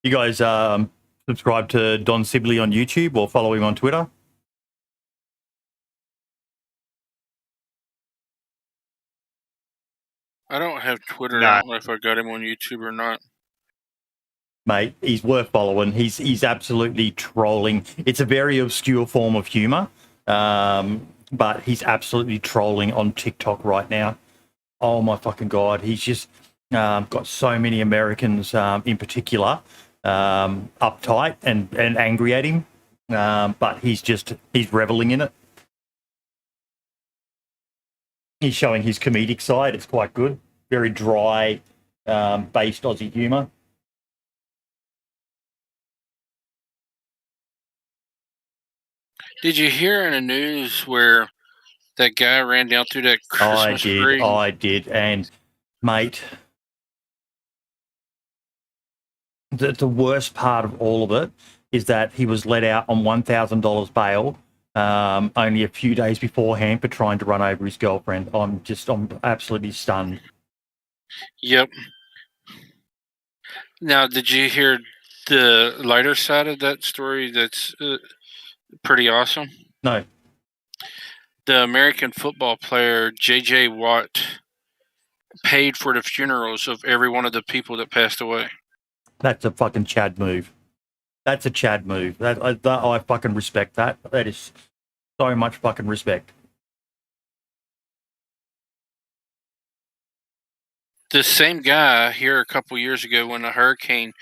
You guys subscribe to Don Sibley on YouTube or follow him on Twitter? I don't have Twitter. Nah. I don't know if I got him on YouTube or not. Mate, he's worth following. He's absolutely trolling. It's a very obscure form of humor, but he's absolutely trolling on TikTok right now. Oh my fucking God. He's just got so many Americans in particular uptight and angry at him. But he's reveling in it. He's showing his comedic side. It's quite good. Very dry, based Aussie humour. Did you hear in the news where that guy ran down through that Christmas parade? I did. And, mate, the worst part of all of it is that he was let out on $1,000 bail only a few days beforehand for trying to run over his girlfriend. I'm absolutely stunned. Yep. Now, did you hear the lighter side of that story? That's pretty awesome. No. The American football player J.J. Watt paid for the funerals of every one of the people that passed away. That's a fucking Chad move. That's a Chad move. I fucking respect that. That is so much fucking respect. The same guy here a couple years ago when a hurricane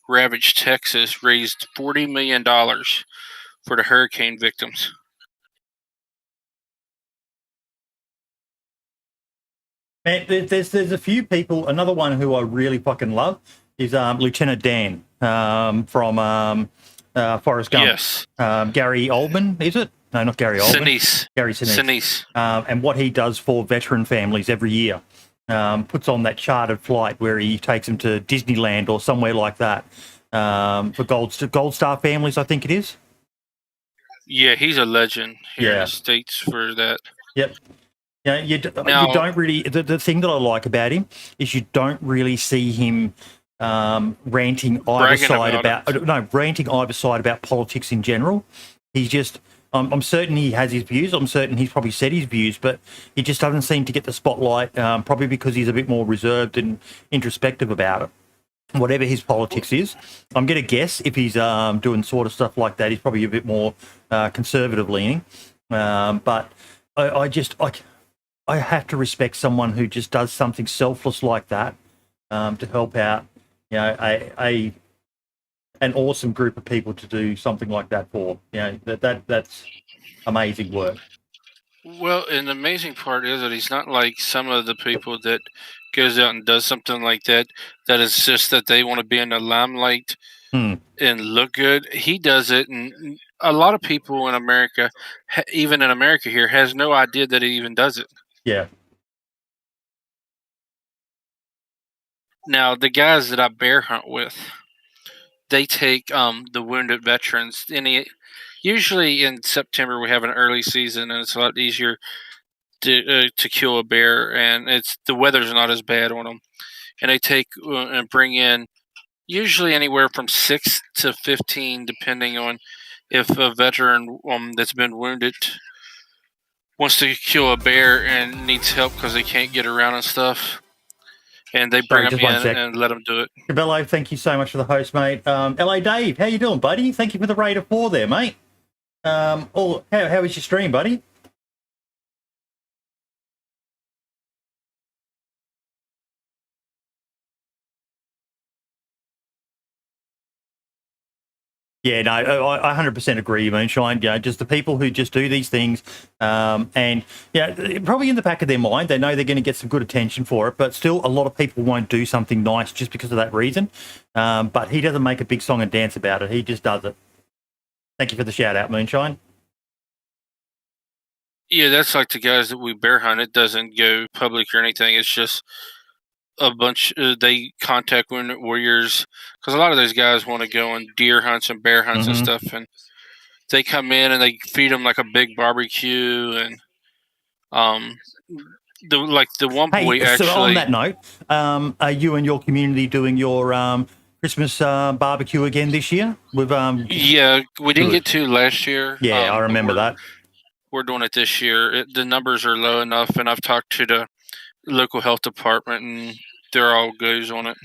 ravaged Texas raised $40 million for the hurricane victims. Man, there's a few people. Another one who I really fucking love is Lieutenant Dan from Forrest Gump. Yes. Gary Oldman, is it? No, not Gary Oldman. Sinise. Gary Sinise. And what he does for veteran families every year. Puts on that chartered flight where he takes them to Disneyland or somewhere like that for Gold Star families, I think it is. Yeah, he's a legend here in the States for that. Yep. Yeah, you don't really. The thing that I like about him is you don't really see him ranting either side about politics in general. He's just. I'm certain he has his views. I'm certain he's probably said his views, but he just doesn't seem to get the spotlight. Probably because he's a bit more reserved and introspective about it. Whatever his politics is, I'm going to guess if he's doing sort of stuff like that, he's probably a bit more conservative leaning. But I have to respect someone who just does something selfless like that to help out, an awesome group of people to do something like that for. That's amazing work. Well, and the amazing part is that he's not like some of the people that goes out and does something like that. That is just that they want to be in the limelight and look good. He does it, and a lot of people in America, even in America here, has no idea that he even does it. Yeah. Now, the guys that I bear hunt with, they take the wounded veterans. Usually in September we have an early season, and it's a lot easier to kill a bear, and the weather's not as bad on them. And they take and bring in usually anywhere from 6 to 15, depending on if a veteran that's been wounded wants to kill a bear and needs help because they can't get around and stuff. And they bring them in and let them do it. Cabello, thank you so much for the host, mate. LA Dave, how you doing, buddy? Thank you for the raid of 4 there, mate. How was your stream, buddy? Yeah, no, I 100% agree, Moonshine. Just the people who just do these things, and probably in the back of their mind, they know they're going to get some good attention for it, but still a lot of people won't do something nice just because of that reason. But he doesn't make a big song and dance about it. He just does it. Thank you for the shout out, Moonshine. Yeah, that's like the guys that we bear hunt. It doesn't go public or anything. It's just a bunch. They contact warriors because a lot of those guys want to go on deer hunts and bear hunts and stuff, and they come in and they feed them like a big barbecue. And the one boy actually. So on that note, are you and your community doing your Christmas barbecue again this year? With Yeah, we didn't get to last year. Yeah, I remember that. We're doing it this year. The numbers are low enough, and I've talked to the local health department, and they're all goes on it.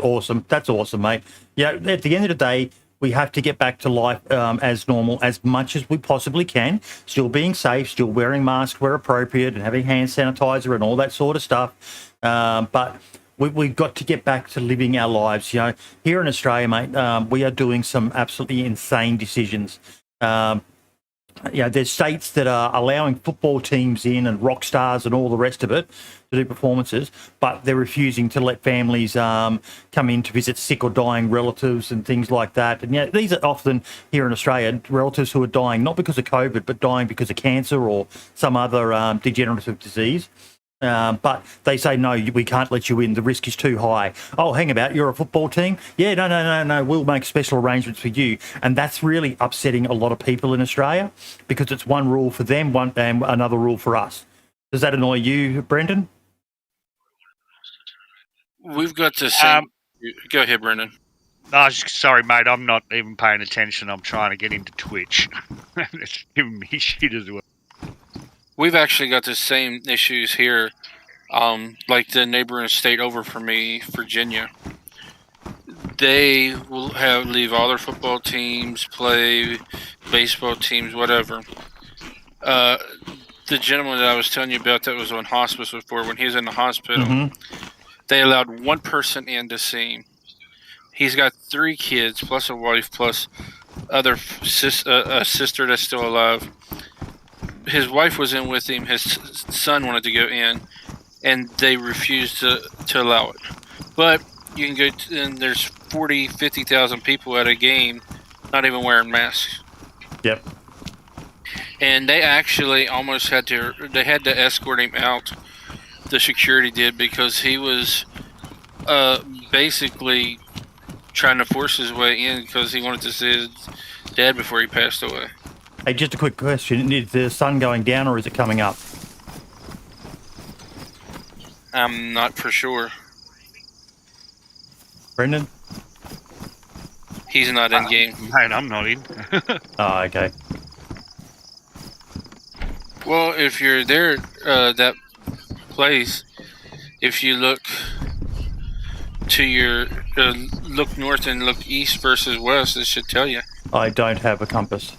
Awesome. That's awesome, mate. Yeah, at the end of the day, we have to get back to life as normal as much as we possibly can. Still being safe, still wearing masks where appropriate, and having hand sanitizer and all that sort of stuff. But we've got to get back to living our lives. You know, here in Australia, mate, we are doing some absolutely insane decisions. There's states that are allowing football teams in and rock stars and all the rest of it to do performances, but they're refusing to let families come in to visit sick or dying relatives and things like that. And these are often here in Australia relatives who are dying not because of COVID, but dying because of cancer or some other degenerative disease. But they say, no, we can't let you in. The risk is too high. Oh, hang about. You're a football team? Yeah, no. We'll make special arrangements for you. And that's really upsetting a lot of people in Australia because it's one rule for them, and another rule for us. Does that annoy you, Brendan? We've got the same. Go ahead, Brendan. Oh, sorry, mate. I'm not even paying attention. I'm trying to get into Twitch. It's giving me shit as well. We've actually got the same issues here, like the neighboring state over from me, Virginia. They will leave all their football teams, play baseball teams, whatever. The gentleman that I was telling you about that was on hospice before, when he was in the hospital, they allowed one person in to see him. He's got 3 kids, plus a wife, plus a sister that's still alive. His wife was in with him. His son wanted to go in, and they refused to allow it. But you can go, and there's 40, 50,000 people at a game not even wearing masks. Yep. And they actually almost had to escort him out. The security did, because he was basically trying to force his way in because he wanted to see his dad before he passed away. Hey, just a quick question. Is the sun going down or is it coming up? I'm not for sure. Brendan? He's not in game. Mate, I'm not in. Oh, okay. Well, if you're there, that place, if you look to your look north and look east versus west, it should tell you. I don't have a compass.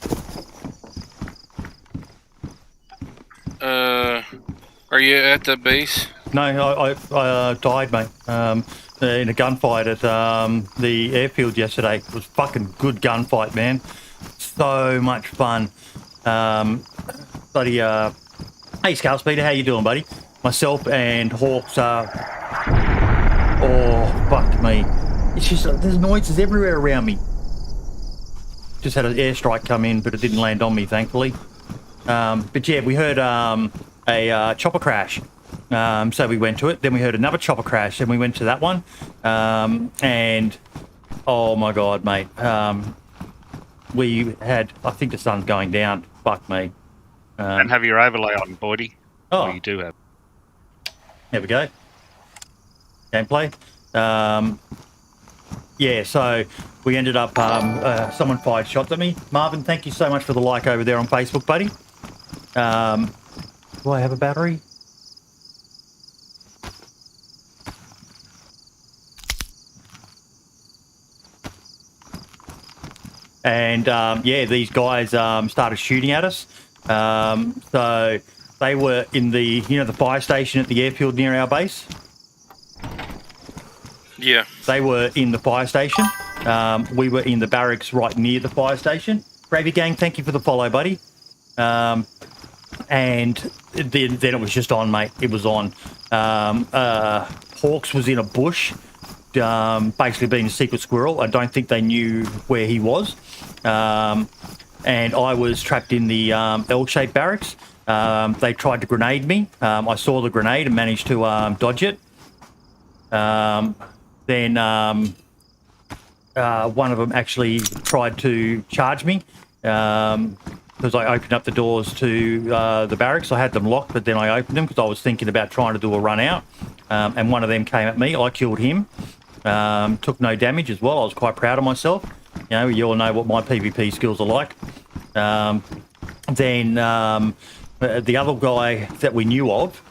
Are you at the base? No, I died, mate, in a gunfight at the airfield yesterday. It was fucking good gunfight, man. So much fun. Hey, Scarf Speeder, how you doing, buddy? Myself and Hawks are... Oh, fuck me. It's just, there's noises everywhere around me. Just had an airstrike come in, but it didn't land on me, thankfully. But yeah, we heard a chopper crash. So we went to it. Then we heard another chopper crash, and we went to that one. And oh my God, mate. We had, I think the sun's going down. Fuck me. And have your overlay on, Boydie. Oh, you do have. There we go. Gameplay. Yeah, so we ended up, someone fired shots at me. Marvin, thank you so much for the like over there on Facebook, buddy. Do I have a battery? And yeah, these guys started shooting at us. So they were in the, the fire station at the airfield near our base. Yeah. They were in the fire station. We were in the barracks right near the fire station. Gravy Gang, thank you for the follow, buddy. And then it was just on, mate. It was on. Hawks was in a bush, basically being a secret squirrel. I don't think they knew where he was. And I was trapped in the L-shaped barracks. They tried to grenade me. I saw the grenade and managed to dodge it. Then one of them actually tried to charge me because I opened up the doors to the barracks. I had them locked, but then I opened them because I was thinking about trying to do a run out. And one of them came at me. I killed him. Took no damage as well. I was quite proud of myself. You all know what my PvP skills are like. Then the other guy that we knew of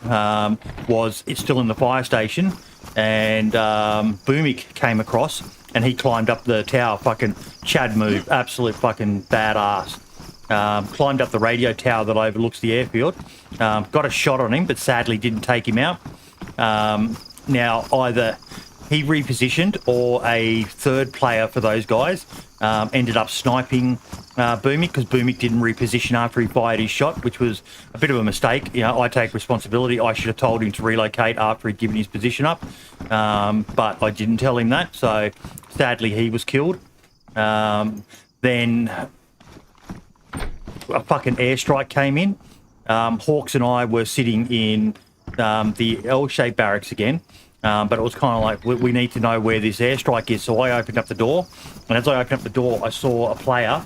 was still in the fire station, and Boomik came across, and he climbed up the tower. Fucking Chad move, absolute fucking badass. Climbed up the radio tower that overlooks the airfield. Got a shot on him, but sadly didn't take him out. Now, either he repositioned or a third player for those guys ended up sniping Boomik, because Boomik didn't reposition after he fired his shot, which was a bit of a mistake. I take responsibility. I should have told him to relocate after he'd given his position up, but I didn't tell him that, so sadly he was killed. Then a fucking airstrike came in. Hawks and I were sitting in the L-shaped barracks again, but it was kind of like, we need to know where this airstrike is. So I opened up the door, and as I opened up the door, I saw a player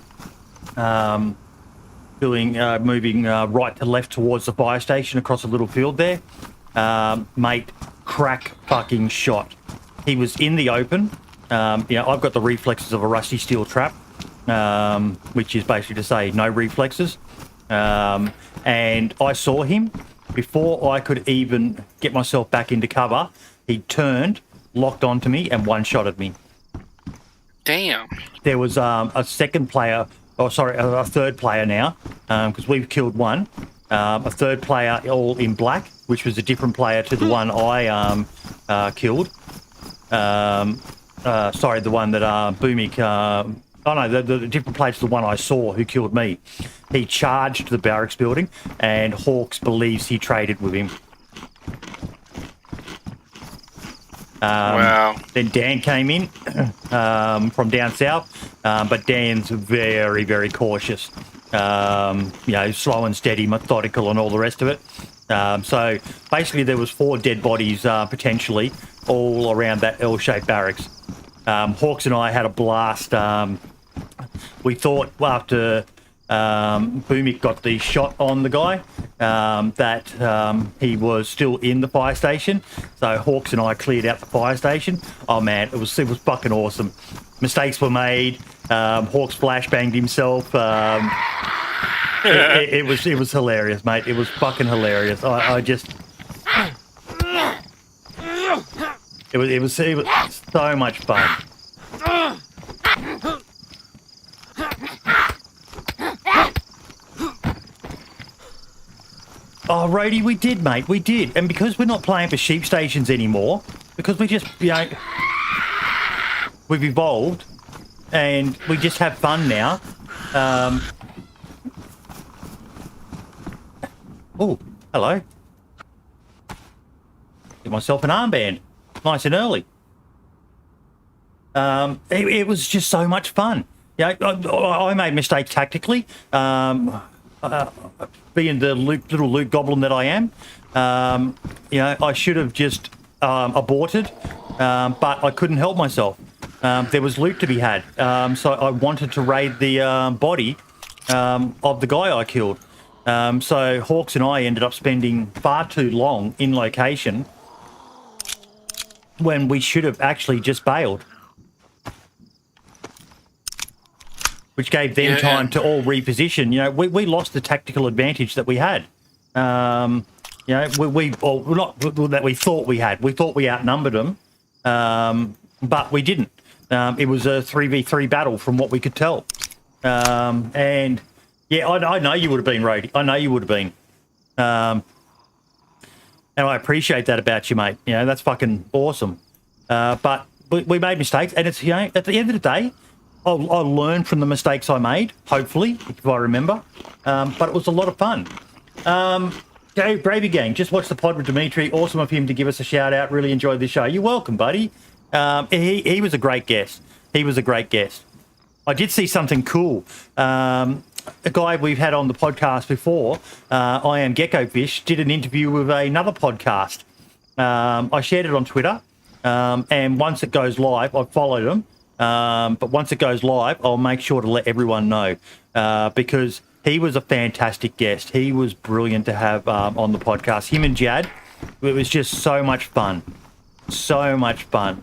moving right to left towards the fire station across a little field there. Mate, crack fucking shot. He was in the open. I've got the reflexes of a rusty steel trap, which is basically to say no reflexes. And I saw him before I could even get myself back into cover. He turned, locked onto me, and one-shotted me. Damn. There was a third player now, because we've killed one. A third player, all in black, which was a different player to the one I killed. The one that Boomik... the different player to the one I saw who killed me. He charged the barracks building, and Hawks believes he traded with him. Wow. Then Dan came in from down south, but Dan's very, very cautious. Slow and steady, methodical, and all the rest of it. So basically, there was 4 dead bodies potentially all around that L-shaped barracks. Hawks and I had a blast. We thought after Boomik got the shot on the guy that he was still in the fire station. So Hawks and I cleared out the fire station. Oh man, it was fucking awesome. Mistakes were made. Hawks flashbanged himself. It was hilarious, mate. It was fucking hilarious. It was so much fun. Oh, Rody, we did, mate. We did. And because we're not playing for sheep stations anymore, because we just, we've evolved and we just have fun now. Oh, hello. Get myself an armband. Nice and early. It was just so much fun. I made mistakes tactically. Being the little loot goblin that I am, I should have just aborted, but I couldn't help myself. There was loot to be had, so I wanted to raid the body of the guy I killed. So Hawks and I ended up spending far too long in location when we should have actually just bailed. Which gave them time to all reposition. We lost the tactical advantage that we had. Not that we thought we had. We thought we outnumbered them, but we didn't. It was a 3v3 battle from what we could tell. I know you would have been, Rody. I know you would have been. And I appreciate that about you, mate. That's fucking awesome. But we made mistakes, and it's, at the end of the day, I'll learn from the mistakes I made, hopefully, if I remember. But it was a lot of fun. Gravy Gang, just watched the pod with Dimitri. Awesome of him to give us a shout out. Really enjoyed this show. You're welcome, buddy. He was a great guest. I did see something cool. A guy we've had on the podcast before, I Am Gecko Fish, did an interview with another podcast. I shared it on Twitter, and once it goes live, I've followed him. But once it goes live, I'll make sure to let everyone know, because he was a fantastic guest. He was brilliant to have on the podcast. Him and Jad, it was just so much fun. So much fun.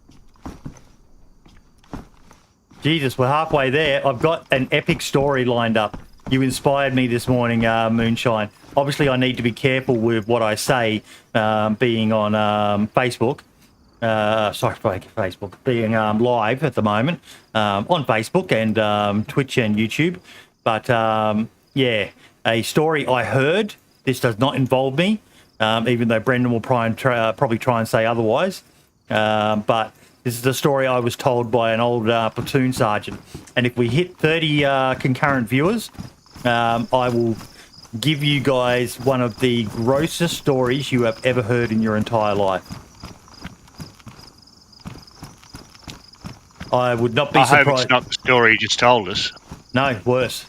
Jesus, we're halfway there. I've got an epic story lined up. You inspired me this morning, Moonshine. Obviously, I need to be careful with what I say, being on Facebook. Facebook, being live at the moment on Facebook and Twitch and YouTube. But yeah, a story I heard. This does not involve me, even though Brendan will probably try and say otherwise. But this is the story I was told by an old platoon sergeant. And if we hit 30 concurrent viewers, I will give you guys one of the grossest stories you have ever heard in your entire life. I would not be surprised. I hope it's not the story you just told us. No, worse.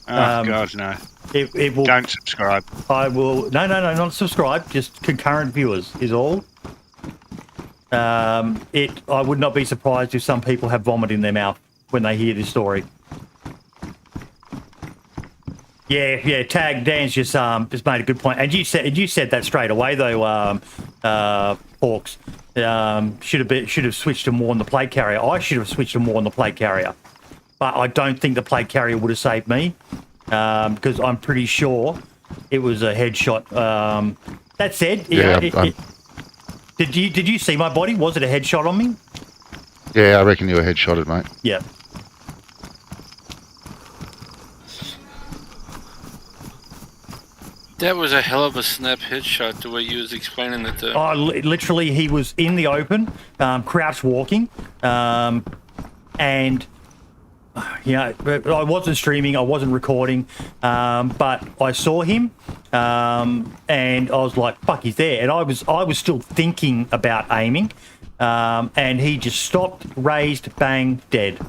Oh, God, no. It will. Don't subscribe. I will. No, not subscribe. Just concurrent viewers is all. I would not be surprised if some people have vomit in their mouth when they hear this story. Yeah. Tag Dan's just made a good point, and you said that straight away though. Hawks should have switched to more on the plate carrier. I should have switched to more on the plate carrier, but I don't think the plate carrier would have saved me because I'm pretty sure it was a headshot. That said, did you see my body? Was it a headshot on me? Yeah, I reckon you were headshotted, mate. Yeah. That was a hell of a snap headshot, the way you was explaining it. Oh, literally, he was in the open, crouch walking, and I wasn't streaming, I wasn't recording, but I saw him, and I was like, "Fuck, he's there!" And I was still thinking about aiming, and he just stopped, raised, bang, dead.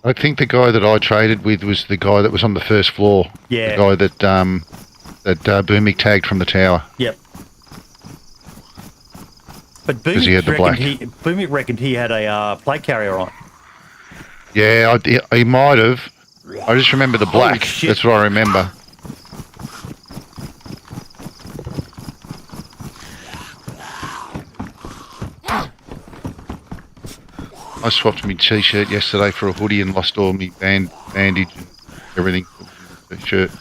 I think the guy that I traded with was the guy that was on the first floor. Yeah. The guy that Boomik tagged from the tower. Yep. But Boomik reckoned he had a plate carrier on. Yeah, he might have. I just remember the black. That's what I remember. I swapped my t-shirt yesterday for a hoodie and lost all my bandage and everything. T-shirt.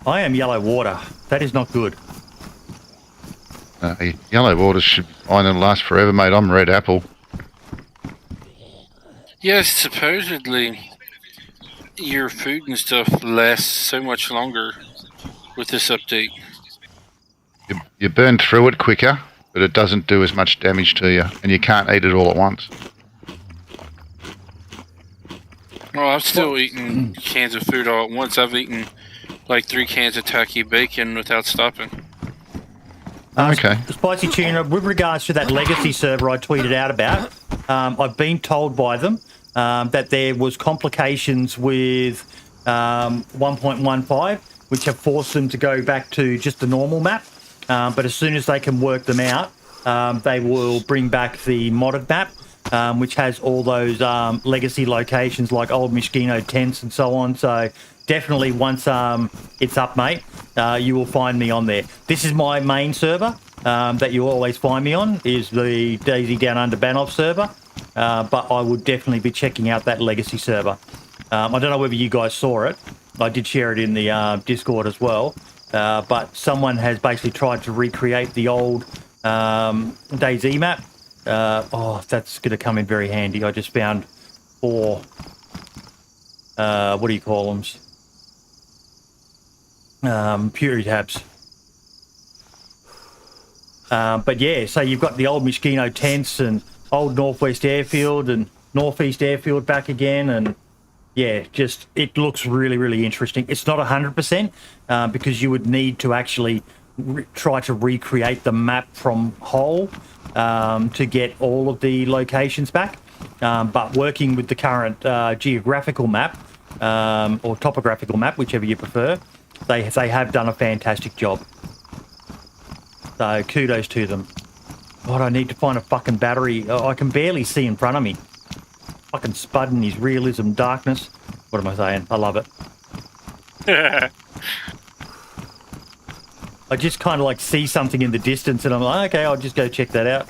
I am yellow water. That is not good. Yellow water should be fine and last forever, mate. I'm red apple. Yes, supposedly your food and stuff lasts so much longer with this update. You burn through it quicker, but it doesn't do as much damage to you, and you can't eat it all at once. Well, I've still eaten cans of food all at once. I've eaten like 3 cans of tacky bacon without stopping. Okay. Spicy Tuna, with regards to that legacy server I tweeted out about, I've been told by them that there was complications with 1.15, which have forced them to go back to just the normal map. But as soon as they can work them out, they will bring back the modded map, which has all those legacy locations like old Mosquito tents and so on. So definitely once it's up, mate, you will find me on there. This is my main server that you always find me on, is the Daisy Down Under Banov server. But I would definitely be checking out that legacy server. I don't know whether you guys saw it. I did share it in the Discord as well. But someone has basically tried to recreate the old DayZ map. That's going to come in very handy. I just found 4, what do you call them? Purity tabs. But yeah, so you've got the old Mosquito tents and old Northwest Airfield and Northeast Airfield back again, and yeah, just it looks really, really interesting. It's not 100% because you would need to actually try to recreate the map from whole to get all of the locations back. But working with the current geographical map or topographical map, whichever you prefer, they have done a fantastic job. So kudos to them. God, I need to find a fucking battery. I can barely see in front of me. Fucking Spud in his realism darkness. What am I saying? I love it. I just kind of like see something in the distance and I'm like, okay, I'll just go check that out.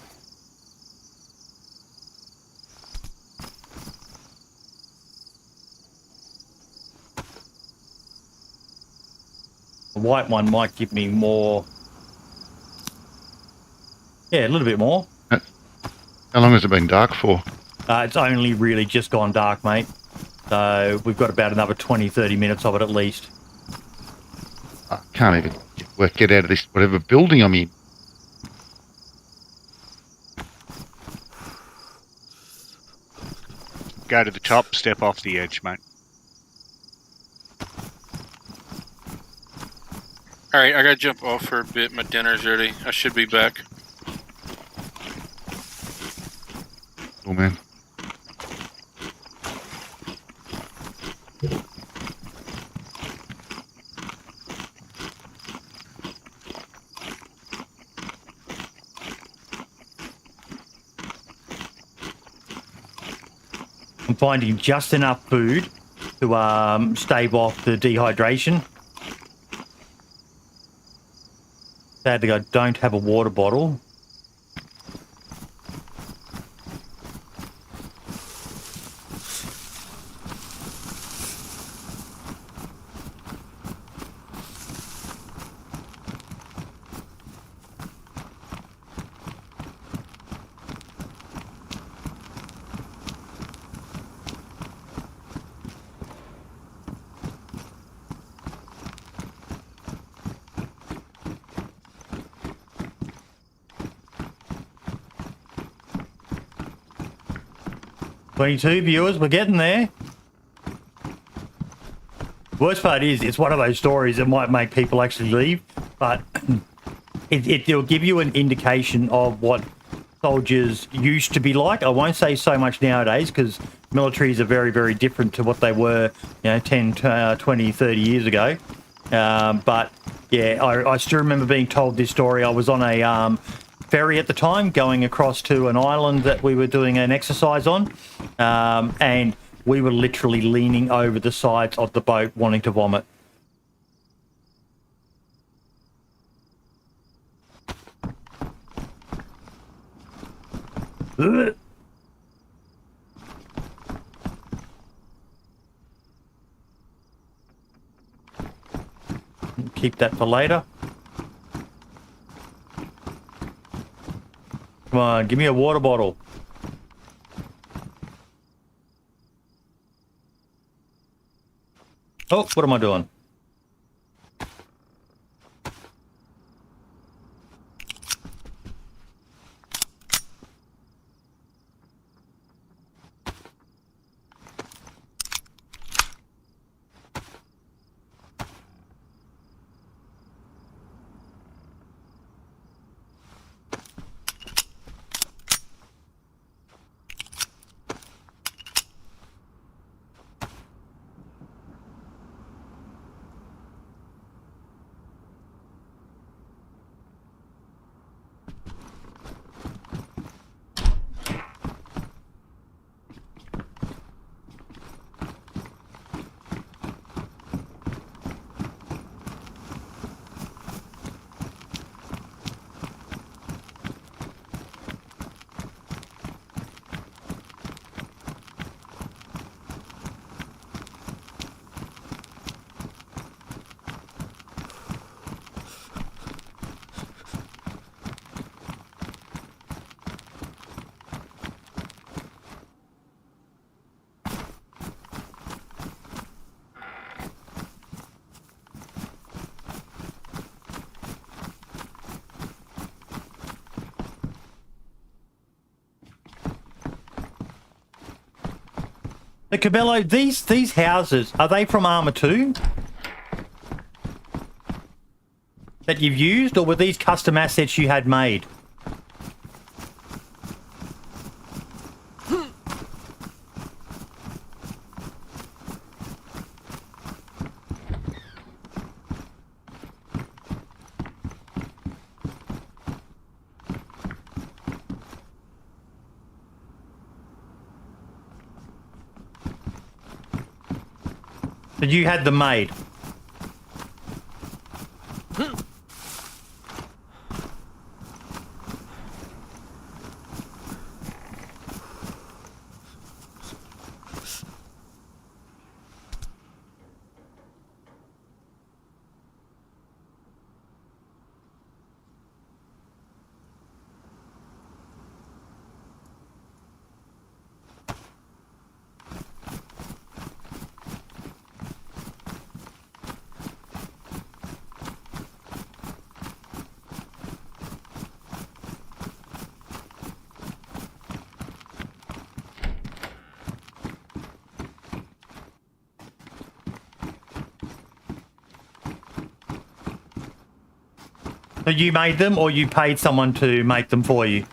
The white one might give me more. Yeah, a little bit more. How long has it been dark for? It's only really just gone dark, mate. So we've got about another 20, 30 minutes of it at least. I can't even get out of this whatever building I'm in. Go to the top, step off the edge, mate. All right, I gotta jump off for a bit. My dinner's ready. I should be back. Oh, man. I'm finding just enough food to stave off the dehydration. Sadly, I don't have a water bottle. $22 viewers, we're getting there. Worst part is, it's one of those stories that might make people actually leave, but it'll give you an indication of what soldiers used to be like. I won't say so much nowadays because militaries are very, very different to what they were, 10, 20, 30 years ago. But yeah, I still remember being told this story. I was on a ferry at the time going across to an island that we were doing an exercise on, and we were literally leaning over the sides of the boat wanting to vomit. Ugh. Keep that for later. Come on, give me a water bottle. Oh, what am I doing? The Cabello, these houses, are they from Armour 2? That you've used, or were these custom assets you had made? But you had them made? So you made them, or you paid someone to make them for you?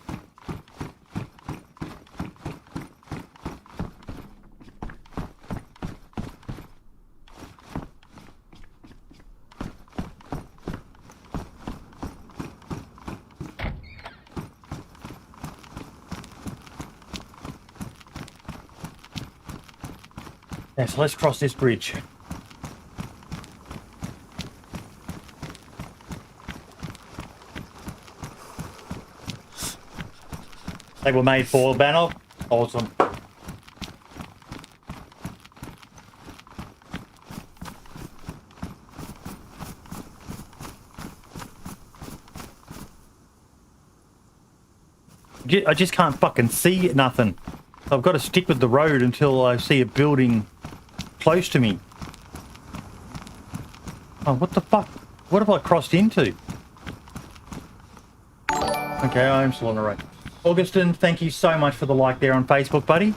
Yeah, so let's cross this bridge. They were made for Banov. Awesome. I just can't fucking see nothing. I've got to stick with the road until I see a building close to me. Oh, what the fuck? What have I crossed into? Okay, I am still on the road. Augustin, thank you so much for the like there on Facebook, buddy.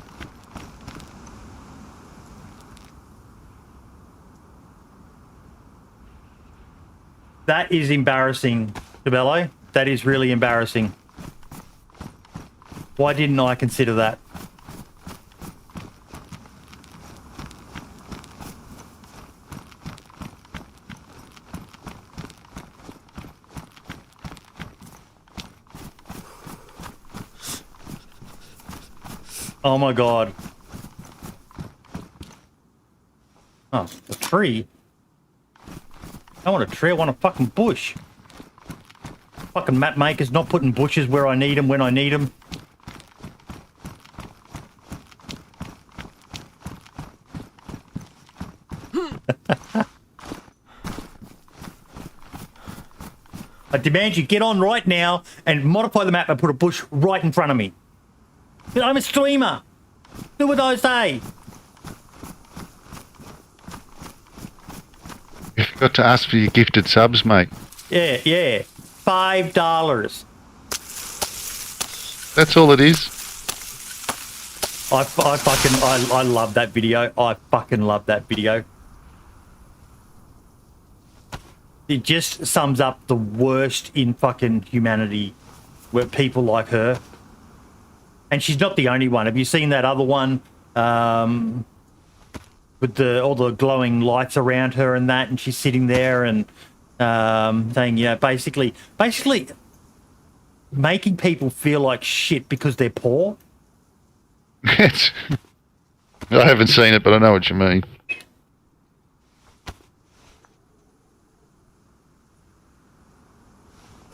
That is embarrassing, DeBello. That is really embarrassing. Why didn't I consider that? Oh my god. Oh, a tree? I want a tree, I want a fucking bush. Fucking map makers not putting bushes where I need them when I need them. I demand you get on right now and modify the map and put a bush right in front of me. I'm a streamer. Do what I say. You forgot to ask for your gifted subs, mate. Yeah, yeah. $5. That's all it is. I love that video. I fucking love that video. It just sums up the worst in fucking humanity, where people like her. And she's not the only one. Have you seen that other one with all the glowing lights around her and that? And she's sitting there and saying, yeah, basically making people feel like shit because they're poor. I haven't seen it, but I know what you mean.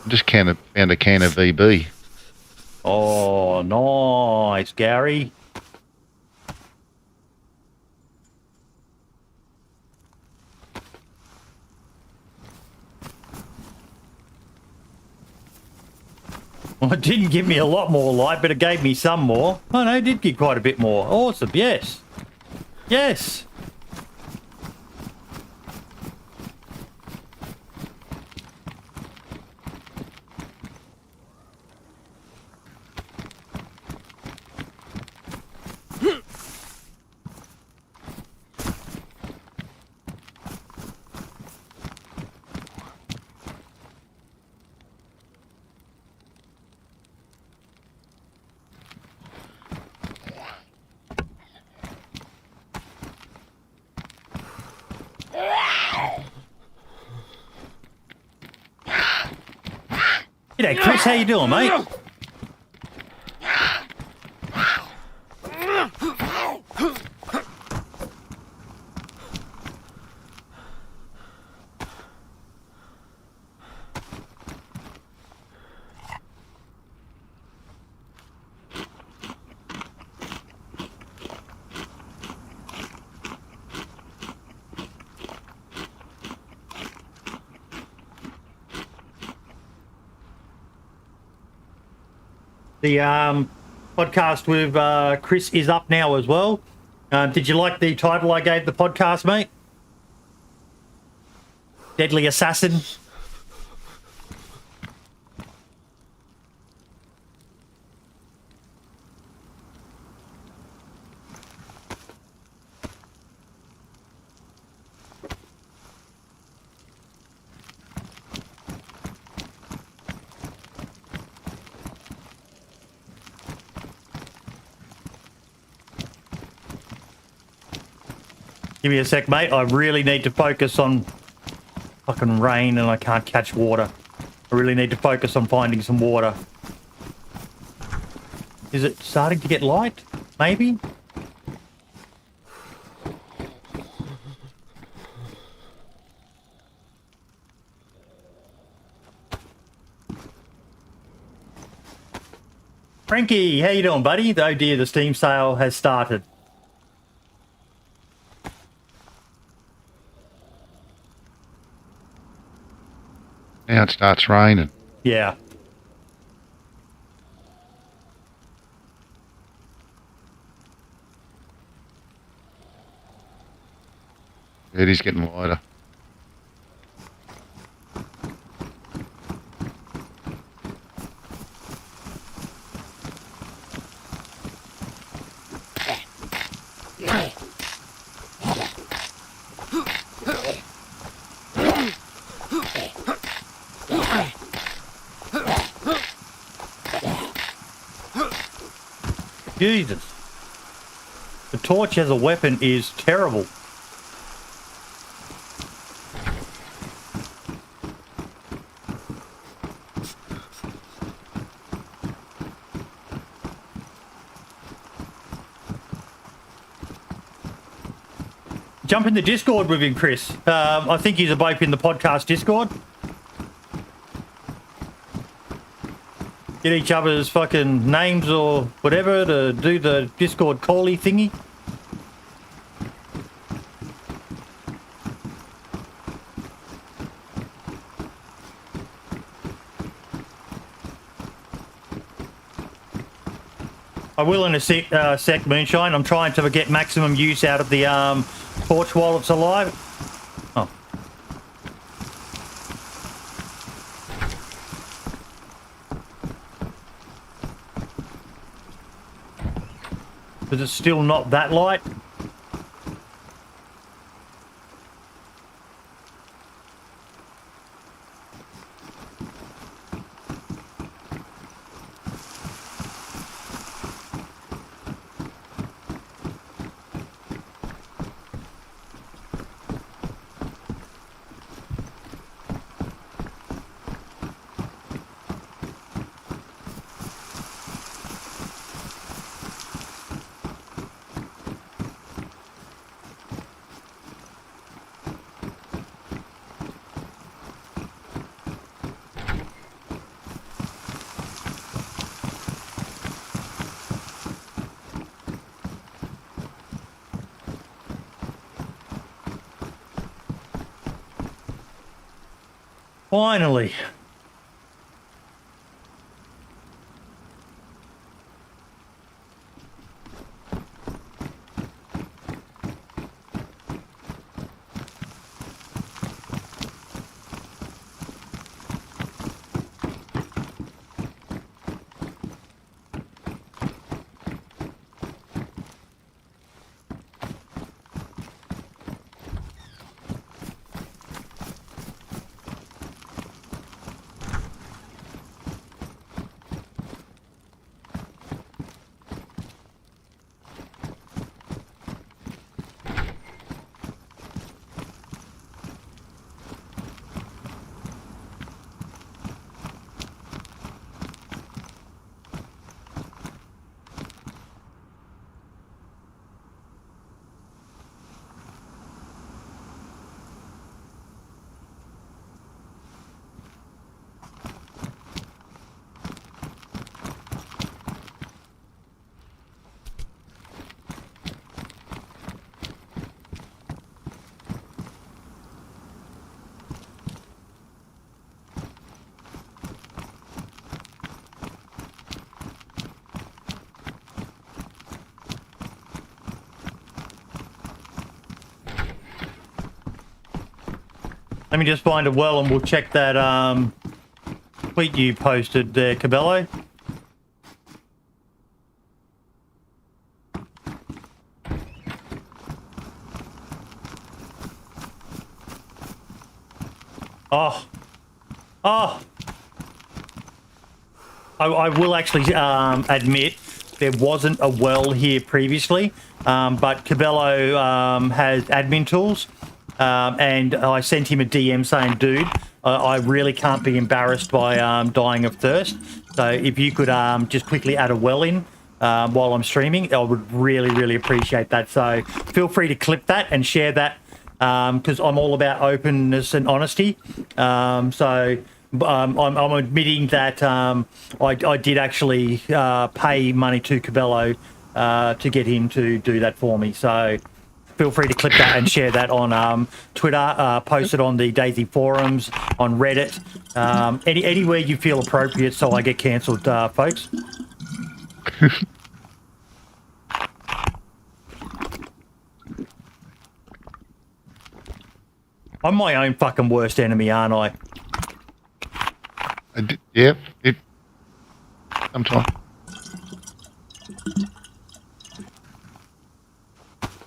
Just found a can of VB. Oh, nice, Gary. Well, it didn't give me a lot more light, but it gave me some more. Oh, no, it did give quite a bit more. Awesome, yes. Yes. G'day, Chris. How you doing, mate? The podcast with Chris is up now as well. Did you like the title I gave the podcast, mate? Deadly Assassin. Give me a sec, mate. I really need to focus on fucking rain and I can't catch water. I really need to focus on finding some water. Is it starting to get light? Maybe? Frankie, how you doing, buddy? Oh dear, the Steam sale has started. Now it starts raining. Yeah. It is getting lighter. Jesus. The torch as a weapon is terrible. Jump in the Discord with him, Chris. I think he's both in the podcast Discord. Get each other's fucking names or whatever to do the Discord call-y thingy. I will in a sec, Moonshine. I'm trying to get maximum use out of the torch while it's alive. Oh. Is it still not that light? Finally. Let me just find a well and we'll check that tweet you posted there, Cabello. Oh. Oh. I will actually admit there wasn't a well here previously, but Cabello has admin tools, and I sent him a DM saying, dude, I really can't be embarrassed by dying of thirst. So if you could just quickly add a well in while I'm streaming, I would really, really appreciate that. So feel free to clip that and share that, because I'm all about openness and honesty. I'm admitting that I did actually pay money to Cabello to get him to do that for me. So feel free to clip that and share that on Twitter, post it on the Daisy forums, on Reddit, anywhere you feel appropriate so I get cancelled, folks. I'm my own fucking worst enemy, aren't I? Yeah, sometimes.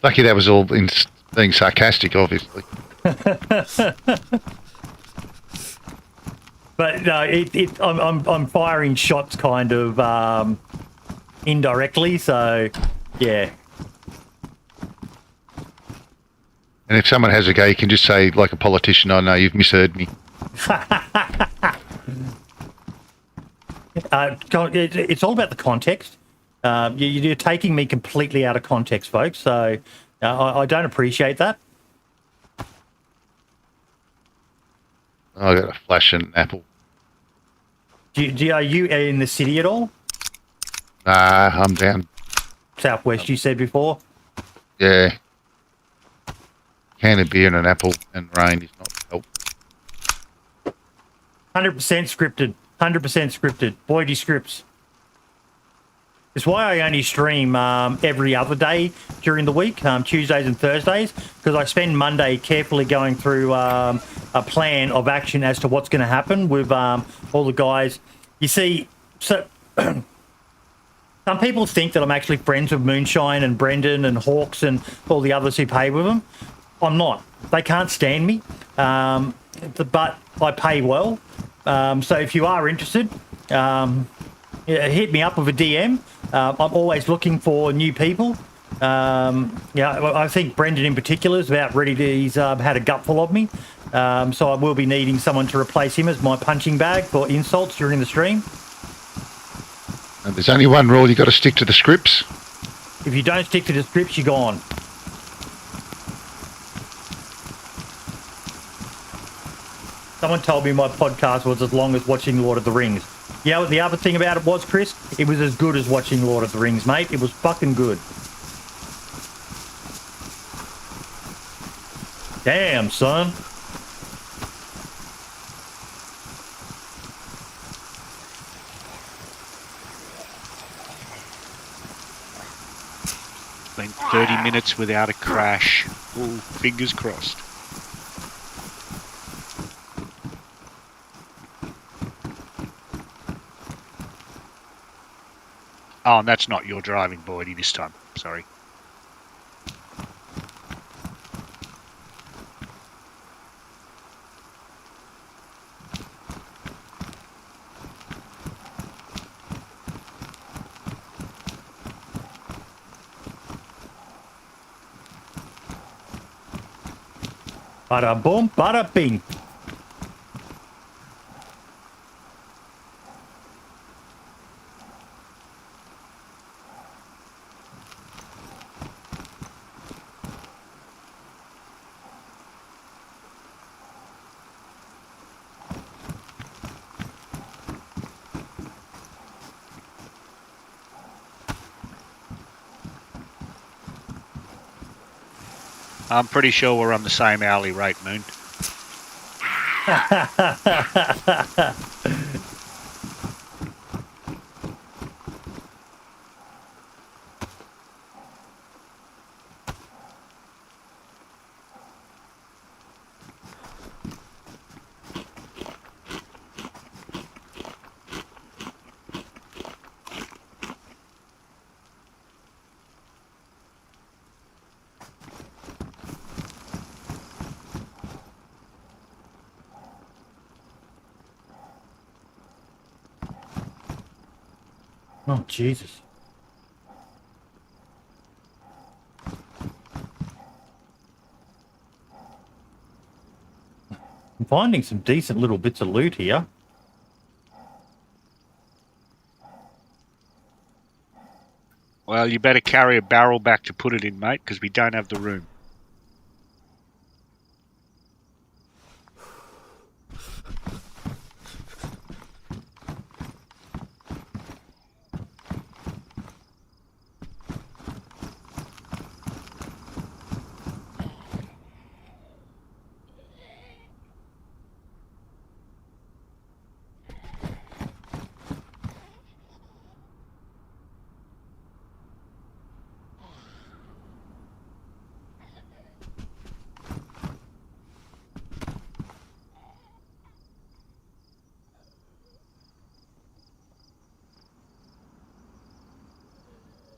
Lucky that was all in being sarcastic, obviously. But no, I'm firing shots kind of indirectly, so yeah. And if someone has a go, you can just say, like a politician, "I know you've misheard me." It's all about the context. You're taking me completely out of context, folks. So I don't appreciate that. I got a flash and an apple. Are you in the city at all? Nah, I'm down. Southwest, you said before. Yeah. Can of beer and an apple and rain is not help. 100% scripted. 100% scripted. Boydie scripts. It's why I only stream every other day during the week, Tuesdays and Thursdays, because I spend Monday carefully going through a plan of action as to what's going to happen with all the guys. You see, so some people think that I'm actually friends with Moonshine and Brendan and Hawks and all the others who pay with them. I'm not. They can't stand me, but I pay well. So if you are interested, hit me up with a DM. I'm always looking for new people. I think Brendan in particular is about ready to, he's had a gutful of me. So I will be needing someone to replace him as my punching bag for insults during the stream. And there's only one rule, you got to stick to the scripts. If you don't stick to the scripts, you're gone. Someone told me my podcast was as long as watching Lord of the Rings. Yeah, the other thing about it was, Chris, it was as good as watching Lord of the Rings, mate. It was fucking good. Damn, son. Been 30 minutes without a crash. Ooh, fingers crossed. Oh, and that's not your driving, Boydie, this time. Sorry. Bada boom, bada bing. I'm pretty sure we're on the same hourly rate, Moon. Oh, Jesus. finding some decent little bits of loot here. Well, you better carry a barrel back to put it in, mate, because we don't have the room.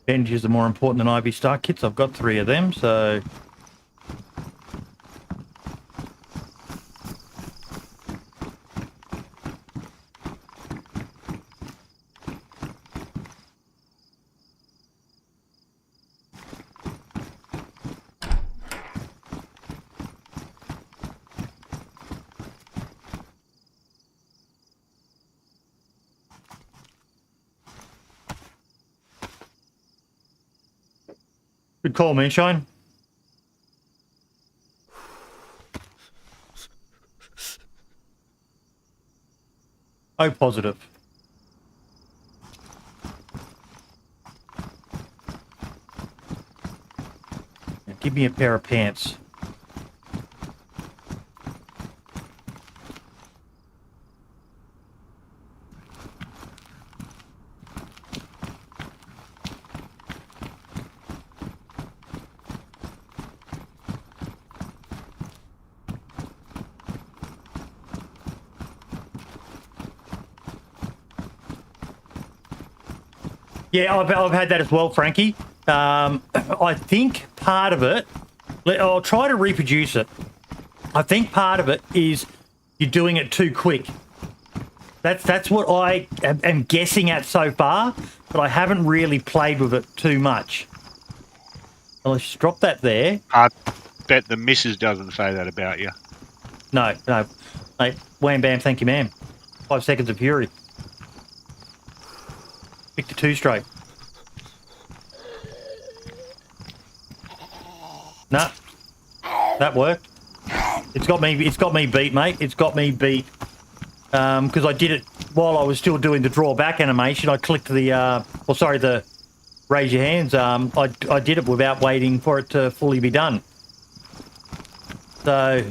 Bandages are more important than IV start kits. I've got 3 of them, so... Good call, Moonshine. Oh, positive. Now, give me a pair of pants. Yeah, I've had that as well, Frankie. I think part of it, I'll try to reproduce it. I think part of it is you're doing it too quick. That's what I am guessing at so far, but I haven't really played with it too much. Well, let's just drop that there. I bet the missus doesn't say that about you. No. Mate, wham bam, thank you, ma'am. 5 seconds of fury. Victor 2 straight. Nah. That worked. It's got me beat, mate. It's got me beat. Because I did it while I was still doing the drawback animation. I clicked the the raise your hands. I did it without waiting for it to fully be done. So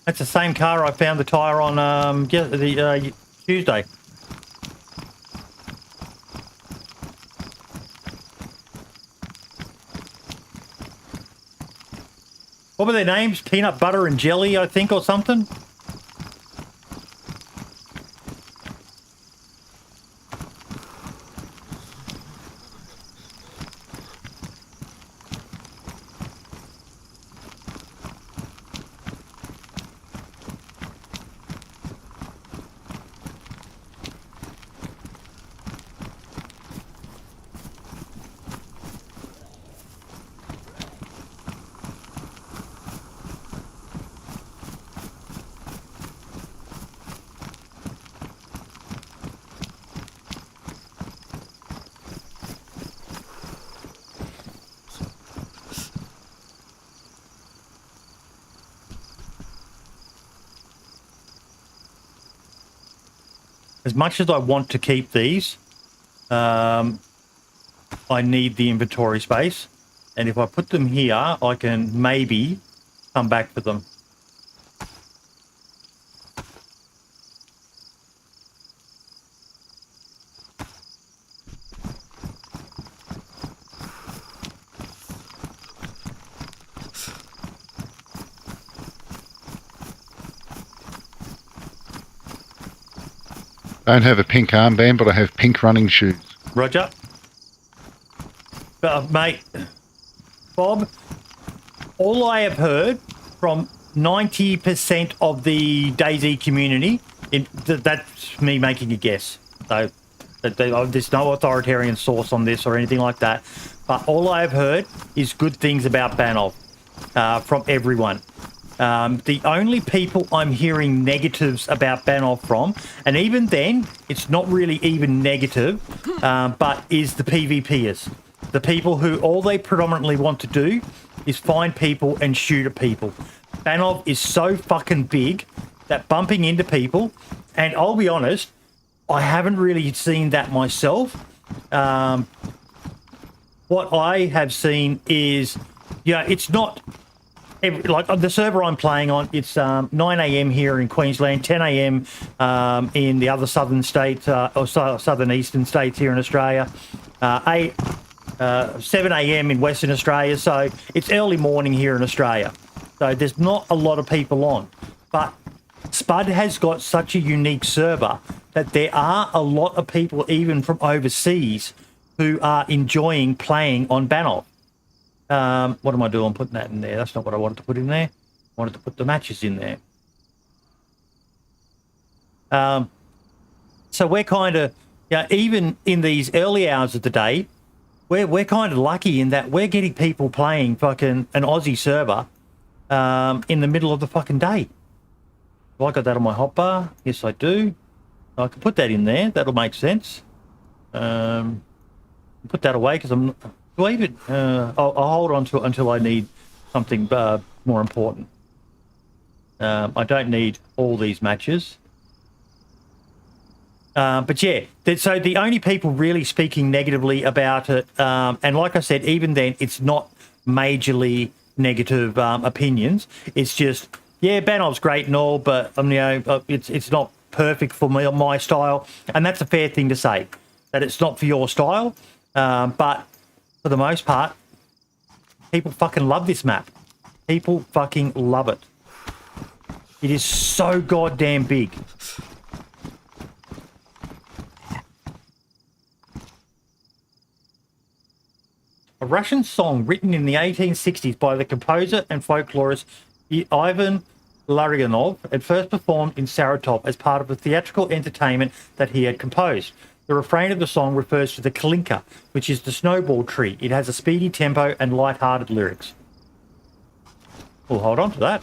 that's the same car I found the tyre on Tuesday. What were their names? Peanut butter and jelly, I think, or something? As much as I want to keep these, I need the inventory space. And if I put them here, I can maybe come back for them. I don't have a pink armband, but I have pink running shoes. Roger. Mate, Bob, all I have heard from 90% of the DayZ community. That's me making a guess. So there's no authoritarian source on this or anything like that. But all I've heard is good things about Banov from everyone. The only people I'm hearing negatives about Banov from, and even then, it's not really even negative, but is the PvPers. The people who all they predominantly want to do is find people and shoot at people. Banov is so fucking big that bumping into people, and I'll be honest, I haven't really seen that myself. What I have seen is, it's not like on the server I'm playing on. It's 9 a.m. here in Queensland, 10 a.m. In the other southern states or southern eastern states here in Australia, 7 a.m. in Western Australia. So it's early morning here in Australia. So there's not a lot of people on, but Spud has got such a unique server that there are a lot of people, even from overseas, who are enjoying playing on Banov. What am I doing putting that in there? That's not what I wanted to put in there. I wanted to put the matches in there. So we're kind of, even in these early hours of the day, we're kind of lucky in that we're getting people playing fucking an Aussie server in the middle of the fucking day. Have I got that on my hotbar? Yes, I do. I can put that in there. That'll make sense. Put that away because I'm... Do I even... I'll hold on to it until I need something more important. I don't need all these matches. But yeah, so the only people really speaking negatively about it, and like I said, even then, it's not majorly negative opinions. It's just, Banov's great and all, but it's not perfect for my style, and that's a fair thing to say, that it's not for your style. But for the most part, people fucking love this map. People fucking love it. It is so goddamn big. A Russian song written in the 1860s by the composer and folklorist Ivan Larionov had first performed in Saratov as part of a theatrical entertainment that he had composed. The refrain of the song refers to the kalinka, which is the snowball tree. It has a speedy tempo and light-hearted lyrics. We'll hold on to that.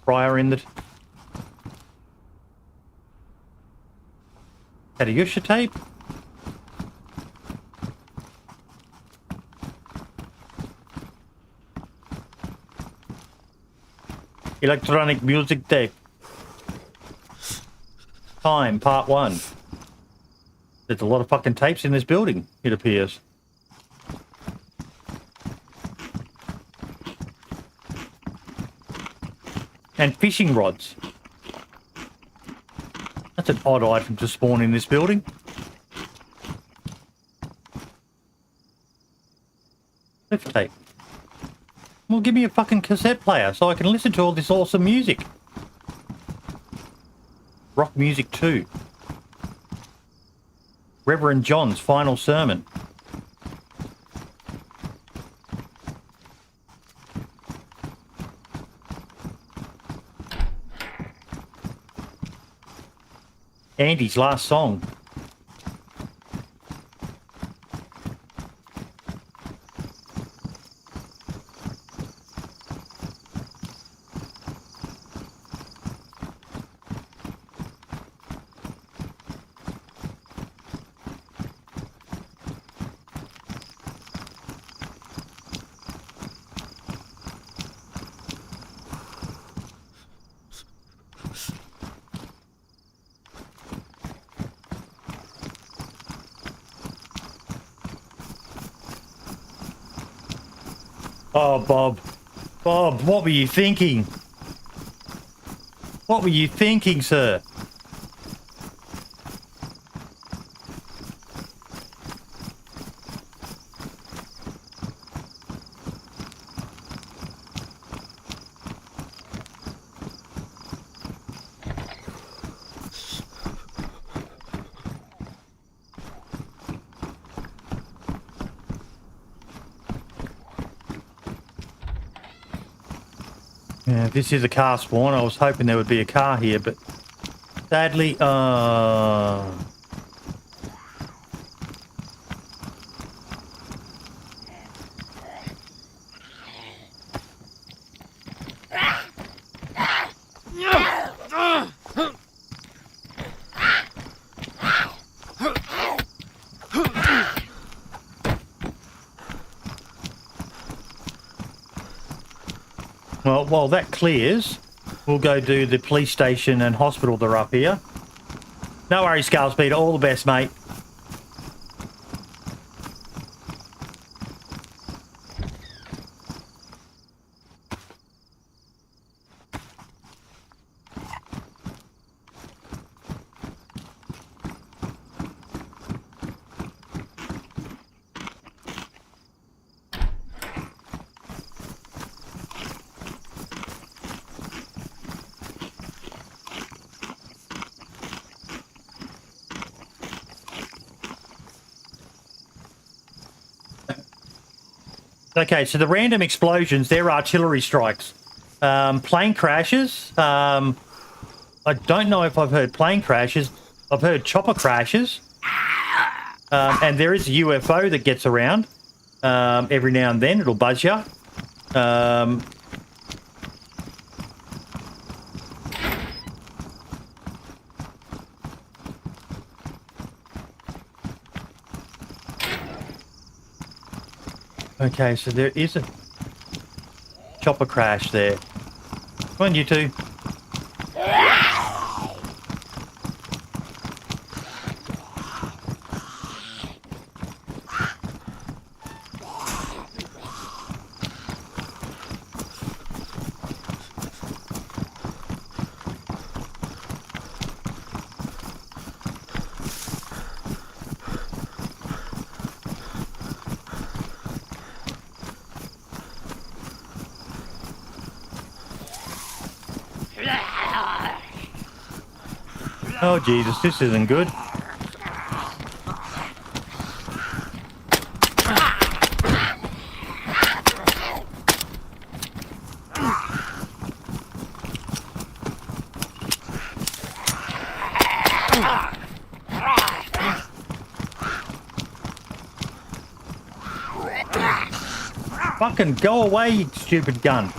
Fryer in the... Katiusha tape. Electronic music tape. Time, part 1. There's a lot of fucking tapes in this building, it appears. And fishing rods. That's an odd item to spawn in this building. Lift tape. Well, give me a fucking cassette player so I can listen to all this awesome music. Rock Music 2. Reverend John's final sermon. Andy's last song. Oh, Bob. Bob, what were you thinking? What were you thinking, sir? Yeah, this is a car spawn. I was hoping there would be a car here, but sadly, well, while that clears, we'll go do the police station and hospital that are up here. No worries, Skull Speeder. All the best, mate. Okay, so the random explosions, they're artillery strikes. Plane crashes. I don't know if I've heard plane crashes. I've heard chopper crashes. And there is a UFO that gets around. Every now and then, it'll buzz you. Okay, so there is a chopper crash there. Come on, you two. Oh, Jesus, this isn't good. Fucking go away, you stupid gun.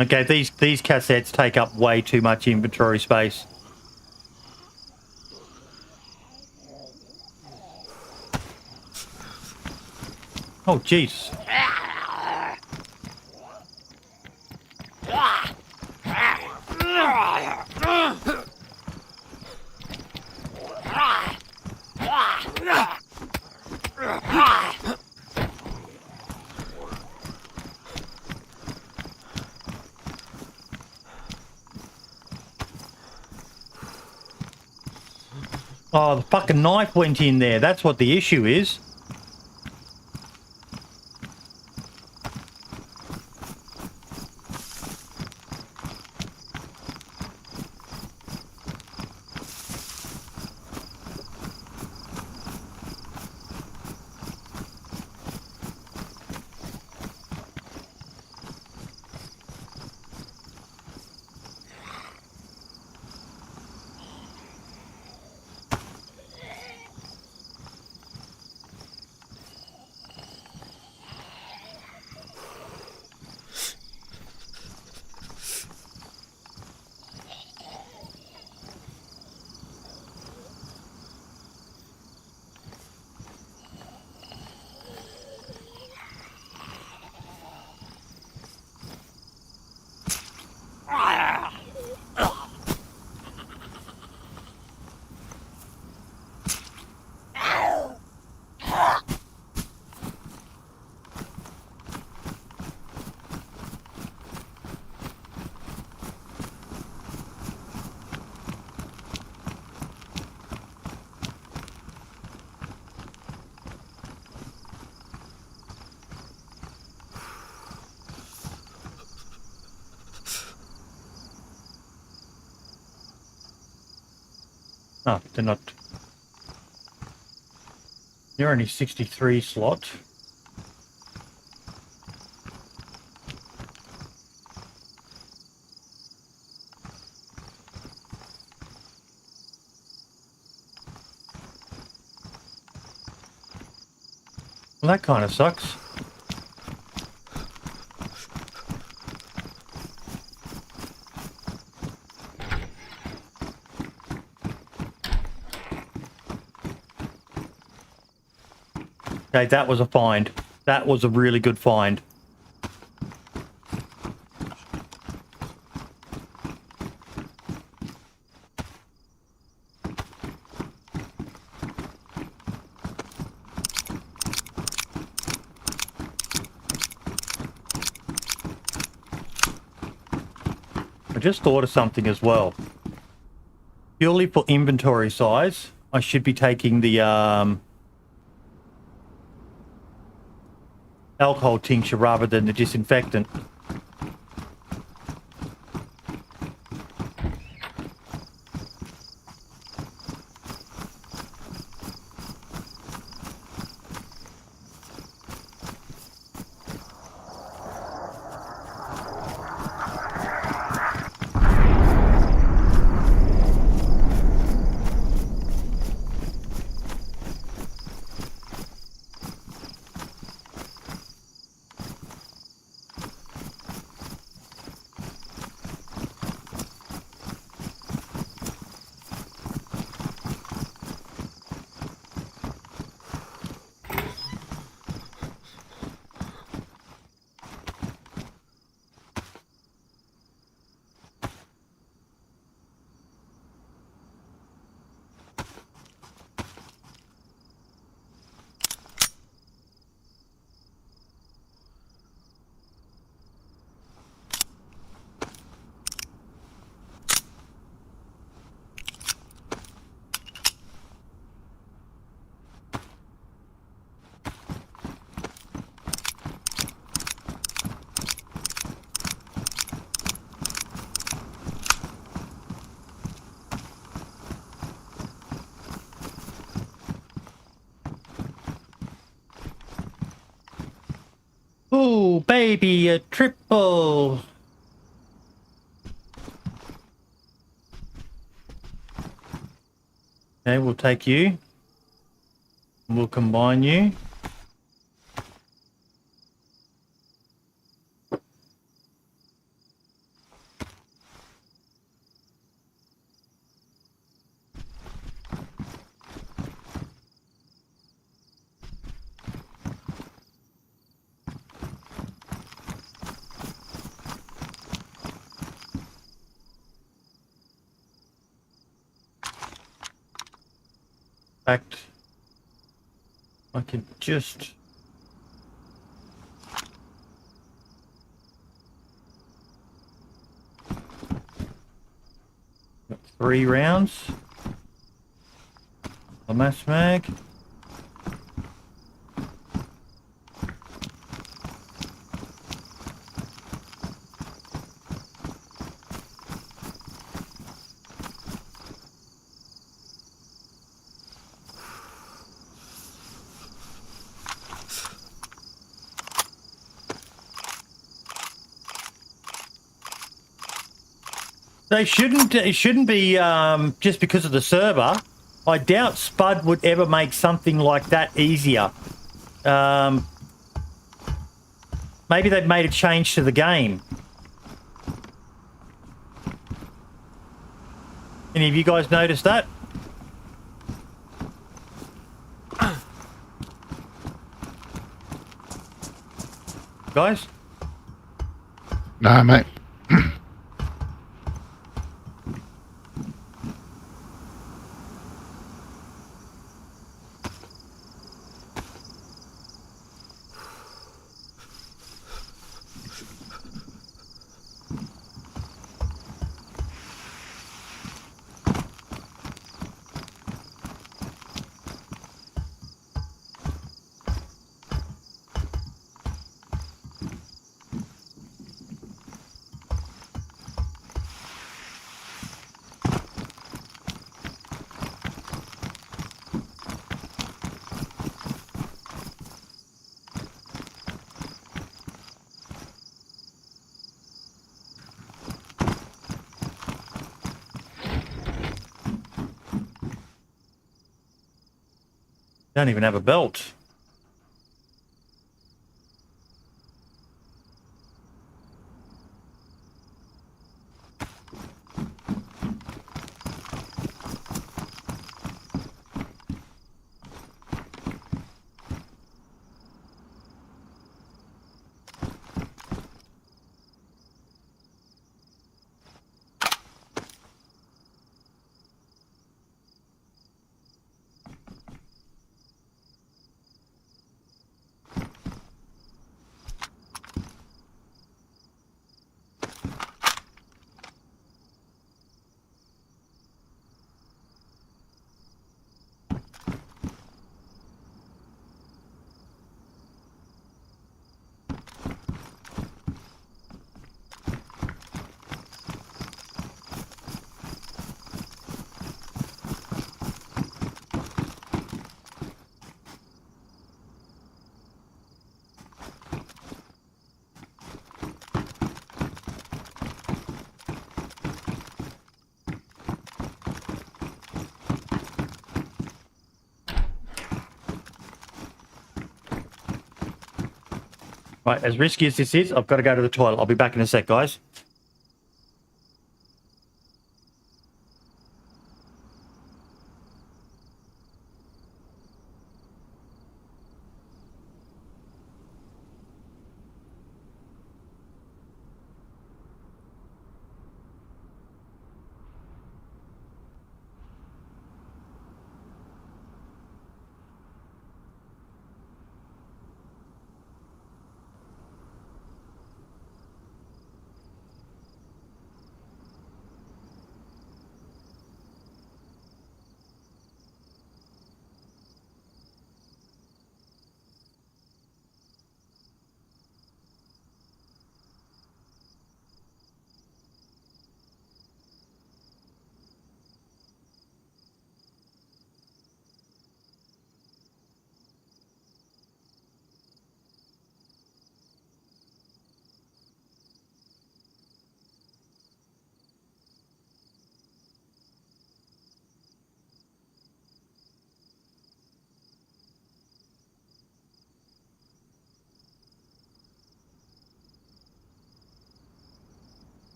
Okay, these cassettes take up way too much inventory space. Oh, jeez. Oh, the fucking knife went in there. That's what the issue is. Oh, they're not. You're only 63 slot. Well, that kind of sucks. Okay, that was a find. That was a really good find. I just thought of something as well. Purely for inventory size, I should be taking the alcohol tincture rather than the disinfectant. Oh, baby, a triple. Okay, we'll take you. We'll combine you. In fact, I could just... Got 3 rounds. A mass mag. They shouldn't. It shouldn't be just because of the server. I doubt Spud would ever make something like that easier. Maybe they've made a change to the game. Any of you guys noticed that? Guys? No, mate. Don't even have a belt. Right, as risky as this is, I've got to go to the toilet. I'll be back in a sec, guys.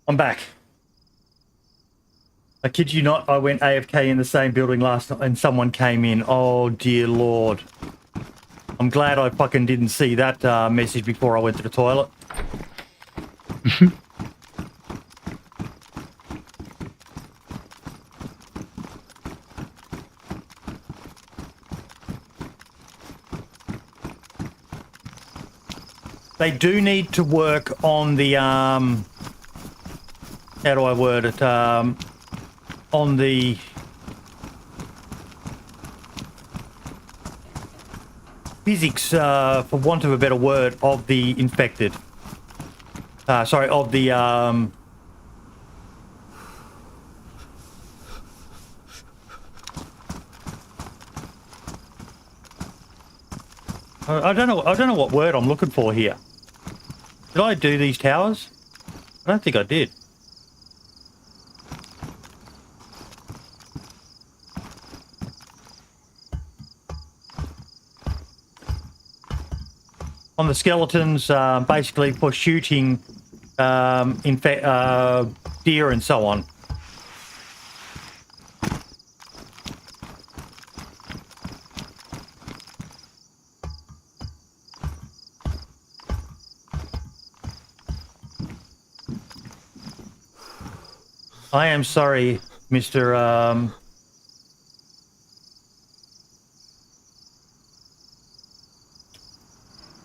I'm back. I kid you not, I went AFK in the same building last night and someone came in. Oh, dear Lord. I'm glad I fucking didn't see that message before I went to the toilet. They do need to work on the, how do I word it, on the physics, for want of a better word, of the infected. Sorry, of the, I don't know what word I'm looking for here. Did I do these towers? I don't think I did. On the skeletons, basically for shooting deer and so on. I am sorry, Mr.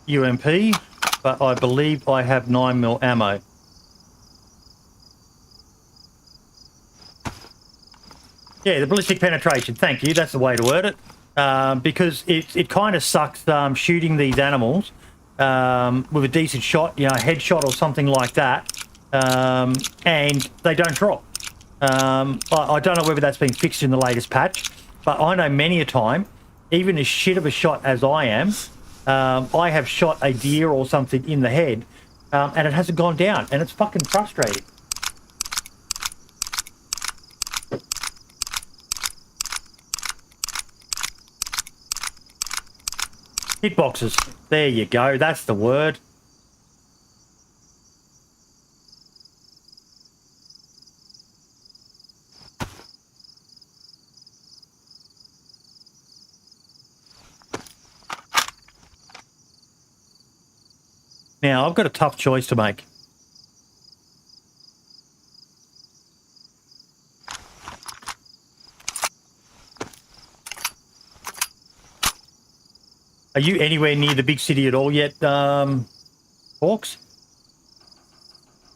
UMP, but I believe I have 9mm ammo. Yeah, the ballistic penetration. Thank you. That's the way to word it. Because it kind of sucks shooting these animals with a decent shot, you know, a headshot or something like that, and they don't drop. I don't know whether that's been fixed in the latest patch, but I know many a time, even as shit of a shot as I am, I have shot a deer or something in the head, and it hasn't gone down, and it's fucking frustrating. Hitboxes. There you go. That's the word. Now, I've got a tough choice to make. Are you anywhere near the big city at all yet, Hawks?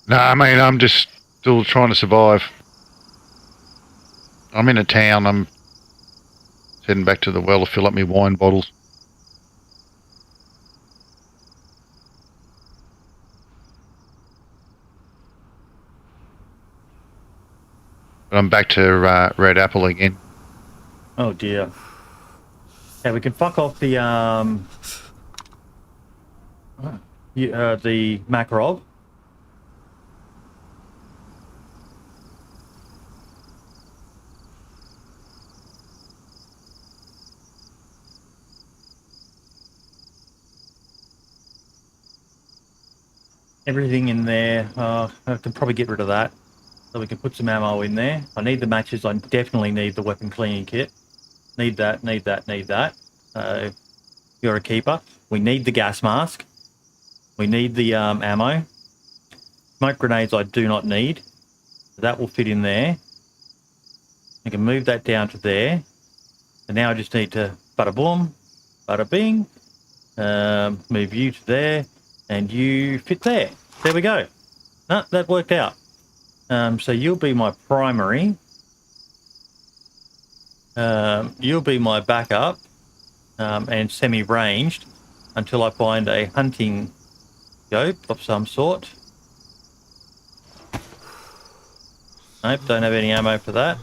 Nah, mate, I'm just still trying to survive. I'm in a town. I'm heading back to the well to fill up my wine bottles. But I'm back to Red Apple again. Oh dear. Yeah, we can fuck off the Makarov. Everything in there. I can probably get rid of that. So we can put some ammo in there. I need the matches. I definitely need the weapon cleaning kit. Need that, need that, need that. You're a keeper. We need the gas mask. We need the ammo. Smoke grenades I do not need. That will fit in there. I can move that down to there. And now I just need to bada boom, bada bing. Move you to there. And you fit there. There we go. No, that worked out. So you'll be my primary. You'll be my backup and semi-ranged until I find a hunting scope of some sort. Nope, don't have any ammo for that.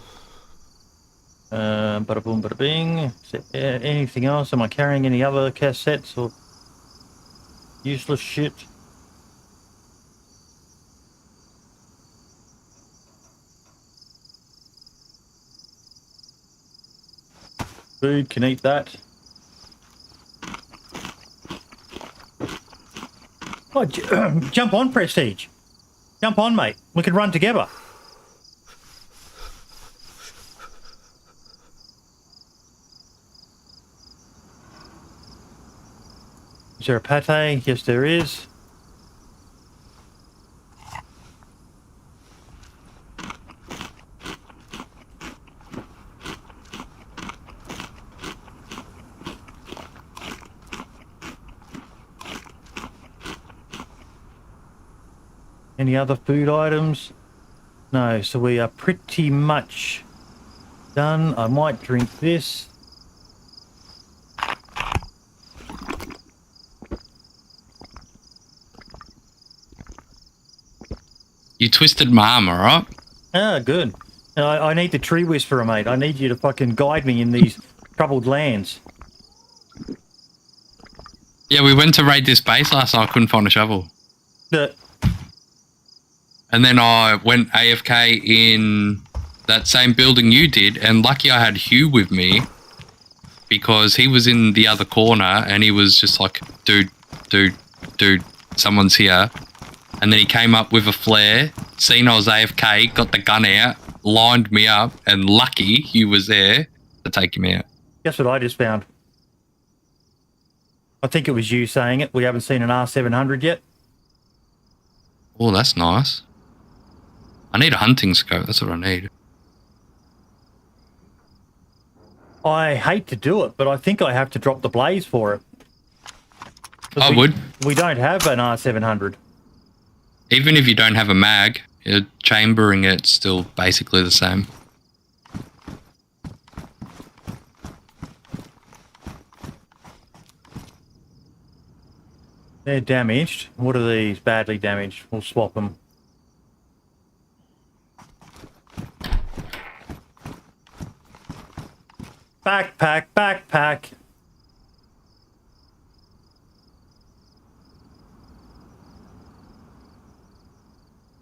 Bada boom, bada bing. Anything else? Am I carrying any other cassettes or useless shit? Food, can eat that. Oh, jump on, Prestige. Jump on, mate. We can run together. Is there a pate? Yes, there is. Any other food items? No, so we are pretty much done. I might drink this. You twisted my arm, alright? Ah, good. I need the tree whisperer, mate. I need you to fucking guide me in these troubled lands. Yeah, we went to raid this base last night. I couldn't find a shovel. And then I went AFK in that same building you did, and lucky I had Hugh with me because he was in the other corner and he was just like, dude, someone's here. And then he came up with a flare, seen I was AFK, got the gun out, lined me up, and lucky Hugh was there to take him out. Guess what I just found? I think it was you saying it. We haven't seen an R700 yet. Oh, that's nice. I need a hunting scope. That's what I need. I hate to do it, but I think I have to drop the blaze for it. I would. We don't have an R700. Even if you don't have a mag, chambering it's still basically the same. They're damaged. What are these? Badly damaged. We'll swap them. Backpack, backpack.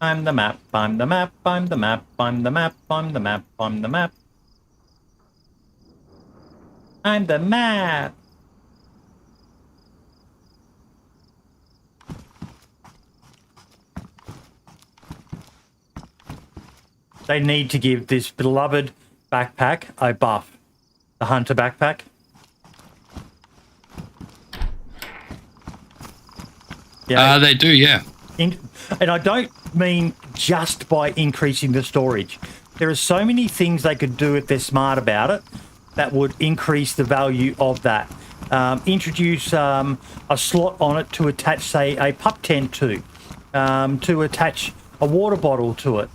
I'm the map, I'm the map, I'm the map, I'm the map, I'm the map, I'm the map. I'm the map. They need to give this beloved backpack a buff. The hunter backpack. Yeah. They do, yeah. And I don't mean just by increasing the storage. There are so many things they could do if they're smart about it that would increase the value of that. Introduce a slot on it to attach, say, a pup tent to attach a water bottle to it.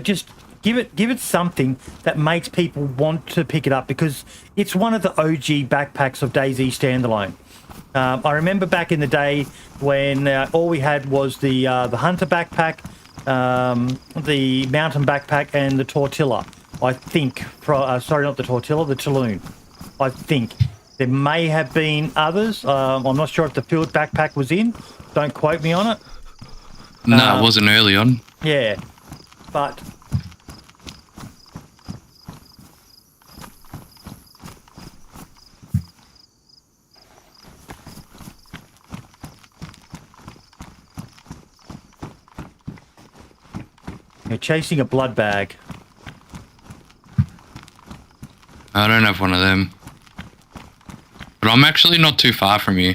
Just give it something that makes people want to pick it up, because it's one of the OG backpacks of DayZ standalone. I remember back in the day when all we had was the hunter backpack, the mountain backpack, and the tortilla. I think, sorry, not the tortilla, the Tulloon. I think there may have been others. I'm not sure if the field backpack was in. Don't quote me on it. No, it wasn't early on. Yeah, but you're chasing a blood bag. I don't have one of them. But I'm actually not too far from you.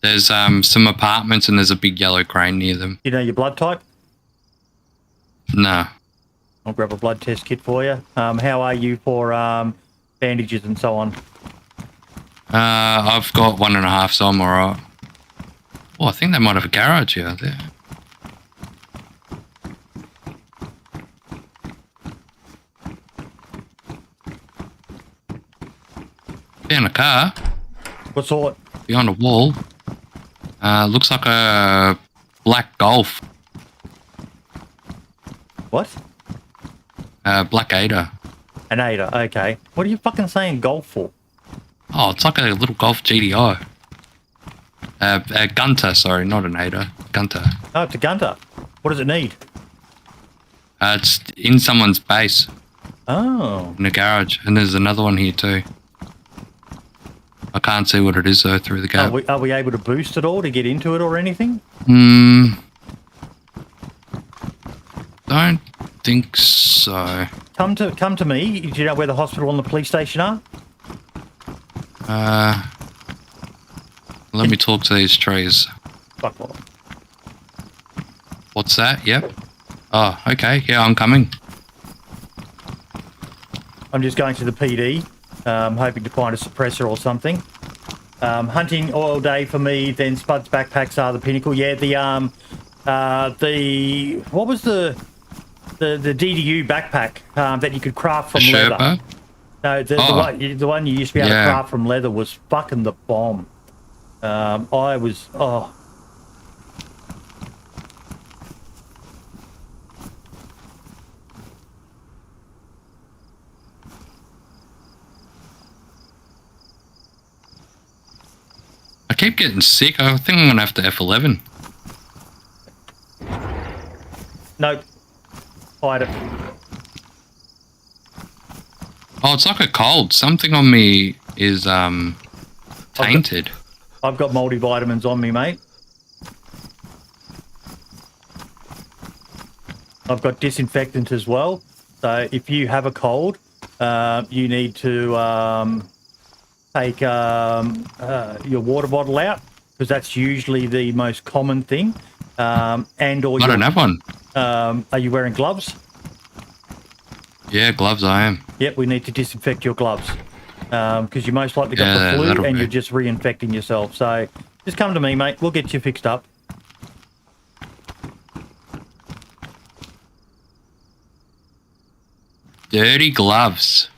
There's some apartments and there's a big yellow crane near them. You know your blood type? No. I'll grab a blood test kit for you. How are you for bandages and so on? I've got 1.5, so I'm alright. Oh, I think they might have a garage here there. Found a car. What sort? Behind a wall. Looks like a black Golf. What? Black Ada. An Ada, okay. What are you fucking saying golf for? Oh, it's like a little Golf GDI. A Gunter, sorry, not an Ada. Gunter. Oh, it's a Gunter. What does it need? It's in someone's base. Oh. In a garage. And there's another one here too. I can't see what it is though through the gap. Are we able to boost it all to get into it or anything? Don't think so. Come to me. Do you know where the hospital and the police station are? Let me talk to these trees. Fuck off. What's that? Yep. Oh, okay. Yeah, I'm coming. I'm just going to the PD, hoping to find a suppressor or something. Hunting all day for me. Then Spud's backpacks are the pinnacle. Yeah, what was the DDU backpack that you could craft from leather? Sherpa? No, the one you used to be able to craft from leather was fucking the bomb. I keep getting sick. I think I'm going to have to F11. Nope. Fight it. Oh, it's like a cold. Something on me is tainted. I've got multivitamins on me, mate. I've got disinfectant as well. So if you have a cold, you need to take your water bottle out, because that's usually the most common thing. and or I don't have one. are you wearing gloves? Yeah, gloves I am. Yep, we need to disinfect your gloves because you most likely got Yeah, the flu that'll and be. you're just reinfecting yourself. So just come to me, mate. We'll get you fixed up. Dirty gloves.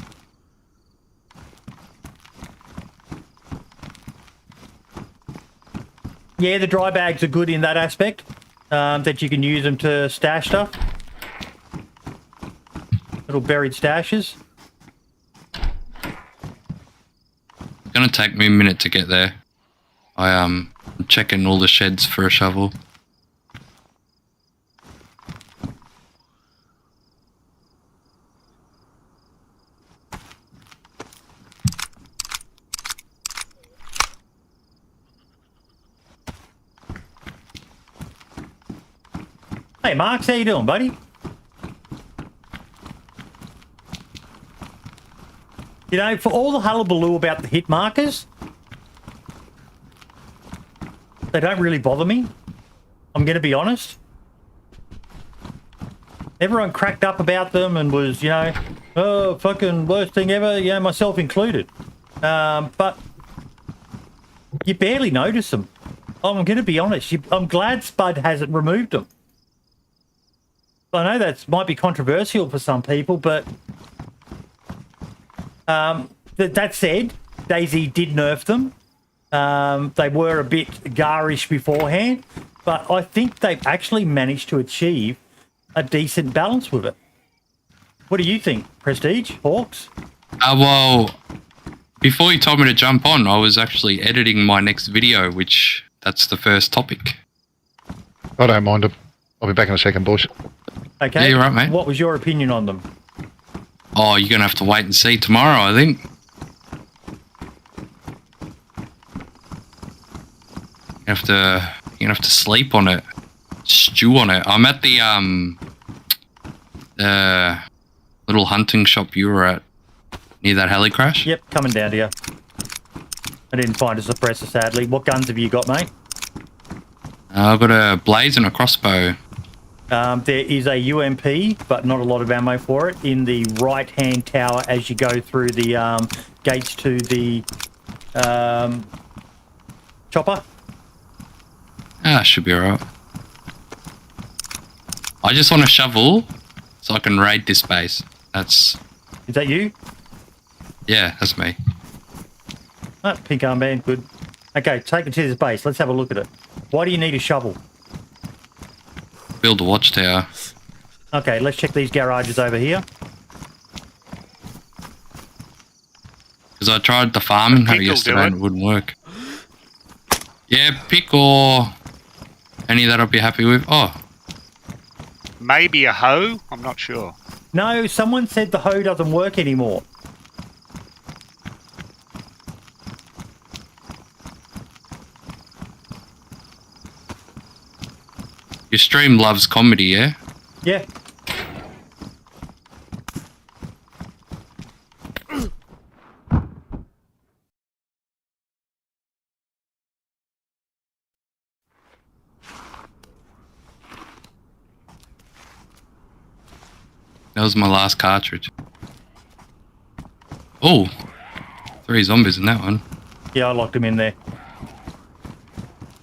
Yeah, the dry bags are good in that aspect, that you can use them to stash stuff. Little buried stashes. It's gonna take me a minute to get there. I'm checking all the sheds for a shovel. Hey, Marks, how you doing, buddy? You know, for all the hullabaloo about the hit markers, they don't really bother me. I'm going to be honest. Everyone cracked up about them and was, you know, oh, fucking worst thing ever, you know, myself included. But you barely notice them. I'm going to be honest. I'm glad Spud hasn't removed them. I know that might be controversial for some people, but that said, Daisy did nerf them. They were a bit garish beforehand, but I think they've actually managed to achieve a decent balance with it. What do you think, Prestige, Hawks? Well, before you told me to jump on, I was actually editing my next video, which that's the first topic. I don't mind them. I'll be back in a second, boys. Okay. Yeah, you're right, mate. What was your opinion on them? Oh, you're gonna have to wait and see tomorrow, I think. You're gonna have to sleep on it, stew on it. I'm at the little hunting shop you were at near that heli crash. Yep, coming down to you. I didn't find a suppressor, sadly. What guns have you got, mate? I've got a blaze and a crossbow. There is a UMP, but not a lot of ammo for it, in the right-hand tower as you go through the gates to the chopper. Should be alright. I just want a shovel so I can raid this base. Is that you? Yeah, that's me. Ah, pink armband, good. Okay, take it to this base. Let's have a look at it. Why do you need a shovel? Build a watchtower. Okay, let's check these garages over here. Because I tried the farming hut Pick will yesterday do and it wouldn't work. Yeah, pick or any that I'll be happy with. Oh, Maybe a hoe? I'm not sure. No, someone said the hoe doesn't work anymore. your stream loves comedy, yeah? Yeah. That was my last cartridge. Oh, 3 zombies in that one. Yeah, I locked him in there.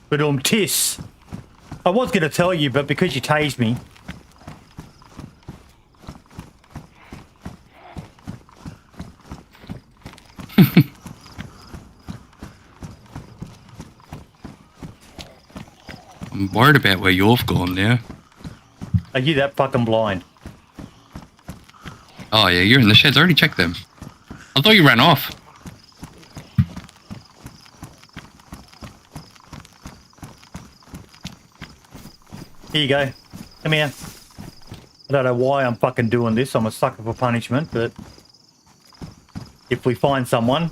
But tis. I was going to tell you, but because you tased me. I'm worried about where you've gone now. Are you that fucking blind? Oh yeah, you're in the sheds. I already checked them. I thought you ran off. Here you go. Come here. I don't know why I'm fucking doing this. I'm a sucker for punishment, but if we find someone.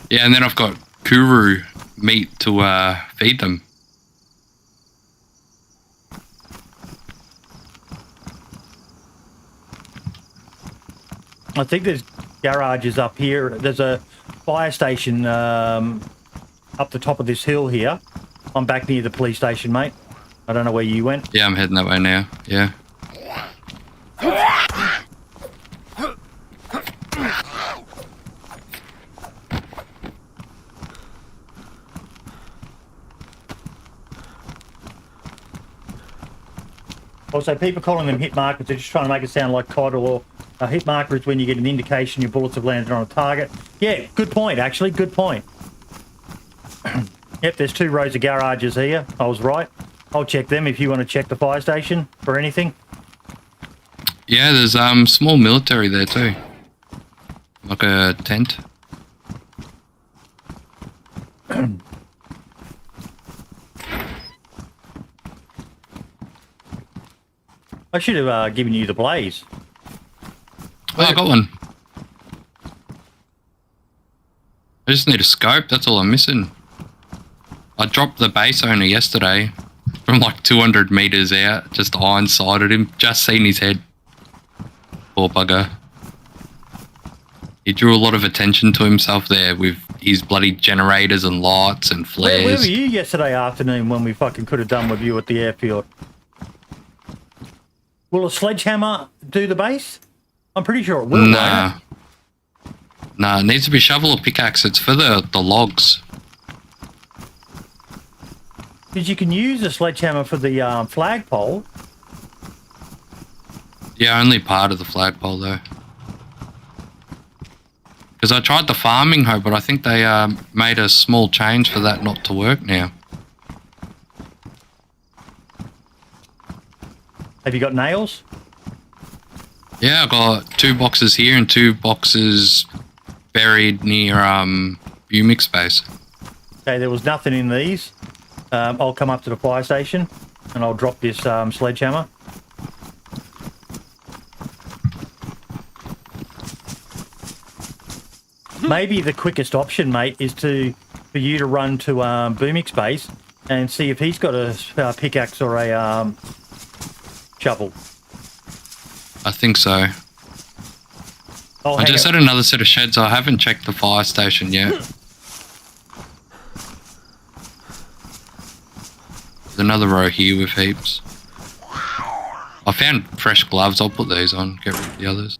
Yeah, and then I've got kuru meat to feed them. I think there's garages up here. There's a fire station up the top of this hill here. I'm back near the police station, mate. I don't know where you went. Yeah, I'm heading that way now. Yeah. Also, people calling them hit markers, they're just trying to make it sound like COD, or a hit marker is when you get an indication your bullets have landed on a target. Yeah, good point, actually, good point. Yep, there's 2 rows of garages here. I was right. I'll check them if you want to check the fire station for anything. Yeah, there's small military there too. Like a tent. I should have given you the blaze. Oh, I got one. I just need a scope, that's all I'm missing. I dropped the base owner yesterday from like 200 meters out, just iron-sighted him, just seen his head. Poor bugger. He drew a lot of attention to himself there with his bloody generators and lights and flares. Where were you yesterday afternoon when we fucking could have done with you at the airfield? Will a sledgehammer do the base? I'm pretty sure it will. Nah. Nah, it needs to be shovel or pickaxe. It's for the logs. Because you can use a sledgehammer for the flagpole. Yeah, only part of the flagpole though. Because I tried the farming hoe, but I think they made a small change for that not to work now. Have you got nails? Yeah, I got 2 boxes here and 2 boxes buried near Umix base. Okay, there was nothing in these. I'll come up to the fire station and I'll drop this sledgehammer. Maybe the quickest option, mate, is for you to run to Boomix base and see if he's got a pickaxe or a shovel. I think so. I just had another set of sheds. I haven't checked the fire station yet. There's another row here with heaps. I found fresh gloves. I'll put these on. Get rid of the others.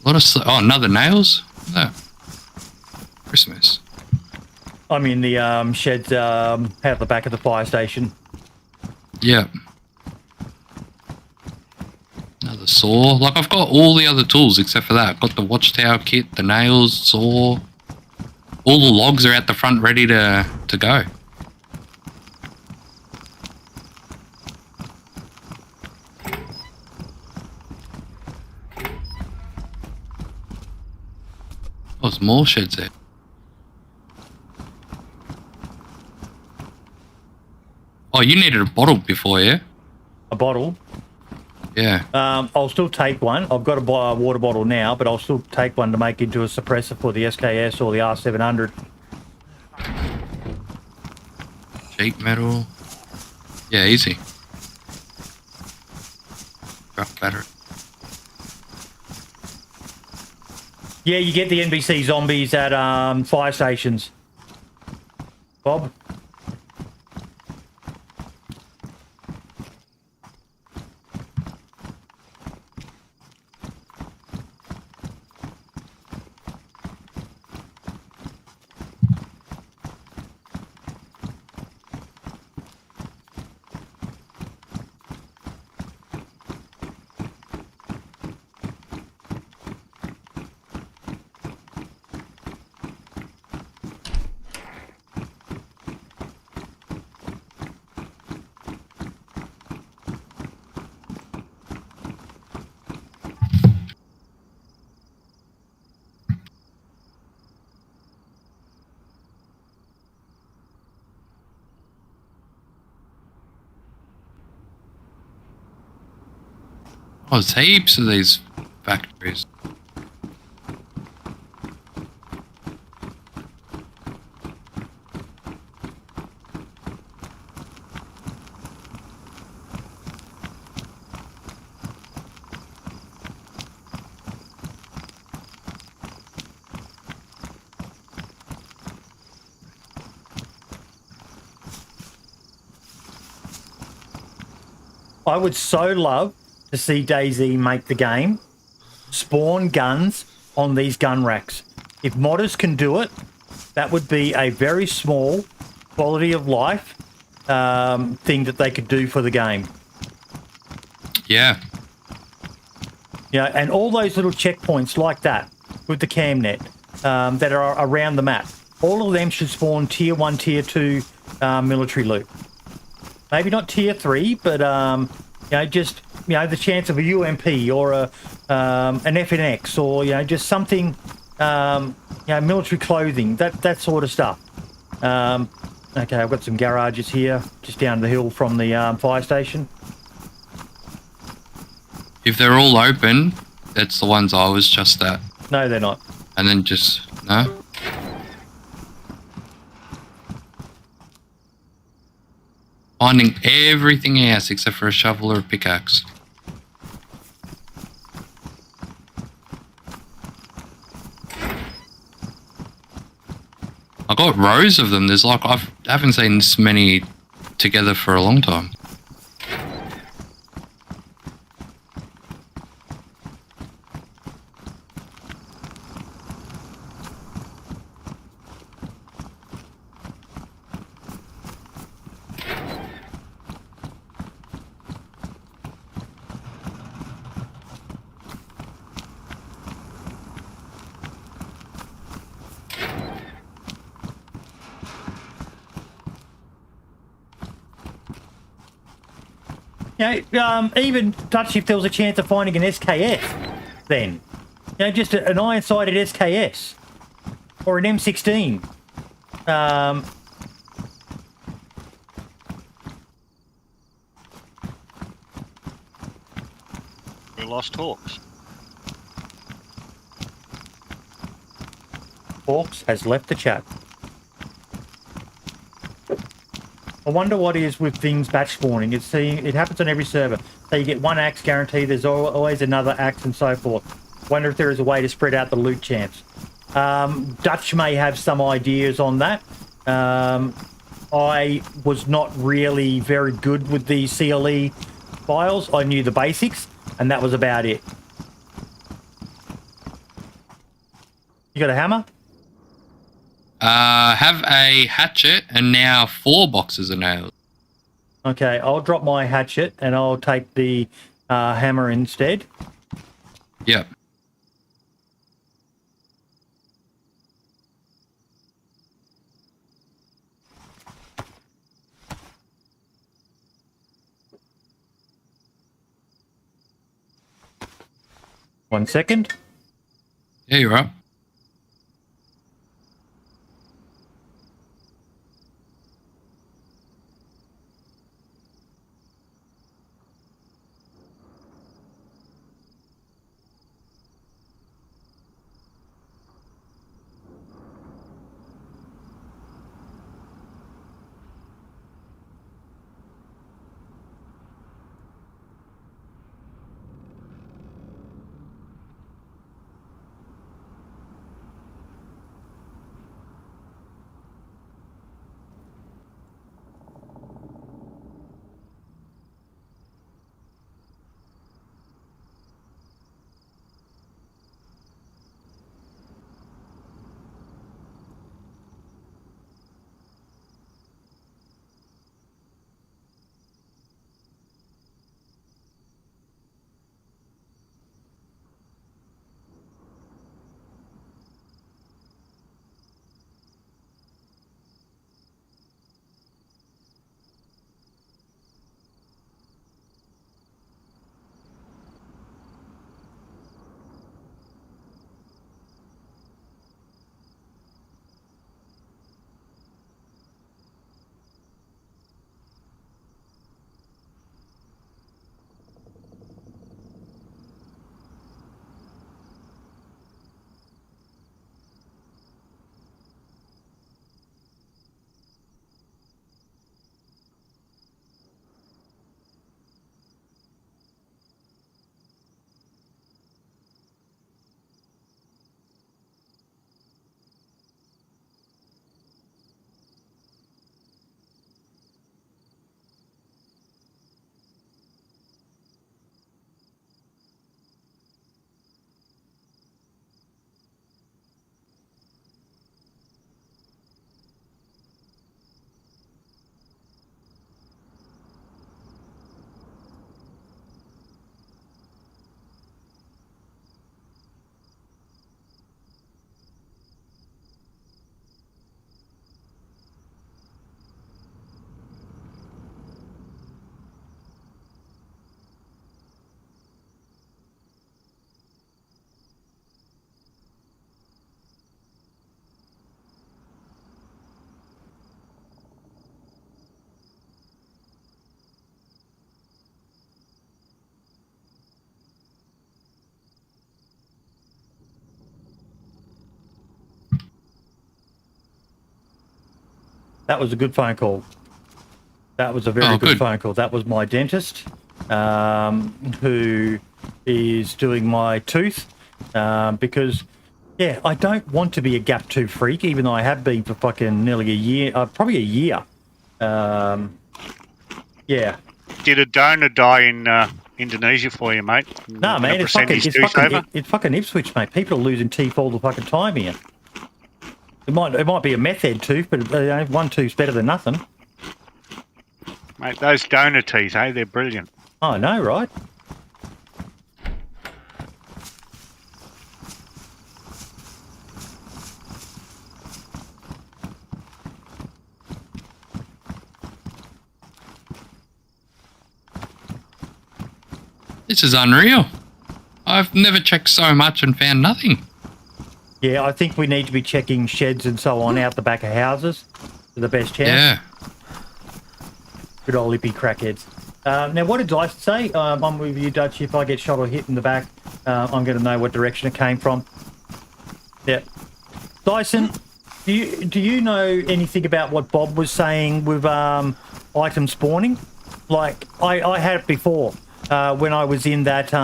A lot of another nails. No. Christmas. I'm in the sheds out the back of the fire station. Yeah. Another saw. Like, I've got all the other tools except for that. I've got the watchtower kit, the nails, saw. All the logs are out the front ready to go. Oh, there's more sheds there. Oh, you needed a bottle before, yeah? A bottle? Yeah. I'll still take one. I've got a water bottle now, but I'll still take one to make into a suppressor for the SKS or the R700. Sheet metal. Yeah, easy. Drop battery. Yeah, you get the NBC zombies at fire stations. Bob? Oh, there's heaps of these factories. I would so love to see DayZ make the game spawn guns on these gun racks. If modders can do it, that would be a very small quality of life thing that they could do for the game. Yeah. Yeah, and all those little checkpoints like that with the cam net that are around the map, all of them should spawn tier 1, tier 2 military loot. Maybe not tier 3, but just the chance of a UMP or an FNX or just something, military clothing, that sort of stuff. Okay, I've got some garages here, just down the hill from the fire station. If they're all open, that's the ones I was just at. No, they're not. And then just, no? Finding everything else except for a shovel or a pickaxe. I got rows of them. There's like, I haven't seen this many together for a long time. Even touch if there was a chance of finding an SKS, then. Just an iron-sighted SKS. Or an M16. We lost Hawks. Hawks has left the chat. I wonder what is with things batch spawning. It happens on every server. So you get one axe guaranteed, there's always another axe and so forth. Wonder if there is a way to spread out the loot chance. Dutch may have some ideas on that. I was not really very good with the CLE files. I knew the basics, and that was about it. You got a hammer? Have a hatchet and now 4 boxes of nails. Okay, I'll drop my hatchet and I'll take the hammer instead. Yep. One second. Yeah, you're up. That was a good phone call. That was a very good phone call. That was my dentist, who is doing my tooth, because, yeah, I don't want to be a gap tooth freak, even though I have been for fucking nearly a year, probably a year. Yeah. Did a donor die in Indonesia for you, mate? No, man, it's fucking Ipswich, mate. People are losing teeth all the fucking time here. It might be a meth head tooth, but one tooth's better than nothing. Mate, those donor teeth, hey, they're brilliant. I know, right? This is unreal. I've never checked so much and found nothing. Yeah, I think we need to be checking sheds and so on out the back of houses for the best chance. Yeah. Good old lippy crackheads. Now, what did Dyson say? I'm with you, Dutch. If I get shot or hit in the back, I'm going to know what direction it came from. Yeah. Dyson, do you know anything about what Bob was saying with item spawning? Like, I had it before when I was in that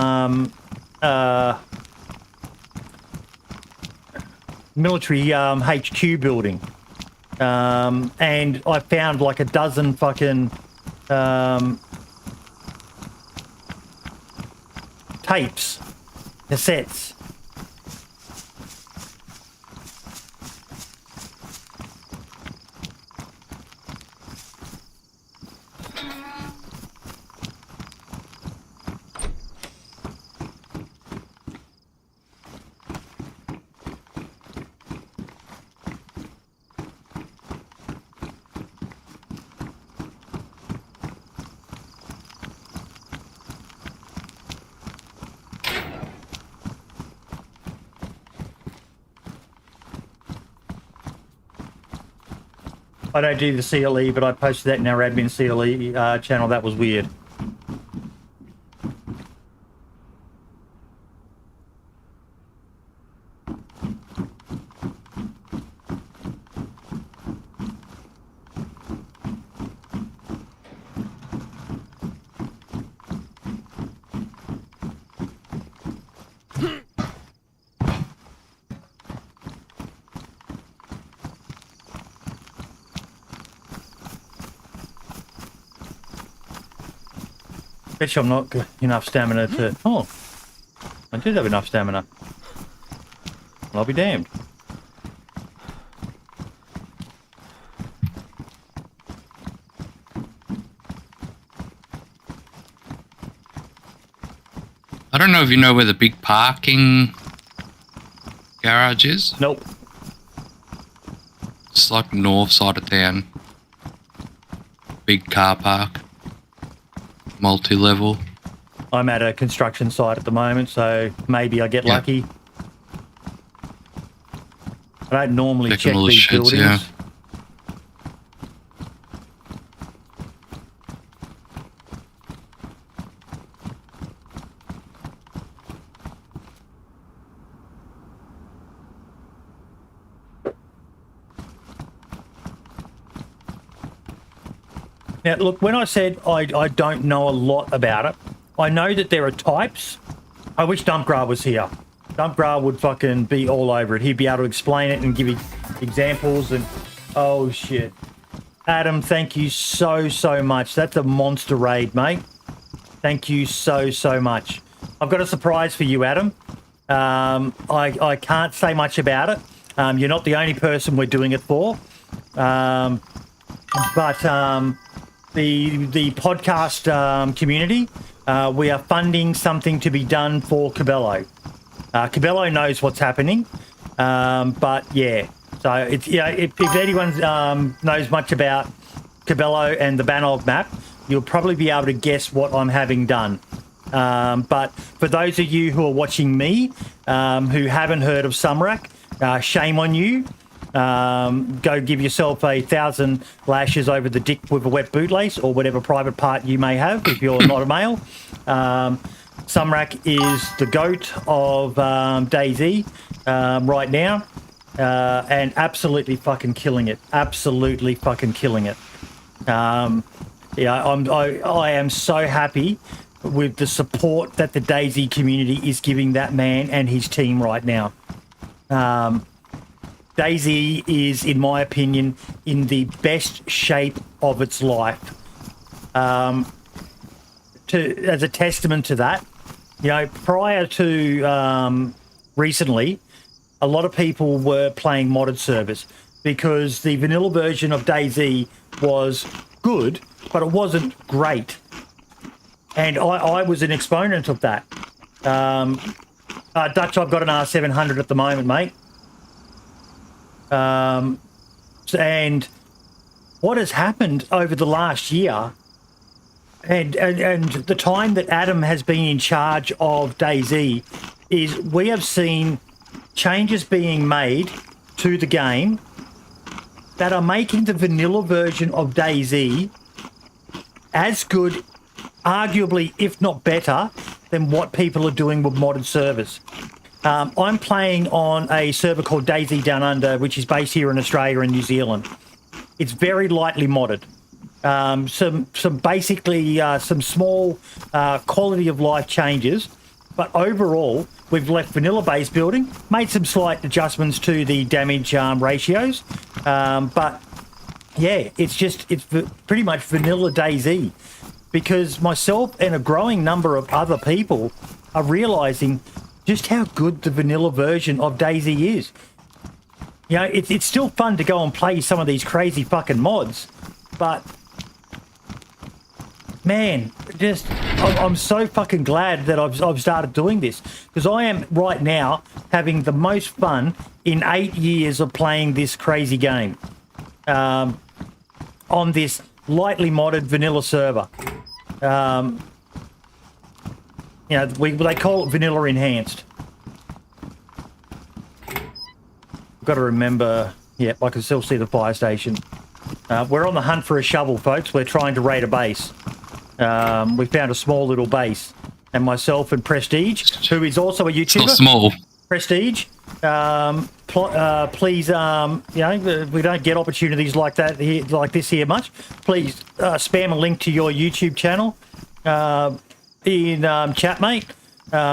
military HQ building. And I found like a dozen fucking tapes, cassettes. I don't do the CLE, but I posted that in our admin CLE channel. That was weird. Bet you I'm not enough stamina to... Oh, I did have enough stamina. Well, I'll be damned. I don't know if you know where the big parking garage is. Nope. It's like north side of town. Big car park. Multi-level. I'm at a construction site at the moment, so maybe I get lucky. I don't normally check these sheds, buildings. Yeah. Now, look, when I said I don't know a lot about it, I know that there are types. I wish Dumpgrah was here. Dumpgrah would fucking be all over it. He'd be able to explain it and give you examples and... Oh, shit. Adam, thank you so much. That's a monster raid, mate. Thank you so much. I've got a surprise for you, Adam. I can't say much about it. You're not the only person we're doing it for. The podcast community, we are funding something to be done for Cabello. Cabello knows what's happening, but yeah. So it's if anyone knows much about Cabello and the Banov map, you'll probably be able to guess what I'm having done. But for those of you who are watching me, who haven't heard of Sumrak, shame on you. Go give yourself 1,000 lashes over the dick with a wet bootlace or whatever private part you may have if you're not a male. Sumrak is the goat of DayZ right now. and absolutely fucking killing it. Absolutely fucking killing it. I am so happy with the support that the DayZ community is giving that man and his team right now. DayZ is, in my opinion, in the best shape of its life. As a testament to that, prior to recently, a lot of people were playing modded servers because the vanilla version of DayZ was good, but it wasn't great. And I was an exponent of that. Dutch, I've got an R700 at the moment, mate. And what has happened over the last year and the time that Adam has been in charge of DayZ is we have seen changes being made to the game that are making the vanilla version of DayZ as good, arguably, if not better, than what people are doing with modded servers. I'm playing on a server called DayZ Down Under, which is based here in Australia and New Zealand. It's very lightly modded. Some small quality of life changes, but overall, we've left vanilla base building, made some slight adjustments to the damage ratios, but yeah, it's pretty much vanilla DayZ, because myself and a growing number of other people are realizing just how good the vanilla version of DayZ is. It's still fun to go and play some of these crazy fucking mods, but man, I'm so fucking glad that I've started doing this, because I am right now having the most fun in 8 years of playing this crazy game on this lightly modded vanilla server. They call it Vanilla Enhanced. Got to remember, yep, I can still see the fire station. We're on the hunt for a shovel, folks. We're trying to raid a base. We found a small little base, and myself and Prestige, who is also a YouTuber. It's not small. Prestige, please, we don't get opportunities like that here, like this here much. Please spam a link to your YouTube channel in chat, mate.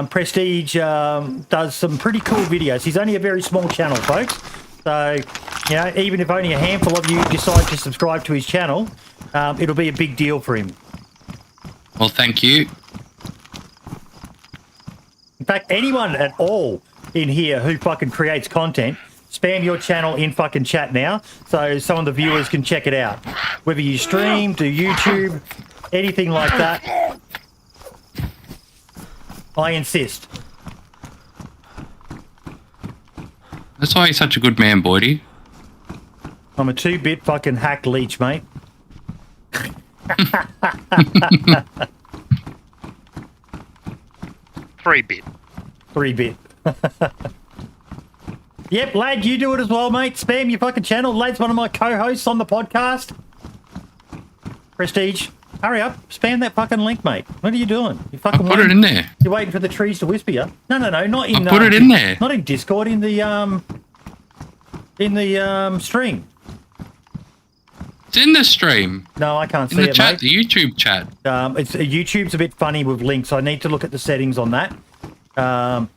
Prestige does some pretty cool videos. He's only a very small channel, folks. So, even if only a handful of you decide to subscribe to his channel, it'll be a big deal for him. Well, thank you. In fact, anyone at all in here who fucking creates content, spam your channel in fucking chat now so some of the viewers can check it out. Whether you stream, do YouTube, anything like that, I insist. That's why he's such a good man, Boydie. I'm a 2-bit fucking hack leech, mate. 3-bit. 3-bit. Yep, Lad, you do it as well, mate. Spam your fucking channel. Lad's one of my co-hosts on the podcast. Prestige, hurry up. Spam that fucking link, mate. What are you doing? You fucking I'll put it in there. You're waiting for the trees to whisper you? No, not in... I'll put it in there. Not in Discord, in the stream. It's in the stream. No, I can't see in the it, chat, mate. the YouTube chat. YouTube's a bit funny with links. I need to look at the settings on that. All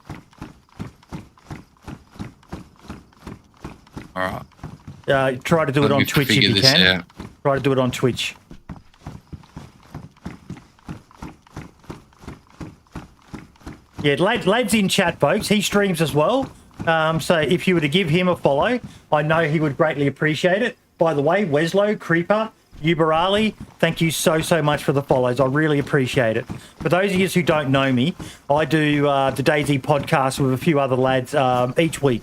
right. Try to do it on Twitch if you can. Try to do it on Twitch. Yeah, Lad's in chat, folks. He streams as well. So if you were to give him a follow, I know he would greatly appreciate it. By the way, Weslow, Creeper, Uberali, thank you so much for the follows. I really appreciate it. For those of you who don't know me, I do the DayZ podcast with a few other lads each week.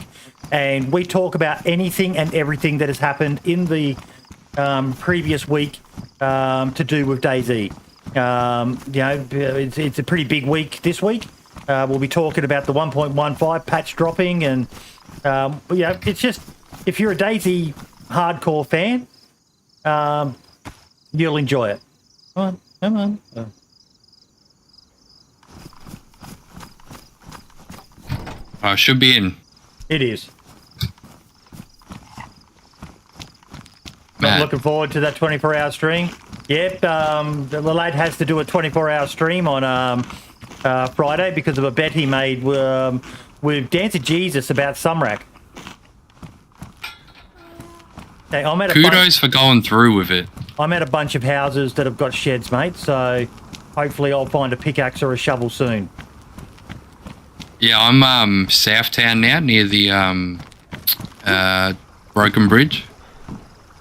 And we talk about anything and everything that has happened in the previous week to do with DayZ. It's a pretty big week this week. We'll be talking about the 1.15 patch dropping, and it's just, if you're a DayZ hardcore fan, you'll enjoy it. Come on. I should be in. It is. that? I'm looking forward to that 24-hour stream. Yep, the lad has to do a 24-hour stream on Friday because of a bet he made with Dancer Jesus about Sumrak. Hey, Kudos for going through with it. I'm at a bunch of houses that have got sheds, mate, so hopefully I'll find a pickaxe or a shovel soon. Yeah, I'm Southtown now, near the Broken Bridge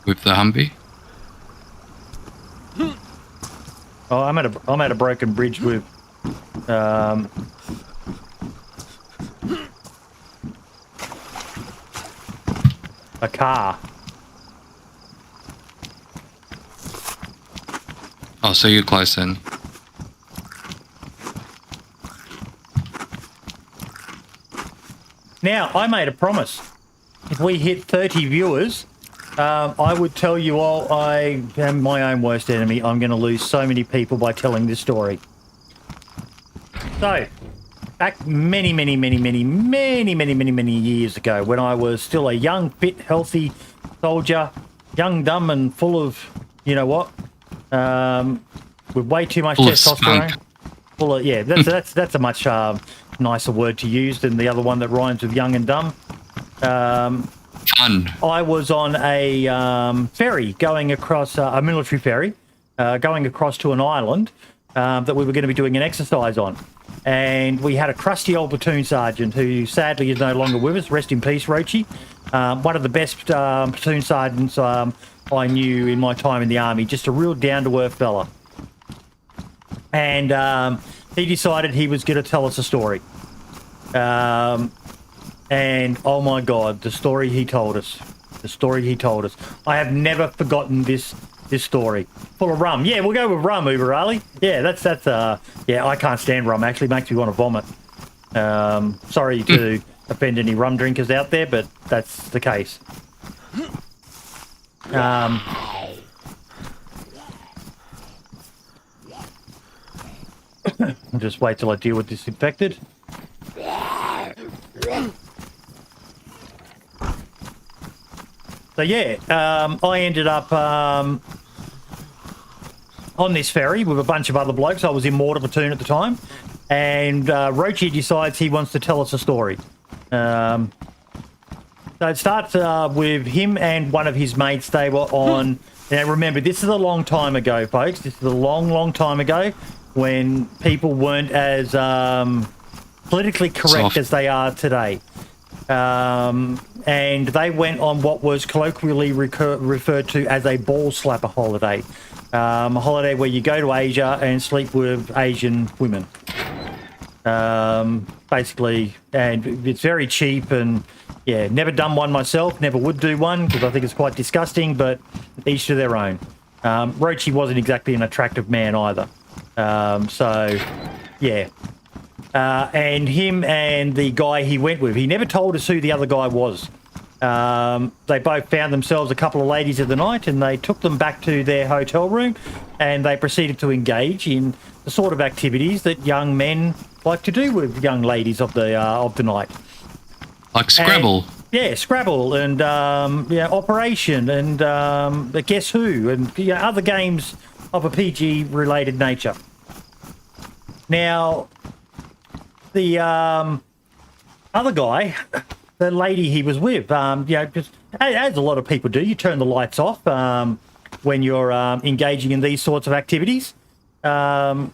with the Humvee. Oh, I'm at a broken bridge with a car. Oh, so you're close then. Now, I made a promise. If we hit 30 viewers, I would tell you all I am my own worst enemy. I'm going to lose so many people by telling this story. So, back many years ago, when I was still a young, fit, healthy soldier, young, dumb, and full of, you know what, with way too much testosterone. Full of, yeah, that's a much nicer word to use than the other one that rhymes with young and dumb. Fun. I was on a ferry going across, a military ferry, going across to an island that we were going to be doing an exercise on. And we had a crusty old platoon sergeant who sadly is no longer with us. Rest in peace, Rochi. One of the best platoon sergeants I knew in my time in the army. Just a real down-to-earth fella. And he decided he was going to tell us a story. And oh my God, the story he told us. The story he told us. I have never forgotten this story. Full of rum. Yeah, we'll go with rum, Uber Ali. Yeah, that's yeah, I can't stand rum. Actually, makes me want to vomit. Sorry to offend any rum drinkers out there, but that's the case. I'll just wait till I deal with this infected. So yeah, I ended up on this ferry with a bunch of other blokes. I was in mortar platoon at the time, and Rochi decides he wants to tell us a story. So it starts with him and one of his mates. They were on. Now remember, this is a long time ago, folks. This is a long time ago when people weren't as politically correct as they are today. And they went on what was colloquially referred to as a ball slapper holiday. A holiday where you go to Asia and sleep with Asian women. Basically, and it's very cheap and, yeah, never done one myself, never would do one because I think it's quite disgusting, but each to their own. Rochi wasn't exactly an attractive man either. So, yeah. And him and the guy he went with, he never told us who the other guy was. They both found themselves a couple of ladies of the night and they took them back to their hotel room and they proceeded to engage in the sort of activities that young men like to do with young ladies of the night. Like Scrabble. And, yeah, Scrabble and yeah, Operation and Guess Who and other games of a PG-related nature. Now, the other guy, the lady he was with, just as a lot of people do, you turn the lights off when you're engaging in these sorts of activities. Hang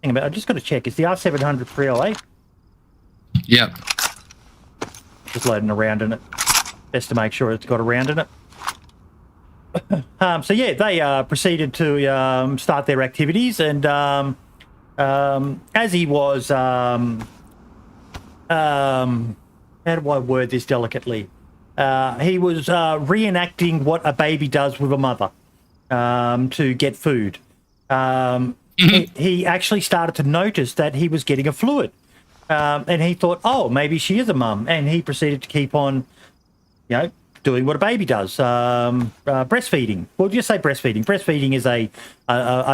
on, I've just got to check. It's the R700 308. Yep. Just loading a round in it. Best to make sure it's got a round in it. So yeah, they proceeded to start their activities, and as he was, how do I word this delicately? He was reenacting what a baby does with a mother to get food. He actually started to notice that he was getting a fluid. And he thought, oh, maybe she is a mum. And he proceeded to keep on, doing what a baby does, breastfeeding. Well, just say breastfeeding. Breastfeeding is a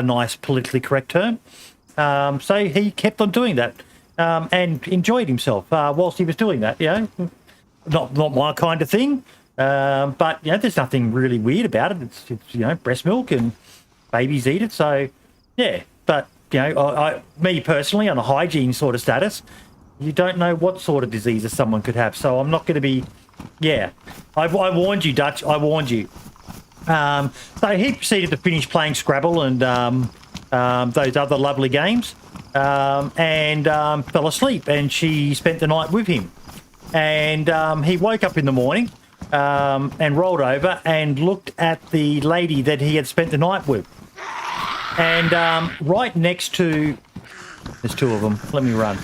nice politically correct term. So he kept on doing that and enjoyed himself whilst he was doing that. Not my kind of thing. But there's nothing really weird about it. It's breast milk and babies eat it. So yeah, but me personally, on a hygiene sort of status, you don't know what sort of diseases someone could have. So I'm not going to be. Yeah, I warned you, Dutch. I warned you. So he proceeded to finish playing Scrabble and those other lovely games, and fell asleep. And she spent the night with him. And he woke up in the morning and rolled over and looked at the lady that he had spent the night with. And right next to... There's two of them. Let me run.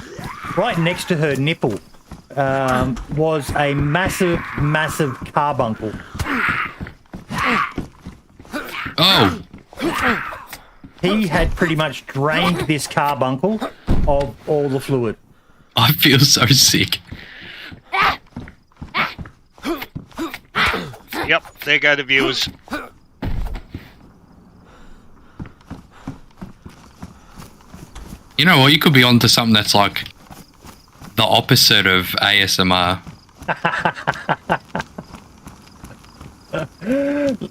Right next to her nipple was a massive, massive carbuncle. Oh! He had pretty much drained this carbuncle of all the fluid. I feel so sick. Yep, there go the viewers. You know what? You could be onto something that's like the opposite of ASMR.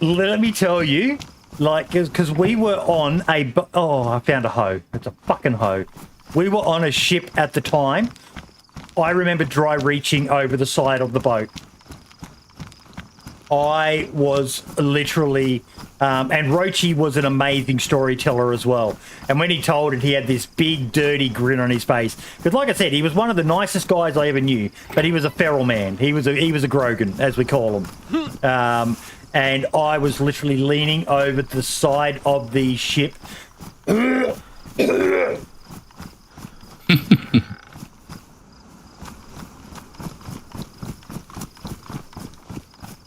Let me tell you, like, because we were on a... Oh, I found a hoe. It's a fucking hoe. We were on a ship at the time. I remember dry reaching over the side of the boat. I was literally... and Rochi was an amazing storyteller as well. And when he told it, he had this big, dirty grin on his face. Because like I said, he was one of the nicest guys I ever knew. But he was a feral man. He was a Grogan, as we call him. And I was literally leaning over to the side of the ship.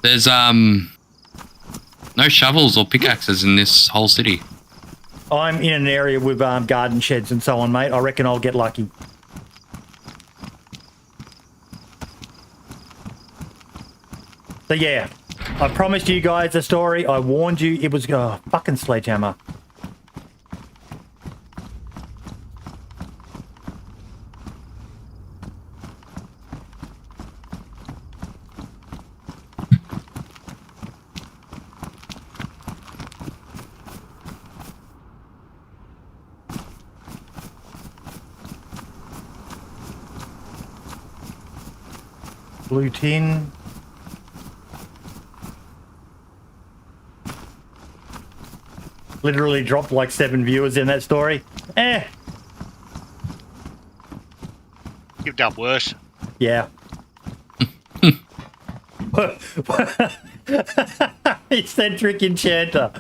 There's no shovels or pickaxes in this whole city. I'm in an area with garden sheds and so on, mate. I reckon I'll get lucky. So yeah, I promised you guys a story. I warned you. It was fucking sledgehammer. Blue tin. Literally dropped like 7 viewers in that story. You've done worse. Yeah. Eccentric enchanter.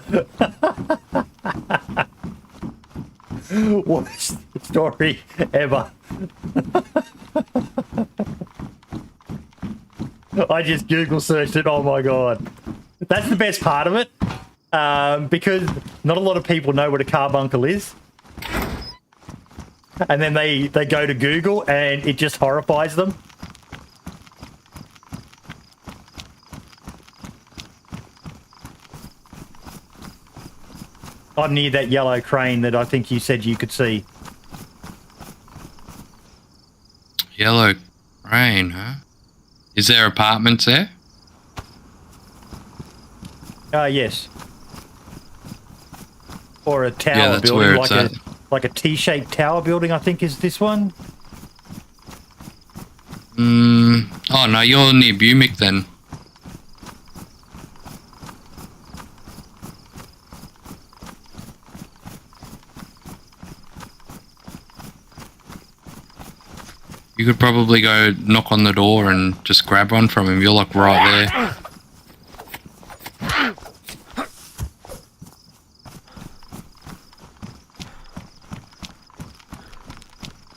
Worst story ever. I just Google searched it. Oh my god. That's the best part of it. Because not a lot of people know what a carbuncle is. And then they go to Google and it just horrifies them. I'm near that yellow crane that I think you said you could see. Yellow crane, huh? Is there apartments there? Yes. Or a tower Yeah, that's building, where it's at. like a T-shaped tower building, I think is this one. Oh no, you're near Bumick then. You could probably go knock on the door and just grab one from him. You're like right there.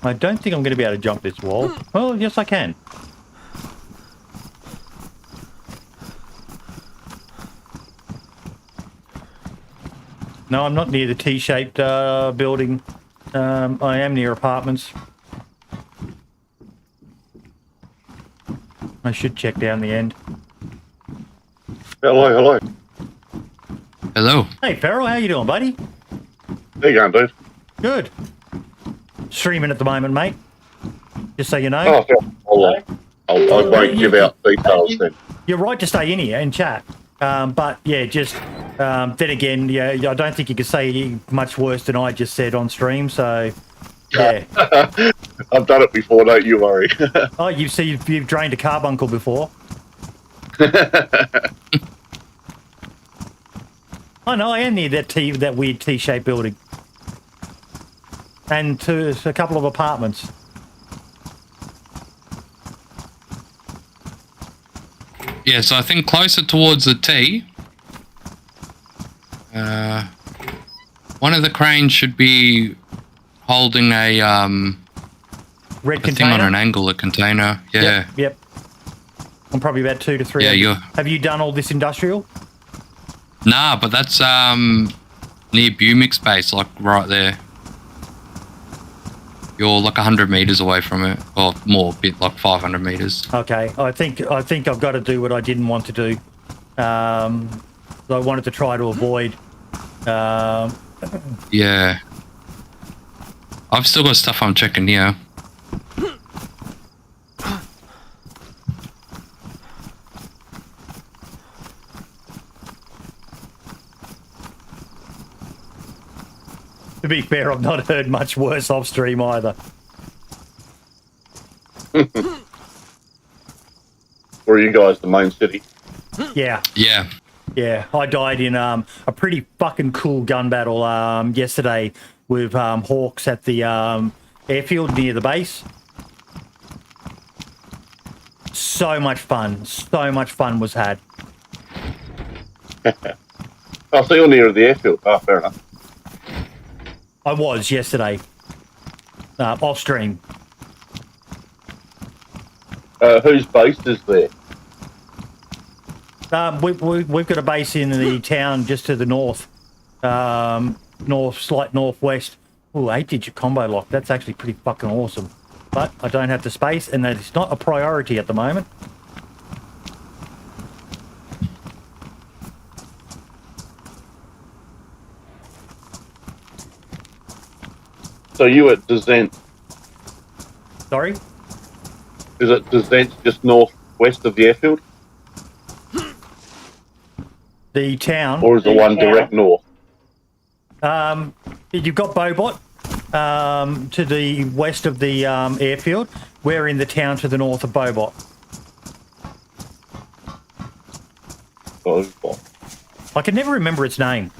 I don't think I'm going to be able to jump this wall. Oh, yes I can. No, I'm not near the T-shaped building. I am near apartments. I should check down the end. Hello, hello. Hello. Hey, Farrell, how you doing, buddy? How you going, dude? Good. Streaming at the moment, mate. Just so you know. Oh, I won't give out details then. You're right to stay in here and chat. But yeah, just then again, yeah, I don't think you could say much worse than I just said on stream. So yeah, I've done it before. Don't you worry. oh, you've drained a carbuncle before. I know, I am near that weird T-shaped building, and to a couple of apartments. Yeah, so I think closer towards the T. One of the cranes should be holding a Red a container. thing on an angle, a container. Yeah. Yep. I'm probably about 2 to 3. Yeah, you're. Have you done all this industrial? Nah, but that's near Bumix base, like right there. You're like 100 meters away from it, or more, bit like 500 meters. Okay, I think I've got to do what I didn't want to do. I wanted to try to avoid. Yeah. I've still got stuff I'm checking here. To be fair, I've not heard much worse off stream either. Were you guys the main city? Yeah. Yeah. Yeah, I died in a pretty fucking cool gun battle yesterday with Hawks at the airfield near the base. So much fun. So much fun was had. Oh, so you're near the airfield. Oh, fair enough. I was yesterday. Off stream. Whose base is there? We've got a base in the town just to the north. Slight northwest. Oh, 8-digit combo lock. That's actually pretty fucking awesome. But I don't have the space, and that is not a priority at the moment. So you at Descent? Sorry? Is it Descent just northwest of the airfield? The town. Or is the one direct north? You've got Bobot to the west of the airfield. We're in the town to the north of Bobot. Oh, I can never remember its name.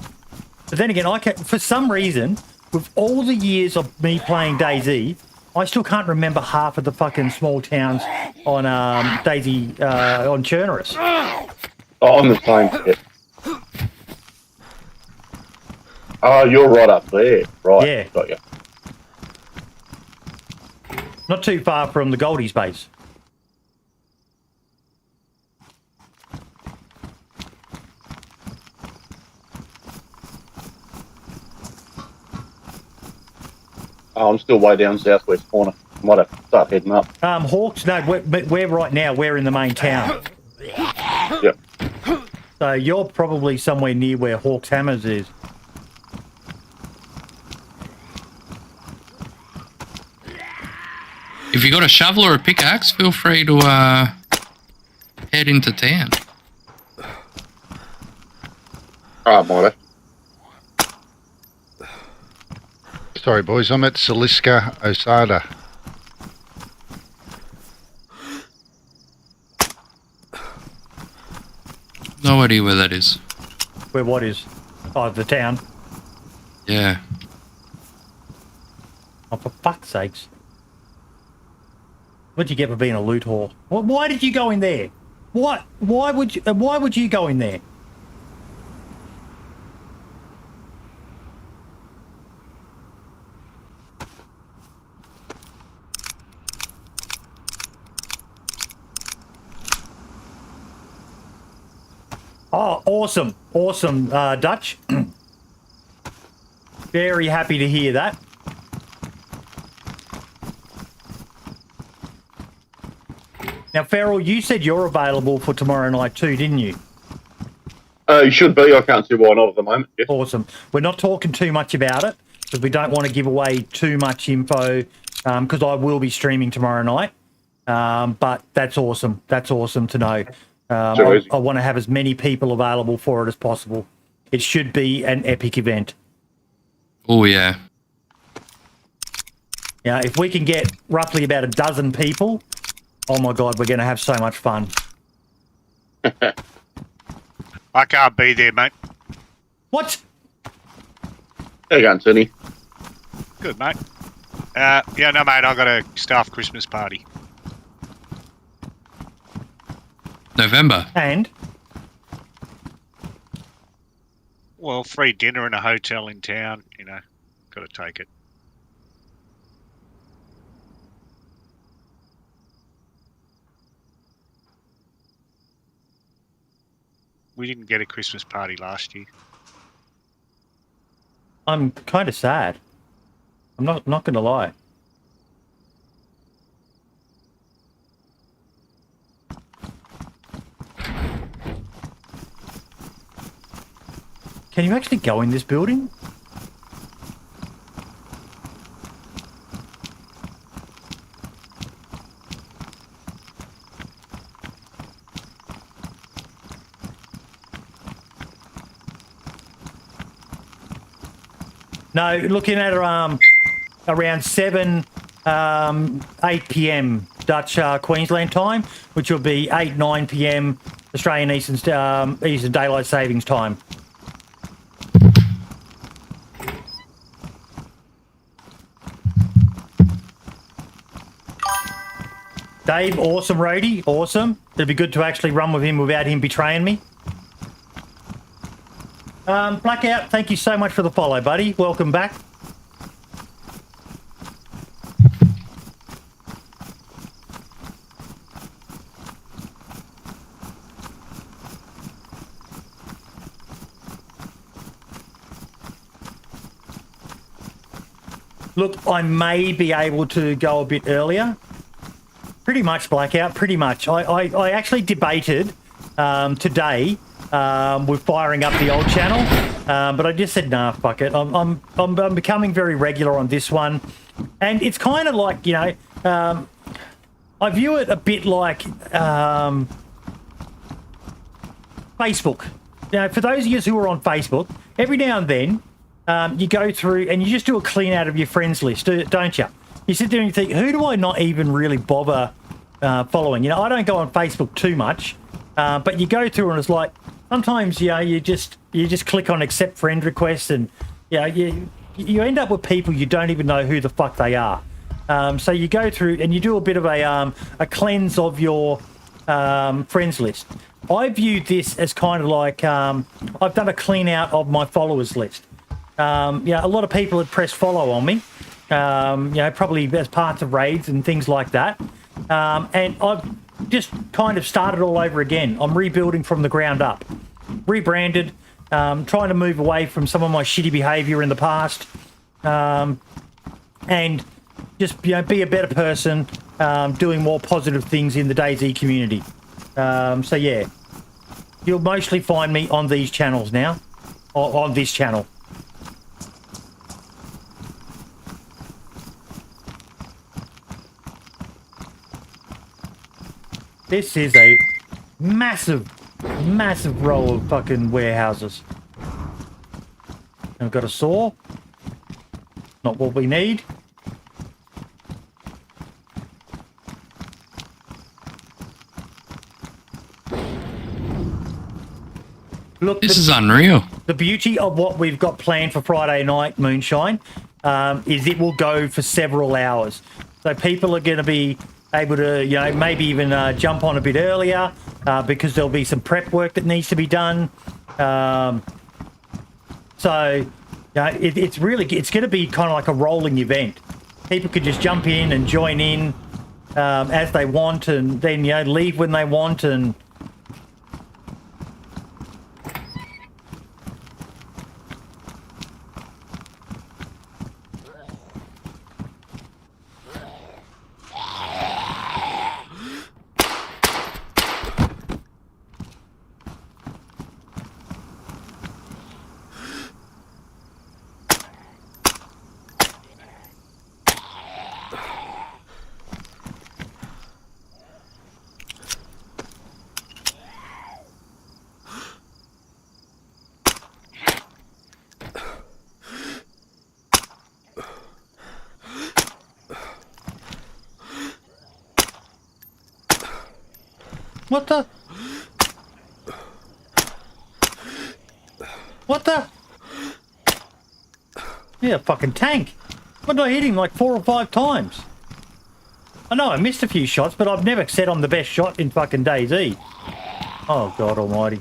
But then again, for some reason, with all the years of me playing DayZ, I still can't remember half of the fucking small towns on DayZ on Chernarus. Oh, on the same set. Oh, you're right up there. Right. Yeah. Got you. Not too far from the Goldie's base. Oh, I'm still way down southwest corner. Might have to start heading up. Hawks, no, we're right now, we're in the main town. Yep. So you're probably somewhere near where Hawks Hammers is. If you got a shovel or a pickaxe, feel free to head into town. Alright, mighty. Sorry, boys. I'm at Saliska, Osada. No idea where that is. Where what is? Oh, the town. Yeah. Oh, for fuck's sakes. What'd you get for being a loot whore? Why did you go in there? What? Why would you go in there? Oh, awesome. Awesome, Dutch. Very happy to hear that. Now, Farrell, you said you're available for tomorrow night too, didn't you? You should be. I can't see why not at the moment. Yes. Awesome. We're not talking too much about it because we don't want to give away too much info because I will be streaming tomorrow night. But that's awesome. That's awesome to know. So I want to have as many people available for it as possible. It should be an epic event. Oh, yeah. Yeah, if we can get roughly about a dozen people, oh my God, we're going to have so much fun. I can't be there, mate. What? How you going, Tony? Good, mate. Yeah, no, mate, I got a staff Christmas party. November. And? Well, free dinner in a hotel in town, you know, got to take it. We didn't get a Christmas party last year. I'm kind of sad. I'm not going to lie. Can you actually go in this building? No, looking at around 8 p.m. Dutch Queensland time, which will be 9 p.m. Australian Eastern Daylight Savings Time. Dave, awesome roadie, awesome. It'd be good to actually run with him without him betraying me. Blackout, thank you so much for the follow, buddy. Welcome back. Look, I may be able to go a bit earlier. Pretty much, Blackout, pretty much. I actually debated today with firing up the old channel, but I just said, nah, fuck it. I'm becoming very regular on this one. And it's kind of like, you know, I view it a bit like Facebook. You know, for those of you who are on Facebook, every now and then you go through and you just do a clean out of your friends list, don't you? You sit there and you think, who do I not even really bother following? You know, I don't go on Facebook too much, but you go through and it's like, sometimes, you know, you just click on accept friend request and, you know, you end up with people you don't even know who the fuck they are. So you go through and you do a bit of a cleanse of your friends list. I view this as kind of like I've done a clean out of my followers list. Yeah, a lot of people had pressed follow on me, you know, probably as parts of raids and things like that. And I've just kind of started all over again. I'm rebuilding from the ground up, rebranded, trying to move away from some of my shitty behavior in the past, and just, you know, be a better person, doing more positive things in the DayZ community. So yeah, you'll mostly find me on these channels now, or on this channel. This is a massive, massive row of fucking warehouses. And I've got a saw. Not what we need. Look, This is unreal. the beauty of what we've got planned for Friday night, Moonshine, is it will go for several hours. So people are going to be able to, you know, maybe even jump on a bit earlier because there'll be some prep work that needs to be done. So it's going to be kind of like a rolling event. People could just jump in and join in as they want, and then, you know, leave when they want. And What the? What the? Yeah, fucking tank. What did I hit him like 4 or 5 times? I know I missed a few shots, but I've never said I'm the best shot in fucking DayZ. Oh, God almighty.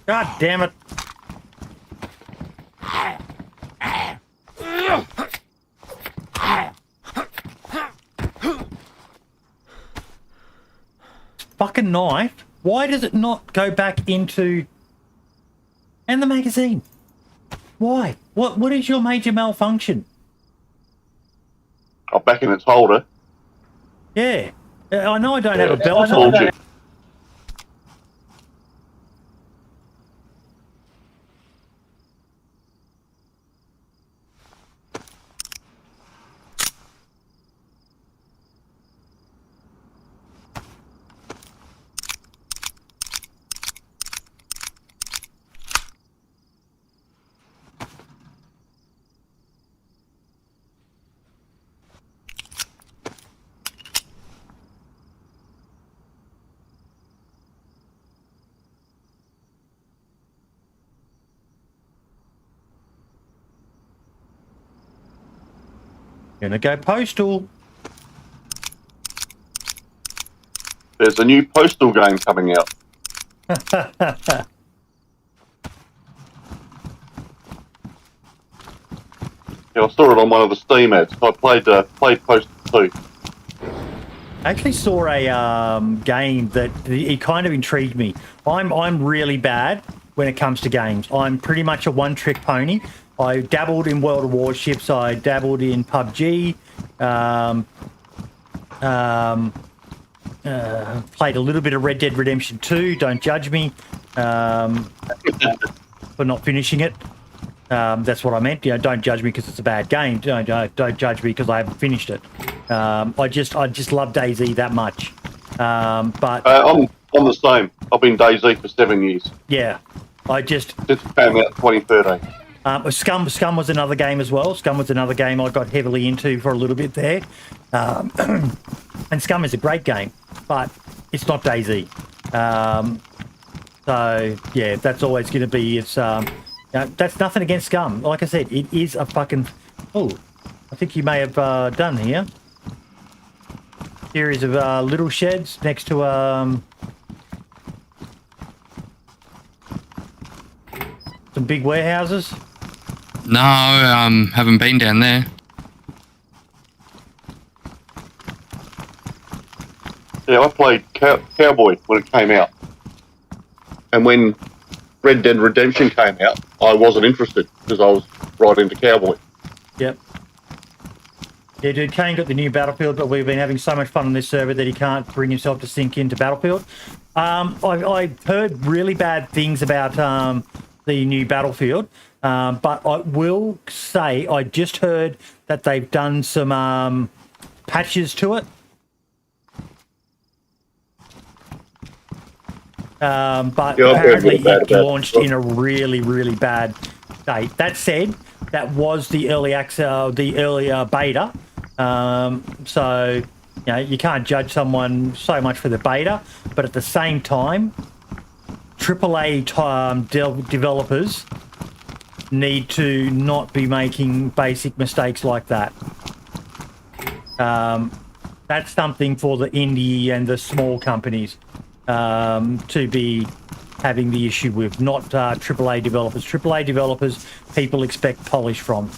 God damn it. Fucking knife. Why does it not go back into... And the magazine? Why? What is your major malfunction? I'm back in its holder. Yeah. I know I don't have a belt on. Bullshit. Gonna go postal. There's a new Postal game coming out. Yeah, I saw it on one of the Steam ads. I played Postal 2. I actually saw a game that it kind of intrigued me. I'm really bad when it comes to games. I'm pretty much a one-trick pony. I dabbled in World of Warships. I dabbled in PUBG. Played a little bit of Red Dead Redemption 2. Don't judge me for not finishing it. That's what I meant. You know, don't judge me because it's a bad game. Don't judge me because I haven't finished it. I just love DayZ that much. But I'm the same. I've been DayZ for 7 years. yeah, Since it came out in 2013. Scum was another game as well. Scum was another game I got heavily into for a little bit there. And Scum is a great game, but it's not DayZ. So yeah, that's always going to be its. That's nothing against Scum. Like I said, it is a fucking. Oh, I think you may have done here. Series of little sheds next to some big warehouses. No, haven't been down there. Yeah, I played Cowboy when it came out. And when Red Dead Redemption came out, I wasn't interested because I was right into Cowboy. Yep. Yeah, dude, Kane got the new Battlefield, but we've been having so much fun on this server that he can't bring himself to sink into Battlefield. I heard really bad things about the new Battlefield, but I will say I just heard that they've done some patches to it. But Yeah, apparently bad it about launched in a really, really bad state. That said, that was the early access, the earlier beta. So, you know, you can't judge someone so much for the beta, but at the same time, AAA developers need to not be making basic mistakes like that. That's something for the indie and the small companies to be having the issue with, not AAA developers. AAA developers, people expect polish from.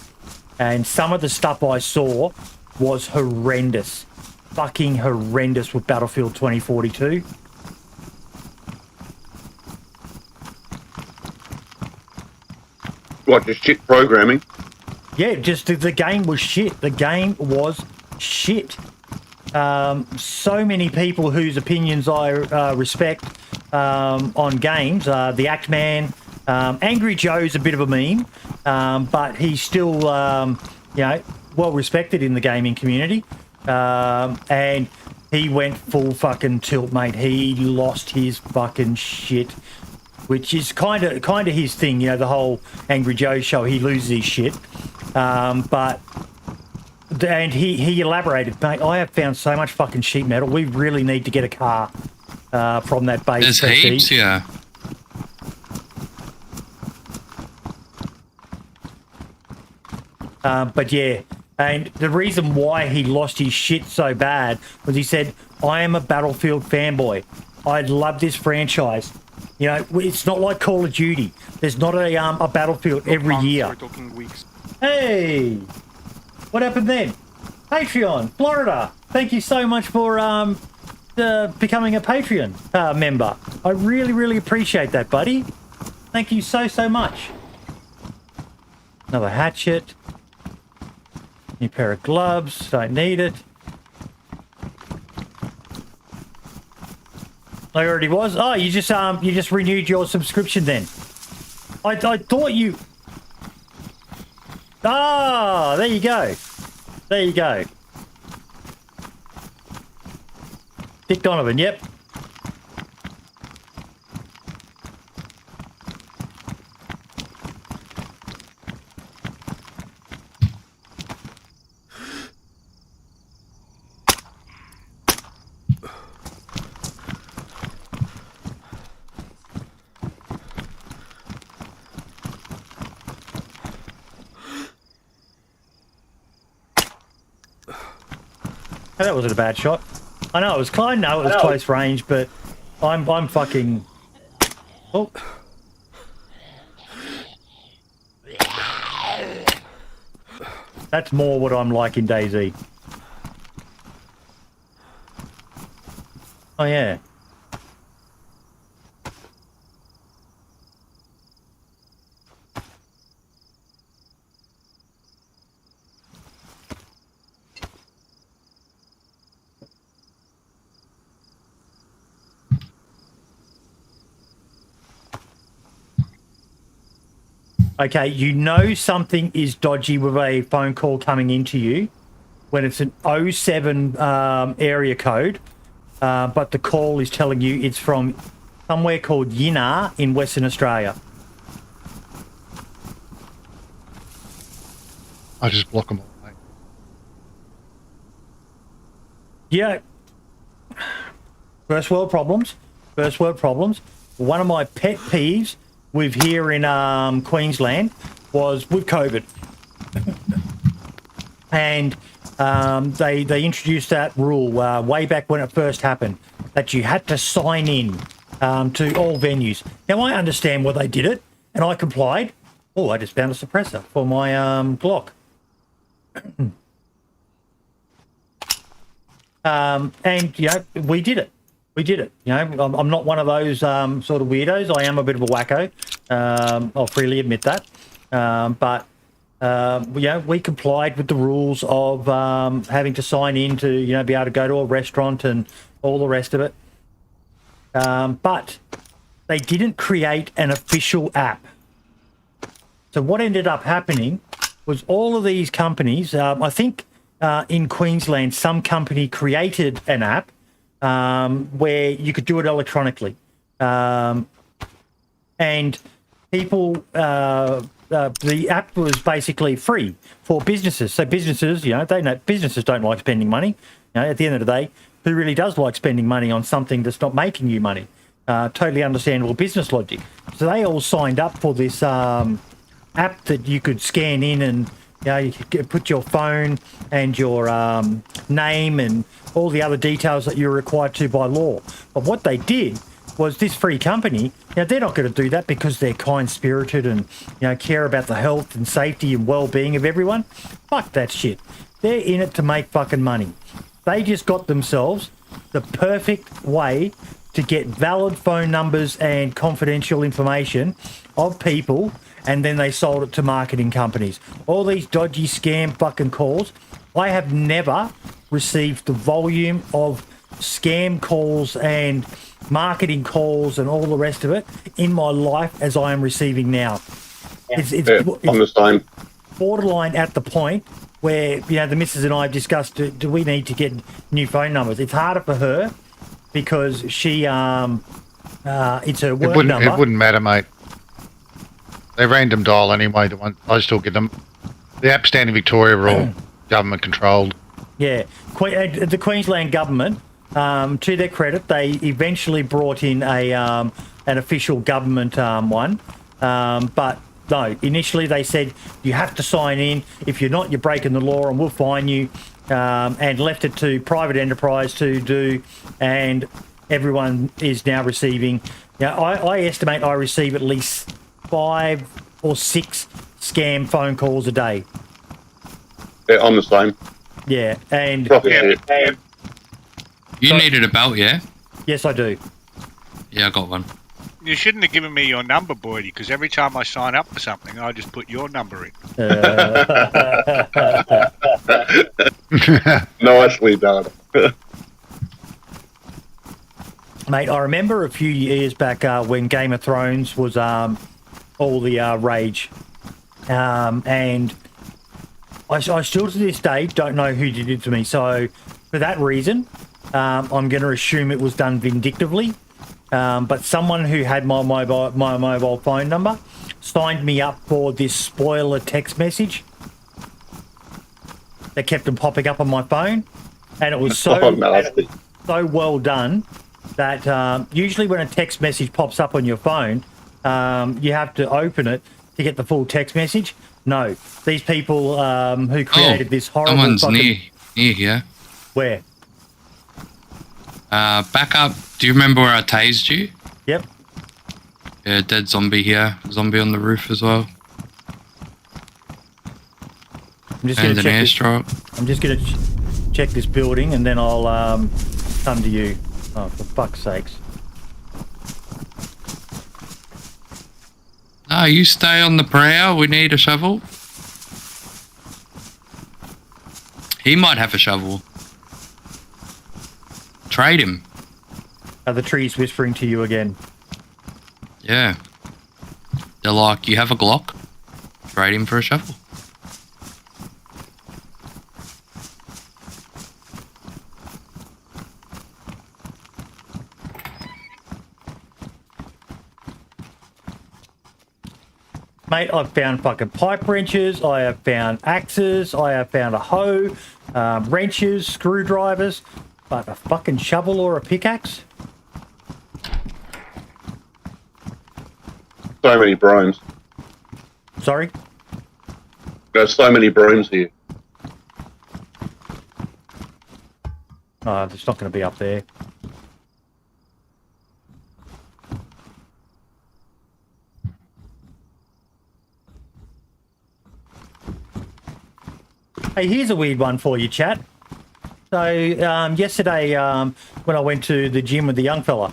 And some of the stuff I saw was horrendous. Fucking horrendous with Battlefield 2042. What, just shit programming? Yeah, just the game was shit. The game was shit. So many people whose opinions I respect on games, the Act Man, Angry Joe's a bit of a meme, but he's still, you know, well respected in the gaming community. And he went full fucking tilt, mate. He lost his fucking shit which is kind of his thing. You know, the whole Angry Joe show. He loses his shit, and he elaborated, mate. I have found so much fucking sheet metal. We really need to get a car from that base. There's heaps, yeah. But yeah, and the reason why he lost his shit so bad was he said, I am a Battlefield fanboy. I love this franchise. You know, it's not like Call of Duty. There's not a Battlefield every year. Hey, what happened then? Patreon, Florida. Thank you so much for becoming a Patreon member. I really, really appreciate that, buddy. Thank you so much. Another hatchet. New pair of gloves. Don't need it. I already was. Oh, you just renewed your subscription then. I thought you. Ah, there you go. There you go. Dick Donovan. Yep. That wasn't a bad shot. I know it was close. No, it was close range, but I'm fucking. Oh. That's more what I'm like in DayZ. Oh yeah. Okay, you know something is dodgy with a phone call coming into you when it's an 07 area code, but the call is telling you it's from somewhere called Yinnar in Western Australia. I just block them all, mate. Yeah. First world problems. First world problems. One of my pet peeves with here in Queensland was with COVID. And they introduced that rule way back when it first happened, that you had to sign in to all venues. Now, I understand why they did it, and I complied. Oh, I just found a suppressor for my Glock. And, you know, we did it. We did it. You know, I'm not one of those sort of weirdos. I am a bit of a wacko. I'll freely admit that. But we complied with the rules of having to sign in to, you know, be able to go to a restaurant and all the rest of it. But they didn't create an official app. So what ended up happening was all of these companies, I think in Queensland, some company created an app where you could do it electronically. And people, the app was basically free for businesses. So businesses, you know, they know businesses don't like spending money. You know, at the end of the day, who really does like spending money on something that's not making you money? Totally understandable business logic. So they all signed up for this app that you could scan in and, you know, you could put your phone and your name and all the other details that you're required to by law. But what they did was this free company, now they're not going to do that because they're kind-spirited and, you know, care about the health and safety and well-being of everyone. Fuck that shit. They're in it to make fucking money. They just got themselves the perfect way to get valid phone numbers and confidential information of people, and then they sold it to marketing companies. All these dodgy scam fucking calls. I have never received the volume of scam calls and marketing calls and all the rest of it in my life as I am receiving now. It's I'm the same. Borderline at the point where, you know, the missus and I have discussed, do we need to get new phone numbers? It's harder for her because she It's her It work wouldn't. number. It wouldn't matter, mate. They random dial anyway. The one I still get them. The apps down in Victoria are all government controlled. Yeah, the Queensland government, to their credit, they eventually brought in an official government one, but no, initially they said you have to sign in. If you're not, you're breaking the law and we'll fine you, and left it to private enterprise to do, and everyone is now receiving. I estimate I receive at least 5 or 6 scam phone calls a day. Yeah, I'm the same. Yeah, and You needed a belt, yeah? yes, I do. Yeah, I got one. You shouldn't have given me your number, Boydie, because every time I sign up for something, I just put your number in. Nicely done. Mate, I remember a few years back when Game of Thrones was all the rage. And I still to this day don't know who did it to me. So for that reason, I'm going to assume it was done vindictively. But someone who had my mobile phone number signed me up for this spoiler text message that kept them popping up on my phone. And it was so well done that usually when a text message pops up on your phone, you have to open it to get the full text message. No, these people who created this horrible someone's near here. Where? Back up. Do you remember where I tased you? Yep. Yeah, dead zombie here. Zombie on the roof as well. I'm just And going to an check airstrike. I'm just going to check this building and then I'll come to you. Oh, for fuck's sakes. No, you stay on the prowl. We need a shovel. He might have a shovel. Trade him. Are the trees whispering to you again? Yeah. They're like, you have a Glock? Trade him for a shovel. Mate, I've found fucking pipe wrenches, I have found axes, I have found a hoe, wrenches, screwdrivers, but a fucking shovel or a pickaxe? So many brooms. Sorry? There's so many brooms here. Oh, it's not going to be up there. Hey, here's a weird one for you, chat. So, yesterday, when I went to the gym with the young fella,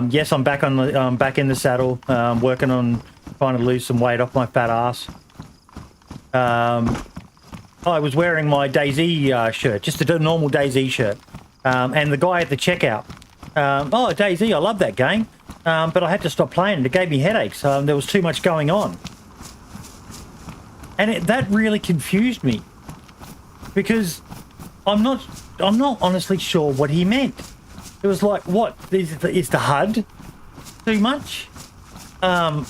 yes, I'm back on the, back in the saddle, working on trying to lose some weight off my fat ass. I was wearing my DayZ shirt, just a normal DayZ shirt, and the guy at the checkout, oh, DayZ, I love that game, but I had to stop playing. It gave me headaches. There was too much going on, and that really confused me. Because I'm not honestly sure what he meant. It was like, what is the HUD too much? And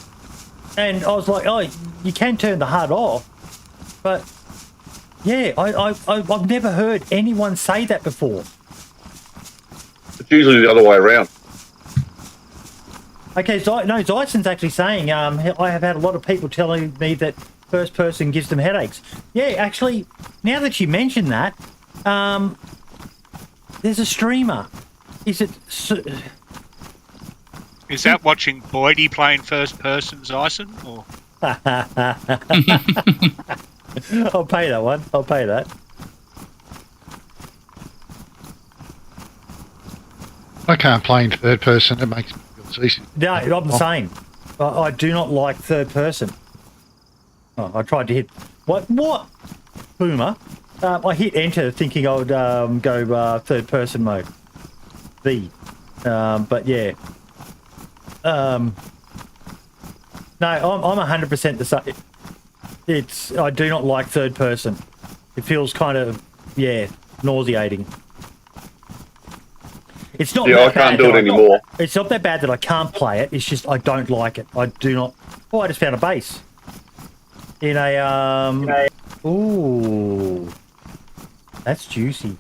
I was like, oh, you can turn the HUD off, but yeah, I've never heard anyone say that before. It's usually the other way around. Okay, so no, Zyson's actually saying I have had a lot of people telling me that first person gives them headaches. Yeah, actually, now that you mention that, there's a streamer. Is that watching Boydie playing first person, Zyson? Or I'll pay that one. I'll pay that. I can't play in third person. It makes me feel seasick. No, I'm the same. I do not like third person. Oh, I tried to hit... What? Boomer. I hit enter thinking I would go third person mode. But yeah. No, I'm 100% the same. I do not like third person. It feels kind of, yeah, nauseating. It's not Yeah, that I can't bad do that it anymore. It's not that bad that I can't play it. It's just I don't like it. I do not. Oh, I just found a base in a Ooh, that's juicy.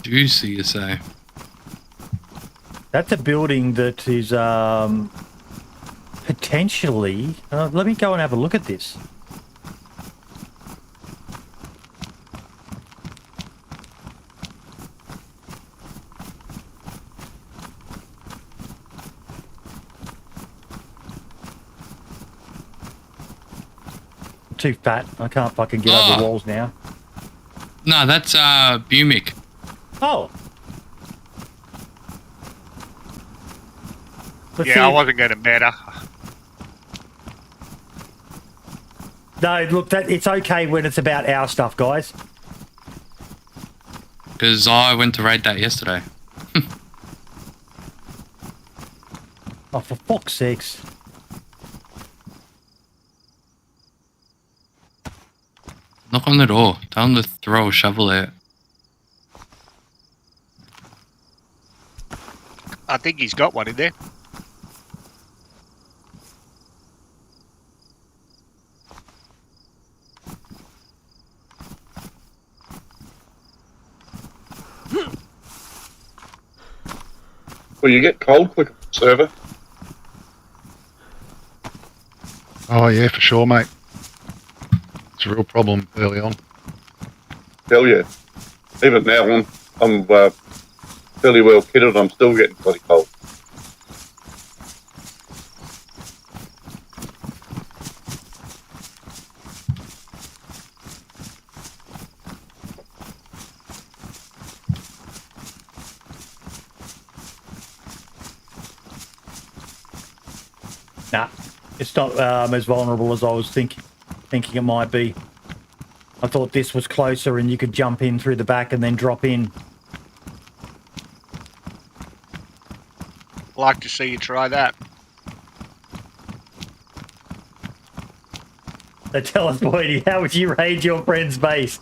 Juicy, you say? That's a building that is potentially. Let me go and have a look at this. Too fat. I can't fucking get over walls now. No, that's Bumic. Oh. Let's Yeah, see I if- wasn't going to matter. No, look, it's okay when it's about our stuff, guys. Because I went to raid that yesterday. Oh, for fuck's sakes. Knock on the door. Tell them to throw a shovel out. I think he's got one in there. Well, you get cold quick on the server. Oh yeah, for sure, mate. It's a real problem early on. Hell yeah. Even now, I'm fairly well kitted. I'm still getting bloody cold. Nah, it's not as vulnerable as I was thinking it might be. I thought this was closer and you could jump in through the back and then drop in. Like to see you try that. So tell us, Boydie, how would you raid your friend's base?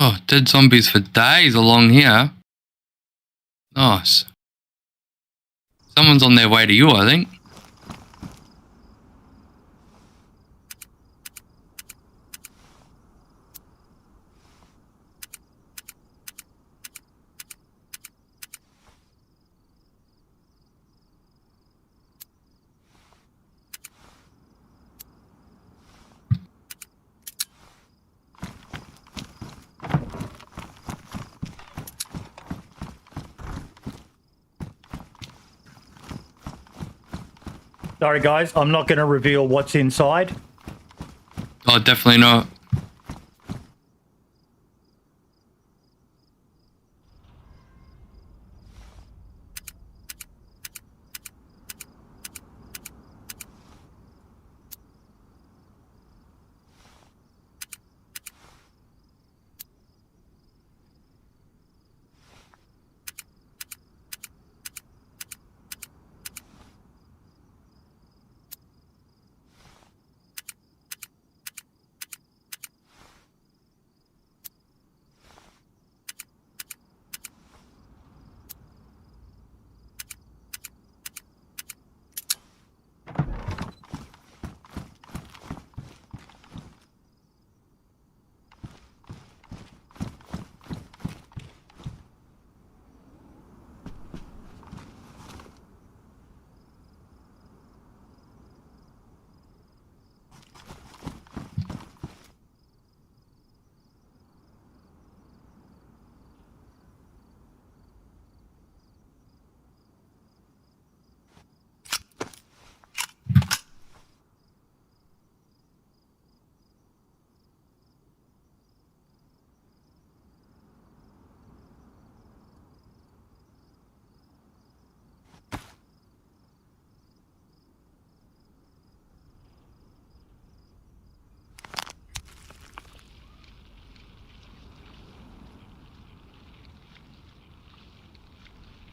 Oh, dead zombies for days along here. Nice. Someone's on their way to you, I think. Sorry, guys, I'm not going to reveal what's inside. Oh, definitely not.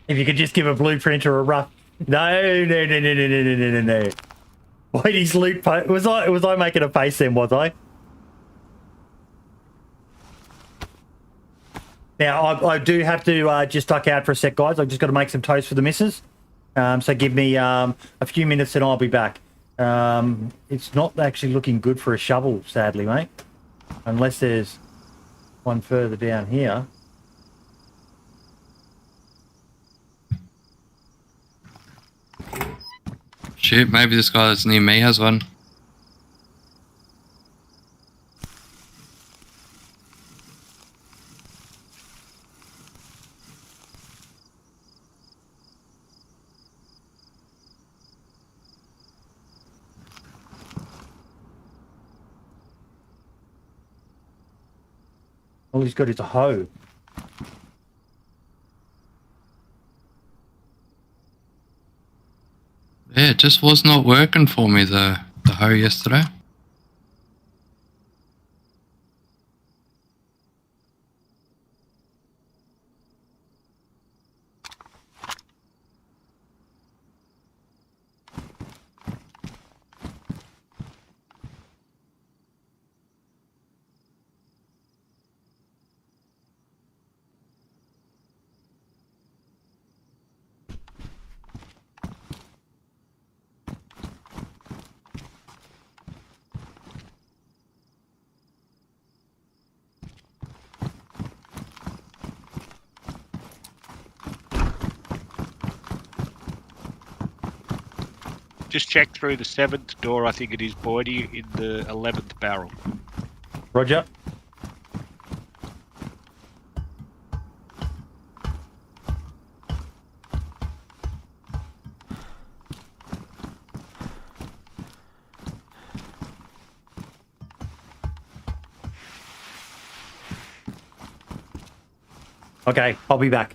If you could just give a blueprint or a rough. No. Wait, his loot was I making a face then, was I? Now I do have to just duck out for a sec, guys. I've just got to make some toast for the missus. So give me a few minutes and I'll be back. It's not actually looking good for a shovel, sadly, mate. Unless there's one further down here. Shit, maybe this guy that's near me has one. All he's got is a hoe. Yeah, it just was not working for me, the hoe yesterday. Just check through the 7th door, I think it is, Boydie, in the 11th barrel. Roger. Okay, I'll be back.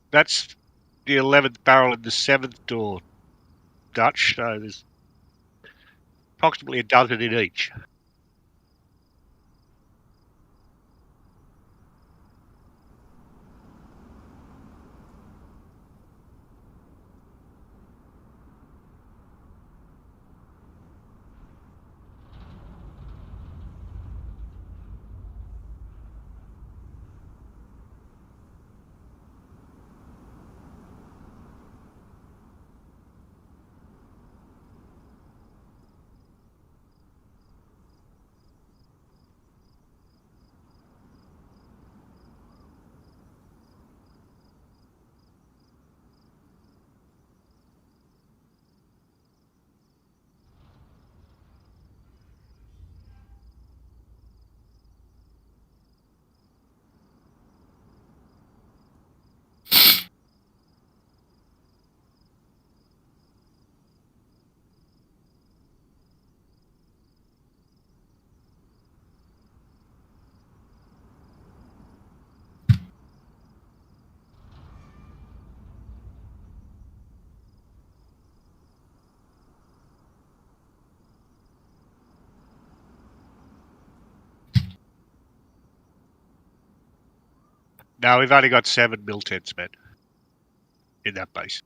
That's the 11th barrel in the 7th door, Dutch, so there's approximately a dozen in each. No, we've only got 7 mil tents, man, in that base.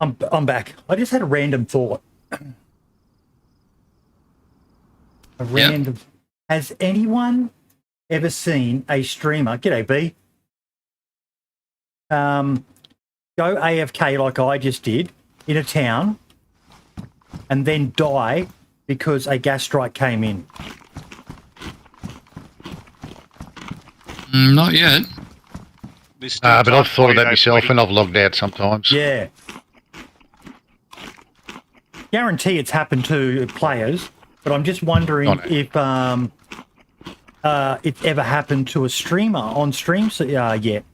I'm back. I just had a random thought. Has anyone ever seen a streamer? G'day, B. Go AFK like I just did in a town, and then die because a gas strike came in. Not yet. But I've thought of that myself, and I've logged out sometimes. Yeah. Guarantee it's happened to players, but I'm just wondering if it's ever happened to a streamer on stream yet.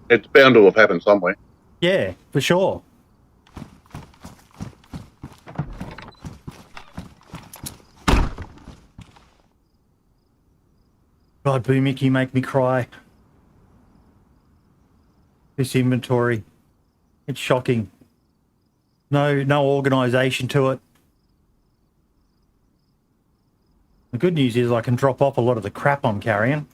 It's bound to have happened somewhere. Yeah, for sure. God, Boo Mickey, make me cry. This inventory. It's shocking. No organisation to it. The good news is I can drop off a lot of the crap I'm carrying.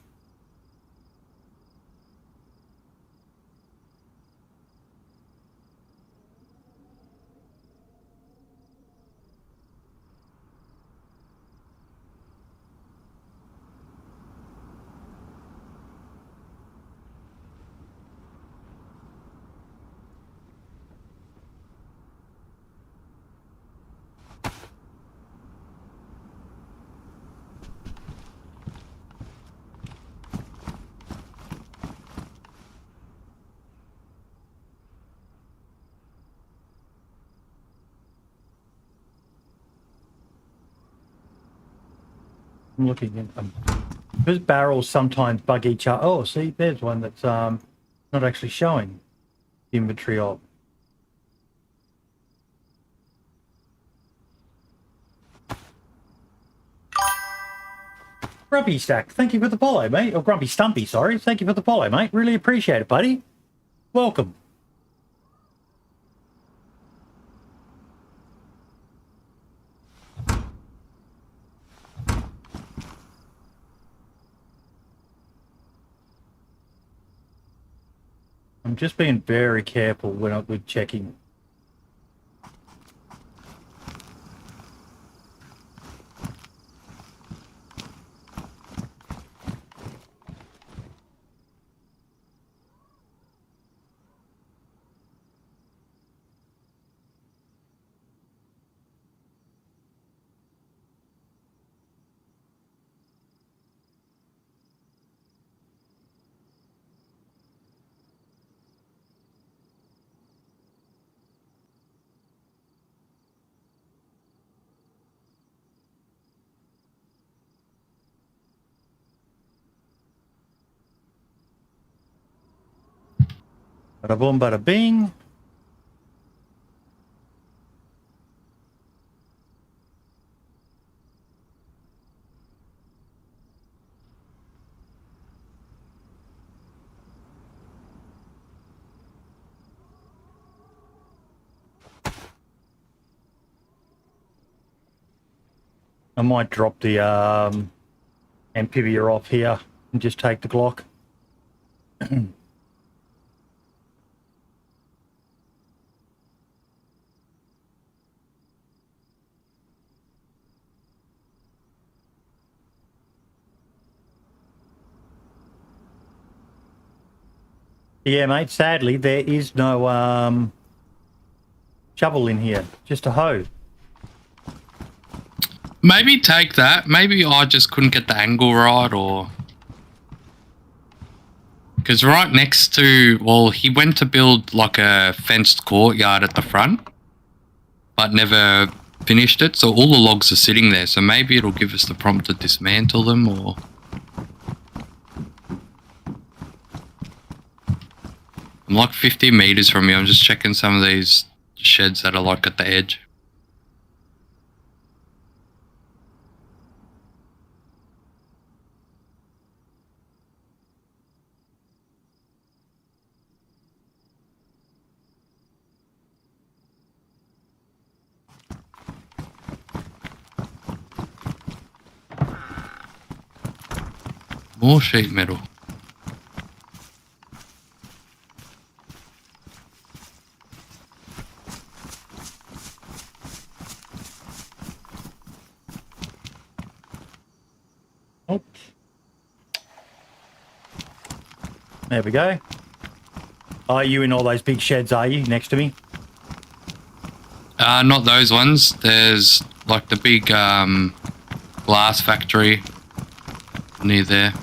I'm looking at them. Because barrels sometimes bug each other. Oh, see, there's one that's not actually showing the inventory of. Grumpy Stack, thank you for the follow, mate. Or Grumpy Stumpy, sorry. Thank you for the follow, mate. Really appreciate it, buddy. Welcome. I'm just being very careful when we're checking. Bada boom, bada bing. I might drop the amphibia off here and just take the Glock. Yeah, mate, sadly, there is no shovel in here, just a hoe. Maybe take that. Maybe I just couldn't get the angle right, or... Because right next to... Well, he went to build like a fenced courtyard at the front, but never finished it, so all the logs are sitting there, so maybe it'll give us the prompt to dismantle them, or... I'm like 50 meters from you. I'm just checking some of these sheds that are like at the edge. More sheet metal. Oh. There we go. Are you in all those big sheds, are you, next to me? Not those ones. There's like the big glass factory near there.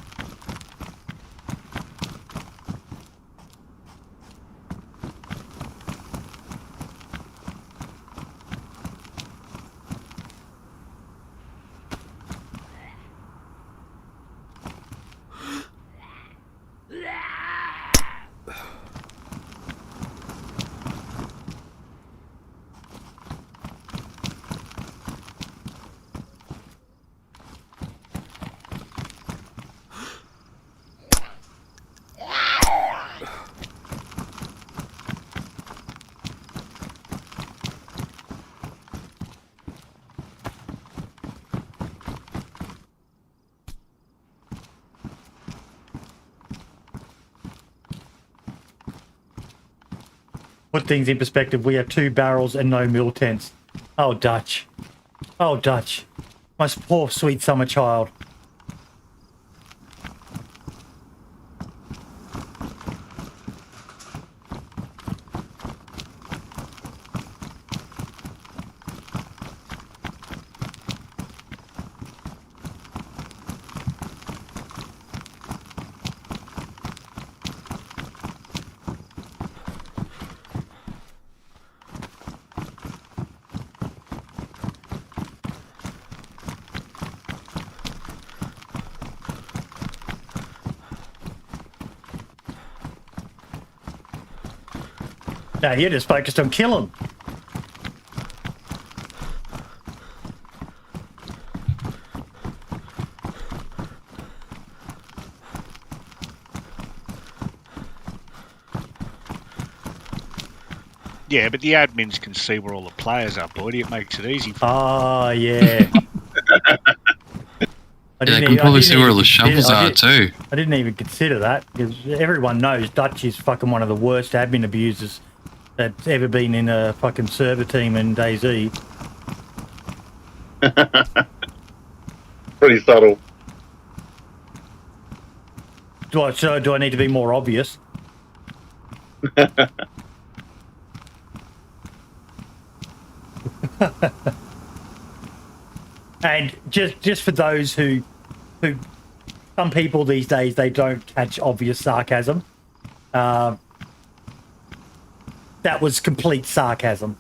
Put things in perspective, we have 2 barrels and no mill tents. Oh, Dutch. Oh, Dutch. My poor sweet summer child. No, you're just focused on killing. Yeah, but the admins can see where all the players are, buddy. It makes it easy. Oh, yeah. They can probably see where all the shovels are too. I didn't even consider that, because everyone knows Dutch is fucking one of the worst admin abusers that's ever been in a fucking server team in DayZ. Pretty subtle. Do I need to be more obvious? And just for those who some people these days, they don't catch obvious sarcasm. That was complete sarcasm.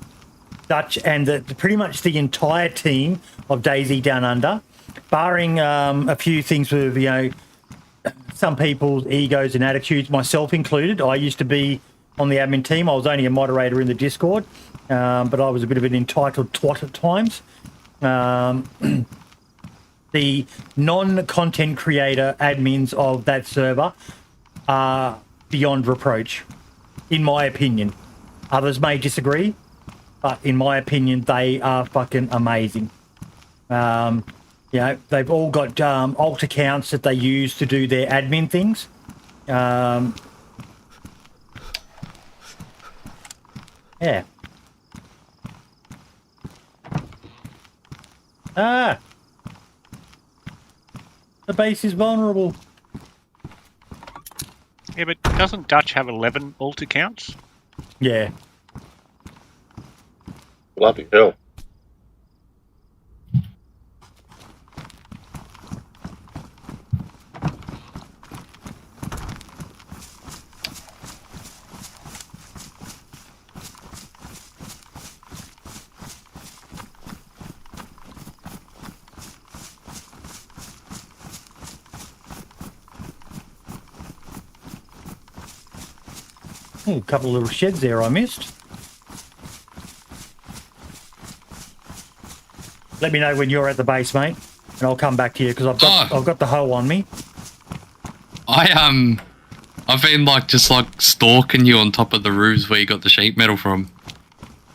Dutch and pretty much the entire team of DayZ Down Under, barring a few things with, you know, some people's egos and attitudes, myself included. I used to be on the admin team. I was only a moderator in the Discord, but I was a bit of an entitled twat at times. The non-content creator admins of that server are beyond reproach, in my opinion. Others may disagree, but in my opinion, they are fucking amazing. You know, they've all got alt accounts that they use to do their admin things. Yeah. Ah! The base is vulnerable. Yeah, but doesn't Dutch have 11 alt accounts? Yeah. Bloody hell. A couple of little sheds there I missed. Let me know when you're at the base, mate, and I'll come back to you because I've got the hoe on me. I've been just stalking you on top of the roofs where you got the sheet metal from.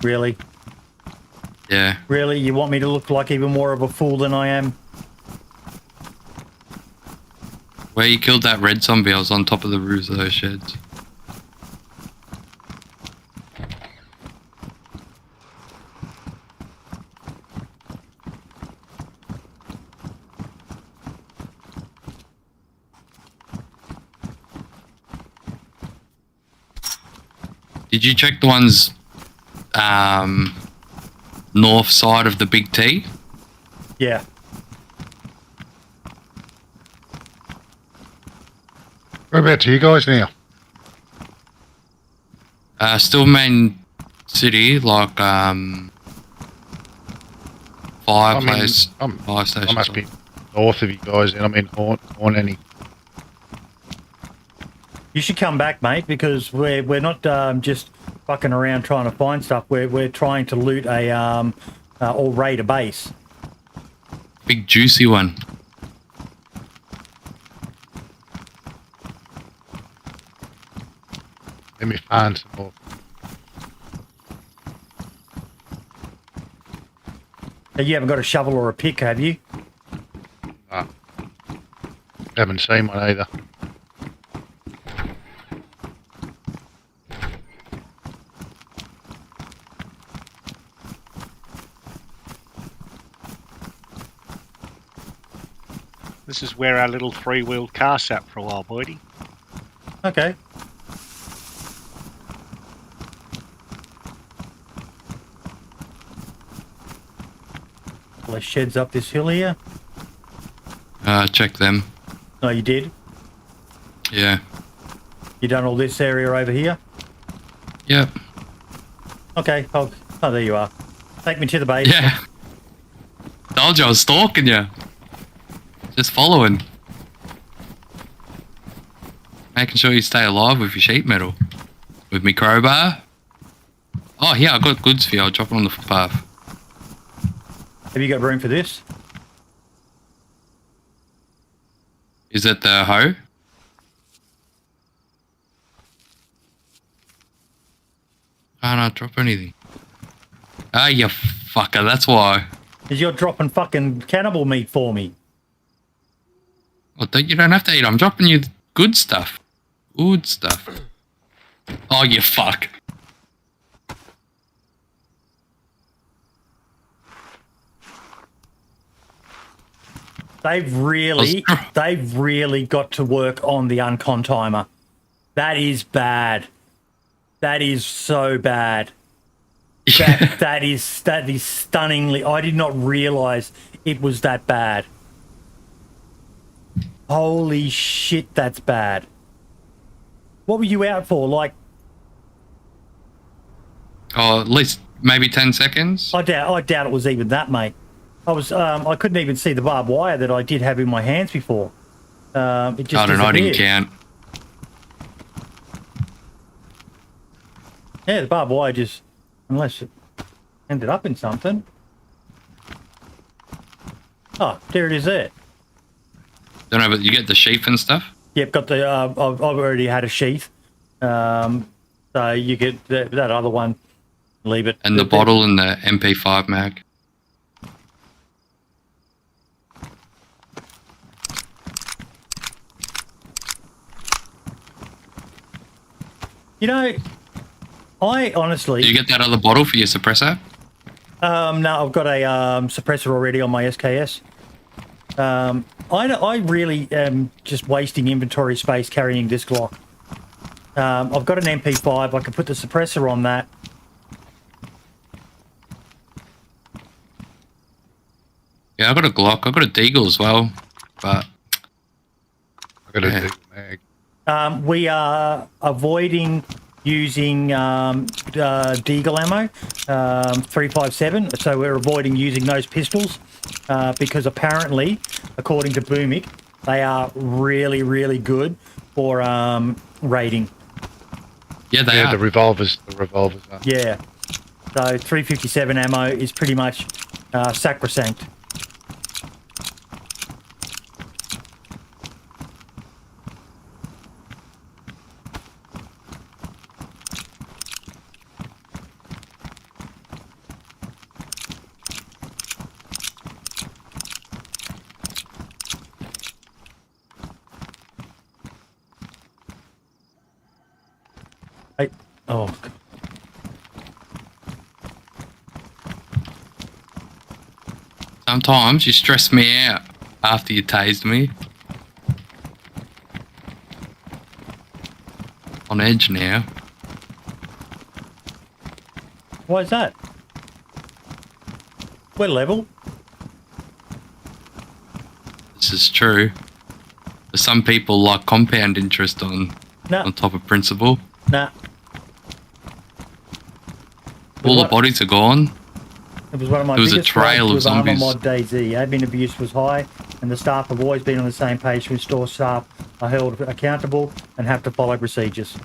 Really? Yeah. Really? You want me to look like even more of a fool than I am? Where you killed that red zombie, I was on top of the roofs of those sheds. Did you check the ones north side of the big T? Yeah. Whereabouts are you guys now? Still main city, like fireplace, fire station. I must be north of you guys, and I'm in Horn. You should come back, mate, because we're not just fucking around trying to find stuff. We're trying to loot a or raid a base. Big juicy one. Let me find some more. You haven't got a shovel or a pick, have you? No. Haven't seen one either. This is where our little three-wheeled car sat for a while, Boydie. Okay. There's sheds up this hill here. Check them. No, you did. Yeah. You done all this area over here? Yep. Okay. Oh, there you are. Take me to the base. Yeah. Told you I was stalking you. Just following. Making sure you stay alive with your sheet metal. With me crowbar. Oh, yeah, I got goods for you. I'll drop it on the footpath. Have you got room for this? Is it the hoe? I can't drop anything. Ah, you fucker, that's why. Because you're dropping fucking cannibal meat for me. Well, you don't have to eat. I'm dropping you good stuff. Good stuff. Oh, you fuck. They've really got to work on the uncon timer. That is bad. That is so bad. That is stunningly. I did not realize it was that bad. Holy shit, that's bad. What were you out for? Like, oh, at least maybe 10 seconds. I doubt it was even that, mate. I couldn't even see the barbed wire that I did have in my hands before. It just I don't know, I didn't disappeared. count. Yeah, the barbed wire just, unless it ended up in something. Oh, there it is there. Don't know, but you get the sheath and stuff? Yep, got the, I've already had a sheath. So you get that other one, leave it. And the bottle and the MP5 mag. You know, I honestly... Do you get that other bottle for your suppressor? No, I've got a suppressor already on my SKS. I really am just wasting inventory space carrying this Glock. I've got an MP5. I can put the suppressor on that. Yeah, I've got a Glock. I've got a Deagle as well. But... I've got a Deagle mag. We are avoiding using Deagle ammo, 357. So we're avoiding using those pistols because apparently, according to Boomic, they are really, really good for raiding. Yeah, they are. The revolvers are. Yeah. So 357 ammo is pretty much sacrosanct. Oh, Sometimes you stress me out after you tased me. On edge now. why is that? We're level. This is true. But some people like compound interest on No, top of principle. nah. All the What- bodies are gone. It was one of my There was a biggest trail gripes of with Armour zombies. Mod DayZ. Admin abuse was high, and the staff have always been on the same page to ensure staff are held accountable and have to follow procedures.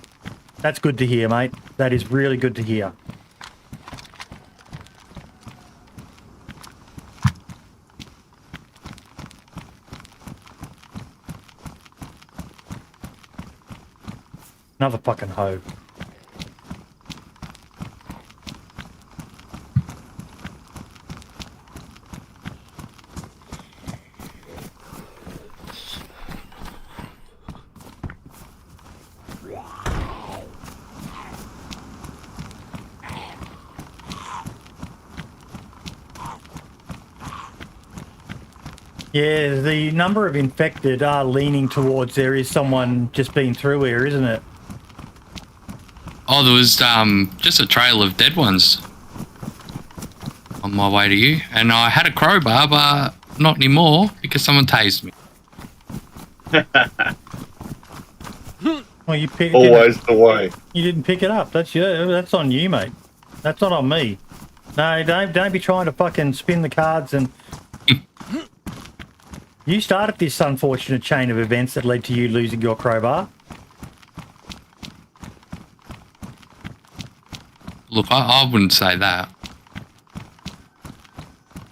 That's good to hear, mate. That is really good to hear. Another fucking hoe. Yeah, the number of infected are leaning towards there is someone just been through here, isn't it? Oh, there was just a trail of dead ones on my way to you. And I had a crowbar, but not anymore because someone tased me. Well, you picked Always the way. You didn't pick it up. That's on you, mate. That's not on me. No, don't be trying to fucking spin the cards and. You started this unfortunate chain of events that led to you losing your crowbar. Look, I wouldn't say that.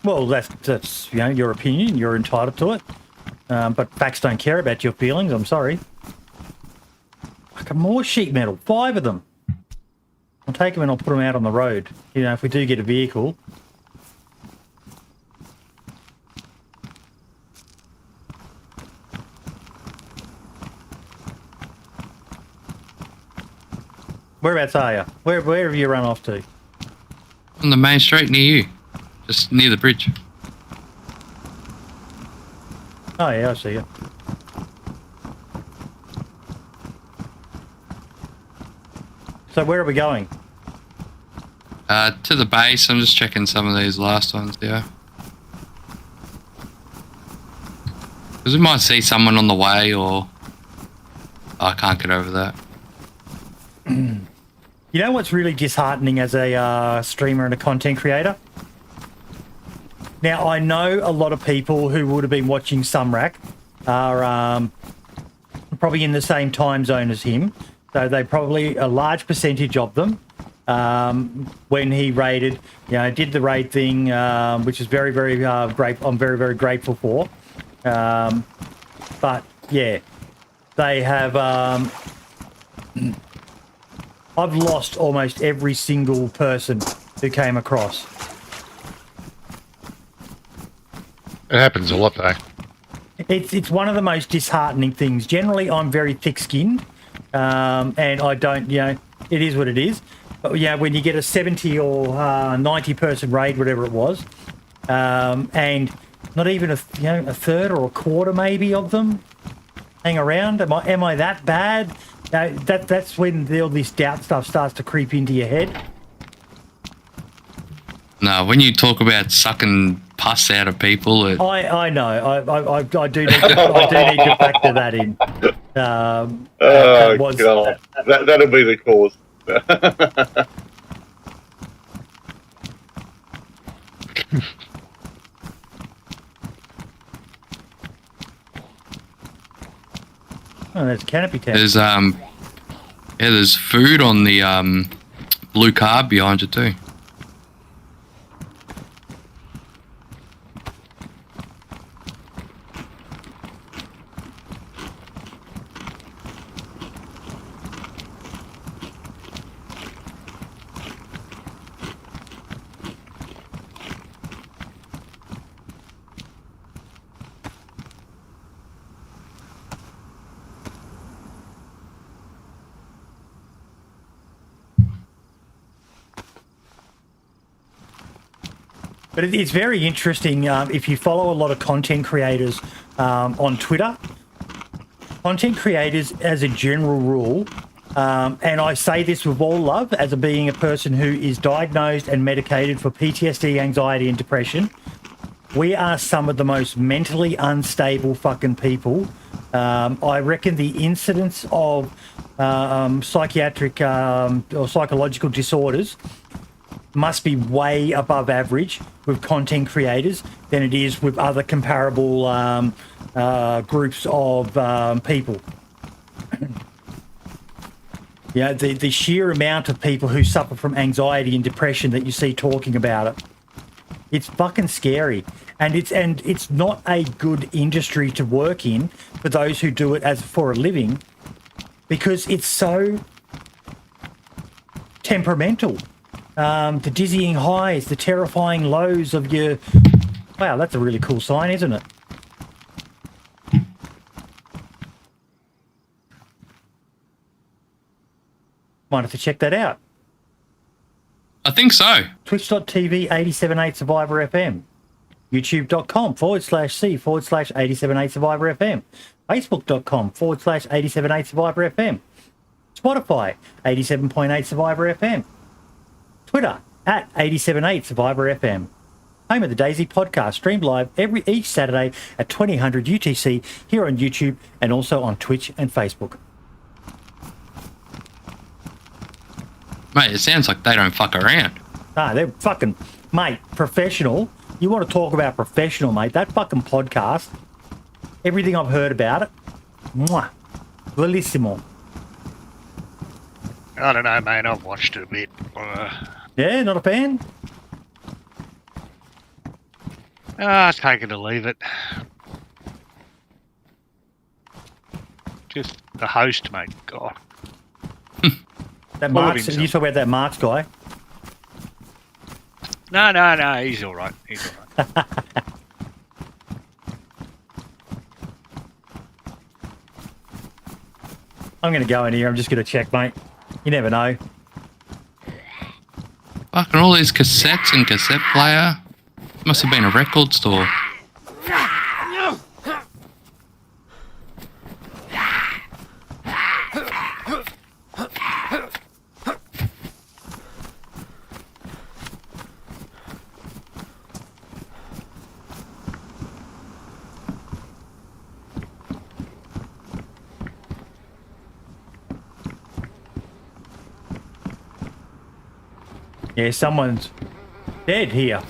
Well, that's your opinion. You're entitled to it. But facts don't care about your feelings. I'm sorry. Fucking more sheet metal. 5 of them. I'll take them and I'll put them out on the road. If we do get a vehicle. Whereabouts are you? Where have you run off to? On the main street near you. Just near the bridge. Oh, yeah, I see you. So where are we going? To the base. I'm just checking some of these last ones, yeah. Because we might see someone on the way or... I can't get over that. You know what's really disheartening as a streamer and a content creator? Now, I know a lot of people who would have been watching Sumrak are probably in the same time zone as him. So they probably, a large percentage of them, when he raided, did the raid thing, which is very, very great. I'm very, very grateful for. But, yeah, they have... I've lost almost every single person who came across. It happens a lot, though. It's one of the most disheartening things. Generally, I'm very thick-skinned, and I don't, it is what it is. But, when you get a 70 or 90-person raid, whatever it was, and not even a third or a quarter maybe of them hang around, am I that bad? That's when all this doubt stuff starts to creep into your head. No, when you talk about sucking pus out of people, I know. I do need to factor that in. God, that that'll be the cause. Oh, there's a canopy tent. There's food on the blue card behind you too. But it's very interesting if you follow a lot of content creators on Twitter. Content creators, as a general rule, and I say this with all love, as being a person who is diagnosed and medicated for PTSD, anxiety, and depression, we are some of the most mentally unstable fucking people. I reckon the incidence of psychiatric or psychological disorders must be way above average with content creators than it is with other comparable groups of people. Yeah, the sheer amount of people who suffer from anxiety and depression that you see talking about it, it's fucking scary. And it's not a good industry to work in for those who do it as for a living, because it's so temperamental. The dizzying highs, the terrifying lows of your... Wow, that's a really cool sign, isn't it? Might have to check that out. I think so. Twitch.tv 878 Survivor FM. YouTube.com/C/878 Survivor FM. Facebook.com/878 Survivor FM. Spotify 87.8 Survivor FM. Twitter @878 Survivor FM. Home of the Daisy podcast, streamed live each Saturday at 2000 UTC here on YouTube and also on Twitch and Facebook. Mate, it sounds like they don't fuck around. Nah, they're fucking, mate, professional. You want to talk about professional, mate? That fucking podcast, everything I've heard about it, mwah, bellissimo. I don't know, mate. I've watched it a bit. Yeah, not a fan? Take it or leave it. Just the host, mate. God. That Full of Marks, himself. you talk about that Marks guy. No. He's all right. He's all right. I'm going to go in here. I'm just going to check, mate. You never know. Fucking all these cassettes and cassette player. Must have been a record store. Yeah, someone's dead here.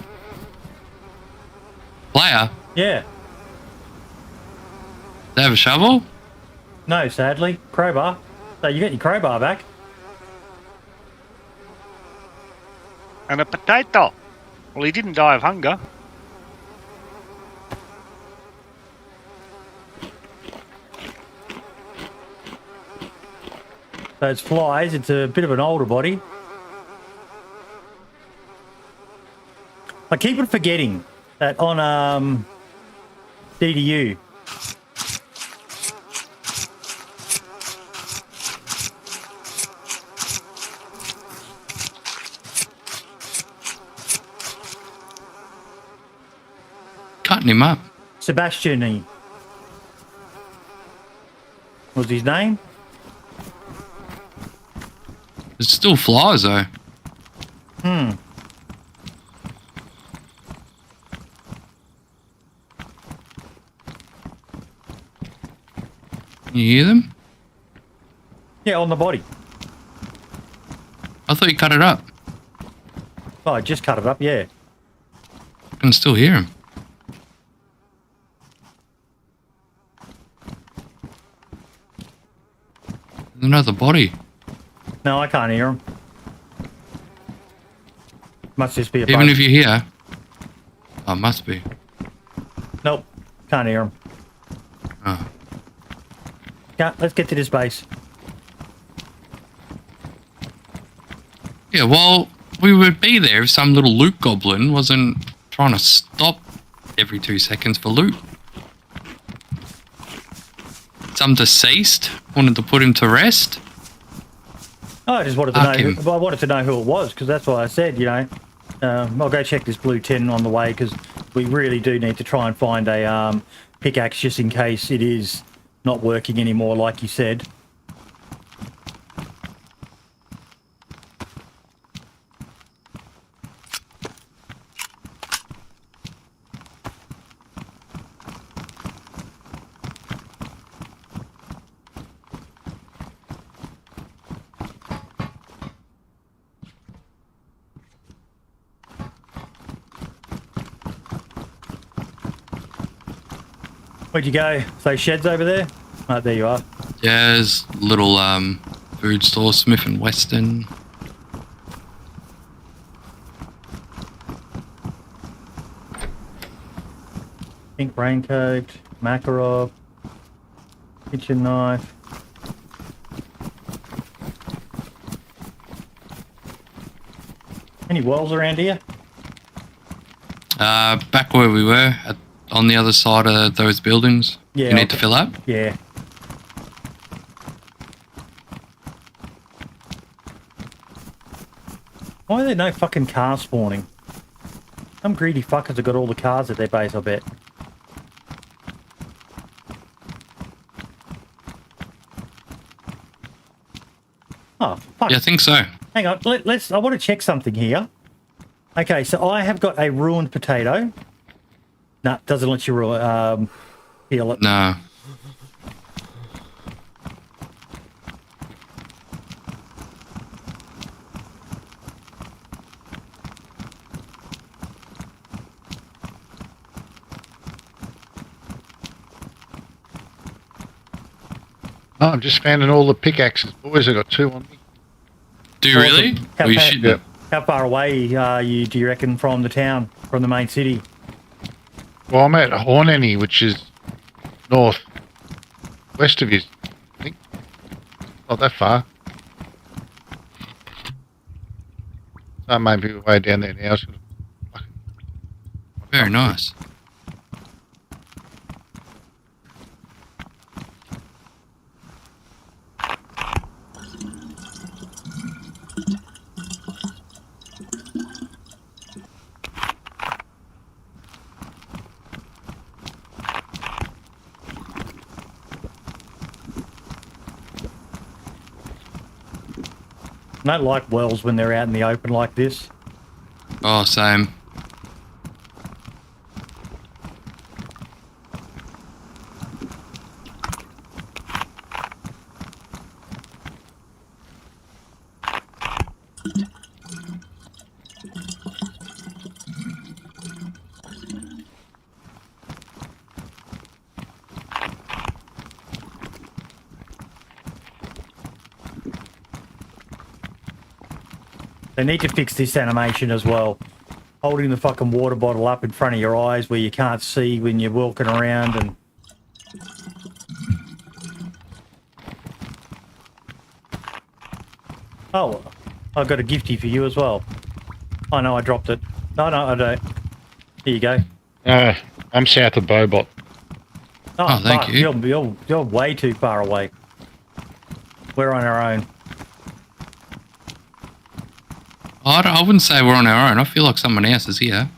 Player? Yeah. They have a shovel? No, sadly. Crowbar. So you get your crowbar back. And a potato. Well, he didn't die of hunger. So it's flies. It's a bit of an older body. I keep on forgetting that on DDU. Cutting him up. Sebastian was his name. There's still flies though. You hear them? Yeah, on the body. I thought you cut it up. Oh, I just cut it up, yeah. I can still hear him. There's another body. No, I can't hear him. Must just be a Even bug. if you're here. Oh, must be. Nope, can't hear him. Oh. Yeah, let's get to this base. Yeah, well, we would be there if some little loot goblin wasn't trying to stop every 2 seconds for loot. Some deceased wanted to put him to rest. Oh, I just wanted to Fuck know. him. I wanted to know who it was because that's what I said. You know, I'll go check this blue 10 on the way because we really do need to try and find a pickaxe just in case it is not working anymore, like you said. Where'd you go? Those sheds over there? Oh, there you are. Yeah, there's a little food store, Smith and Weston. Pink raincoat, Makarov, kitchen knife. Any wells around here? Back where we were, on the other side of those buildings. Yeah, You need to fill up? Yeah. Why are there no fucking cars spawning? Some greedy fuckers have got all the cars at their base, I bet. Oh, fuck. Yeah, I think so. Hang on, let's. I want to check something here. Okay, so I have got a ruined potato. Nah, doesn't let you peel it. No. Oh, I'm just finding all the pickaxes. Boys, I got 2 on me. Do you really? How, Well, you how- should- Yeah. how far away are you, do you reckon, from the town, from the main city? Well, I'm at Horneny, which is north west of you, I think. Not that far. So maybe we're way down there now. Very nice. I don't like wells when they're out in the open like this. Oh, same. They need to fix this animation as well. Holding the fucking water bottle up in front of your eyes where you can't see when you're walking around and... Oh, I've got a gifty for you as well. Oh no, I dropped it. No, I don't. Here you go. I'm south of Bobot. Oh, thank fuck, you. You're way too far away. We're on our own. I wouldn't say we're on our own. I feel like someone else is here.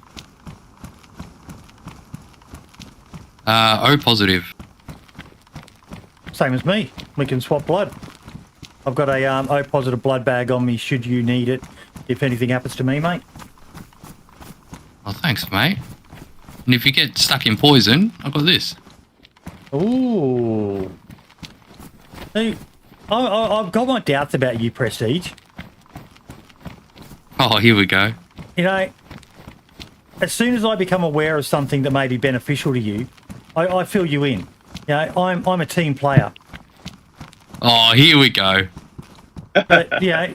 O positive. Same as me. We can swap blood. I've got a O positive blood bag on me should you need it if anything happens to me, mate. Oh, thanks, mate. And if you get stuck in poison, I've got this. Ooh. See, I've got my doubts about you, Prestige. Oh, here we go. You know, as soon as I become aware of something that may be beneficial to you, I fill you in. You know, I'm a team player. Oh, here we go. But, you know,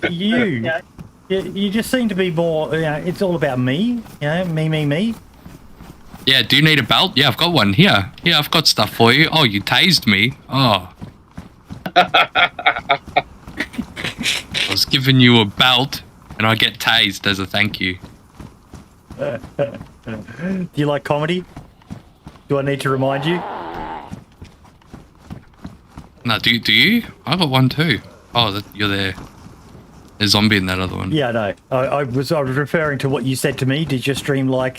you just seem to be more, you know, it's all about me. You know, me. Yeah, do you need a belt? Yeah, I've got one. Here, I've got stuff for you. Oh, you tased me. Oh. I was giving you a belt, and I get tased as a thank you. Do you like comedy? Do I need to remind you? No, do you? I got one too. Oh, you're there. a zombie in that other one. Yeah, no. I was referring to what you said to me. Did your stream like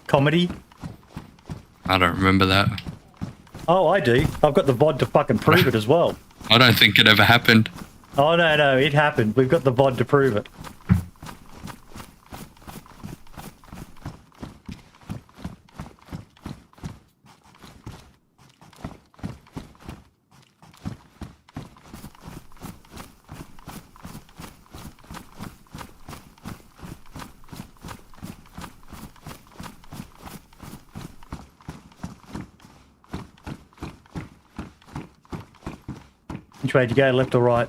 comedy? I don't remember that. Oh, I do. I've got the VOD to fucking prove it as well. I don't think it ever happened. Oh, no, it happened. We've got the VOD to prove it. Which way did you go, left or right?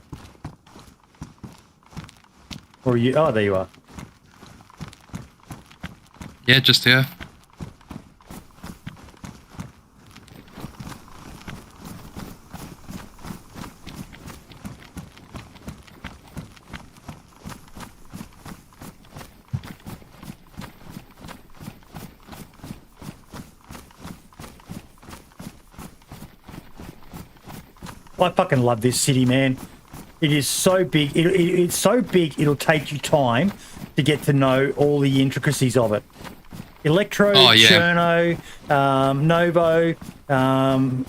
Or are you? Oh, there you are. Yeah, just here. I fucking love this city, man. It is so big. It's so big, it'll take you time to get to know all the intricacies of it. Electro, Cherno, Novo, Zelenogorsk,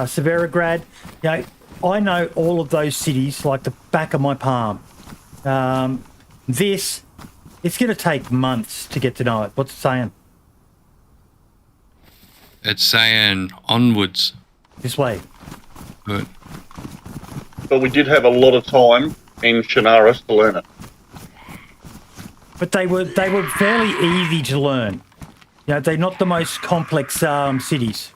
Severograd. You know, I know all of those cities like the back of my palm. It's going to take months to get to know it. What's it saying? It's saying onwards. This way. Good. But we did have a lot of time in Chernarus to learn it. But they were fairly easy to learn. You know, they're not the most complex cities.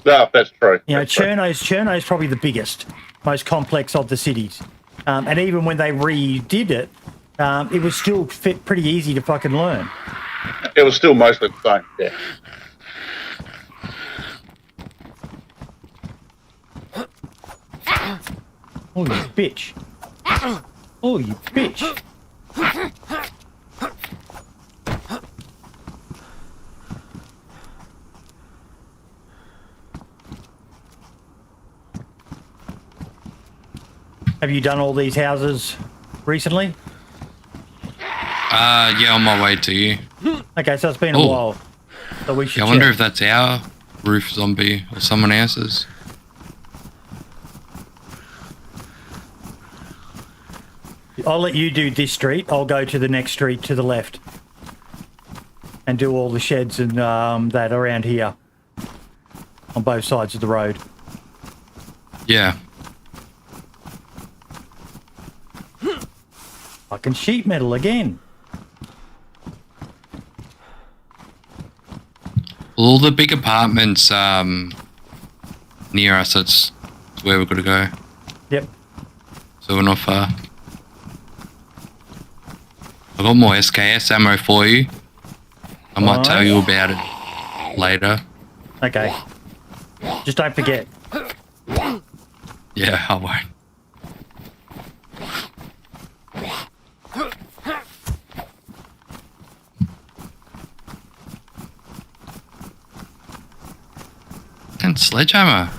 No, that's true. You know, That's true. Cherno's probably the biggest, most complex of the cities. And even when they redid it, it was still pretty easy to fucking learn. It was still mostly the same, yeah. Oh, you bitch. Oh, you bitch. Have you done all these houses recently? Yeah, on my way to you. Okay, so it's been a Oh. while. So we should Yeah, I wonder check. if that's our roof zombie or someone else's. I'll let you do this street. I'll go to the next street to the left and do all the sheds and that around here on both sides of the road. Yeah. Fucking sheet metal again. All the big apartments near us, that's where we've got to go. Yep. So we're not far. I got more SKS ammo for you. I might tell you about it later. Okay. Just don't forget. Yeah, I won't. And sledgehammer.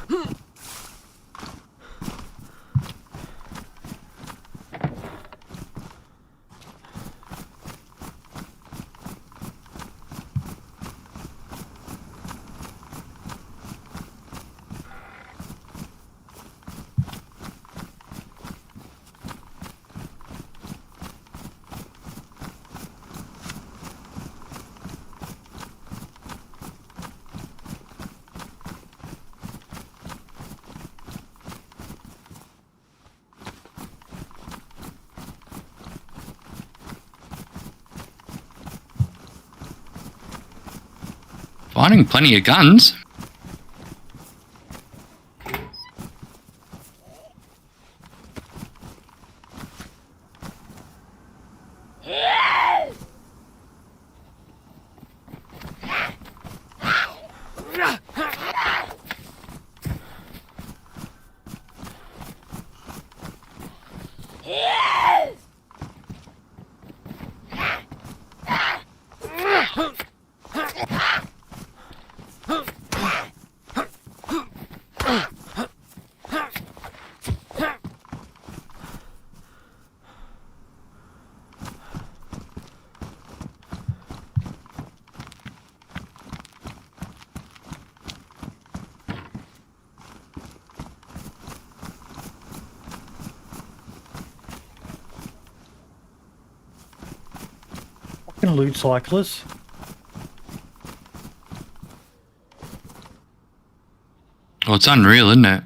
Finding plenty of guns. Fucking loot cyclists. Oh, it's unreal, isn't it?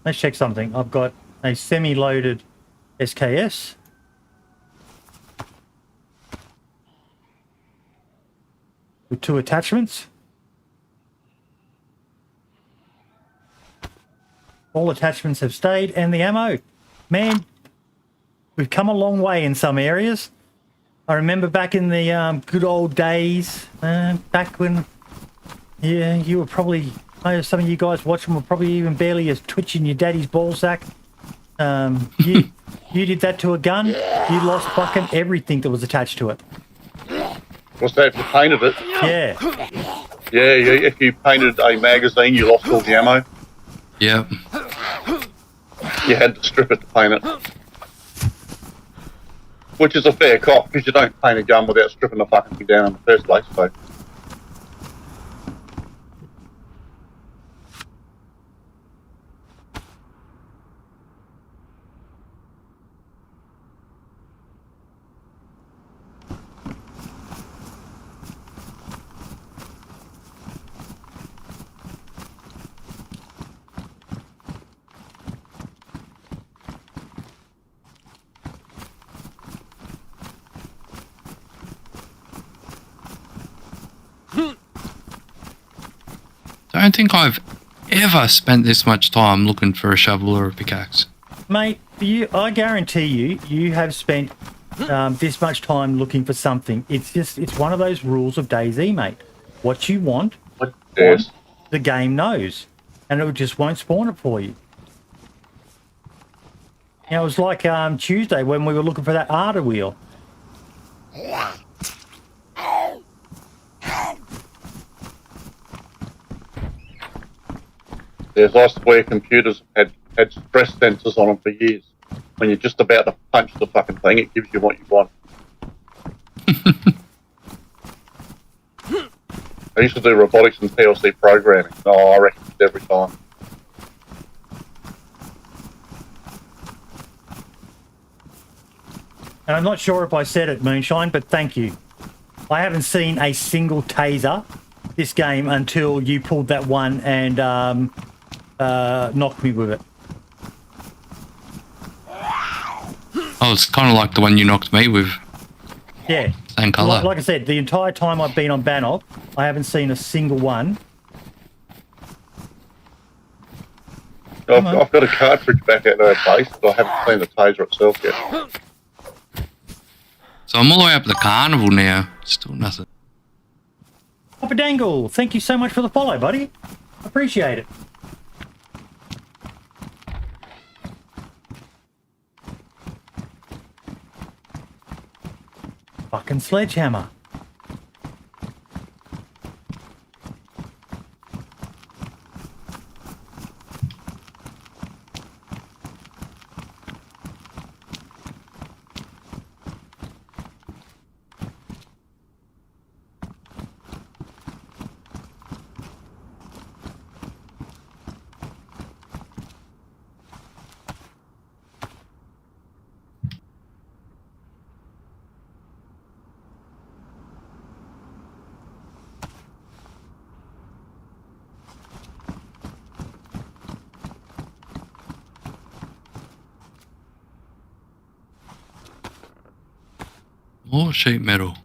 Let's check something. I've got a semi-loaded SKS. With 2 attachments. All attachments have stayed, and the ammo. Man, we've come a long way in some areas. I remember back in the good old days, back when, yeah, you were probably, some of you guys watching were probably even barely as twitching your daddy's ballsack. You did that to a gun, you lost fucking everything that was attached to it. What's that, if you painted it? Yeah. Yeah, if you painted a magazine, you lost all the ammo. Yep. You had to strip it to paint it. Which is a fair cop, because you don't paint a gun without stripping the fucking thing down in the first place, so... I don't think I've ever spent this much time looking for a shovel or a pickaxe. Mate, I guarantee you have spent this much time looking for something. It's one of those rules of DayZ, mate. What you want, Yes. the game knows, and it just won't spawn it for you. You know, it was like Tuesday when we were looking for that Arda wheel. There's I swear computers have had stress sensors on them for years. When you're just about to punch the fucking thing, it gives you what you want. I used to do robotics and PLC programming. Oh, I reckon it's every time. And I'm not sure if I said it, Moonshine, but thank you. I haven't seen a single taser this game until you pulled that one and knocked me with it. Oh, it's kind of like the one you knocked me with. Yeah. Same colour. Like I said, the entire time I've been on Banov, I haven't seen a single one. I've got a cartridge back at our base, but I haven't seen the taser itself yet. So I'm all the way up at the carnival now. Still nothing. Papa Dangle, thank you so much for the follow, buddy. Appreciate it. Fucking sledgehammer. More sheet metal.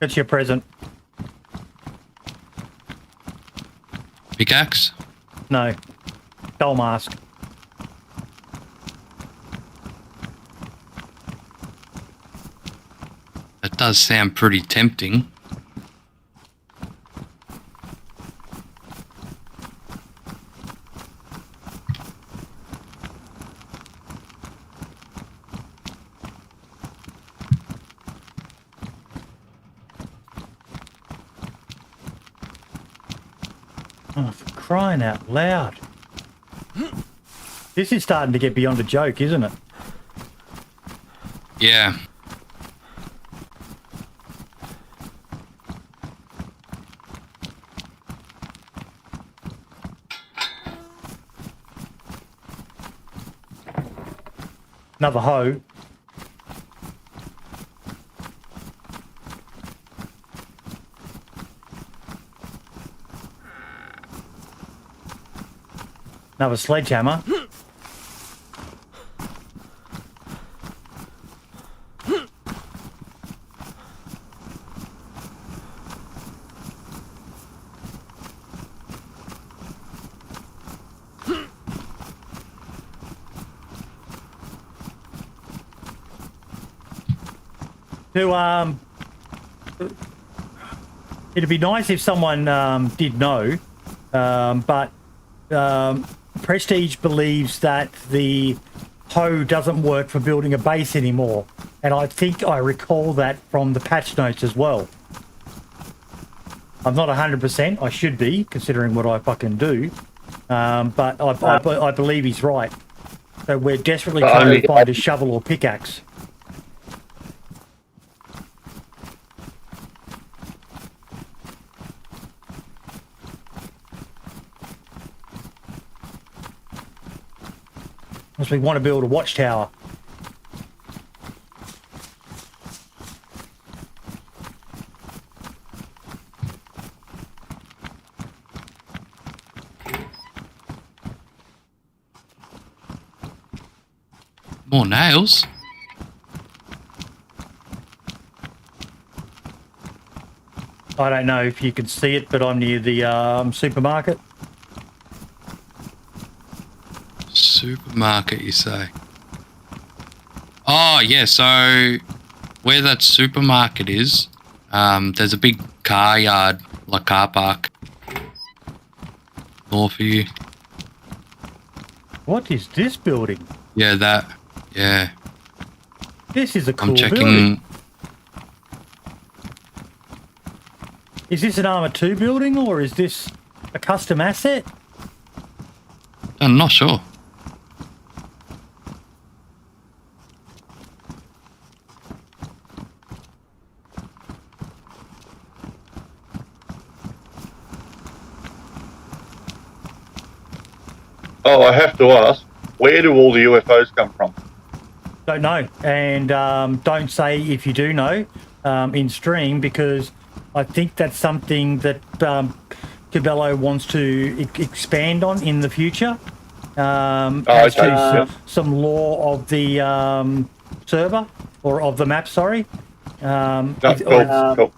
That's your present. Pickaxe? No. Skull mask. That does sound pretty tempting. Oh, for crying out loud. This is starting to get beyond a joke, isn't it? Yeah. Another hoe. Another sledgehammer. It'd be nice if someone did know, but Prestige believes that the hoe doesn't work for building a base anymore, and I think I recall that from the patch notes as well. I'm not 100%. I should be, considering what I fucking do, but I believe he's right. So we're desperately trying to find a shovel or pickaxe. Unless we want to build a watchtower. More nails. I don't know if you can see it, but I'm near the supermarket. Supermarket, you say? Oh, yeah, so where that supermarket is, there's a big car yard, like car park, north of you. What is this building? Yeah, that, yeah. This is a cool I'm checking. building. Is this an Armour 2 building, or is this a custom asset? I'm not sure. Oh, I have to ask, where do all the UFOs come from? Don't know, and don't say if you do know in stream, because I think that's something that Cabello wants to expand on in the future. As to some lore of the server, or of the map, sorry. Cool.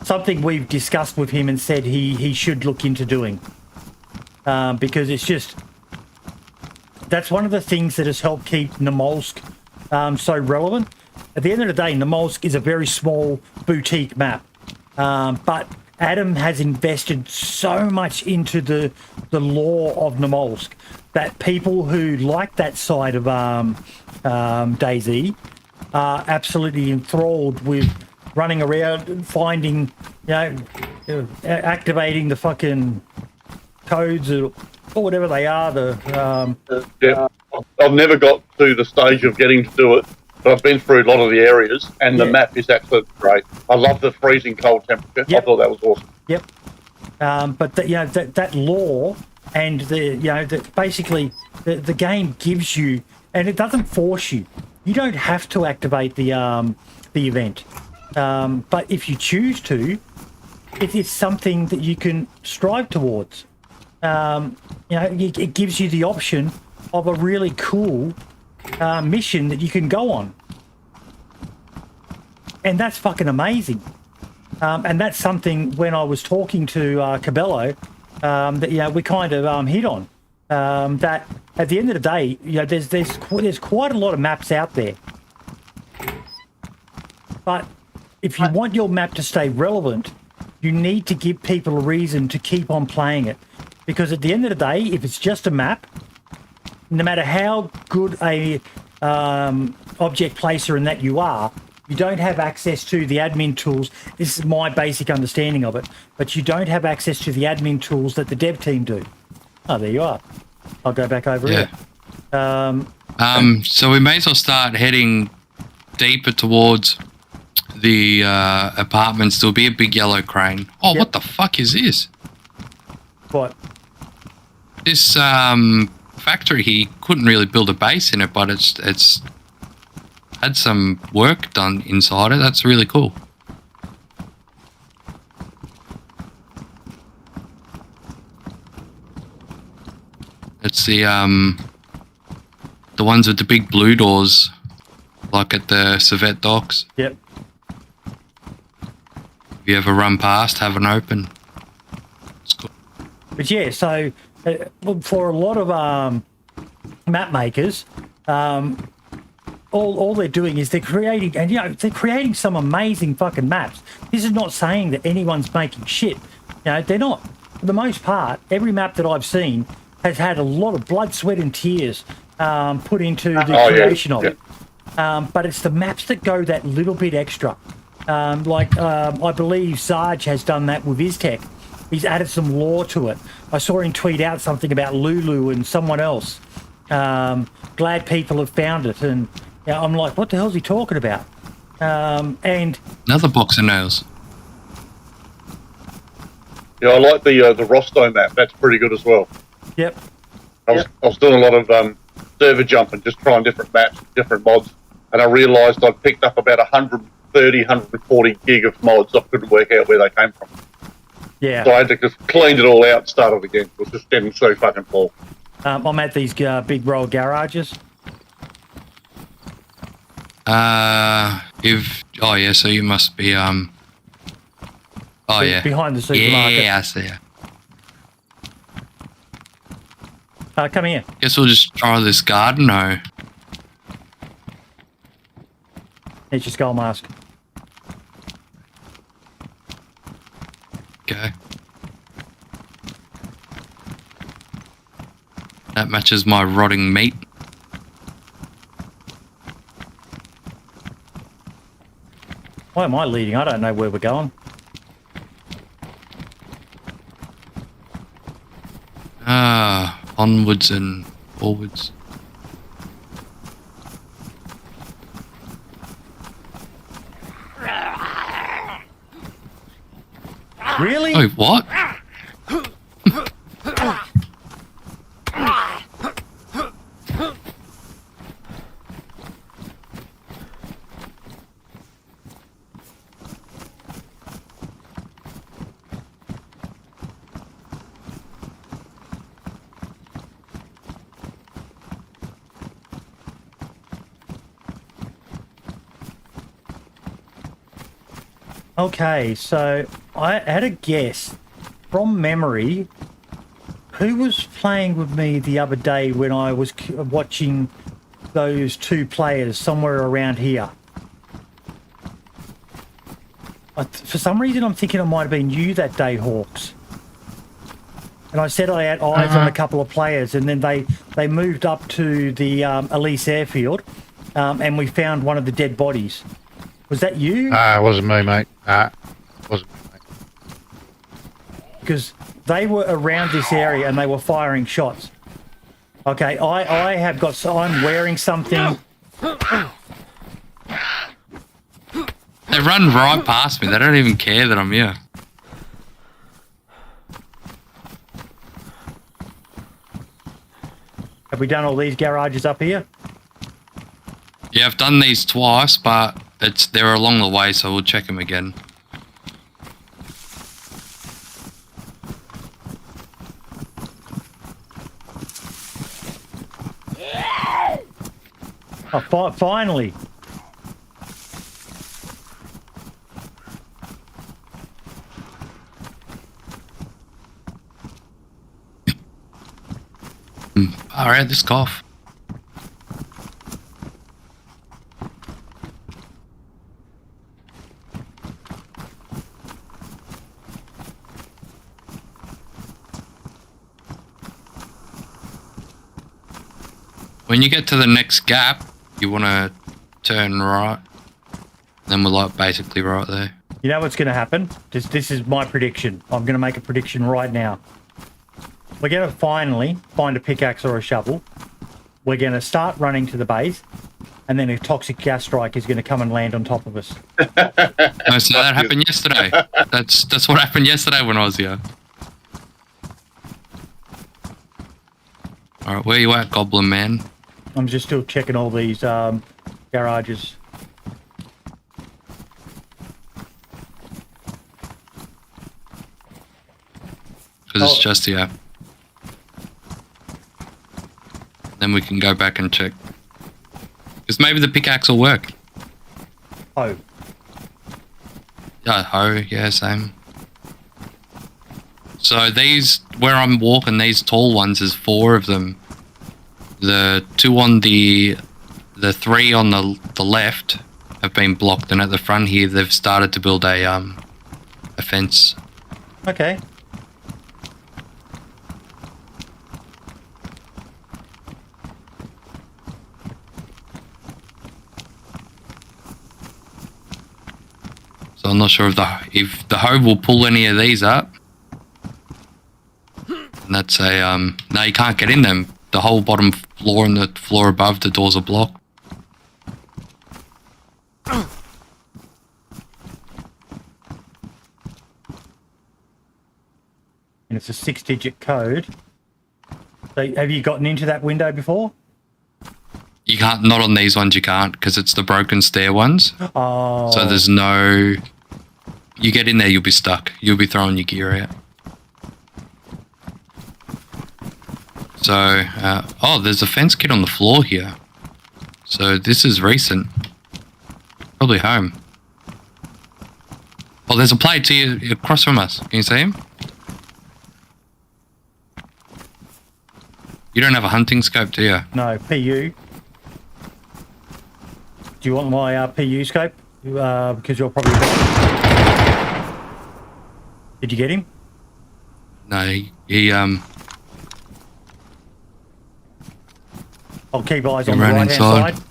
Something we've discussed with him and said he should look into doing. Because it's just... That's one of the things that has helped keep Namolsk so relevant. At the end of the day, Namolsk is a very small boutique map. But Adam has invested so much into the lore of Namolsk that people who like that side of DayZ are absolutely enthralled with running around and finding, activating the fucking codes or whatever they are. Yeah, I've never got to the stage of getting to do it, but I've been through a lot of the areas, and the map is absolutely great. I love the freezing cold temperature. Yep. I thought that was awesome. Yep. But that lore and basically the game gives you, and it doesn't force you. You don't have to activate the event, but if you choose to, it is something that you can strive towards. It gives you the option of a really cool mission that you can go on, and that's fucking amazing. And that's something when I was talking to Cabello that we kind of hit on. That at the end of the day, there's quite a lot of maps out there, but if you want your map to stay relevant, you need to give people a reason to keep on playing it. Because at the end of the day, if it's just a map, no matter how good a object placer and that you are, you don't have access to the admin tools. This is my basic understanding of it. But you don't have access to the admin tools that the dev team do. Oh, there you are. I'll go back over here. So we may as well start heading deeper towards the apartments. There'll be a big yellow crane. Oh, Yep. what the fuck is this? What? This factory here couldn't really build a base in it, but it's had some work done inside it. That's really cool. It's the ones with the big blue doors, like at the Civet docks. Yep. If you ever run past, have an open. It's cool. But yeah, so for a lot of map makers, all they're doing is they're creating, and they're creating some amazing fucking maps. This is not saying that anyone's making shit. They're not. For the most part, every map that I've seen has had a lot of blood, sweat, and tears put into the creation of it. But it's the maps that go that little bit extra. I believe Sarge has done that with his tech. He's added some lore to it. I saw him tweet out something about Lulu and someone else. Glad people have found it. And I'm like, what the hell's he talking about? And another box of nails. Yeah, I like the Rosto map. That's pretty good as well. Yep. I was doing a lot of server jumping, just trying different maps, different mods, and I realised I'd picked up about 130, 140 gig of mods. I couldn't work out where they came from. Yeah. So I had to just clean it all out and start it again. It was just getting so fucking full. I'm at these big roll garages. So you must be Behind the supermarket. Yeah, I see ya. Come here. Guess we'll just try this garden, no? It's your skull mask. Okay. That matches my rotting meat. Why am I leading? I don't know where we're going. Onwards and forwards. Really? Oh, what? Okay, so I had a guess from memory. Who was playing with me the other day when I was watching those two players somewhere around here? For some reason, I'm thinking it might have been you that day, Hawks. And I said I had eyes on a couple of players, and then they moved up to the Elise airfield, and we found one of the dead bodies. Was that you? It wasn't me, mate. It wasn't me, mate. Because they were around this area and they were firing shots. Okay, I have got... So I'm wearing something... They run right past me. They don't even care that I'm here. Have we done all these garages up here? Yeah, I've done these twice, but they're along the way, so we'll check them again. Oh, finally. Alright, this cough. When you get to the next gap, you want to turn right. Then we're like basically right there. You know what's going to happen? This is my prediction. I'm going to make a prediction right now. We're going to finally find a pickaxe or a shovel. we're going to start running to the base, and then a toxic gas strike is going to come and land on top of us. No, so that happened yesterday. That's what happened yesterday when I was here. Alright, where you at, Goblin Man? I'm just still checking all these garages. Because it's just here. Then we can go back and check. Because maybe the pickaxe will work. Oh, Yeah, same. So these, where I'm walking, these tall ones, there's 4 of them. The 2 on the 3 on the left have been blocked, and at the front here, they've started to build a fence. okay. So I'm not sure if the hoe will pull any of these up. And that's a no, you can't get in them. The whole bottom floor and the floor above, the doors are blocked. And it's a 6-digit code. So have you gotten into that window before? You can't, not on these ones you can't, because it's the broken stair ones. Oh. So there's no, you get in there, you'll be stuck. You'll be throwing your gear out. So, oh, there's a fence kit on the floor here. So this is recent. Probably home. Oh, there's a player to you across from us. Can you see him? You don't have a hunting scope, do you? No, PU. Do you want my PU scope? Because you're probably better. Did you get him? No, he I'll keep eyes He on the ran right-hand inside. side.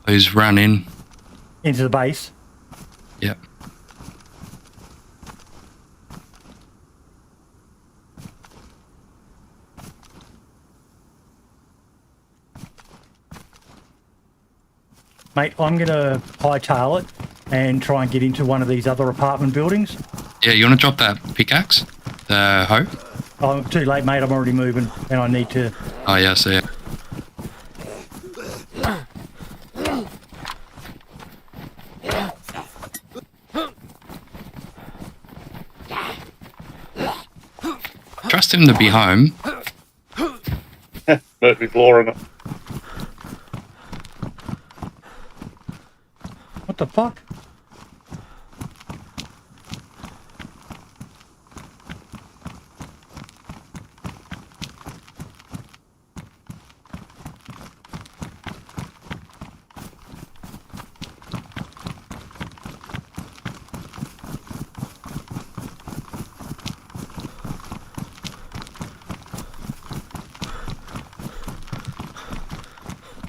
he's run in. Into the base. Yep. Mate, I'm going to hightail it and try and get into one of these other apartment buildings. Yeah, you want to drop that pickaxe? The hoe? Oh, too late, mate. I'm already moving and I need to... Oh, yeah, I see it. Trust him to be home. Murphy's Law in it. What the fuck?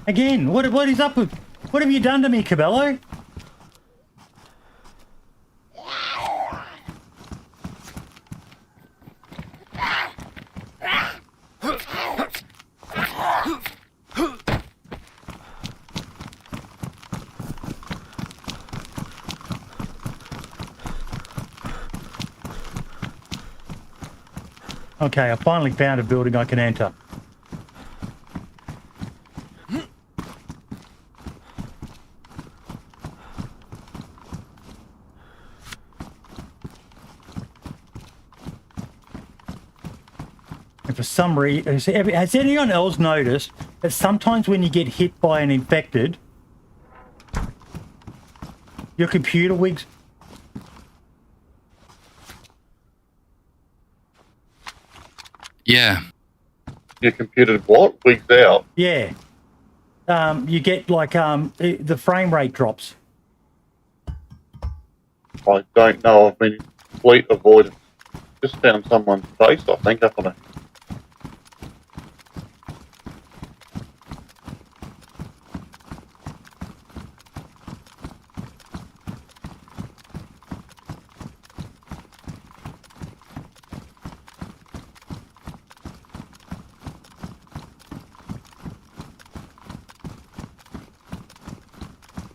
Again, what is up with... What have you done to me, Cabello? Okay, I finally found a building I can enter. And for some reason, has anyone else noticed that sometimes when you get hit by an infected, your computer wigs? Yeah. Your computer what? Wigs out. Yeah. You get like the frame rate drops. I don't know. I've been in complete avoidance. Just found someone's face, I think, up on a...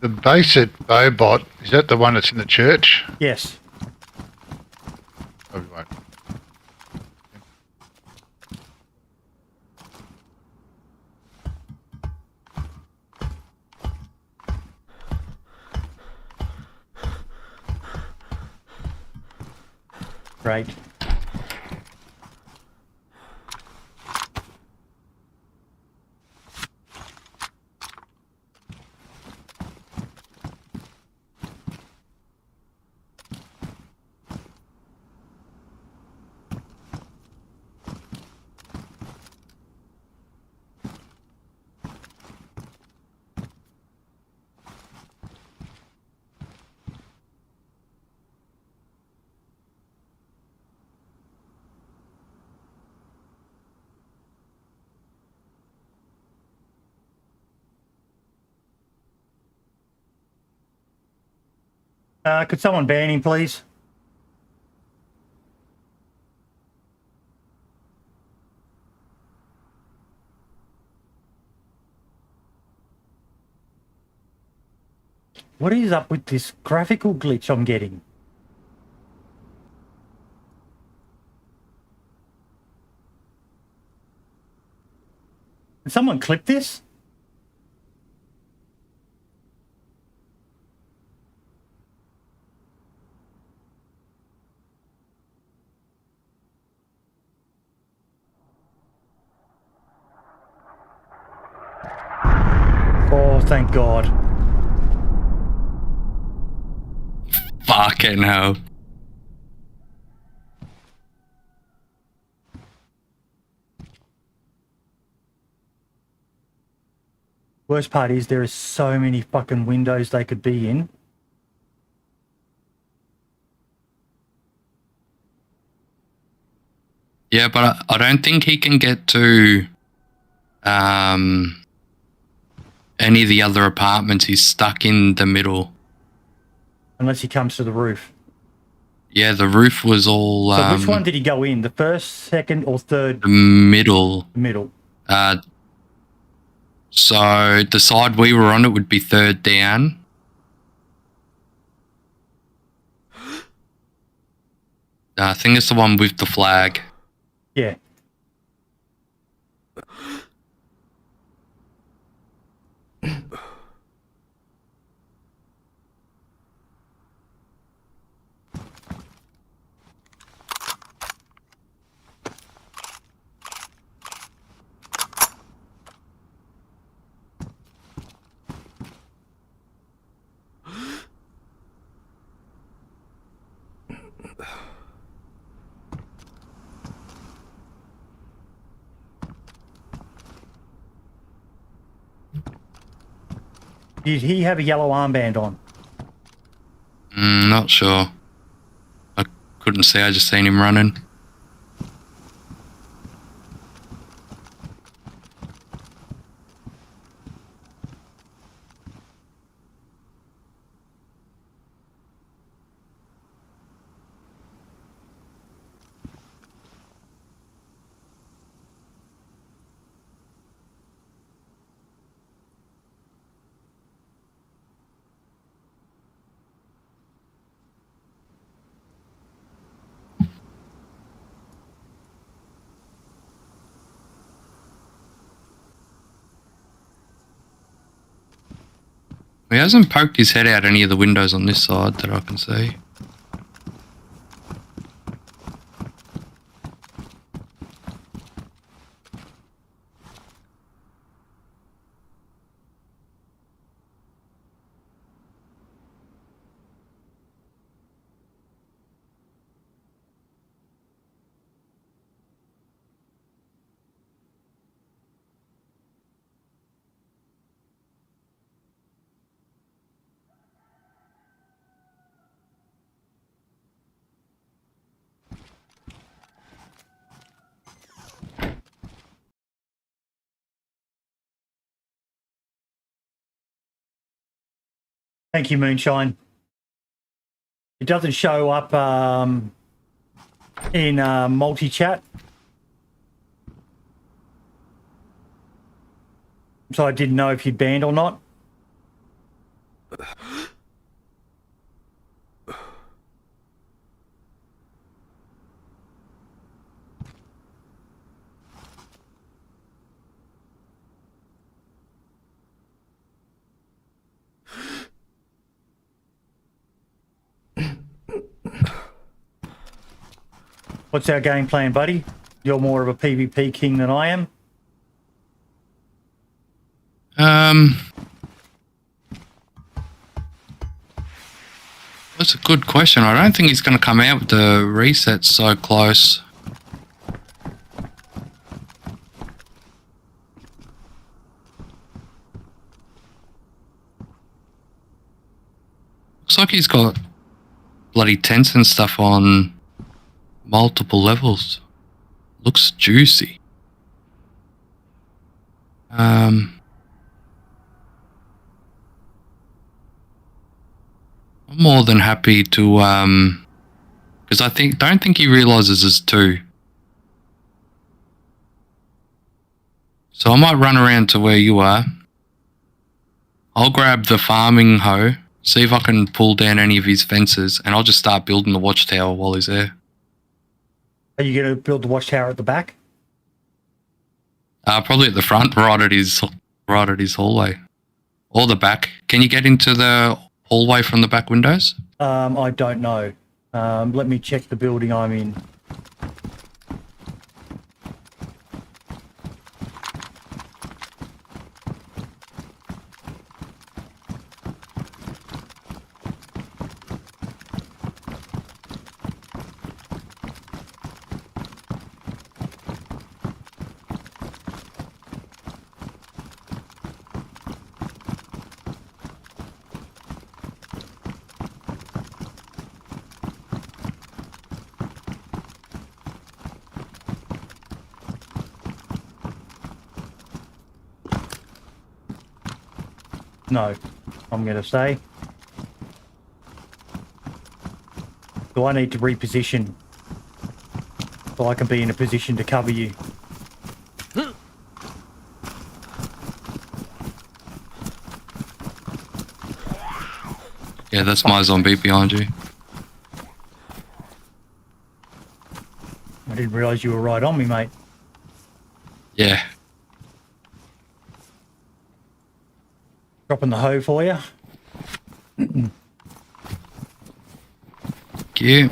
The base at Bobot, is that the one that's in the church? Yes. Oh, right. Great. Could someone ban him, please? What is up with this graphical glitch I'm getting? Can someone clip this? Oh, thank God. Fucking hell. Worst part is there are so many fucking windows they could be in. Yeah, but I don't think he can get to any of the other apartments. He's stuck in the middle. Unless he comes to the roof. Yeah, the roof was all... So which one did he go in? The first, second, or third? The middle. Middle. So the side we were on, it would be third down. I think it's the one with the flag. Yeah. Did he have a yellow armband on? Not sure. I couldn't see. I just seen him running. He hasn't poked his head out any of the windows on this side that I can see. Thank you, Moonshine. It doesn't show up in multi-chat. So I didn't know if you'd banned or not. What's our game plan, buddy? You're more of a PvP king than I am. That's a good question. I don't think he's going to come out with the reset so close. Looks like he's got bloody tents and stuff on multiple levels. Looks juicy. I'm more than happy to because don't think he realizes there's two. So I might run around to where you are. I'll grab the farming hoe, see if I can pull down any of his fences, and I'll just start building the watchtower while he's there. Are you going to build the watchtower at the back? Probably at the front, right at his hallway, or the back. Can you get into the hallway from the back windows? I don't know. Let me check the building I'm in. No, I'm going to say. Do I need to reposition so I can be in a position to cover you? Yeah, that's my zombie behind you. I didn't realise you were right on me, mate. Yeah. Dropping the hoe for you. Thank you.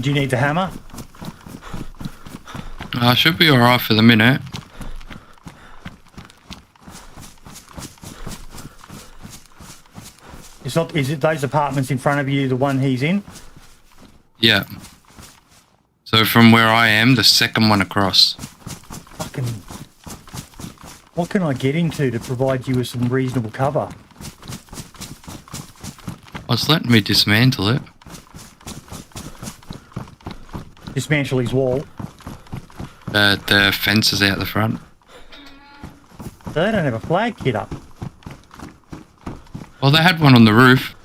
Do you need the hammer? Should be alright for the minute. It's not. Is it those apartments in front of you? The one he's in? Yeah. So from where I am, the second one across. Fucking. What can I get into to provide you with some reasonable cover? Oh, it's letting me dismantle it. Dismantle his wall. The fence is out the front. They don't have a flag kit up. Well, they had one on the roof.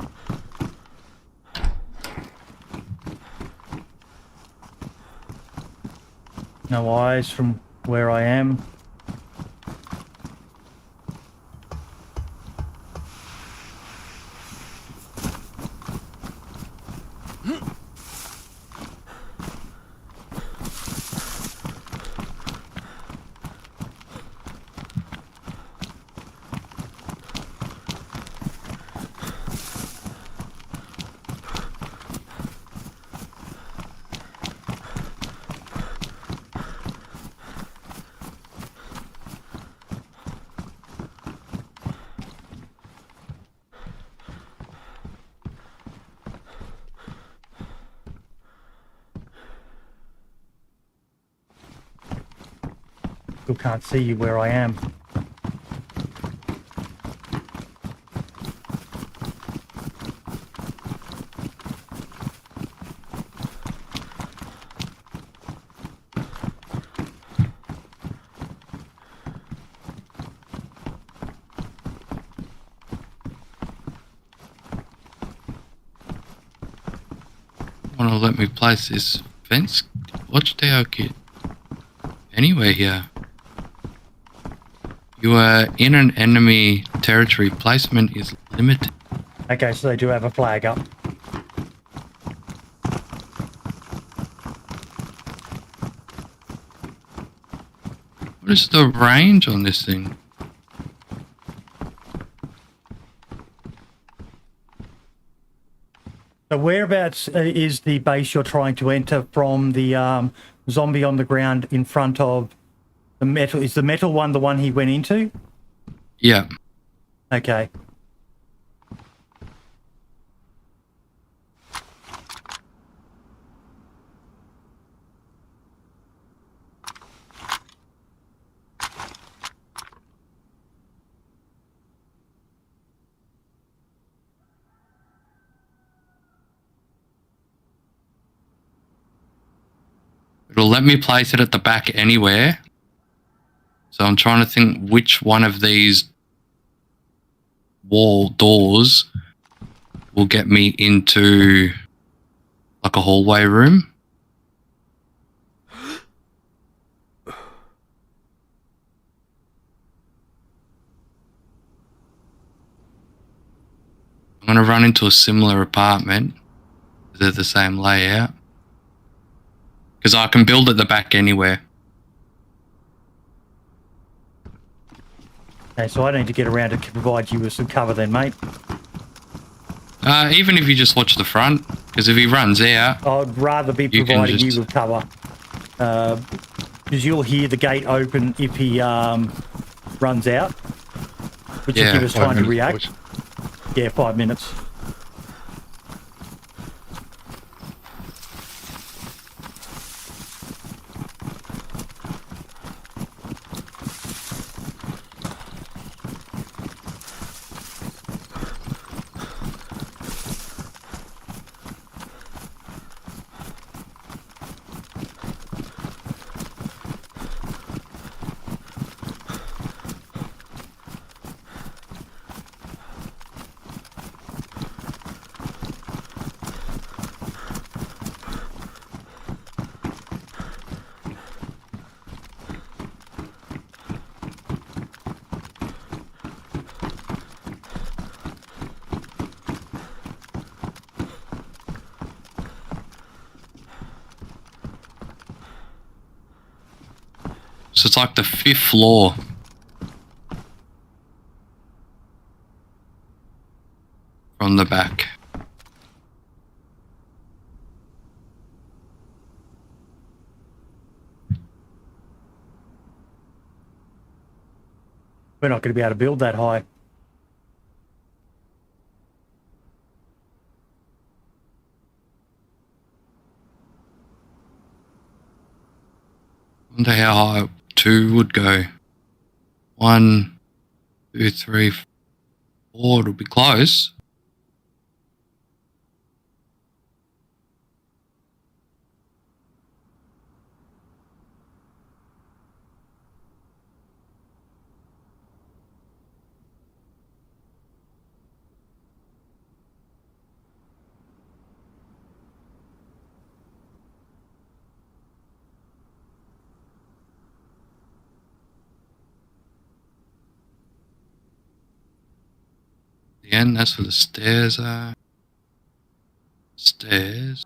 No eyes from where I am. Still can't see you where I am. Oh, let me place this fence watchtower kit anywhere here. You are in an enemy territory. Placement is limited. Okay, so they do have a flag up. What is the range on this thing? So whereabouts is the base you're trying to enter from the zombie on the ground in front of the metal? Is the metal one the one he went into? Yeah. Okay. It'll let me place it at the back anywhere. So I'm trying to think which one of these wall doors will get me into like a hallway room. I'm going to run into a similar apartment. They're the same layout. Because I can build at the back anywhere. Okay, so I need to get around to provide you with some cover then, mate. Even if you just watch the front, because if he runs out... I'd rather be providing you with cover. Because you'll hear the gate open if he runs out. Which will give us time to react. Yeah, 5 minutes. So it's like the 5th floor. From the back. We're not going to be able to build that high. I wonder how high 2 would go. 1, 2, 3, 4. It'll be close. The end, that's where the stairs are. Stairs.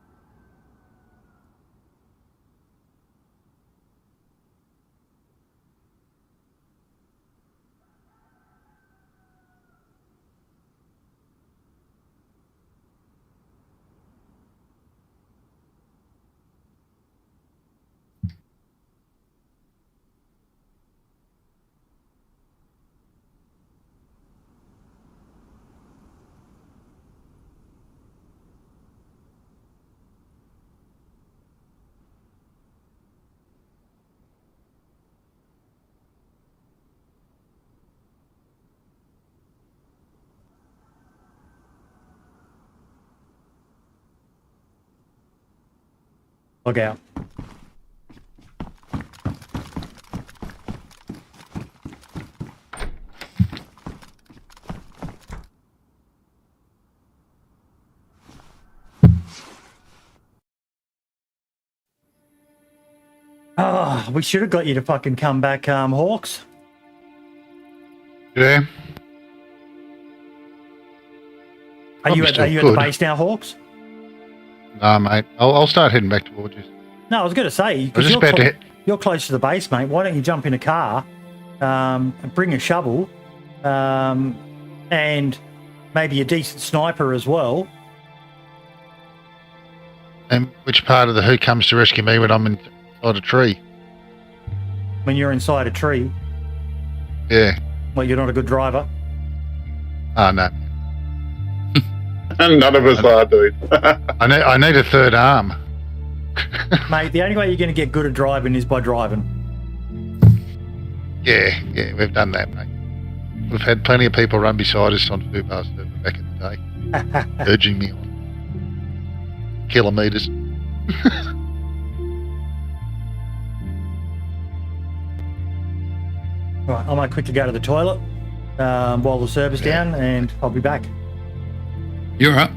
Log out. Oh, we should have got you to fucking come back, Hawks. Yeah. Are you Probably at still the could. base now, Hawks? Nah, mate. I'll start heading back towards you. No, I was going to say, I was because just about to hit. you're close to the base, mate. Why don't you jump in a car, and bring a shovel, and maybe a decent sniper as well. And which part of the who comes to rescue me when I'm inside a tree? When you're inside a tree, Yeah. well, you're not a good driver. Oh, no. None of us are, dude. I need a third arm. Mate, the only way you're going to get good at driving is by driving. Yeah, we've done that, mate. We've had plenty of people run beside us on Fubar server back in the day, urging me on kilometres. Right, I might quickly go to the toilet while the server's down, and I'll be back. You're right.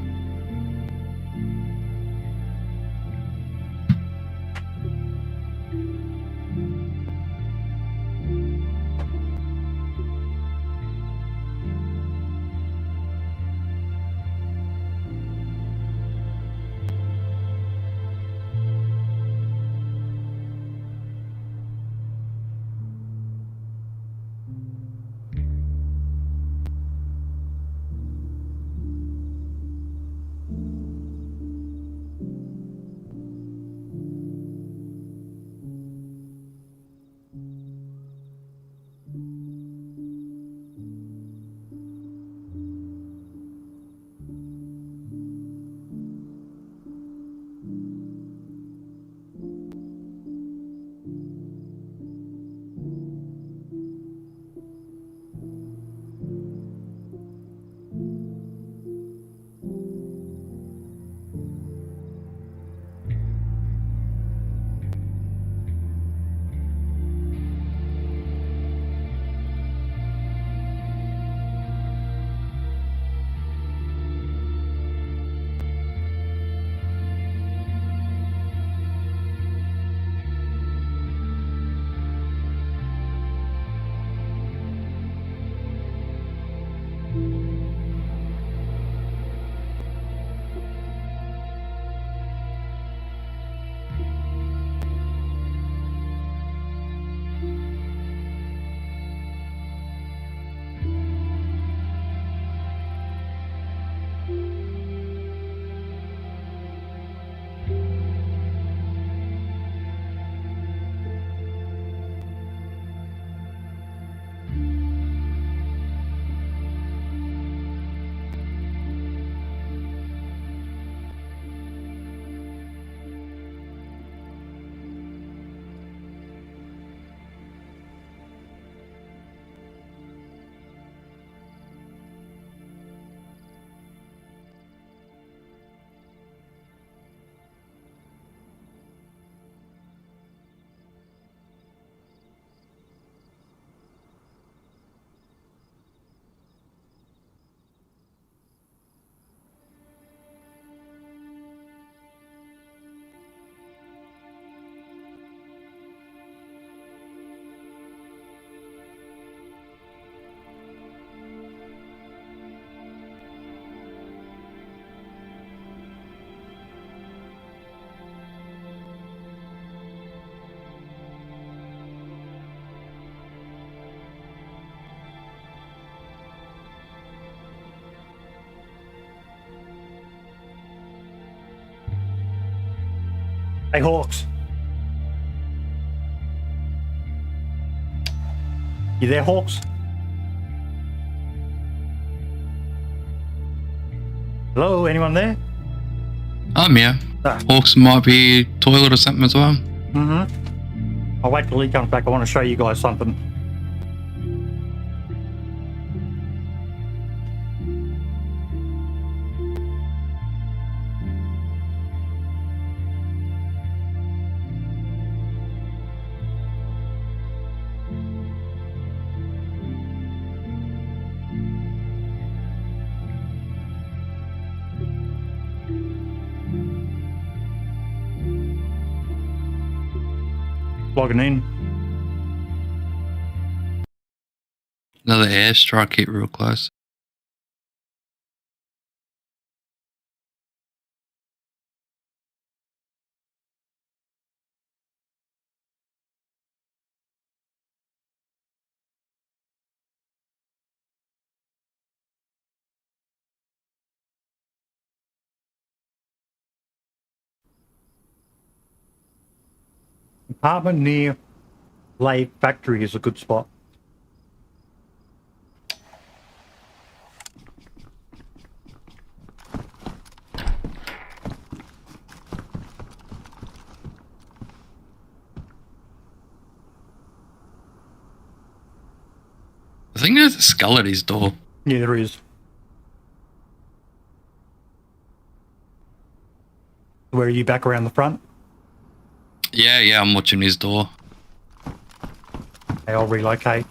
Hey, Hawks. You there, Hawks? Hello, anyone there? I'm here. Ah. Hawks might be toilet or something as well. I'll wait till he comes back. I want to show you guys something. Logging in. Another airstrike hit real close. Apartment near Lay Factory is a good spot. I think there's a skull at his door. Yeah, there is. Where are you, back around the front? Yeah, I'm watching his door. Okay, I'll relocate.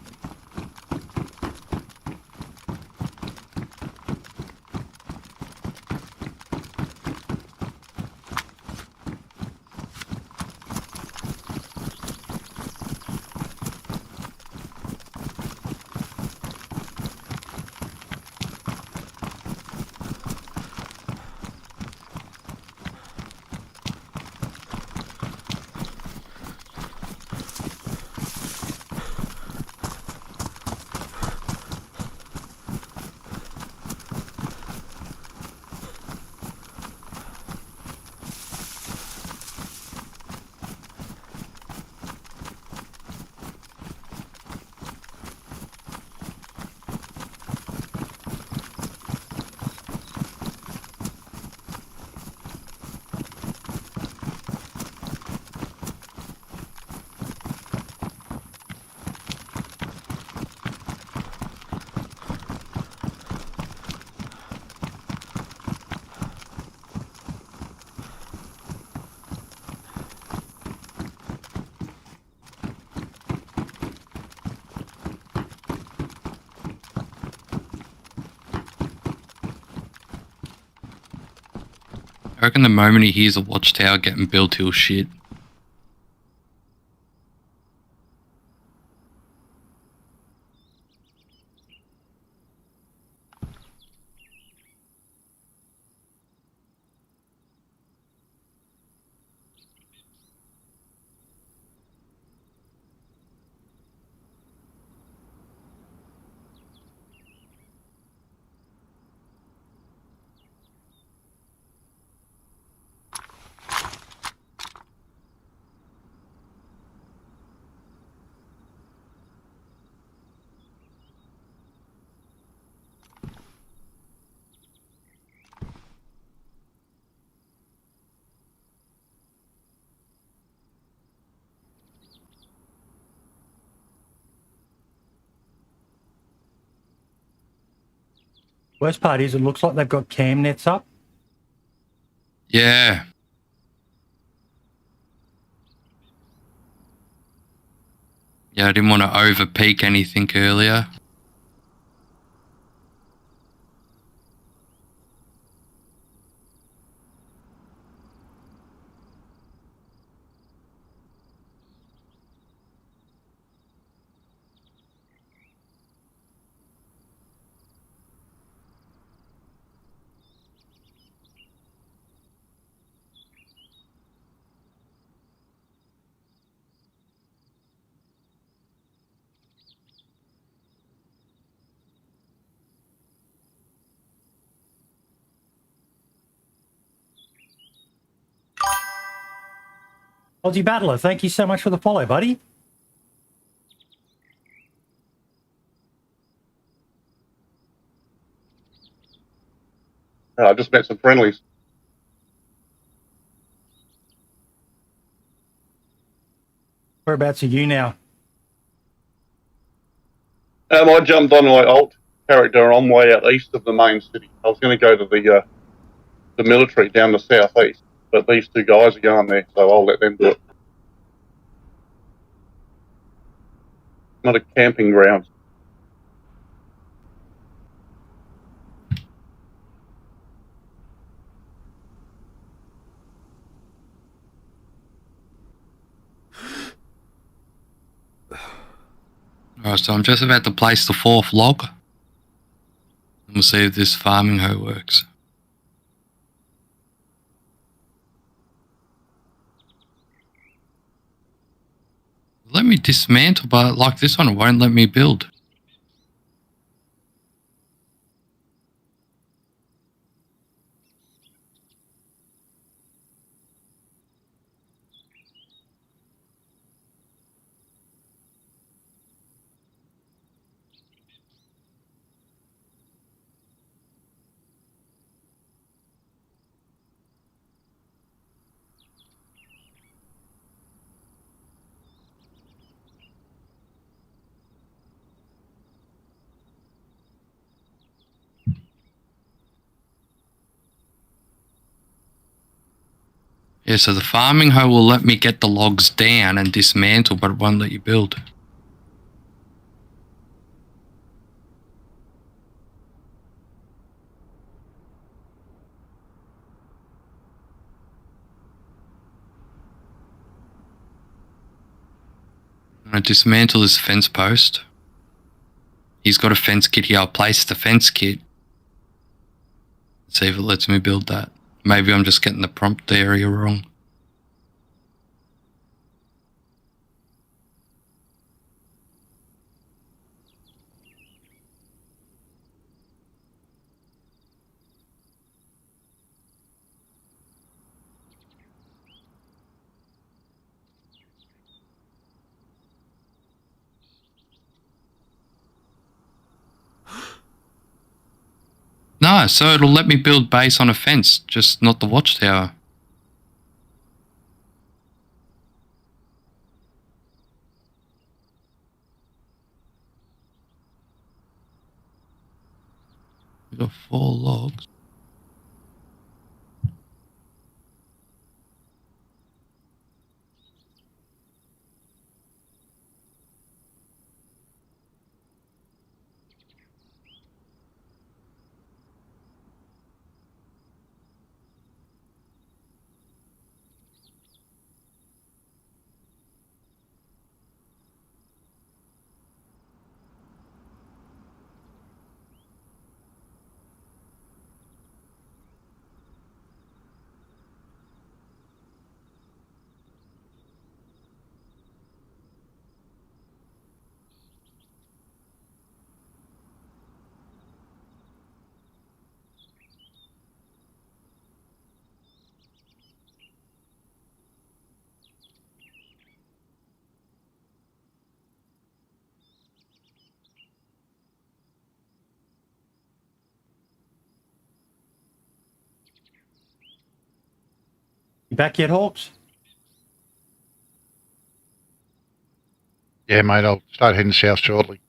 I reckon the moment he hears a watchtower getting built, he'll shit. Worst part is it looks like they've got cam nets up. Yeah. Yeah, I didn't want to over peak anything earlier. Aussie Battler, thank you so much for the follow, buddy. I just met some friendlies. Whereabouts are you now? I jumped on my alt character on way out east of the main city. I was going to go to the military down the southeast, but these two guys are going there, so I'll let them do it. Not a camping ground. Alright, so I'm just about to place the 4th log. And we'll see if this farming hoe works. Let me dismantle, but like this one, it won't let me build. Yeah, so the farming hoe will let me get the logs down and dismantle, but it won't let you build. I'm going to dismantle this fence post. He's got a fence kit here. I'll place the fence kit. See if it lets me build that. Maybe I'm just getting the prompt area wrong. No, so it'll let me build base on a fence, just not the watchtower. We got 4 logs. You back yet, Hawks? Yeah, mate, I'll start heading south shortly.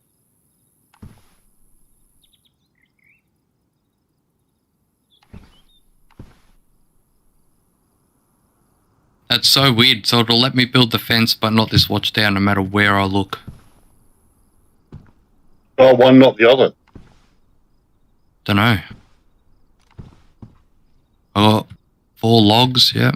That's so weird. So it'll let me build the fence, but not this watchtower, no matter where I look. Oh, one, not the other. Dunno. I got 4 logs, yeah.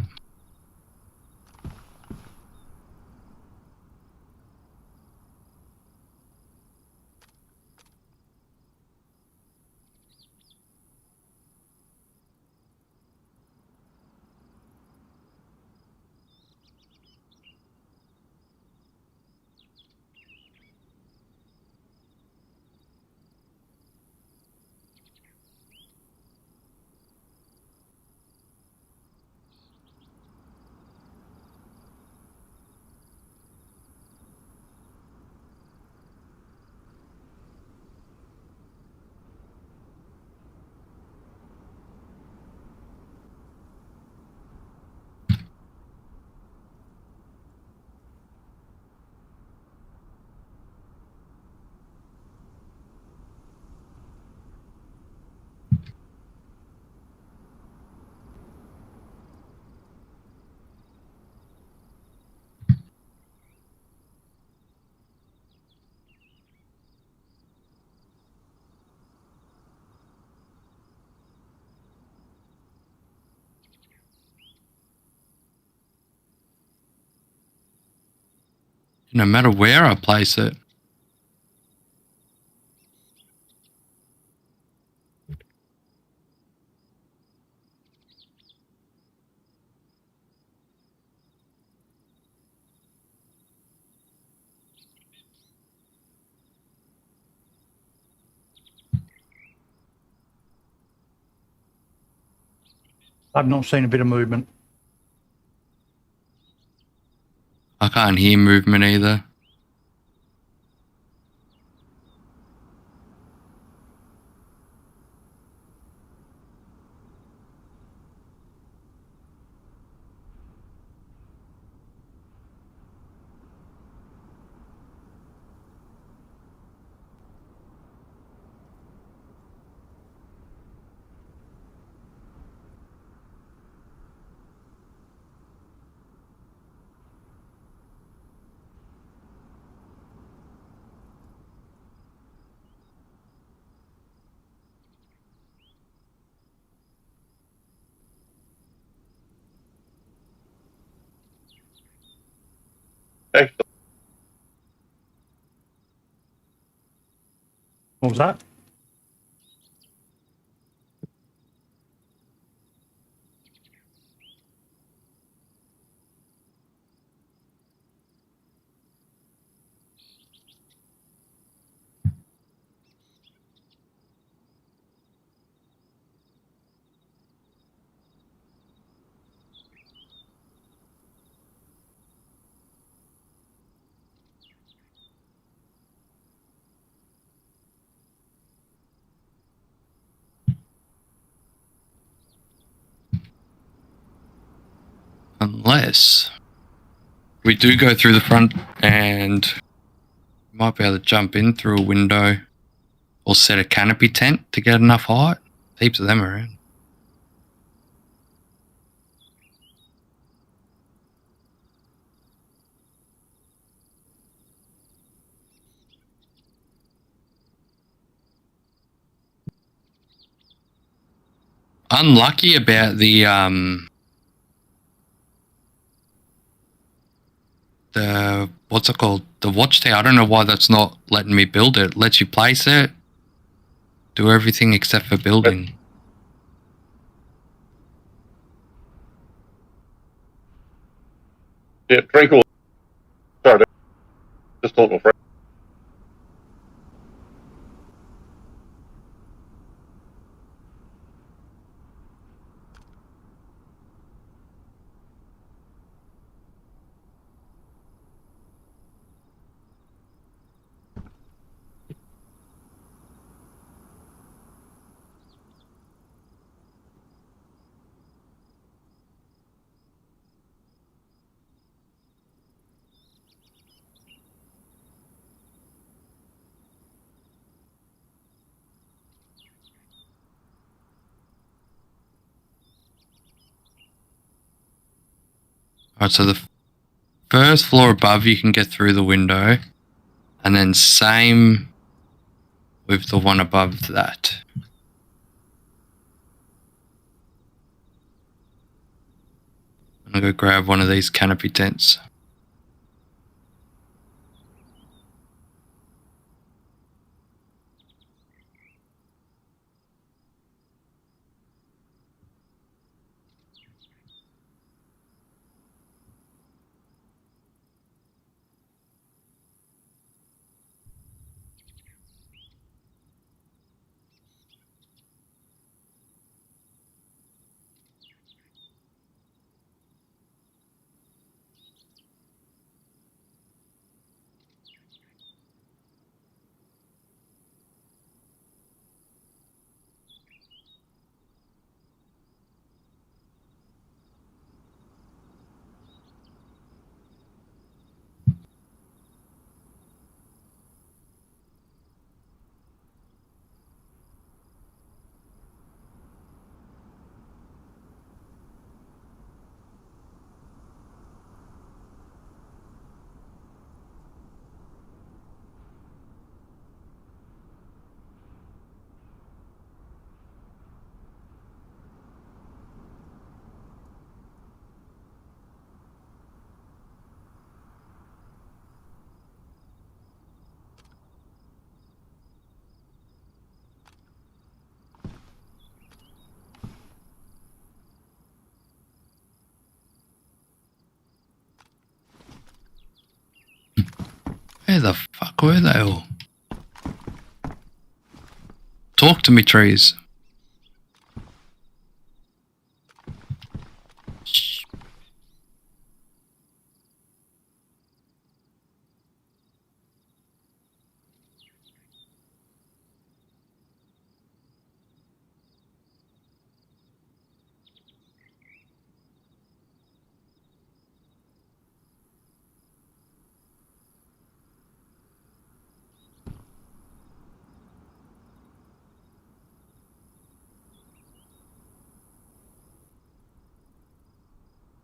No matter where I place it. I've not seen a bit of movement. I can't hear movement either. Excellent. What was that? Unless we do go through the front and might be able to jump in through a window or set a canopy tent to get enough height. Heaps of them around. Unlucky about the what's it called? The watchtower. I don't know why that's not letting me build it. It lets you place it, do everything except for building. Yeah, drink all. Sorry, just thought my friend. Alright, so the first floor above you can get through the window, and then same with the one above that. I'm gonna go grab one of these canopy tents. Where the fuck were they all? Talk to me, trees.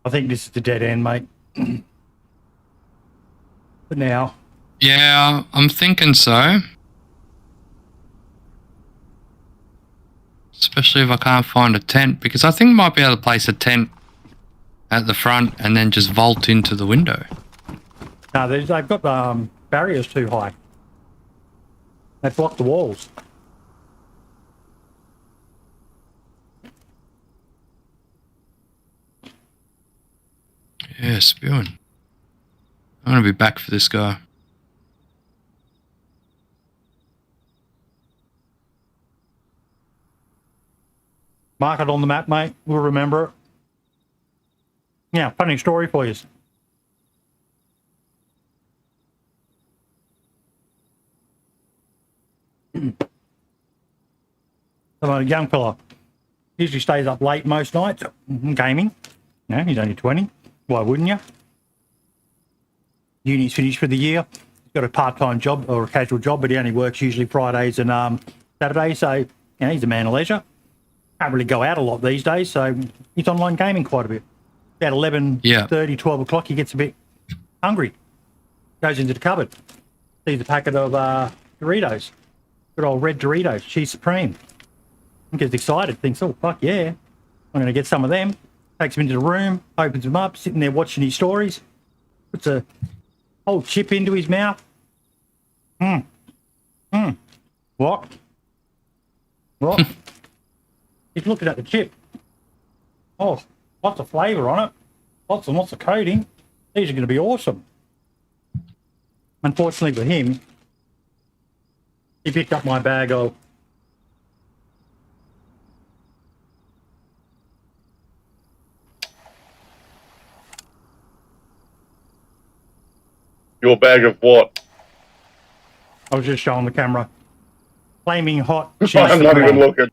I think this is the dead end, mate. But now. Yeah, I'm thinking so. Especially if I can't find a tent, because I think I might be able to place a tent at the front and then just vault into the window. No, they've got barriers too high. They block the walls. Yeah, spewing. I'm going to be back for this guy. Mark it on the map, mate. We'll remember it. Yeah, funny story for you. So a young fella usually stays up late most nights, gaming. You know, he's only 20. Why wouldn't you? Uni's finished for the year. He's got a part-time job or a casual job, but he only works usually Fridays and Saturdays. So, you know, he's a man of leisure. Can't really go out a lot these days, so he's online gaming quite a bit. About 11:30, 12 o'clock, he gets a bit hungry. Goes into the cupboard, sees a packet of Doritos. Good old red Doritos, cheese supreme. He gets excited, thinks, oh, fuck yeah, I'm going to get some of them. Takes them into the room, opens them up, sitting there watching his stories. Puts a whole chip into his mouth. What? He's looking at the chip. Oh, lots of flavour on it. Lots and lots of coating. These are going to be awesome. Unfortunately for him, he picked up my bag of Your bag of what? I was just showing the camera. Flaming hot. I'm not even looking.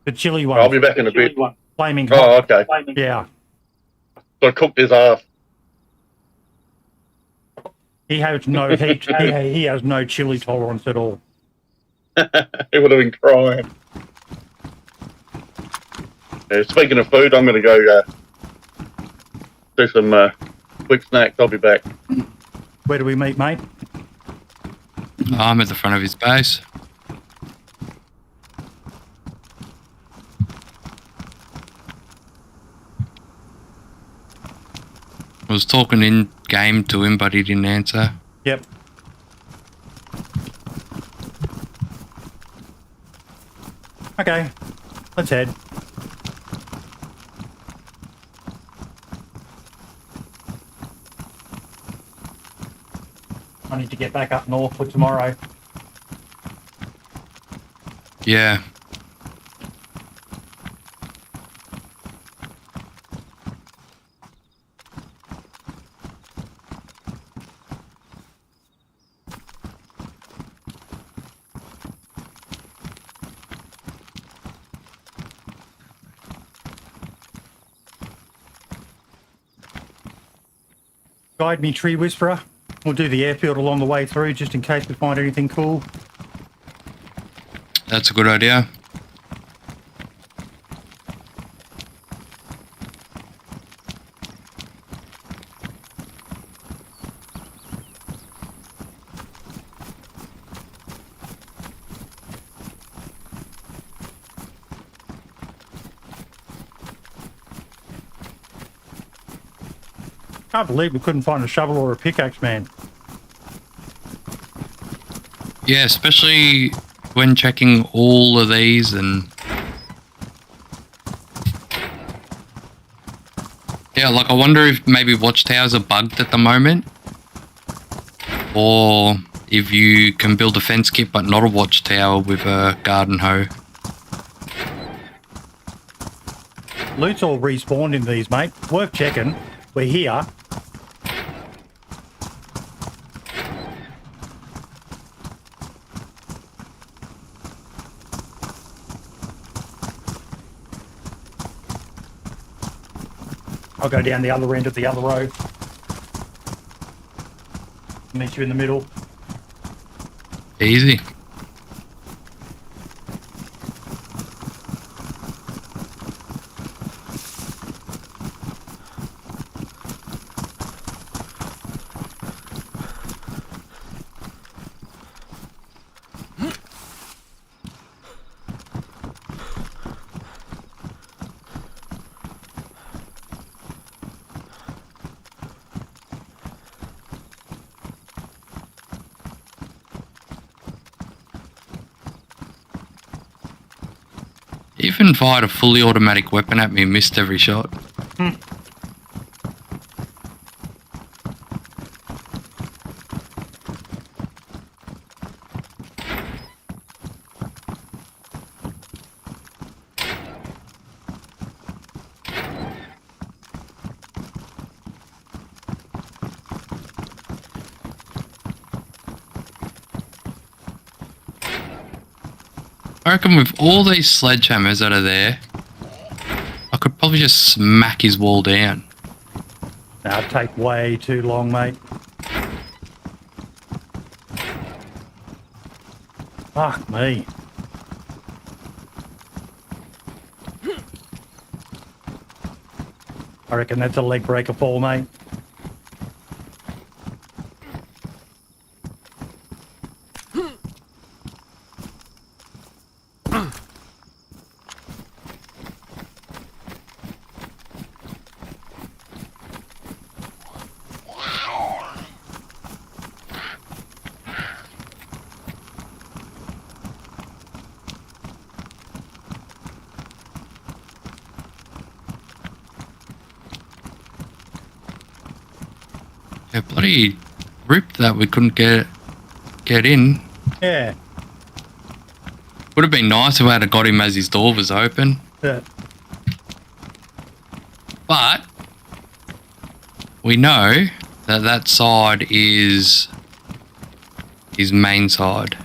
The chili one. I'll be back in a bit. Flaming hot. Oh, okay. Yeah. So I cooked his ass. He has no heat. He has no chili tolerance at all. He would have been crying. Yeah, speaking of food, I'm going to go do some quick snacks. I'll be back. Where do we meet, mate? I'm at the front of his base. I was talking in game to him, but he didn't answer. Yep. Okay, let's head. I need to get back up north for tomorrow. Yeah. Guide me, Tree Whisperer. We'll do the airfield along the way through, just in case we find anything cool. That's a good idea. Can't believe we couldn't find a shovel or a pickaxe, man. Yeah, especially when checking all of these and... Yeah, like I wonder if maybe watchtowers are bugged at the moment. Or if you can build a fence kit but not a watchtower with a garden hoe. Loot's all respawned in these, mate. Worth checking. We're here. I'll go down the other end of the other road. Meet you in the middle. Easy. Even fired a fully automatic weapon at me and missed every shot. I reckon with all these sledgehammers that are there, I could probably just smack his wall down. That'd take way too long, mate. Fuck me. I reckon that's a leg breaker fall, mate. Yeah, bloody ripped that we couldn't get in. Yeah. Would have been nice if I had got him as his door was open. Yeah. But we know that that side is his main side.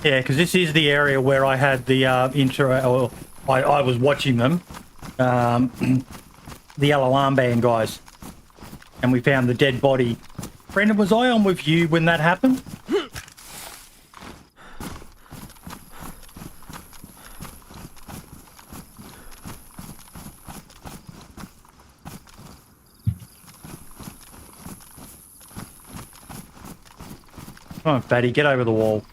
Yeah, because this is the area where I had the I was watching them, the yellow armband guys, and we found the dead body. Brendan, was I on with you when that happened? Come on, fatty, get over the wall.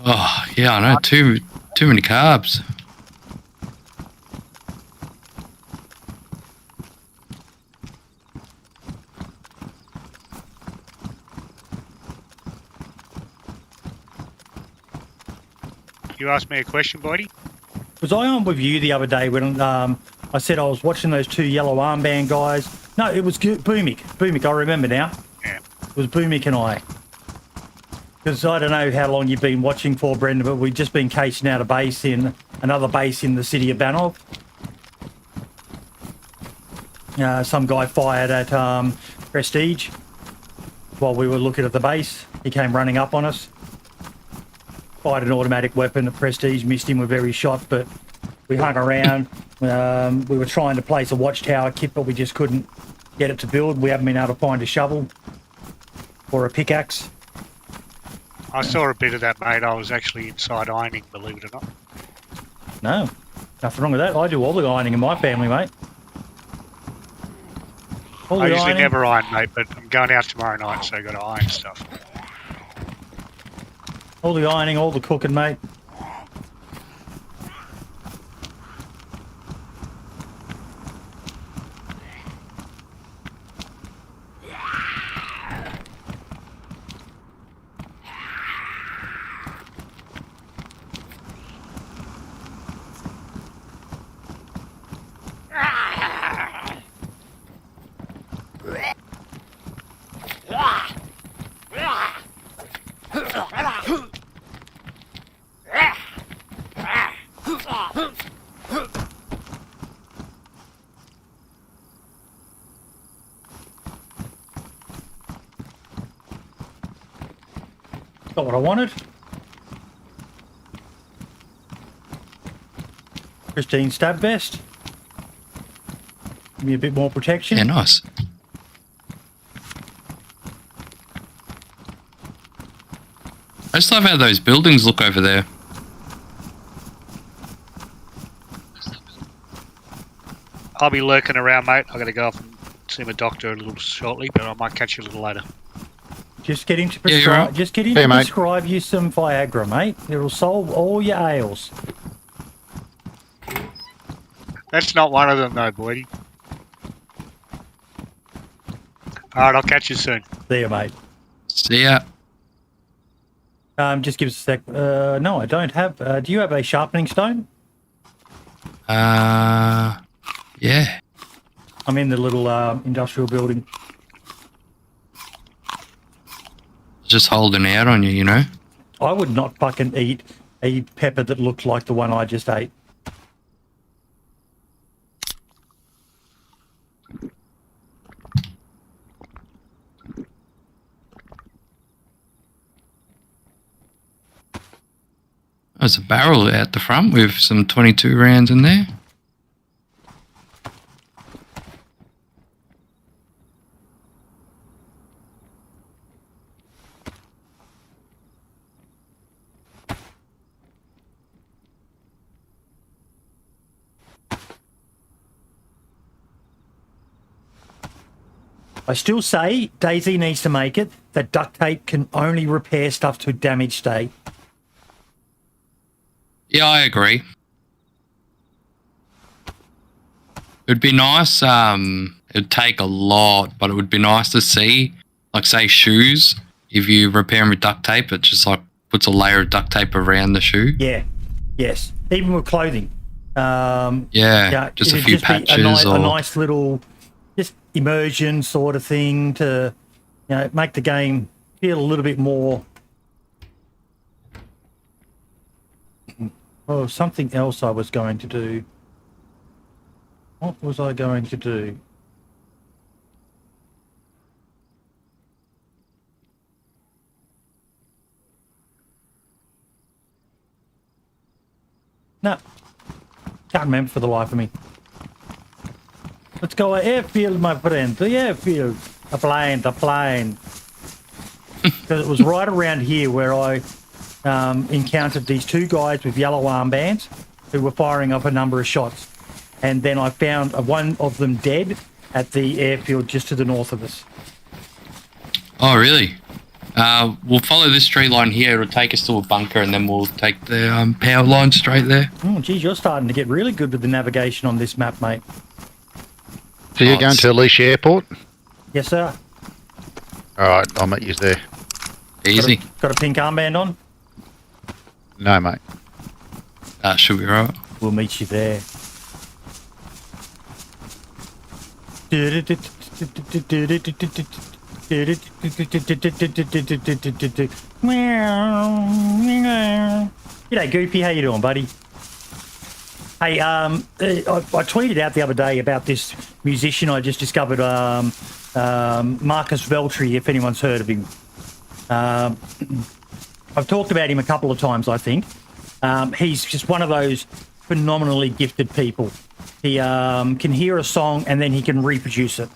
Oh, yeah, I know. Too many carbs. You asked me a question, buddy? Was I on with you the other day when I said I was watching those two yellow armband guys? No, it was Boomik. Boomik, I remember now. Yeah. It was Boomik and I. Because I don't know how long you've been watching for, Brendan, but we've just been casing out a base in another base in the city of Banov. Some guy fired at Prestige while we were looking at the base. He came running up on us. Fired an automatic weapon at Prestige, missed him with every shot, but we hung around. We were trying to place a watchtower kit, but we just couldn't get it to build. We haven't been able to find a shovel or a pickaxe. I saw a bit of that, mate. I was actually inside ironing, believe it or not. No, nothing wrong with that. I do all the ironing in my family, mate. All I the usually ironing. never iron, mate, but I'm going out tomorrow night, so I've got to iron stuff. All the ironing, all the cooking, mate. Got what I wanted. Christine stab vest. Give me a bit more protection. Yeah, nice. I just love how those buildings look over there. I'll be lurking around, mate. I've got to go off and see my doctor a little shortly, but I might catch you a little later. Just get him to Yeah, you're prescribe. right. Just get him Hey, to mate. prescribe you some Viagra, mate. It'll solve all your ails. That's not one of them, though, Boydie. All right, I'll catch you soon. There, mate. See ya. Just give us a sec. No, I don't have. Do you have a sharpening stone? Yeah. I'm in the little industrial building. Just holding out on you, you know? I would not fucking eat a pepper that looked like the one I just ate. There's a barrel at the front with some 22 rounds in there. I still say Daisy needs to make it that duct tape can only repair stuff to damaged state. Yeah, I agree. It'd be nice, it'd take a lot, but it would be nice to see, like say shoes, if you repair them with duct tape, it just like puts a layer of duct tape around the shoe. Yeah, yes. Even with clothing. Yeah, just a it'd few be patches a or... nice little just immersion sort of thing to, you know, make the game feel a little bit more. Oh, something else I was going to do. What was I going to do? No. Can't remember for the life of me. Let's go airfield, my friend. The airfield. A plane. Because it was right around here where I encountered these two guys with yellow armbands who were firing up a number of shots. And then I found one of them dead at the airfield just to the north of us. Oh, really? We'll follow this tree line here. It'll take us to a bunker, and then we'll take the power line straight there. Oh, geez, you're starting to get really good with the navigation on this map, mate. So you're going to Alicia Airport? Yes, sir. All right, I'll meet you there. Easy. Got a pink armband on? No, mate. Should be right. We'll meet you there. G'day, Goopy. How you doing, buddy? Hey, I tweeted out the other day about this musician I just discovered, Marcus Veltri, if anyone's heard of him. I've talked about him a couple of times, I think. He's just one of those phenomenally gifted people. He can hear a song and then he can reproduce it.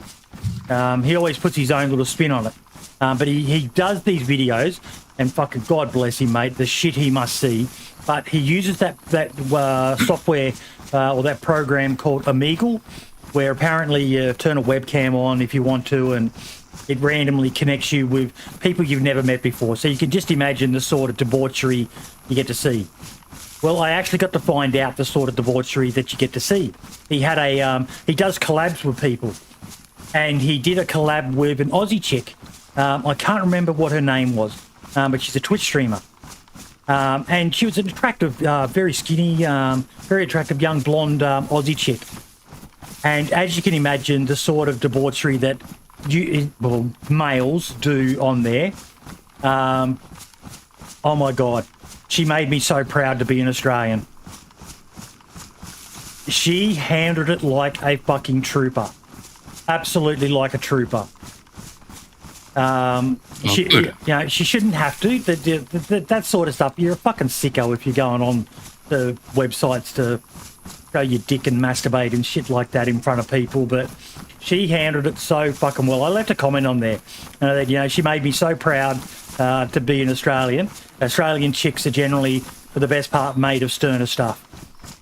He always puts his own little spin on it. But he does these videos, and fucking God bless him, mate, the shit he must see. But he uses that software or that program called Omegle, where apparently you turn a webcam on if you want to, and it randomly connects you with people you've never met before. So you can just imagine the sort of debauchery you get to see. Well, I actually got to find out the sort of debauchery that you get to see. He had he does collabs with people, and he did a collab with an Aussie chick. I can't remember what her name was, but she's a Twitch streamer. And she was an attractive, very skinny, very attractive young blonde Aussie chick. And as you can imagine, the sort of debauchery that males do on there. Oh my God. She made me so proud to be an Australian. She handled it like a fucking trooper. Absolutely like a trooper. She shouldn't have to. That sort of stuff. You're a fucking sicko if you're going on the websites to show your dick and masturbate and shit like that in front of people. But she handled it so fucking well. I left a comment on there. She made me so proud to be an Australian. Australian chicks are generally, for the best part, made of sterner stuff.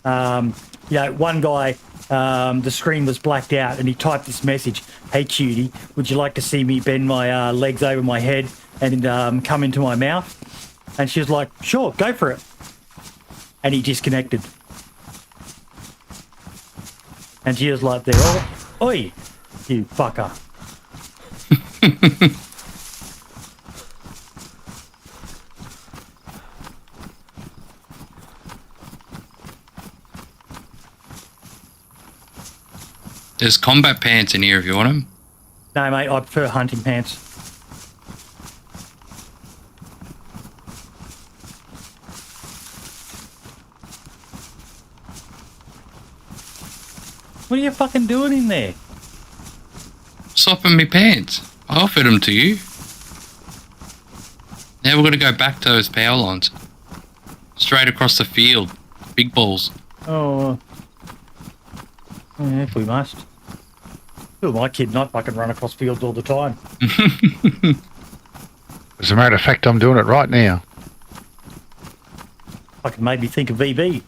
One guy the screen was blacked out, and he typed this message: "Hey cutie, would you like to see me bend my legs over my head and come into my mouth?" And she was like, "Sure, go for it." And he disconnected. And she was like, "Oh, oi, you fucker." There's combat pants in here if you want them. No, mate, I prefer hunting pants. What are you fucking doing in there? Swapping me pants. I offered them to you. Now we're going to go back to those power lines. Straight across the field. Big balls. Oh, yeah, if we must. Who am I kidding? I fucking run across fields all the time. As a matter of fact, I'm doing it right now. Fucking made me think of VB.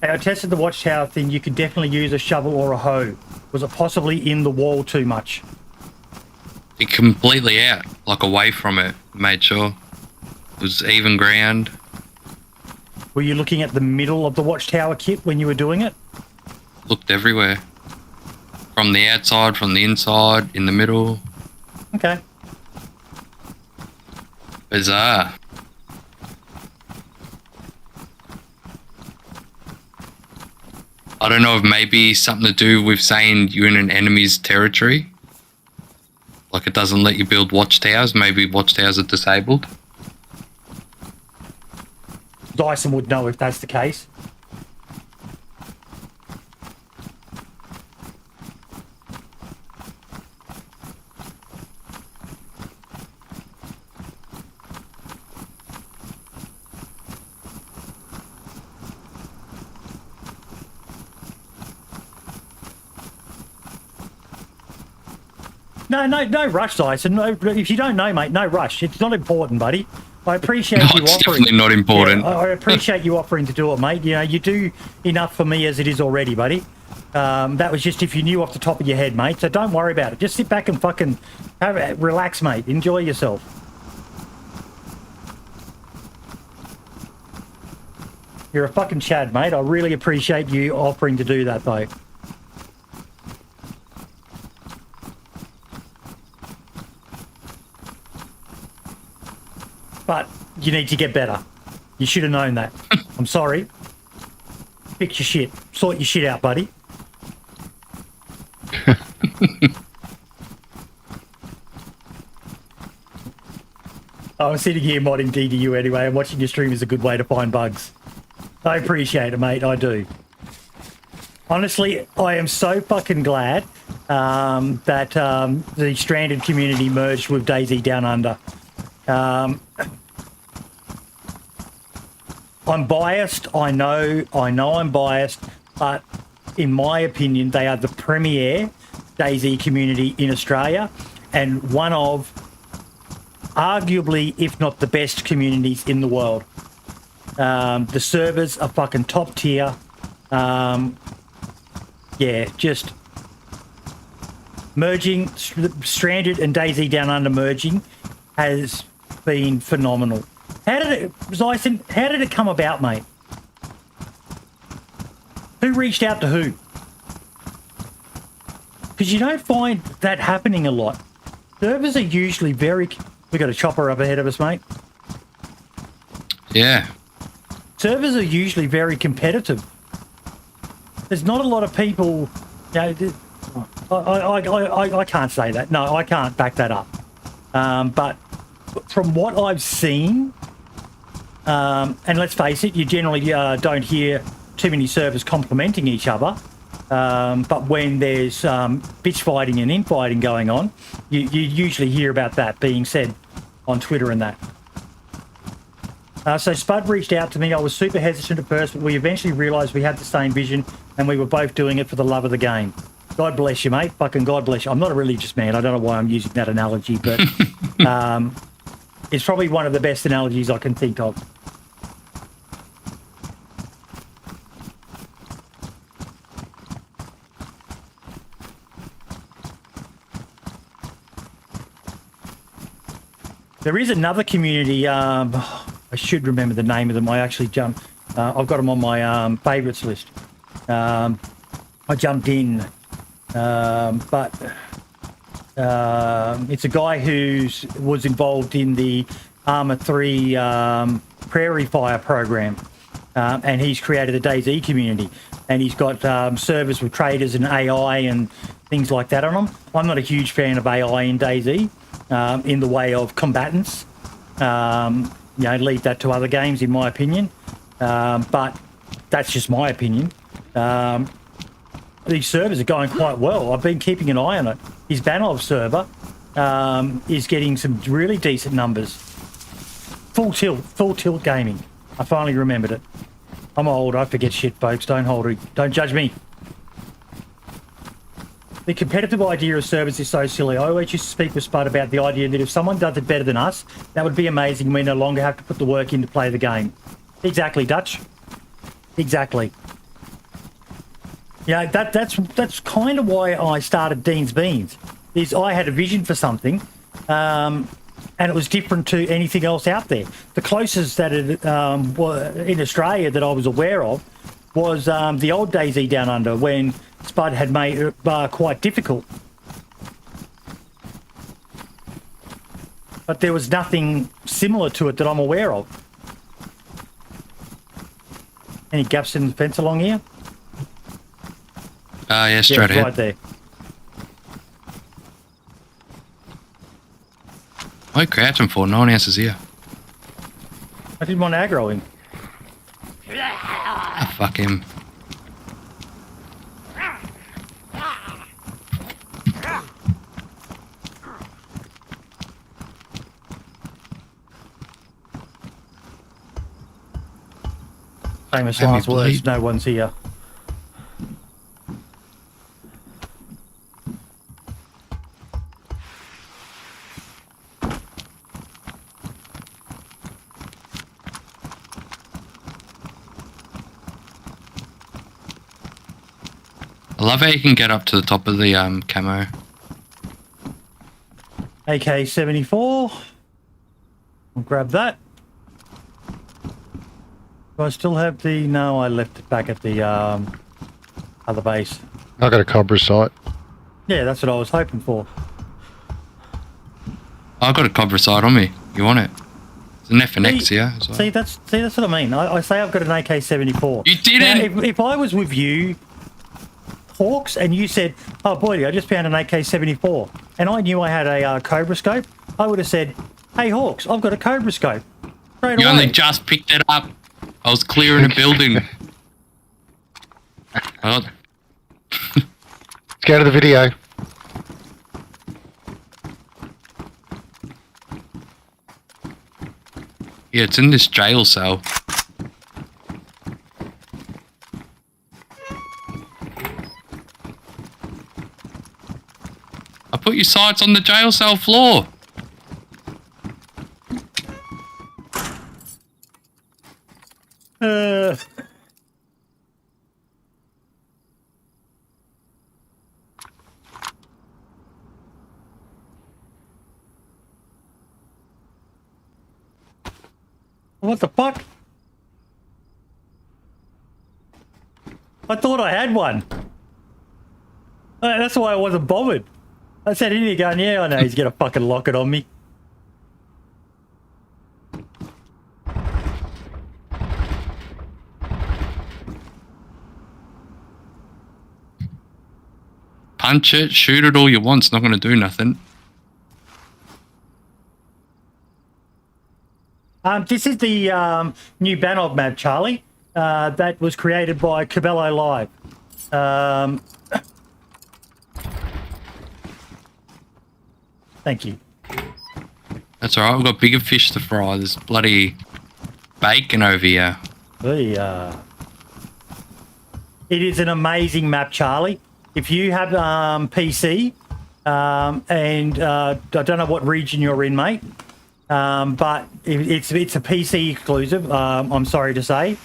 Hey, I tested the watchtower thing. You could definitely use a shovel or a hoe. Was it possibly in the wall too much? It completely out, like away from it. Made sure it was even ground. Were you looking at the middle of the watchtower kit when you were doing it? Looked everywhere. From the outside, from the inside, in the middle. Okay. Bizarre. I don't know if maybe something to do with saying you're in an enemy's territory. Like it doesn't let you build watchtowers. Maybe watchtowers are disabled. Dyson would know if that's the case. No rush, Dyson. No, if you don't know, mate, no rush. It's not important, buddy. I appreciate No, you it's offering. definitely not important. Yeah, I appreciate you offering to do it, mate. You know, you do enough for me as it is already, buddy. That was just if you knew off the top of your head, mate. So don't worry about it. Just sit back and fucking relax, mate. Enjoy yourself. You're a fucking Chad, mate. I really appreciate you offering to do that, though. But you need to get better. You should have known that. I'm sorry. Fix your shit. Sort your shit out, buddy. I'm sitting here modding DDU anyway, and watching your stream is a good way to find bugs. I appreciate it, mate. I do. Honestly, I am so fucking glad that the Stranded community merged with DayZ Down Under. I'm biased. I know I'm biased, but in my opinion, they are the premier DayZ community in Australia and one of arguably, if not the best communities in the world. The servers are fucking top tier. Yeah, just merging, Stranded and DayZ Down Under merging has been phenomenal. How did it come about, mate? Who reached out to who? Because you don't find that happening a lot. Servers are usually very... We got a chopper up ahead of us, mate. Yeah. Servers are usually very competitive. There's not a lot of people... You know, I can't say that. No, I can't back that up. But from what I've seen... and let's face it, you generally don't hear too many servers complimenting each other. But when there's bitch fighting and infighting going on, you usually hear about that being said on Twitter and that. So Spud reached out to me. I was super hesitant at first, but we eventually realised we had the same vision and we were both doing it for the love of the game. God bless you, mate. Fucking God bless you. I'm not a religious man. I don't know why I'm using that analogy, but it's probably one of the best analogies I can think of. There is another community. I should remember the name of them. I actually jumped. I've got them on my favourites list. I jumped in, but it's a guy who was involved in the Armour 3 Prairie Fire program, and he's created the DayZ community. And he's got servers with traders and AI and things like that on them. I'm not a huge fan of AI in DayZ. In the way of combatants, leave that to other games, in my opinion. But that's just my opinion. These servers are going quite well. I've been keeping an eye on it. His Banov server is getting some really decent numbers. Full tilt gaming. I finally remembered it. I'm old. I forget shit, folks. Don't judge me. The competitive idea of servers is so silly. I always used to speak with Spud about the idea that if someone does it better than us, that would be amazing. We no longer have to put the work in to play the game. Exactly, Dutch. Exactly. Yeah, that's kind of why I started Dean's Beans. Is I had a vision for something, and it was different to anything else out there. The closest that it in Australia that I was aware of was the old DayZ Down Under, when Spud had made it quite difficult. But there was nothing similar to it that I'm aware of. Any gaps in the fence along here? Yeah, straight ahead. Right there. What are you crouching for? No one else is here. I didn't want to aggro him. Ah, fuck him. Famous Let me last words, bleed. no one's here. I love how you can get up to the top of the camo. AK-74. I'll grab that. Do I still have the... No, I left it back at the other base. I got a Cobra sight. Yeah, that's what I was hoping for. I've got a Cobra sight on me. You want it? It's an FNX here as well. See, that's what I mean. I say I've got an AK-74. You didn't! Now, if I was with you, Hawks, and you said, oh boy, I just found an AK-74, and I knew I had a Cobra scope, I would have said, hey Hawks, I've got a Cobra scope. Straight You away. only just picked it up. I was clearing a building. Let's go to the video. Yeah, it's in this jail cell. I put your sights on the jail cell floor. What the fuck? I thought I had one. That's why I wasn't bothered. I said in here going, yeah, I know he's gonna fucking lock it on me. Punch it, shoot it all you want. It's not going to do nothing. This is the new Banov map, Charlie, that was created by Cabello Live. Thank you. That's alright, we've got bigger fish to fry. There's bloody bacon over here. It is an amazing map, Charlie. If you have PC, and I don't know what region you're in, mate, but it's a PC exclusive. I'm sorry to say.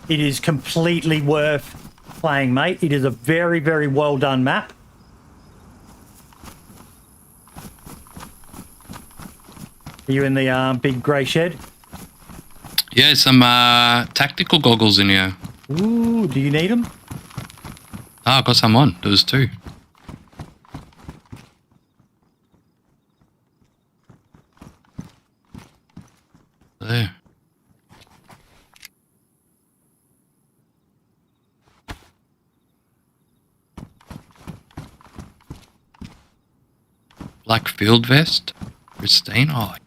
It is completely worth playing, mate. It is a very, very well done map. Are you in the big grey shed? Yeah, some tactical goggles in here. Ooh, do you need them? Oh, I got some on. There was 2. There. Black field vest. Pristine eye.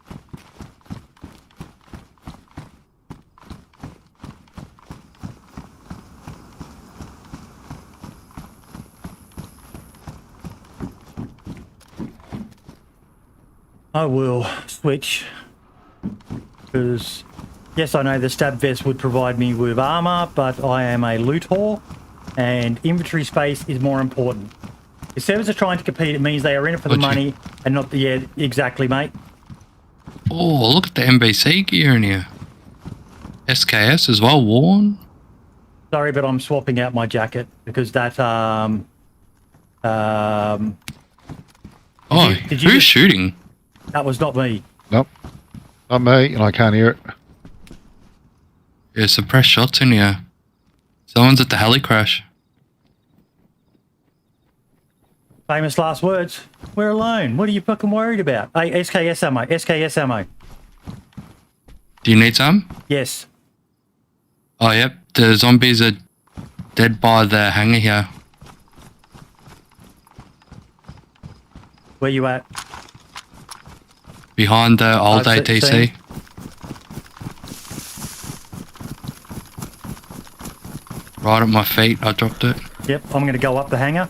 I will switch because, yes, I know the stab vest would provide me with armor, but I am a loot whore and inventory space is more important. If servers are trying to compete, it means they are in it for the money and not the... Yeah, exactly, mate. Oh, look at the MBC gear in here. SKS as well, worn. Sorry, but I'm swapping out my jacket because that... Oh, did you who's shooting? That was not me. Nope. Not me, and I can't hear it. Yeah, suppressed shots in here. Someone's at the heli crash. Famous last words. We're alone. What are you fucking worried about? Hey, SKS ammo. SKS ammo. Do you need some? Yes. Oh, yep. The zombies are dead by the hangar here. Where you at? Behind the old I've ATC. seen. Right at my feet, I dropped it. Yep, I'm going to go up the hangar.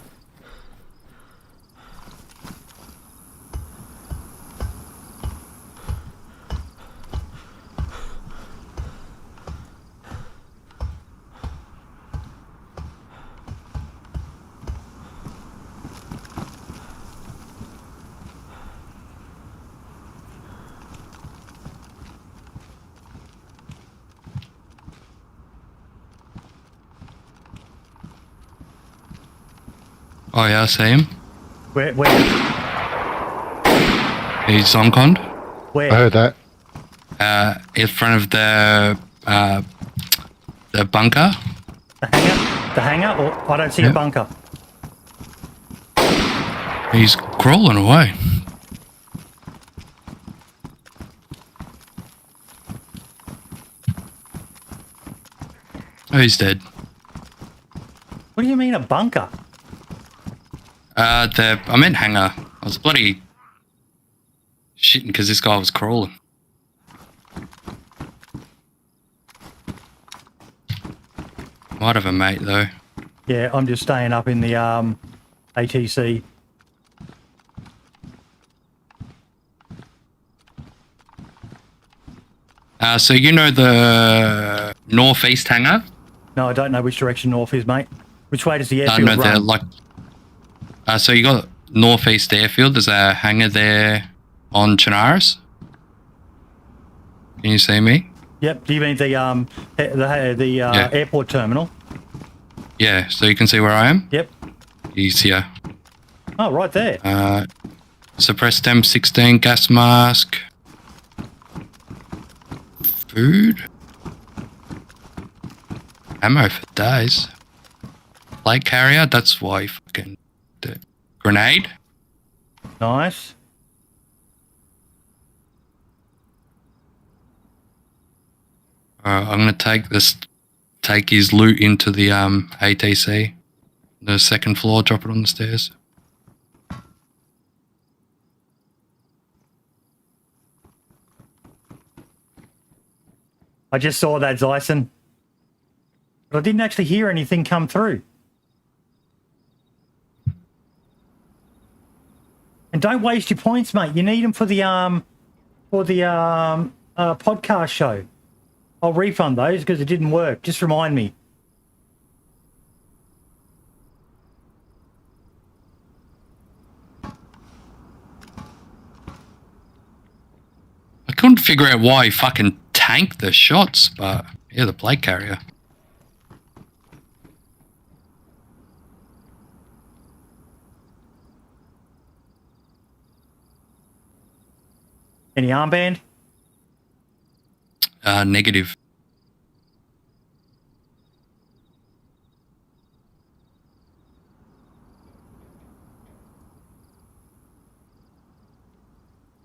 Oh yeah, I see him. Where? He's zonconned. Where? I heard that. In front of the bunker. The hangar? The hangar? Or I don't see a Yep. bunker. He's crawling away. Oh, he's dead. What do you mean a bunker? I meant hangar. I was bloody shitting because this guy was crawling. Might have a mate though. Yeah, I'm just staying up in the ATC. So you know the northeast hangar? No, I don't know which direction north is, mate. Which way does the No, airfield they're run? like. So you got northeast airfield. There's a hangar there on Chinaris. Can you see me? Yep. Do you mean the airport terminal? Yeah. So you can see where I am. Yep. He's here. Oh, right there. Suppressed M16 gas mask. Food. Ammo for days. Plate carrier. That's why you fucking. Grenade. Nice. I'm gonna take his loot into the ATC, the second floor. Drop it on the stairs. I just saw that, Zyson. But I didn't actually hear anything come through. And don't waste your points, mate. You need them for the podcast show. I'll refund those because it didn't work. Just remind me. I couldn't figure out why he fucking tanked the shots, but yeah, the plate carrier. Any armband? Negative.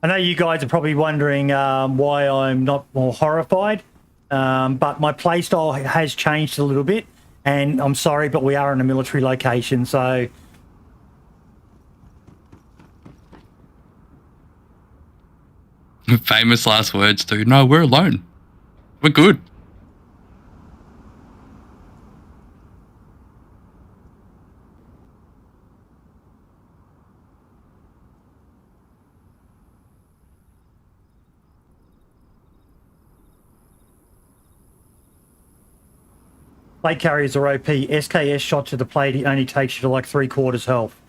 I know you guys are probably wondering why I'm not more horrified, but my playstyle has changed a little bit, and I'm sorry, but we are in a military location, so... Famous last words, dude. No, we're alone. We're good. Plate carriers are OP. SKS shot to the plate, it only takes you to like 3/4 health.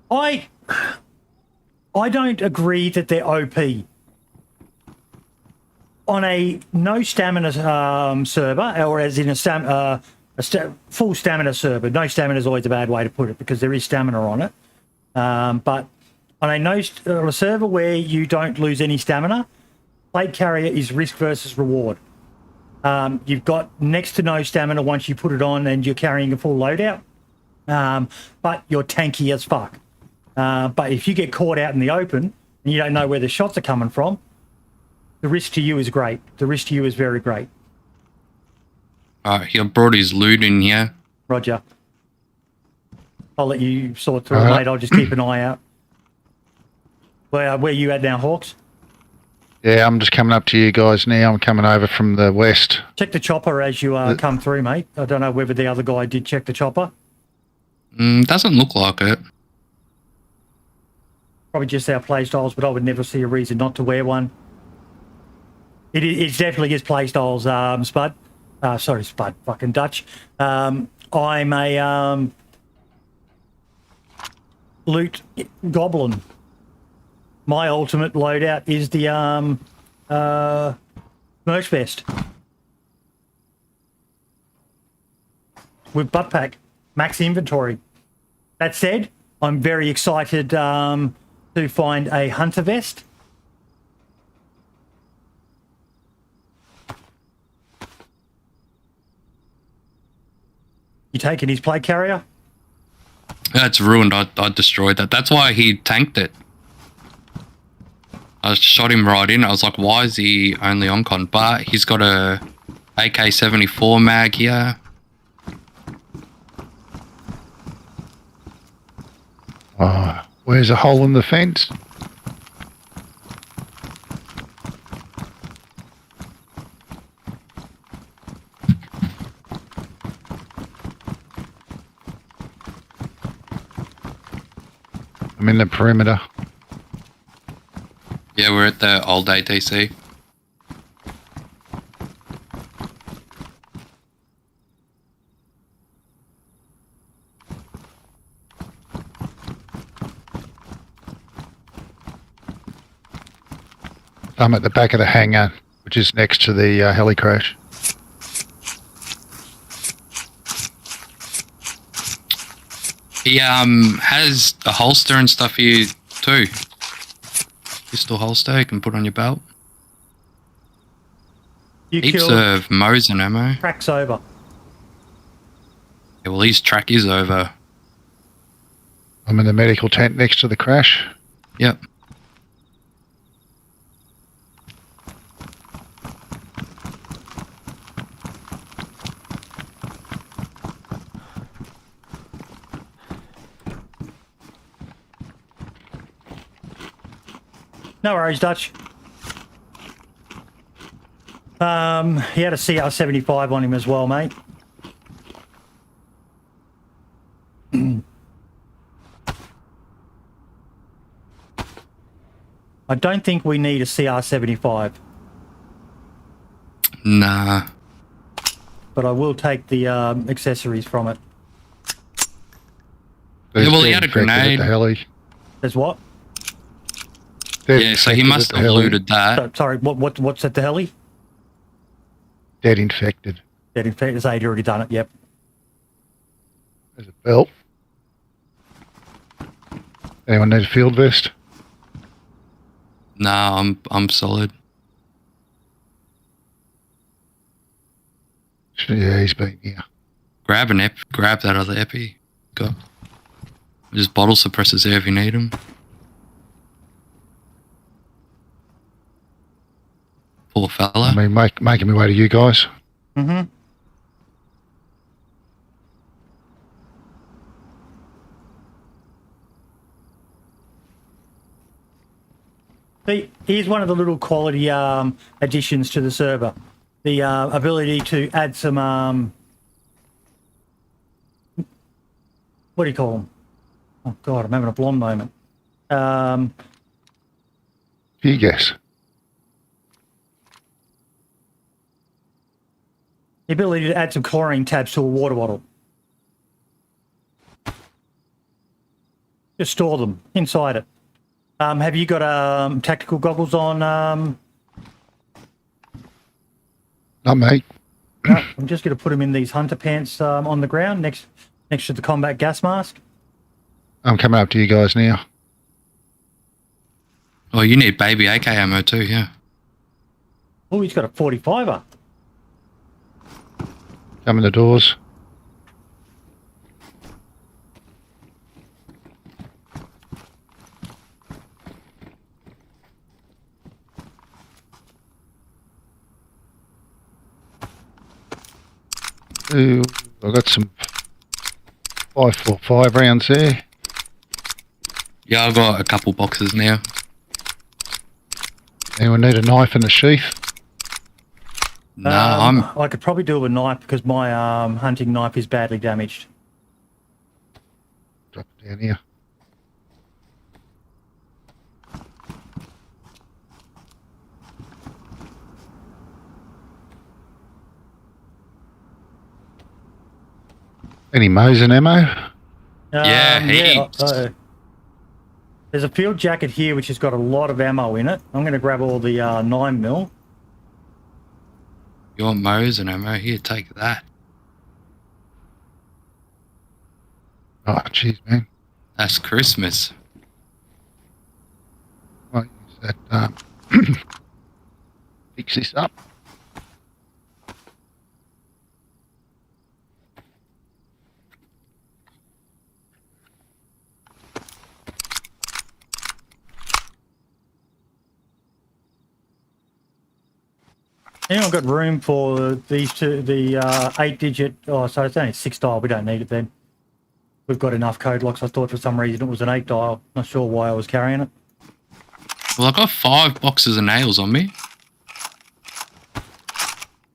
I don't agree that they're OP. On a no stamina server, or as in a full stamina server, no stamina is always a bad way to put it because there is stamina on it. But on a server where you don't lose any stamina, plate carrier is risk versus reward. You've got next to no stamina once you put it on and you're carrying a full loadout, but you're tanky as fuck. But if you get caught out in the open and you don't know where the shots are coming from, the risk to you is great. The risk to you is very great. He brought his loot in here. Roger. I'll let you sort through it, mate. I'll just keep an eye out. Where you at now, Hawks? Yeah, I'm just coming up to you guys now. I'm coming over from the west. Check the chopper as you come through, mate. I don't know whether the other guy did check the chopper. Doesn't look like it. Probably just our play styles, but I would never see a reason not to wear one. It's definitely his play styles, Spud. Sorry, Spud, fucking Dutch. I'm a loot goblin. My ultimate loadout is the merch vest with butt pack, max inventory. That said, I'm very excited to find a hunter vest. You taking his plate carrier? That's ruined. I destroyed that. That's why he tanked it. I shot him right in. I was like, why is he only on con? But he's got a AK-74 mag here. Oh, where's a hole in the fence? I'm in the perimeter. Yeah, we're at the old ATC. I'm at the back of the hangar, which is next to the heli crash. He has a holster and stuff here too. Pistol holster you can put on your belt. Heaps of Mosin ammo. Track's over. Yeah, well, his track is over. I'm in the medical tent next to the crash. Yep. No worries, Dutch. He had a CR-75 on him as well, mate. I don't think we need a CR75, Nah. but I will take the accessories from it. There's well, he dead had a infected at grenade. the heli. There's what? Dead Yeah, so he infected must at the have heli. looted that. Sorry, what's at the heli? Dead infected. Dead infected. He'd already done it. Yep. There's a belt. Anyone need a field vest? Nah, I'm solid. Yeah, he's been here. Grab that other epi. Got. Just bottle suppressors there if you need them. Poor fella. I mean, making my way to you guys. Mm-hmm. See, here's one of the little quality additions to the server. The ability to add some, what do you call them? Oh, God, I'm having a blonde moment. You guess. The ability to add some chlorine tabs to a water bottle. Just store them inside it. Have you got tactical goggles on? Not me. No, I'm just going to put them in these hunter pants on the ground next to the combat gas mask. I'm coming up to you guys now. Oh, you need baby AK ammo too, yeah. Oh, he's got a 45er. Come in the doors. Ooh, I've got some 545 rounds there. Yeah, I've got a couple boxes now. Anyone need a knife in the sheath? Nah, I could probably do it with a knife because my hunting knife is badly damaged. Drop it down here. Any Mosin ammo? heaps. There's a field jacket here which has got a lot of ammo in it. I'm going to grab all the 9mm. You want Mosin ammo? Here, take that. Oh, jeez, man. That's Christmas. Might use that. Fix this up. Anyone got room for these two, the 8-digit? Oh, so it's only 6 dial. We don't need it then. We've got enough code locks. I thought for some reason it was an 8 dial. Not sure why I was carrying it. Well, I got 5 boxes of nails on me.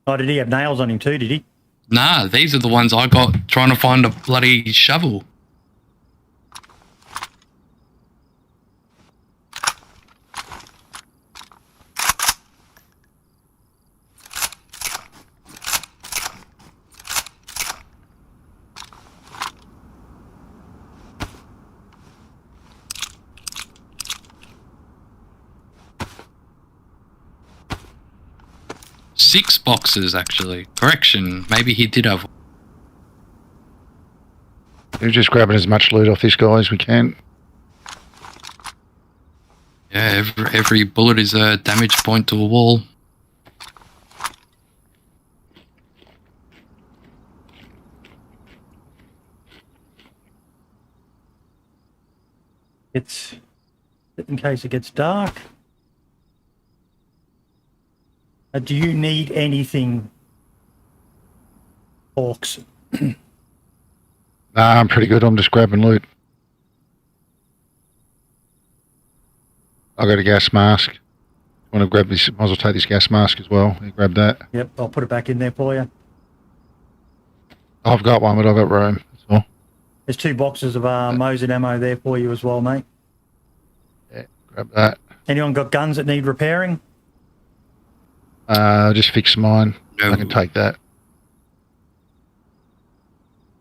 Oh, did he have nails on him too? Did he? Nah, these are the ones I got trying to find a bloody shovel. Six boxes, actually. Correction, maybe he did have. We're just grabbing as much loot off this guy as we can. Yeah, every bullet is a damage point to a wall. It's in case it gets dark. Do you need anything, Hawks? Nah, I'm pretty good. I'm just grabbing loot. I got a gas mask. Want to grab this? Might as well take this gas mask as well. You grab that. Yep, I'll put it back in there for you. I've got one, but I've got room. That's all. There's 2 boxes of Mosin ammo there for you as well, mate. Yeah, grab that. Anyone got guns that need repairing? Just fix mine. No. I can take that.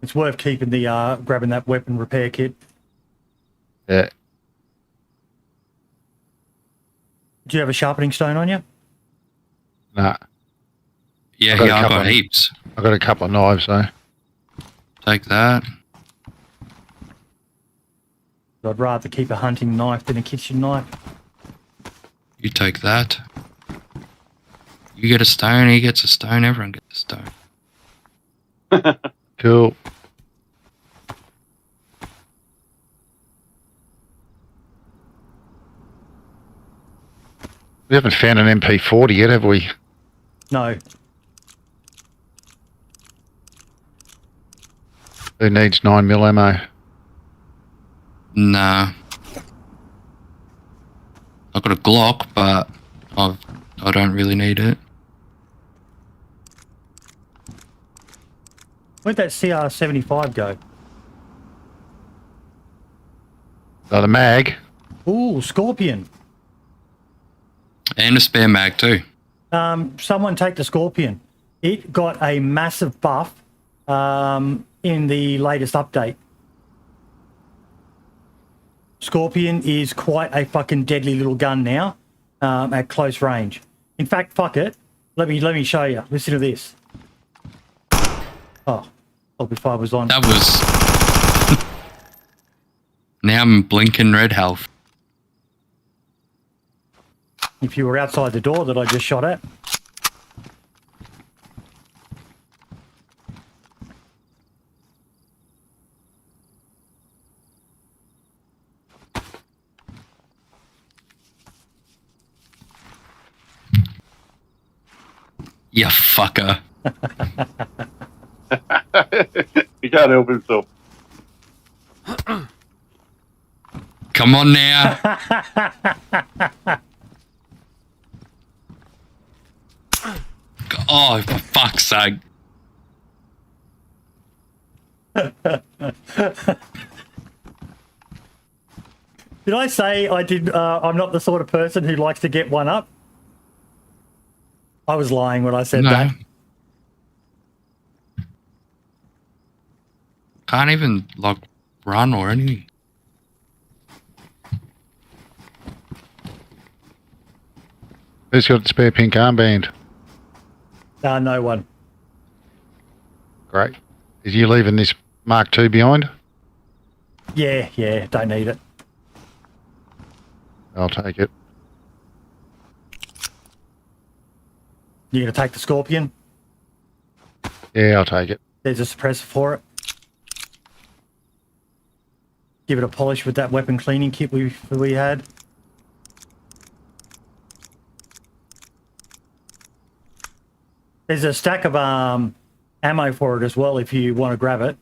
It's worth keeping the grabbing that weapon repair kit. Yeah. Do you have a sharpening stone on you? Nah. Yeah, I've got a I've couple got of- heaps. I've got a couple of knives though. Take that. I'd rather keep a hunting knife than a kitchen knife. You take that. You get a stone, he gets a stone, everyone gets a stone. Cool. We haven't found an MP40 yet, have we? No. Who needs 9mm ammo? Nah. I've got a Glock, but I don't really need it. Where'd that CR-75 go? Oh, the mag. Ooh, Scorpion. And a spare mag too. Someone take the Scorpion. It got a massive buff in the latest update. Scorpion is quite a fucking deadly little gun now at close range. In fact, fuck it. Let me show you. Listen to this. Oh, before I was on. That was... Now I'm blinking red health. If you were outside the door that I just shot at. You fucker. He can't help himself. Come on now. Oh, for fuck's sake. Did I say I'm not the sort of person who likes to get one up? I was lying when I said No. that. Can't even, like, run or anything. Who's got the spare pink armband? No one. Great. Is you leaving this Mark II behind? Yeah, don't need it. I'll take it. You're going to take the Scorpion? Yeah, I'll take it. There's a suppressor for it. Give it a polish with that weapon cleaning kit we had. There's a stack of ammo for it as well if you want to grab it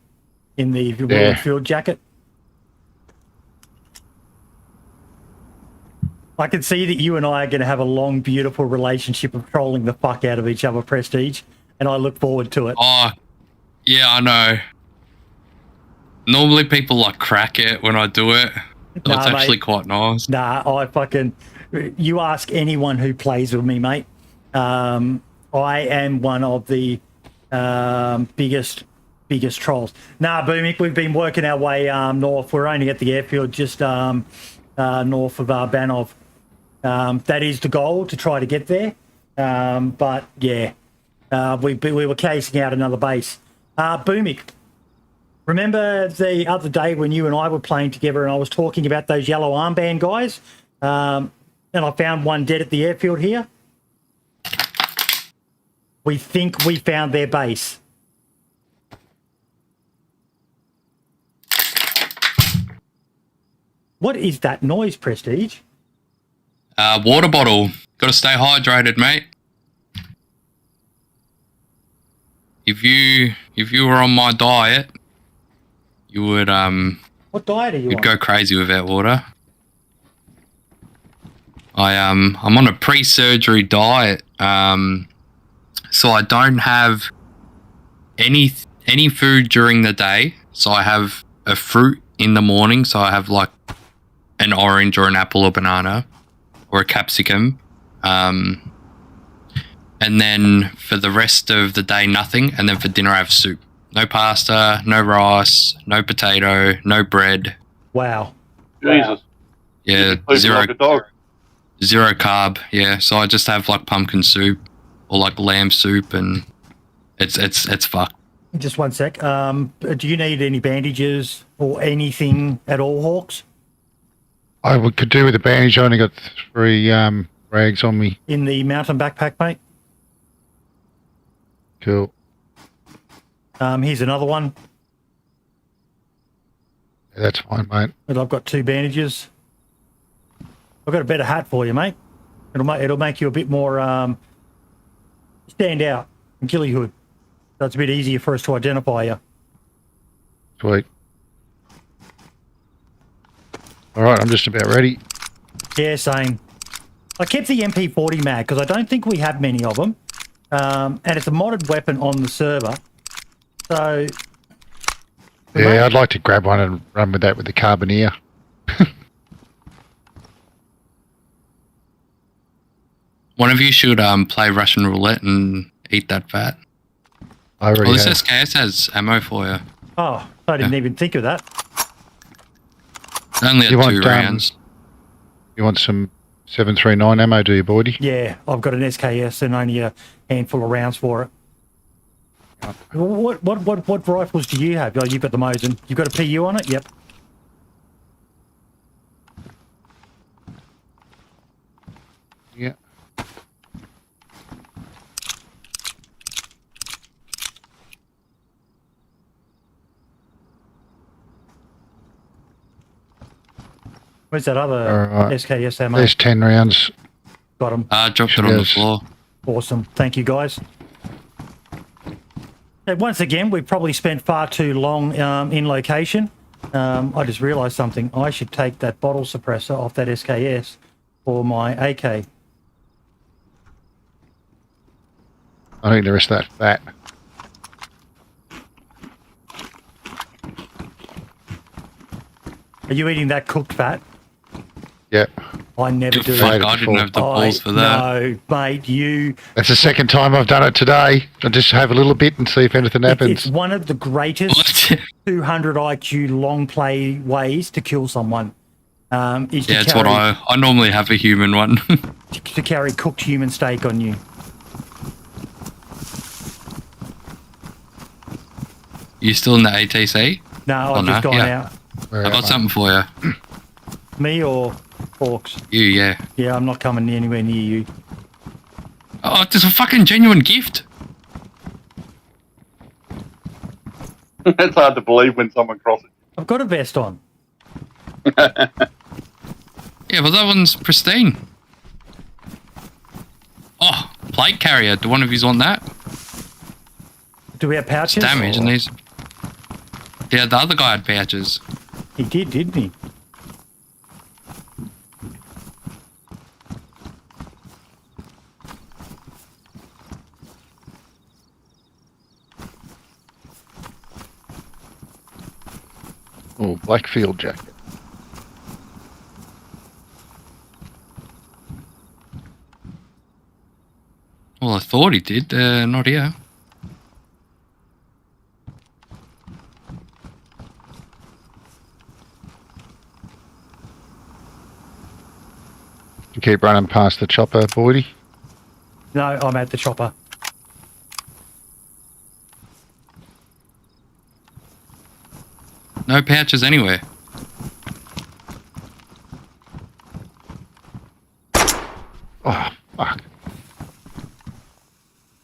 in the World Field jacket. I can see that you and I are going to have a long, beautiful relationship of trolling the fuck out of each other, Prestige, and I look forward to it. Oh, yeah, I know. Normally people, like, crack it when I do it. So Nah, it's actually mate. quite nice. Nah, you ask anyone who plays with me, mate. I am one of the biggest trolls. Nah, Boomik, we've been working our way north. We're only at the airfield just north of Banov. That is the goal, to try to get there. But yeah, we were casing out another base. Boomik, remember the other day when you and I were playing together and I was talking about those yellow armband guys? And I found one dead at the airfield here. We think we found their base. What is that noise, Prestige? Water bottle. Got to stay hydrated, mate. If you were on my diet, you would What diet are you you'd on? go crazy without water. I'm on a pre-surgery diet. So I don't have any food during the day. So I have a fruit in the morning. So I have like an orange or an apple or banana or a capsicum. And then for the rest of the day, nothing. And then for dinner, I have soup. No pasta, no rice, no potato, no bread. Wow. Jesus. Yeah, Sleeping zero like a dog. carb. Yeah, so I just have like pumpkin soup or like lamb soup, and it's fucked. Just one sec. Do you need any bandages or anything at all, Hawks? Could do with a bandage. I only got 3 rags on me. In the mountain backpack, mate? Cool. Here's another one. Yeah, that's fine, mate. And I've got 2 bandages. I've got a better hat for you, mate. It'll make you a bit more stand out in Gillyhood. So it's a bit easier for us to identify you. Sweet. All right, I'm just about ready. Yeah, same. I kept the MP40 mag because I don't think we have many of them. And it's a modded weapon on the server. So... Yeah, I'd like to grab one and run with that with the carbineer. One of you should play Russian roulette and eat that fat. I already Well, this have. SKS has ammo for you. Oh, I didn't even think of that. Only at You 2 want, rounds. You want some 739 ammo, do you, Boydie? Yeah, I've got an SKS and only a handful of rounds for it. What rifles do you have? Oh, you've got the Mosin. You've got a PU on it? Yep. Yeah. Where's that other Alright. SKS ammo? There's 10 rounds. Got them. Dropped it on the Yes. floor. Awesome. Thank you, guys. And once again, we've probably spent far too long in location. I just realised something. I should take that bottle suppressor off that SKS for my AK. I think the rest of that fat. Are you eating that cooked fat? Yeah. I never do. Fuck, it I didn't have the balls for that. No, mate, you... That's the second time I've done it today. I'll just have a little bit and see if anything It's happens. one of the greatest 200 IQ long play ways to kill someone. Is Yeah, to it's carry, what I normally have a human one. to carry cooked human steak on you. You still in the ATC? No, I've just gone out. Where I am got something for you. Me or Hawks? You, yeah. Yeah, I'm not coming anywhere near you. Oh, there's a fucking genuine gift. It's hard to believe when someone crosses. I've got a vest on. Yeah, but that one's pristine. Oh, plate carrier. Do one of you want that? Do we have It's pouches? damaged and these. Yeah, the other guy had pouches. He did, didn't he? Oh, black field jacket. Well, I thought he did. Not here. You keep running past the chopper, Boydie. No, I'm at the chopper. No pouches anywhere. Oh, fuck.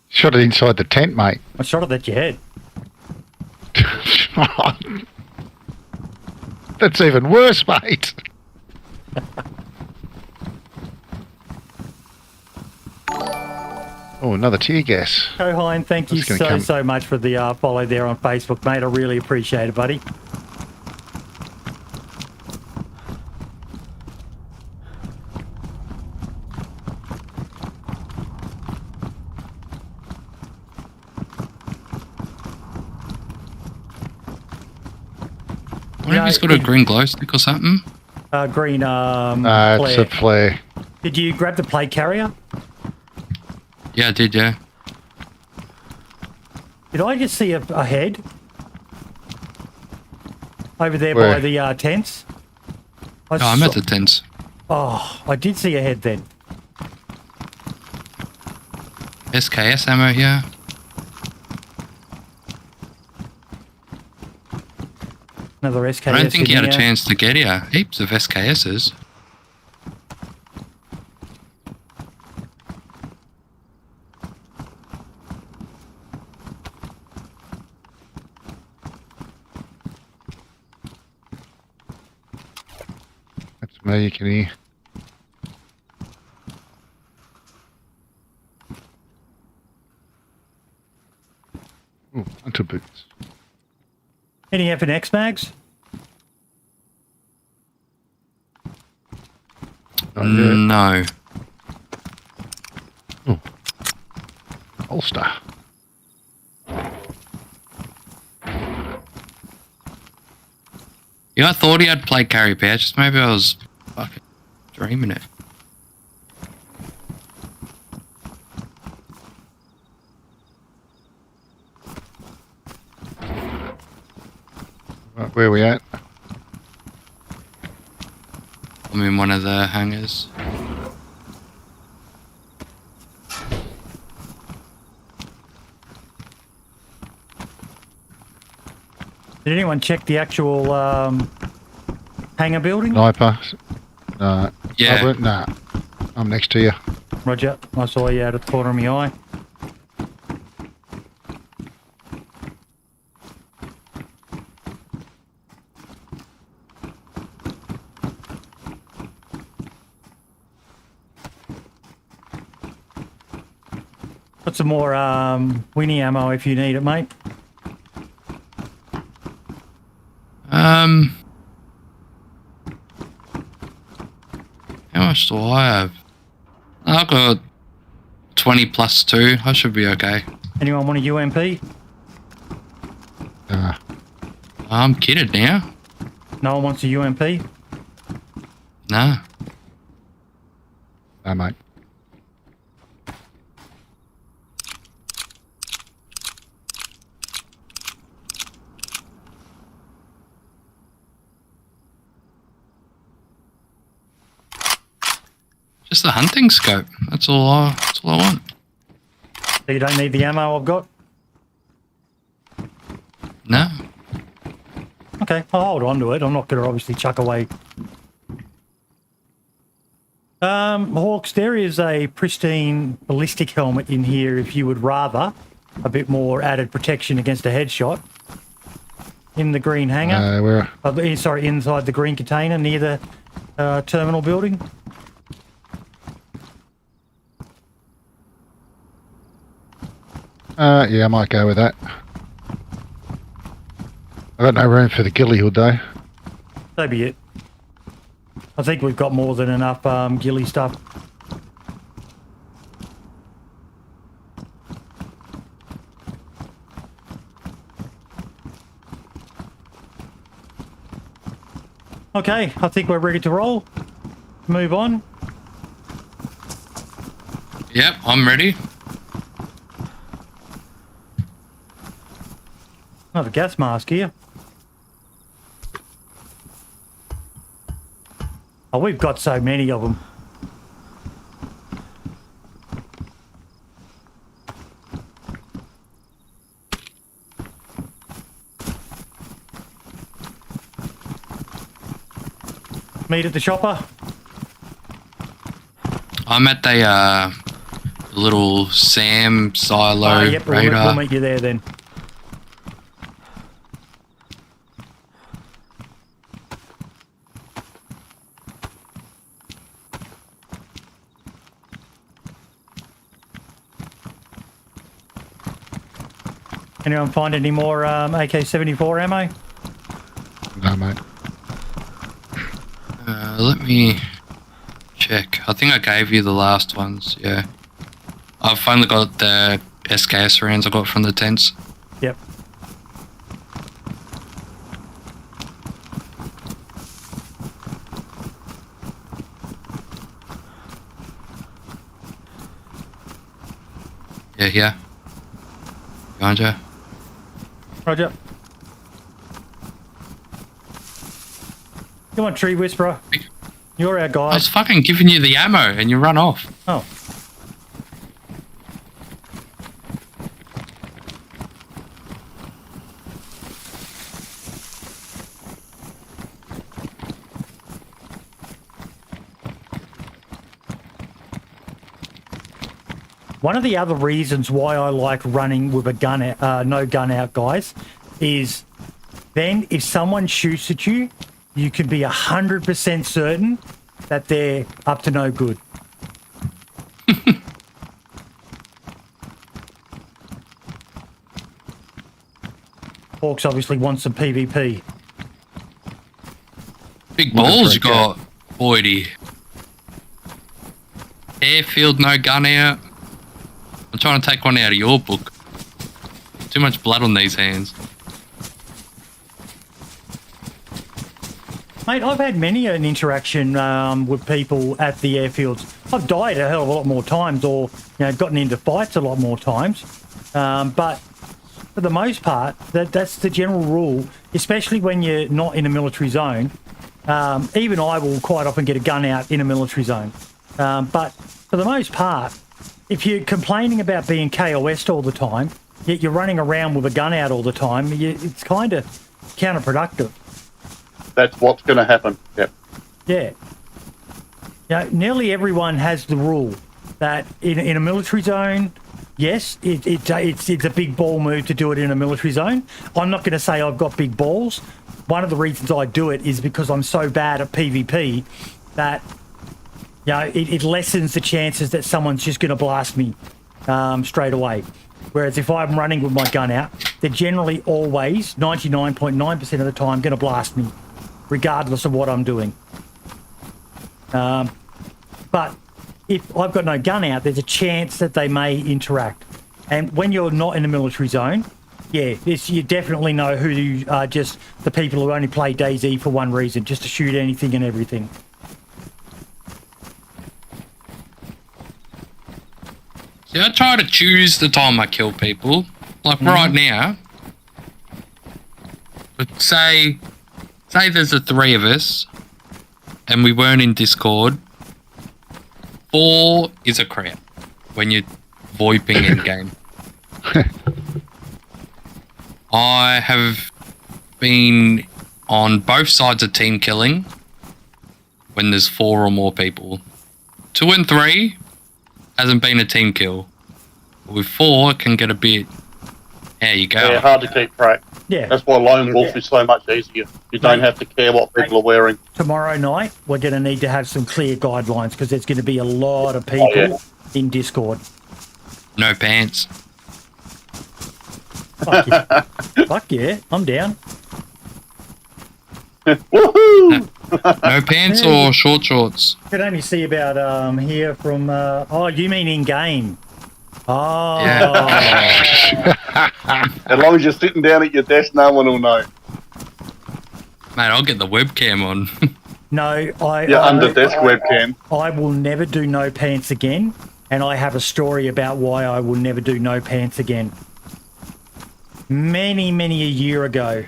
Shot it inside the tent, mate. I shot it at your head. That's even worse, mate. Oh, another tear gas. Cohine, thank you That's gonna so much for the follow there on Facebook, mate. I really appreciate it, buddy. What if he's got a green glow stick or something? Green, It's a flare. flare. Did you grab the plate carrier? Yeah, I did, yeah. Did I just see a head? Over there Where? by the tents? Oh, I'm at the tents. Oh, I did see a head then. SKS ammo here. Another SKS. I don't think he had a in here. chance to get here. Heaps of SKSs. That's me, you can hear. Ooh, hunter boots. Any F&X mags? Not yet. No. Holster. Yeah, I thought he had plate carry pouches. Maybe I was fucking dreaming it. Right, where are we at? I'm in one of the hangars. Did anyone check the actual hangar building? Sniper. No. Yeah. Albert? Nah. I'm next to you. Roger. I saw you out of the corner of my eye. Got some more Winnie ammo if you need it, mate. How much do I have? I've got 20 plus 2. I should be okay. Anyone want a UMP? Nah. I'm kitted now. No one wants a UMP? Nah. No, mate. Just a hunting scope. That's all I want. So you don't need the ammo I've got? No. Okay, I'll hold on to it. I'm not going to obviously chuck away. Hawks, there is a pristine ballistic helmet in here if you would rather. A bit more added protection against a headshot. In the green hangar. Where? Sorry, inside the green container near the terminal building. Yeah, I might go with that. I've got no room for the ghillie hood though. So be it. I think we've got more than enough ghillie stuff. Okay, I think we're ready to roll. Move on. Yep, I'm ready. Another gas mask here. Oh, we've got so many of them. Meet at the shopper. I'm at the little SAM silo Yep, radar. we'll meet you there then. Anyone find any more AK-74 ammo? No, mate. Let me check. I think I gave you the last ones, yeah. I've finally got the SKS rounds I got from the tents. Yep. Yeah. Behind you. Roger. Come on, Tree Whisperer. You're our I guy. was fucking giving you the ammo and you run off. Oh. One of the other reasons why I like running with a gun, no gun out, guys, is then if someone shoots at you, you can be 100% certain that they're up to no good. Hawks obviously wants some PvP. Big balls you got, Boydie. Airfield, no gun out. I'm trying to take one out of your book. Too much blood on these hands. Mate, I've had many an interaction with people at the airfields. I've died a hell of a lot more times, or gotten into fights a lot more times. But for the most part, that's the general rule, especially when you're not in a military zone. Even I will quite often get a gun out in a military zone. But for the most part, if you're complaining about being KOS'd all the time, yet you're running around with a gun out all the time, it's kind of counterproductive. That's what's going to happen. Yep. Yeah. Nearly everyone has the rule that in a military zone, yes, it's a big ball move to do it in a military zone. I'm not going to say I've got big balls. One of the reasons I do it is because I'm so bad at PvP that it lessens the chances that someone's just going to blast me straight away. Whereas if I'm running with my gun out, they're generally always 99.9% of the time going to blast me, regardless of what I'm doing. But if I've got no gun out, there's a chance that they may interact. And when you're not in a military zone, you definitely know who are just the people who only play DayZ for one reason, just to shoot anything and everything. See, I try to choose the time I kill people. Like right now. But say there's the three of us and we weren't in Discord. 4 is a crowd when you're VoIPing in game. I have been on both sides of team killing when there's 4 or more people. 2 and 3 hasn't been a team kill. With 4, it can get a bit... There you go. Yeah, hard to keep track. Yeah. That's why lone wolf is so much easier. You don't have to care what people are wearing. Tomorrow night, we're going to need to have some clear guidelines because there's going to be a lot of people in Discord. No pants. Fuck yeah. Fuck yeah, I'm down. Woohoo! No pants or short shorts? I can only see about here from... oh, you mean in-game? Oh. Yeah. As long as you're sitting down at your desk, no one will know. Mate, I'll get the webcam on. No, Your under-desk webcam. I will never do no pants again, and I have a story about why I will never do no pants again. Many a year ago,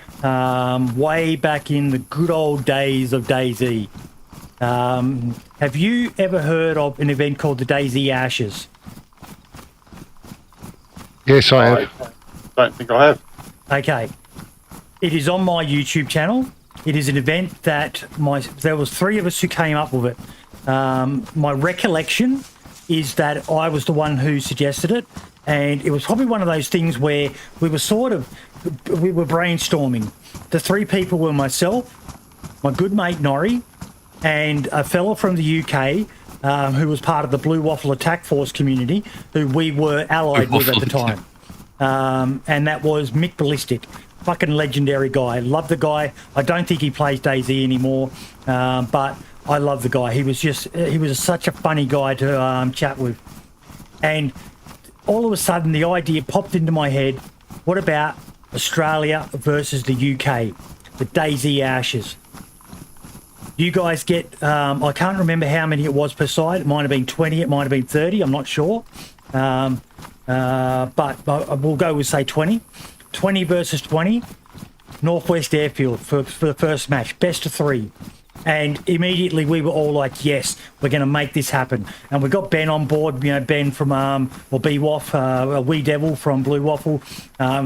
way back in the good old days of DayZ, have you ever heard of an event called the DayZ Ashes? Yes, I have. I don't think I have. Okay. It is on my YouTube channel. It is an event that there was 3 of us who came up with it. My recollection is that I was the one who suggested it, and it was probably one of those things where we were brainstorming. The 3 people were myself, my good mate Norrie, and a fella from the UK who was part of the Blue Waffle Attack Force community, who we were allied with at the time. And that was Mick Ballistic. Fucking legendary guy. Love the guy. I don't think he plays DayZ anymore, but I love the guy. He was such a funny guy to chat with. And all of a sudden, the idea popped into my head, what about Australia versus the UK? The DayZ Ashes. You guys get, I can't remember how many it was per side. It might have been 20, it might have been 30, I'm not sure. but we'll go with, say, 20. 20 versus 20, Northwest Airfield for the first match, best of 3. And immediately we were all like, yes, we're going to make this happen. And we got Ben on board, Ben from, BWAF, Wee Devil from Blue Waffle.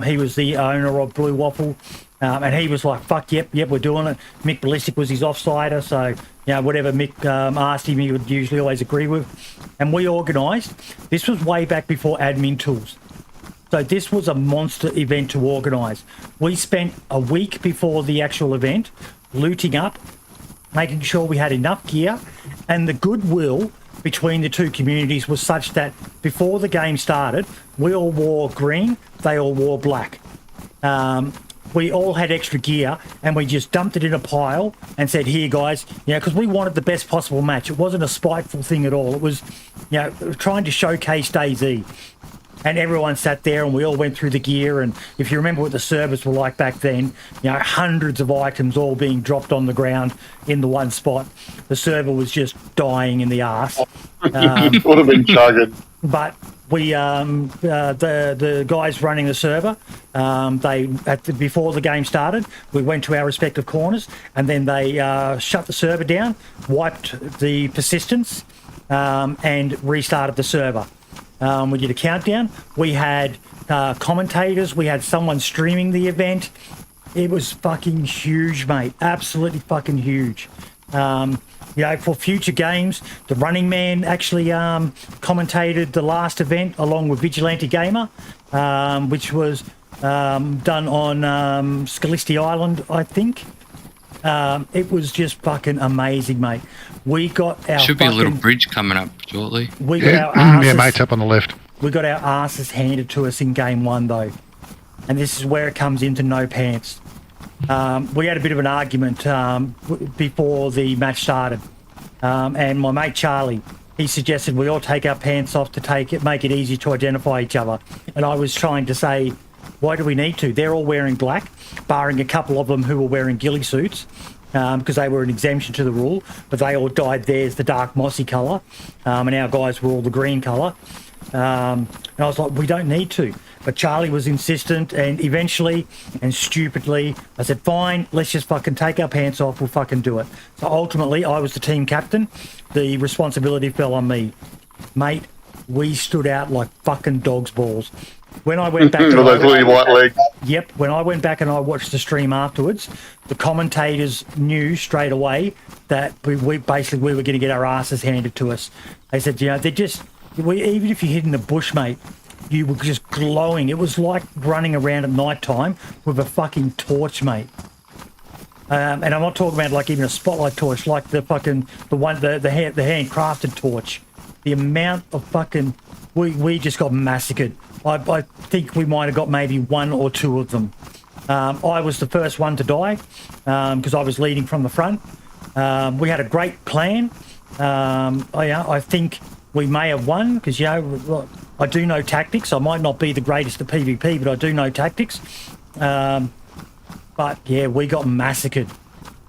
He was the owner of Blue Waffle. And he was like, fuck, yep, we're doing it. Mick Ballistic was his offsider, so, whatever Mick asked him, he would usually always agree with. And we organised. This was way back before admin tools. So this was a monster event to organise. We spent a week before the actual event looting up, making sure we had enough gear, and the goodwill between the two communities was such that before the game started, we all wore green, they all wore black. We all had extra gear, and we just dumped it in a pile and said, here, guys, because we wanted the best possible match. It wasn't a spiteful thing at all. It was, trying to showcase DayZ. And everyone sat there and we all went through the gear. And if you remember what the servers were like back then, hundreds of items all being dropped on the ground in the one spot. The server was just dying in the arse. Would have been chugging. But we, the guys running the server, before the game started, we went to our respective corners and then they shut the server down, wiped the persistence, and restarted the server. We did a countdown. We had commentators. We had someone streaming the event. It was fucking huge, mate. Absolutely fucking huge. For future games, the Running Man actually commentated the last event along with Vigilante Gamer, which was done on Scalisti Island, I think. It was just fucking amazing, mate. We got our should be a little bridge coming up shortly. We got our asses, mate's up on the left. We got our asses handed to us in game 1 though, and this is where it comes into no pants. We had a bit of an argument before the match started, and my mate Charlie, he suggested we all take our pants off to make it easy to identify each other, and I was trying to say, why do we need to? They're all wearing black, barring a couple of them who were wearing ghillie suits, because they were an exemption to the rule, but they all dyed theirs the dark mossy colour, and our guys were all the green colour. And I was like, we don't need to. But Charlie was insistent, and eventually, and stupidly, I said, fine, let's just fucking take our pants off, we'll fucking do it. So ultimately, I was the team captain. The responsibility fell on me. Mate, we stood out like fucking dog's balls. When I went back to those really white legs. Yep, when I went back and I watched the stream afterwards, the commentators knew straight away that we were going to get our asses handed to us. They said, they're just, even if you're hitting the bush, mate, you were just glowing. It was like running around at night time with a fucking torch, mate. And I'm not talking about like even a spotlight torch, like the handcrafted torch. The amount of fucking, we just got massacred. I think we might have got maybe 1 or 2 of them. I was the first one to die because I was leading from the front. We had a great plan. I think we may have won because, I do know tactics. I might not be the greatest at PvP, but I do know tactics. But, yeah, we got massacred.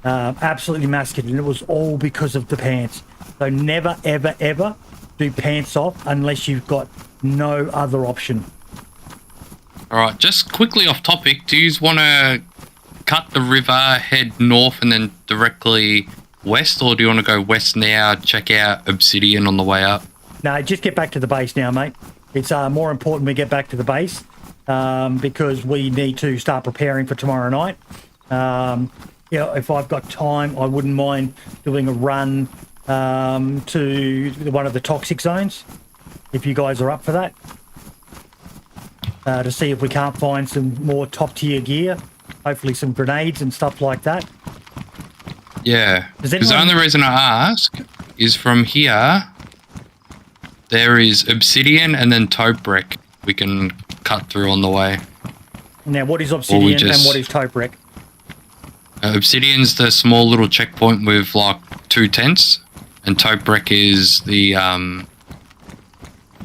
Absolutely massacred. And it was all because of the pants. So never, ever, ever do pants off unless you've got no other option. All right, just quickly off topic, do you want to cut the river, head north, and then directly west, or do you want to go west now, check out Obsidian on the way up? No, just get back to the base now, mate. It's more important we get back to the base because we need to start preparing for tomorrow night. If I've got time, I wouldn't mind doing a run to one of the toxic zones, if you guys are up for that, to see if we can't find some more top tier gear, hopefully some grenades and stuff like that. Yeah, because the only reason I ask is from here, there is Obsidian and then Taupe we can cut through on the way. Now, what is Obsidian and what is Taupe? Obsidian's the small little checkpoint with like 2 tents, and Taupe is the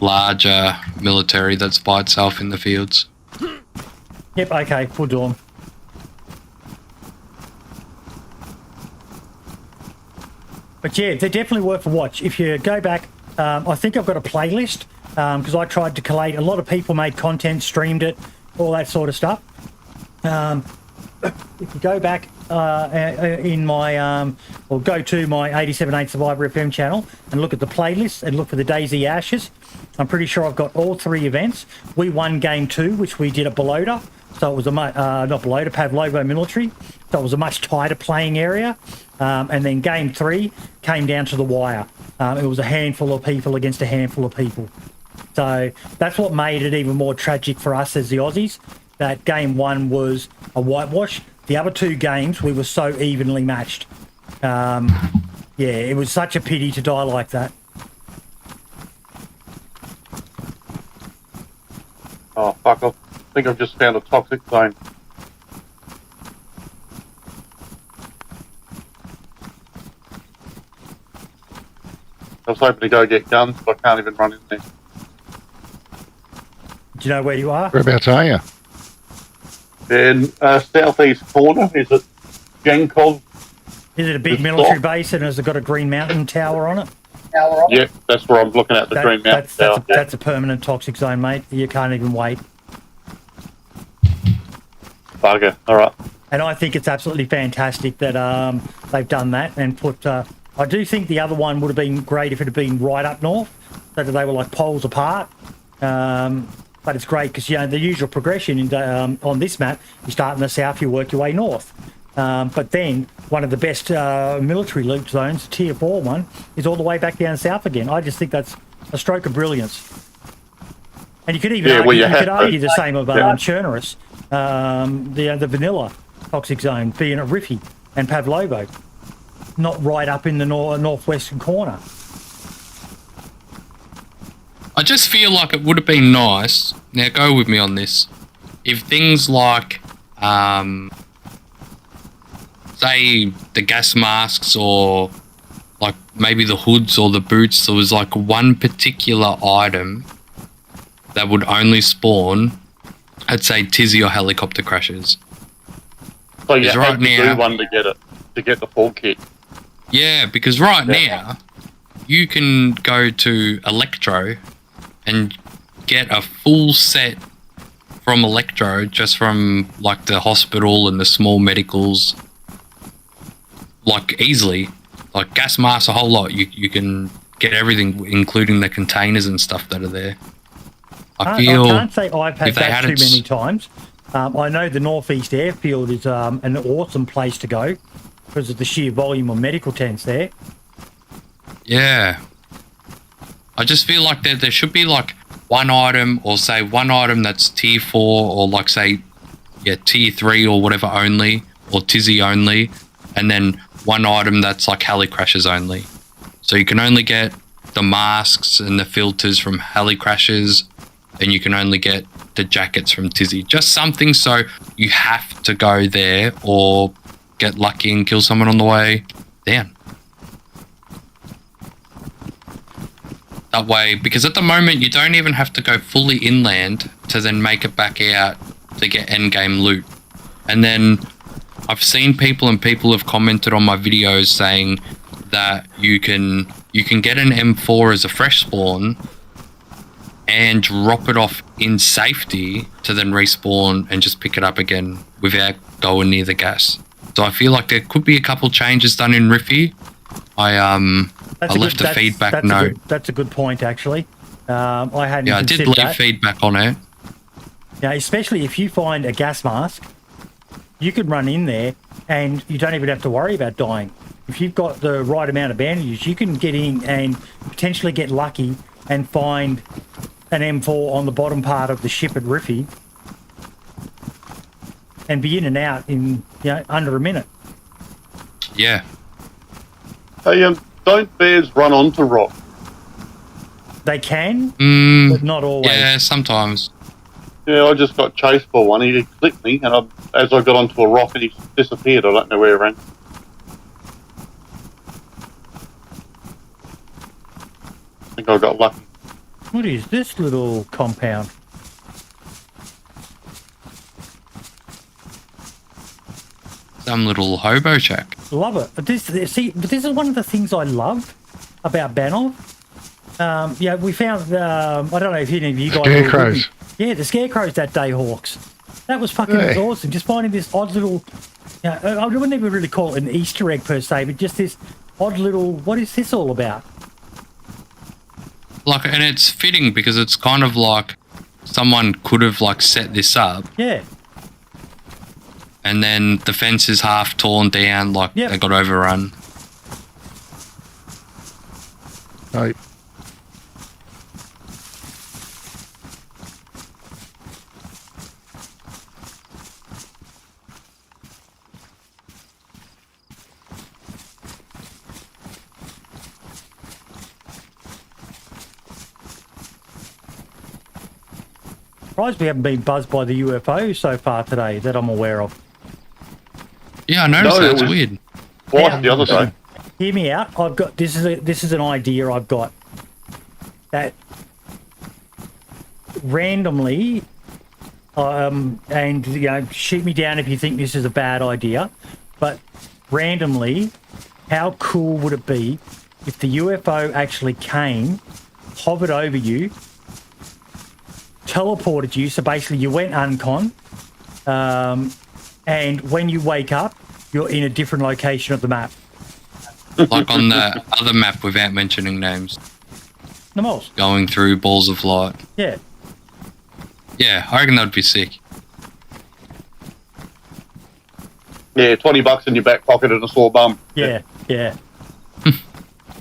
larger military that's by itself in the fields. Yep, okay, we'll do them. But yeah, they're definitely worth a watch. If you go back, I think I've got a playlist because I tried to collate. A lot of people made content, streamed it, all that sort of stuff. If you go back in my, or go to my 87.8 Survivor FM channel and look at the playlist and look for the Daisy Ashes, I'm pretty sure I've got all 3 events. We won game 2, which we did at Belota. So it was not Belota, Pavlovo Military. So it was a much tighter playing area. And then game 3 came down to the wire. It was a handful of people against a handful of people. So that's what made it even more tragic for us as the Aussies, that game 1 was a whitewash. The other 2 games, we were so evenly matched. Yeah, it was such a pity to die like that. Oh, fuck, I think I've just found a toxic zone. I was hoping to go get guns, but I can't even run in there. Do you know where you are? Whereabouts are you? In southeast corner, is it Jankov? Is it a big military base and has it got a Green Mountain tower on it? Yep, that's where I'm looking at, the Green Mountain Tower. That's a permanent toxic zone, mate. You can't even wait. Bugger, alright. And I think it's absolutely fantastic that they've done that and put... I do think the other one would have been great if it had been right up north, so that they were like poles apart. But it's great because, you know, the usual progression in, on this map, you start in the south, you work your way north. But then one of the best military loop zones, tier 4 one, is all the way back down south again. I just think that's a stroke of brilliance. And you could even argue the same of Chernerus, the vanilla toxic zone being at Riffy and Pavlovo, not right up in the northwestern corner. I just feel like it would have been nice, now go with me on this, if things like, say, the gas masks or like maybe the hoods or the boots, there was like one particular item that would only spawn at, say, Tizzy or helicopter crashes. So you have to do one to get it, to get the full kit. Yeah, because now, you can go to Electro and get a full set from Electro, just from like the hospital and the small medicals, like easily. Like gas masks, a whole lot. You can get everything, including the containers and stuff that are there. I can't say I've had that too many times. I know the Northeast Airfield is an awesome place to go because of the sheer volume of medical tents there. Yeah. I just feel like there should be like one item, or say one item that's tier 4, or like say, yeah, tier 3 or whatever only, or Tizzy only, and then one item that's like heli crashes only. So you can only get the masks and the filters from heli crashes, and you can only get the jackets from Tizzy. Just something so you have to go there or get lucky and kill someone on the way down. That way, because at the moment you don't even have to go fully inland to then make it back out to get endgame loot. And then I've seen people have commented on my videos saying that you can get an M4 as a fresh spawn and drop it off in safety to then respawn and just pick it up again without going near the gas. So I feel like there could be a couple changes done in Riffy. I left a feedback note. That's a good point, actually. I hadn't. Yeah, I did leave feedback on it. Yeah, especially if you find a gas mask, you could run in there and you don't even have to worry about dying. If you've got the right amount of bandages, you can get in and potentially get lucky and find an M4 on the bottom part of the ship at Riffy and be in and out in under a minute. Yeah. Hey, don't bears run onto rock? They can, but not always. Yeah, sometimes. Yeah, I just got chased by one. He clipped me, and as I got onto a rock, and he disappeared. I don't know where he ran. I think I got lucky. What is this little compound? Some little hobo shack. Love it. This is one of the things I love about Banov. Yeah, we found. I don't know if any of you guys. Scarecrows. Yeah, the scarecrows that day, Hawks. That was fucking awesome. Just finding this odd little. I wouldn't even really call it an Easter egg per se, but just this odd little. What is this all about? Like, and it's fitting because it's kind of like someone could have like set this up. Yeah. And then the fence is half torn down, like they got overrun. Right. Surprised we haven't been buzzed by the UFO so far today that I'm aware of. Yeah, I noticed that. It's weird. Twice the other day. Hear me out. I've got this is an idea I've got that randomly, and you know, shoot me down if you think this is a bad idea, but randomly, how cool would it be if the UFO actually came, hovered over you, teleported you, so basically you went uncon, and when you wake up, you're in a different location of the map. Like on the other map without mentioning names. The moles. Going through balls of light. Yeah. Yeah, I reckon that'd be sick. Yeah, $20 in your back pocket and a sore bum. Yeah, yeah.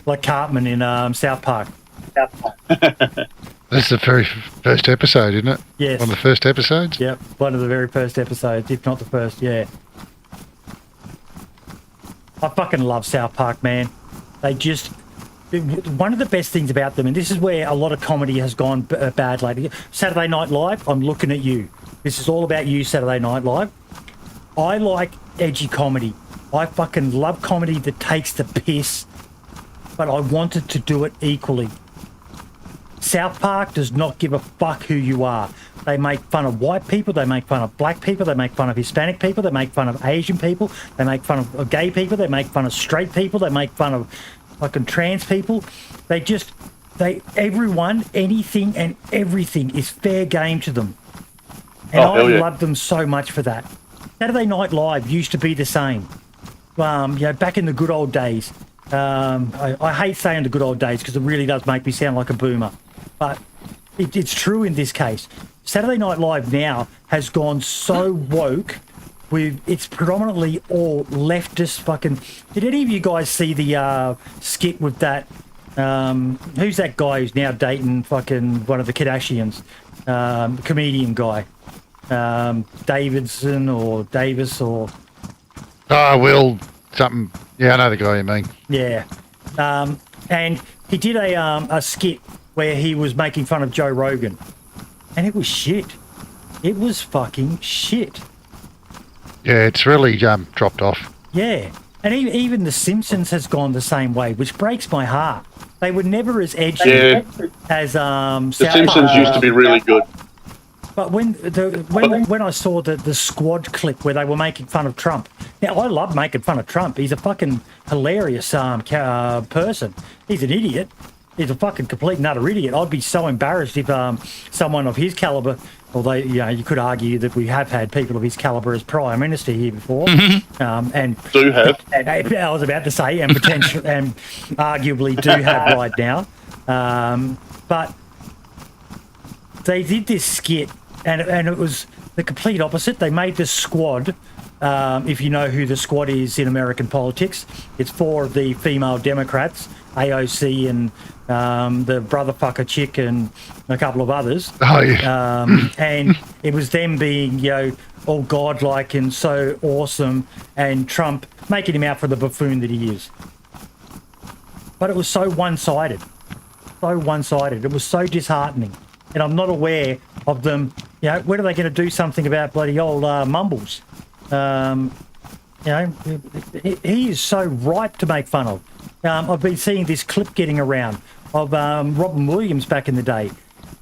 Like Cartman in South Park. That's the very first episode, isn't it? Yes. One of the first episodes? Yep, one of the very first episodes, if not the first, yeah. I fucking love South Park, man. They just... One of the best things about them, and this is where a lot of comedy has gone bad lately. Saturday Night Live, I'm looking at you. This is all about you, Saturday Night Live. I like edgy comedy. I fucking love comedy that takes the piss, but I wanted to do it equally. South Park does not give a fuck who you are. They make fun of white people, they make fun of black people, they make fun of Hispanic people, they make fun of Asian people, they make fun of gay people, they make fun of straight people, they make fun of fucking trans people. Everyone, anything and everything is fair game to them. And I love them so much for that. Saturday Night Live used to be the same. You know, back in the good old days. I hate saying the good old days because it really does make me sound like a boomer. But it's true in this case. Saturday Night Live now has gone so woke. It's predominantly all leftist fucking... Did any of you guys see the skit with that... who's that guy who's now dating fucking one of the Kardashians? The comedian guy. Davidson or Davis or... Oh, Will something... Yeah, I know the guy you mean. Yeah. And he did a skit where he was making fun of Joe Rogan. And it was shit. It was fucking shit. Yeah, it's really dropped off. Yeah. And even The Simpsons has gone the same way, which breaks my heart. They were never as edgy as South The Simpsons used to be really good. But when I saw the squad clip where they were making fun of Trump, now I love making fun of Trump. He's a fucking hilarious person. He's an idiot. He's a fucking complete and utter idiot. I'd be so embarrassed if someone of his caliber, although you could argue that we have had people of his caliber as prime minister here before, and do have. And I was about to say, and potentially, and arguably do have right now, but they did this skit. And it was the complete opposite. They made the squad, if you know who the squad is in American politics, it's 4 of the female Democrats, AOC and the brotherfucker chick and a couple of others. Oh, yeah. And it was them being, all godlike and so awesome, and Trump making him out for the buffoon that he is. But it was so one-sided. So one-sided. It was so disheartening. And I'm not aware of them, when are they going to do something about bloody old Mumbles? He is so ripe to make fun of. I've been seeing this clip getting around of Robin Williams back in the day,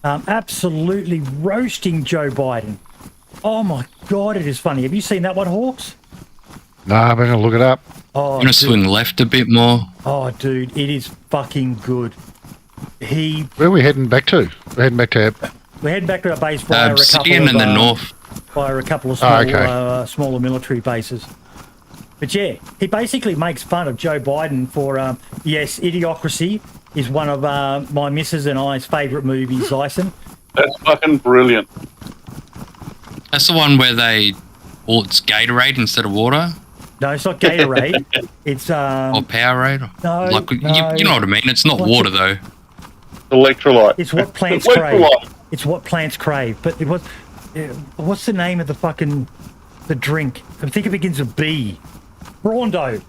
absolutely roasting Joe Biden. Oh my God, it is funny. Have you seen that one, Hawks? No, I'm going to look it up. I'm going to swing left a bit more. Oh, dude, it is fucking good. Where are we heading back to? We're heading back to... We're heading back to our base via Obsidian in the north. Via a couple of smaller military bases. But yeah, he basically makes fun of Joe Biden for, yes, Idiocracy is one of my missus and I's favourite movies, Dyson. That's fucking brilliant. That's the one where it's Gatorade instead of water? No, it's not Gatorade. It's... or Powerade? No, you know what I mean. It's not water, though. Electrolyte. It's what plants crave. It's what plants crave. But it was... what's the name of the drink? I think it begins with B. Braundo.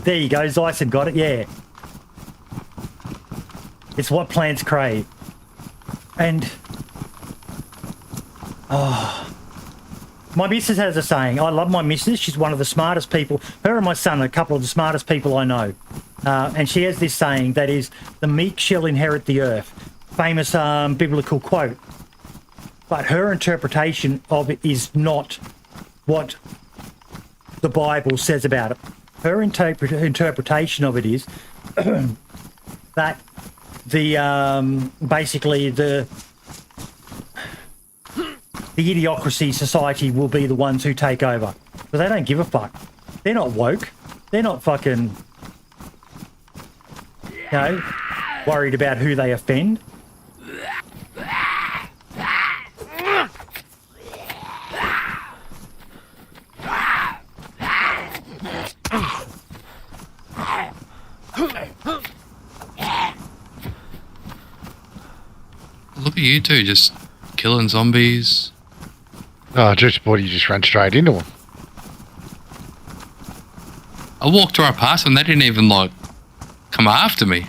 There you go. Dyson got it. Yeah. It's what plants crave. And my missus has a saying. I love my missus. She's one of the smartest people. Her and my son are a couple of the smartest people I know. And she has this saying that is, the meek shall inherit the earth. Famous biblical quote. But her interpretation of it is not what the Bible says about it. Her interpretation of it is that basically the idiocracy society will be the ones who take over. But they don't give a fuck. They're not woke. They're not fucking, worried about who they offend. Look at you two, just killing zombies. Oh, just thought you just ran straight into them. I walked right past them. They didn't even, come after me.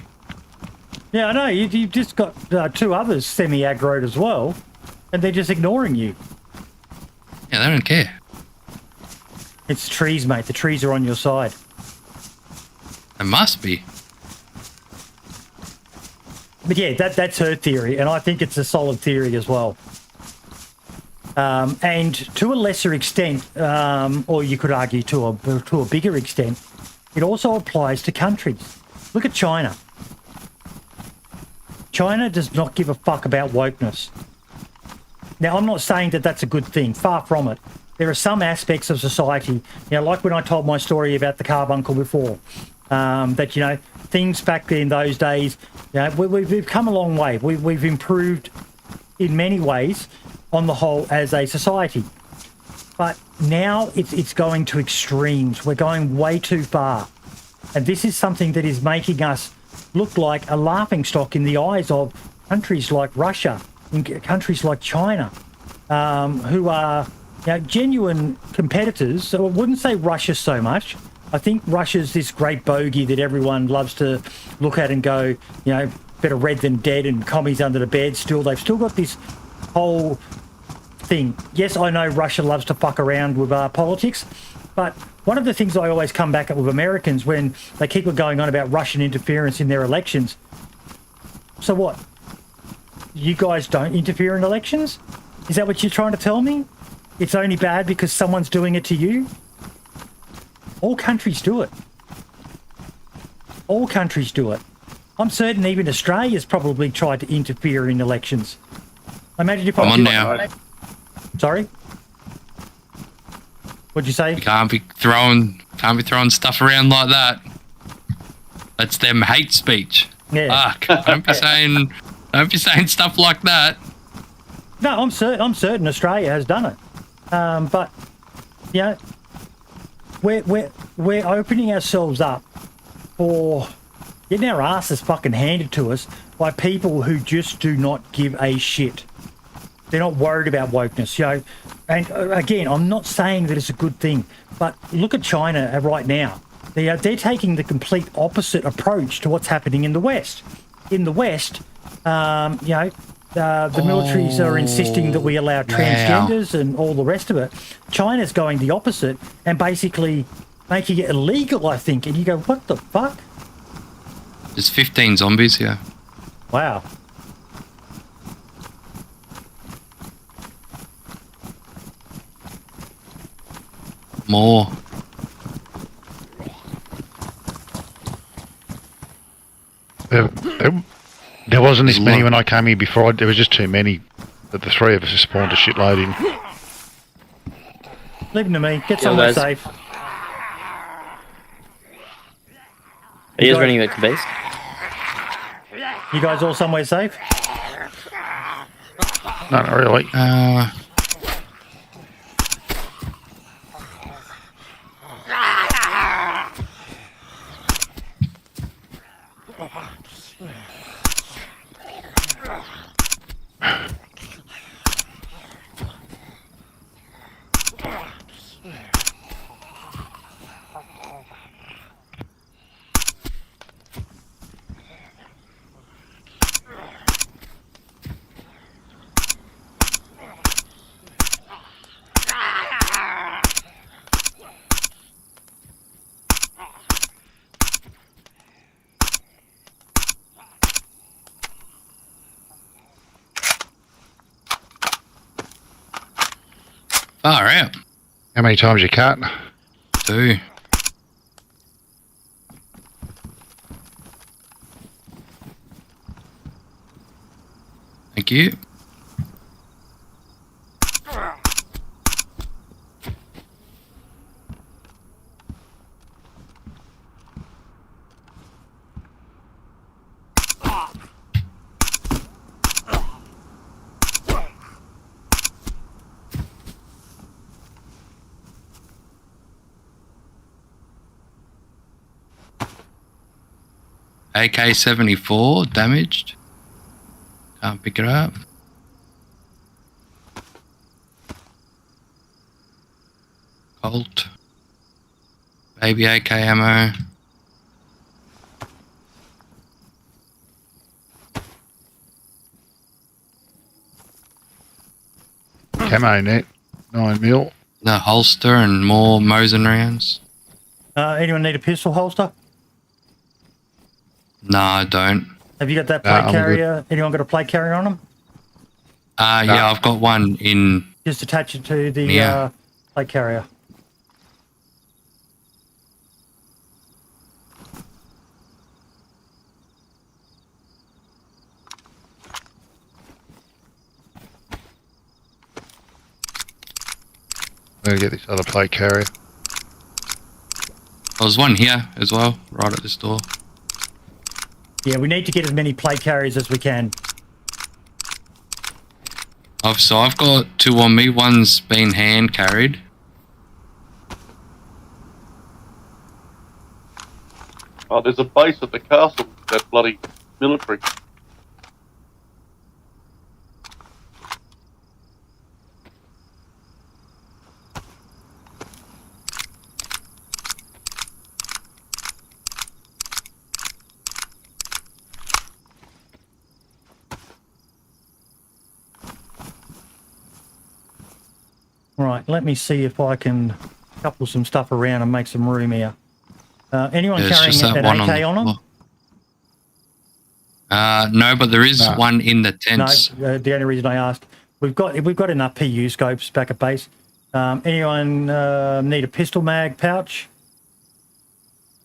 Yeah, I know. You've just got two others semi-aggroed as well, and they're just ignoring you. Yeah, they don't care. It's trees, mate. The trees are on your side. It must be. But yeah, that's her theory, and I think it's a solid theory as well. And to a lesser extent, or you could argue to a bigger extent, it also applies to countries. Look at China. China does not give a fuck about wokeness. Now, I'm not saying that that's a good thing. Far from it. There are some aspects of society, like when I told my story about the carbuncle before, that, things back in those days, we've come a long way. We've improved in many ways on the whole as a society. But now it's going to extremes. We're going way too far. And this is something that is making us look like a laughingstock in the eyes of countries like Russia, in countries like China, who are genuine competitors. So I wouldn't say Russia so much. I think Russia's this great bogey that everyone loves to look at and go, better red than dead and commies under the bed. They've still got this whole thing. Yes, I know Russia loves to fuck around with politics, but one of the things I always come back at with Americans when they keep going on about Russian interference in their elections. So what? You guys don't interfere in elections? Is that what you're trying to tell me? It's only bad because someone's doing it to you? All countries do it. All countries do it. I'm certain even Australia's probably tried to interfere in elections. Imagine if I'm on now. Sorry? What'd you say? You can't be throwing stuff around like that. That's them hate speech. Yeah. Fuck. Don't be saying stuff like that. No, I'm certain Australia has done it. But we're opening ourselves up for getting our asses fucking handed to us by people who just do not give a shit. They're not worried about wokeness, And again, I'm not saying that it's a good thing, but look at China right now. They're taking the complete opposite approach to what's happening in the West. In the West, the militaries are insisting that we allow transgenders and all the rest of it. China's going the opposite and basically making it illegal, I think. And you go, what the fuck? There's 15 zombies here. Wow. More. There There wasn't this There's a many lot. when I came here before. There was just too many that the three of us spawned a shitload in. Leave him to me. Get Yeah, somewhere guys. safe. Are you You guys guys- running back to base? You guys all somewhere safe? No, not really. Far out. How many times you cut? 2. Thank you. AK-74 damaged. Can't pick it up. Colt. Baby AK ammo. Camo net, 9mm. The holster and more Mosin rounds. Anyone need a pistol holster? No, I don't. Have you got that No, plate I'm carrier? Anyone got a plate carrier on them? Yeah, I've got one in. Just attach it to the Yeah. plate carrier. I'm going to get this other plate carrier. There's one here as well, right at this door. Yeah, we need to get as many plate carriers as we can. I've got 2 on me. One's been hand carried. Oh, there's a base at the castle, that bloody military. Right, let me see if I can couple some stuff around and make some room here. Anyone There's just carrying that an one AK on them? No, but there is No. one in the No, tents. the only reason I asked, we've got enough PU scopes back at base. Anyone need a pistol mag pouch?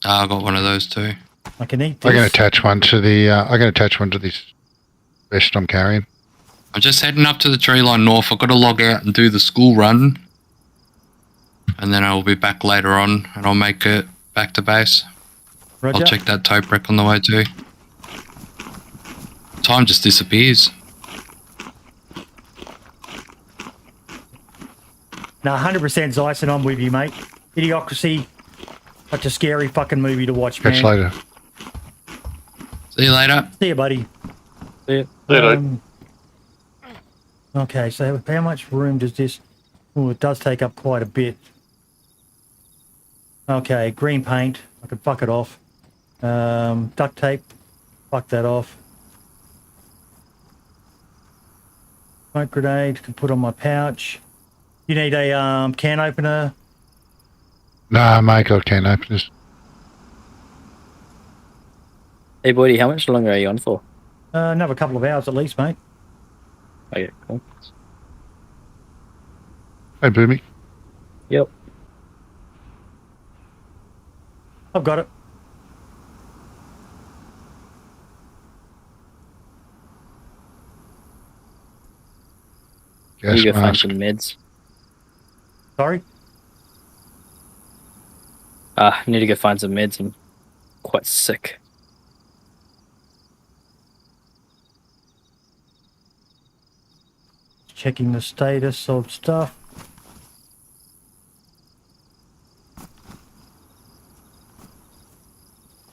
I got one of those too. I can eat I'm going to this. attach one to the. I'm going to attach one to this vest I'm carrying. I'm just heading up to the tree line north. I've got to log out and do the school run. And then I'll be back later on and I'll make it back to base. Roger. I'll check that tote wreck on the way too. Time just disappears. No, 100% Zeiss, and I'm with you, mate. Idiocracy, such a scary fucking movie to watch, man. Catch later. See you later. See you, buddy. See ya. Okay, so how much room does this... Oh, it does take up quite a bit. Okay, green paint. I could fuck it off. Duct tape. Fuck that off. Smoke grenade. Could put on my pouch. You need a can opener. No, mate, I can't open this. Hey, Boydie, how much longer are you on for? Another couple of hours at least, mate. Okay, cool. Hey, Boomy. Yep. I've got it. Gas You go find mask. some meds. Sorry? I need to go find some meds. I'm quite sick. Checking the status of stuff.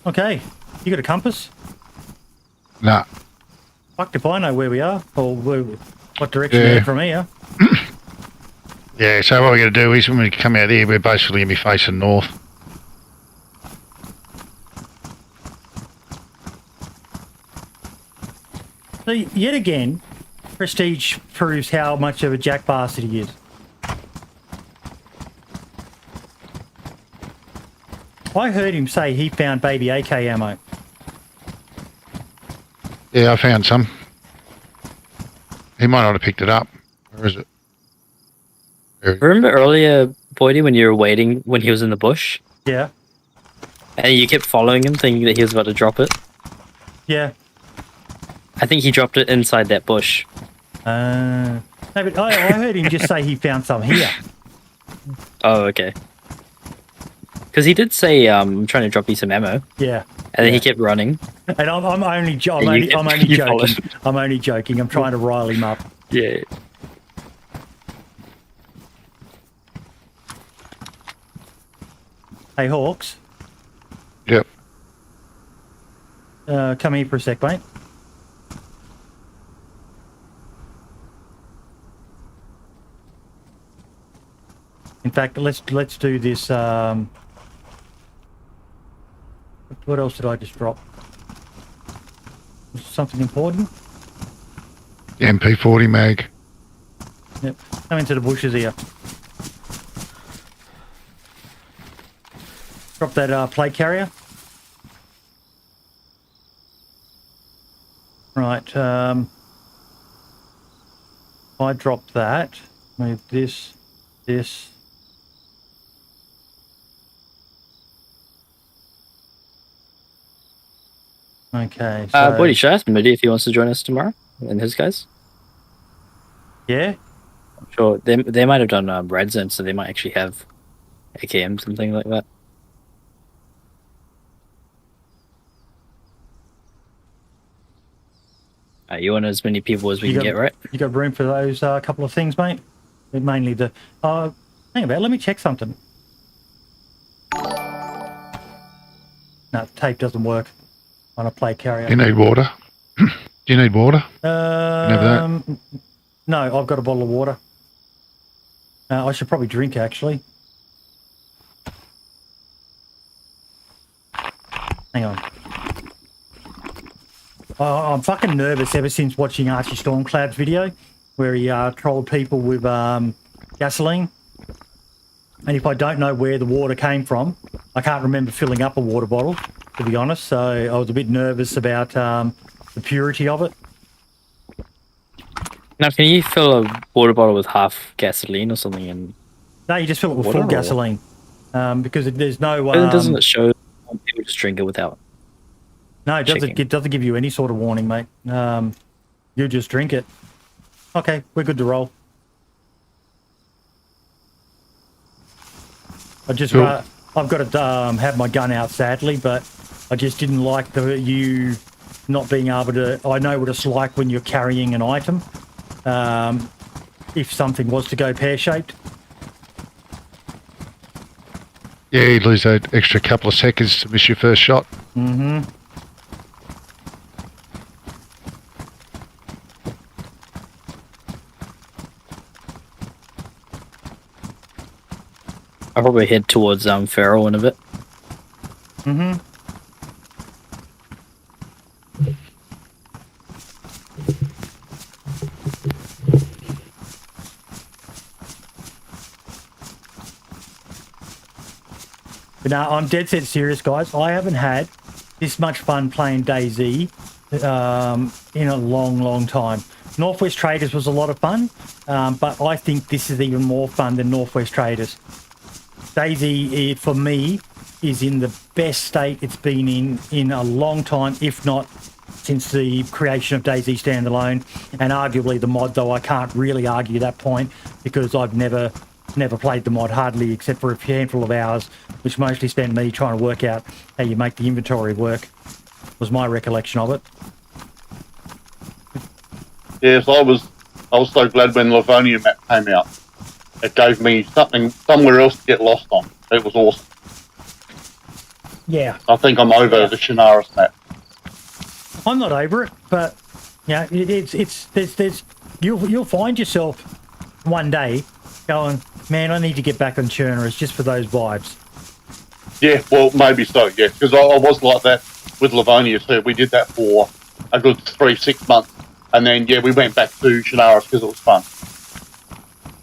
Okay, you got a compass? Nah. Fuck if I know where we are, or what direction Yeah. we're from here. Yeah, so what we're going to do is when we come out here, we're basically going to be facing north. So, yet again, Prestige proves how much of a jack bastard he is. I heard him say he found baby AK ammo. Yeah, I found some. He might not have picked it up. Where is it? There it is. Remember earlier, Boydie, when you were waiting when he was in the bush? Yeah, And you kept following him thinking that he was about to drop it? yeah. I think he dropped it inside that bush. No, but I heard him just say he found some here. Oh, okay. Because he did say, I'm trying to drop you some ammo. Yeah. And then Yeah. he kept running. And I'm only You joking. followed. I'm only joking. I'm trying to rile him up. Yeah. Hey, Hawks, Yep. come here for a sec, mate. In fact, let's do this. What else did I just drop? Was it something important? The MP40 mag. Yep. Come into the bushes here. Drop that plate carrier. Right. I drop that. Move this. Okay. So, Boydie, should I ask Moody if he wants to join us tomorrow? And his guys? yeah. I'm sure they might have done red zone, so they might actually have AKMs and things like that. You want as many people as we can get, right? You got room for those couple of things, mate? Mainly the. Hang about. Let me check something. No, tape doesn't work on a plate carrier. You need water? Do you need water? that? No, I've got a bottle of water. I should probably drink, actually. Hang on. I'm fucking nervous ever since watching Archie Stormcloud's video where he trolled people with gasoline. And if I don't know where the water came from, I can't remember filling up a water bottle, to be honest. So I was a bit nervous about the purity of it. Now, can you fill a water bottle with half gasoline or something? And No, you just fill it with Water full or- gasoline because there's no. doesn't it show people just drink it without? No, it doesn't. checking? It doesn't give you any sort of warning, mate. You just drink it. Okay, we're good to roll. I just, Cool. I've got to have my gun out, sadly, but I just didn't like you not being able to. I know what it's like when you're carrying an item. If something was to go pear-shaped. Yeah, you'd lose that extra couple of seconds to miss your first shot. Mm-hmm. I'll probably head towards Feral in a bit. Mm-hmm. But no, I'm dead set serious, guys. I haven't had this much fun playing DayZ in a long, long time. Northwest Traders was a lot of fun, but I think this is even more fun than Northwest Traders. DayZ, for me, is in the best state it's been in a long time, if not since the creation of DayZ Standalone, and arguably the mod, though I can't really argue that point because I've never played the mod hardly except for a handful of hours, which mostly spent me trying to work out how you make the inventory work, was my recollection of it. Yes, I was so glad when Livonia map came out. It gave me somewhere else to get lost on. It was awesome. Yeah. I think I'm over the Shinaris map. I'm not over it, but yeah, you'll find yourself one day going, man, I need to get back on Churners just for those vibes. Yeah, well, maybe so, yeah, because I was like that with Livonia too. We did that for a good 3-6 months, and then, yeah, we went back to Shinaris because it was fun.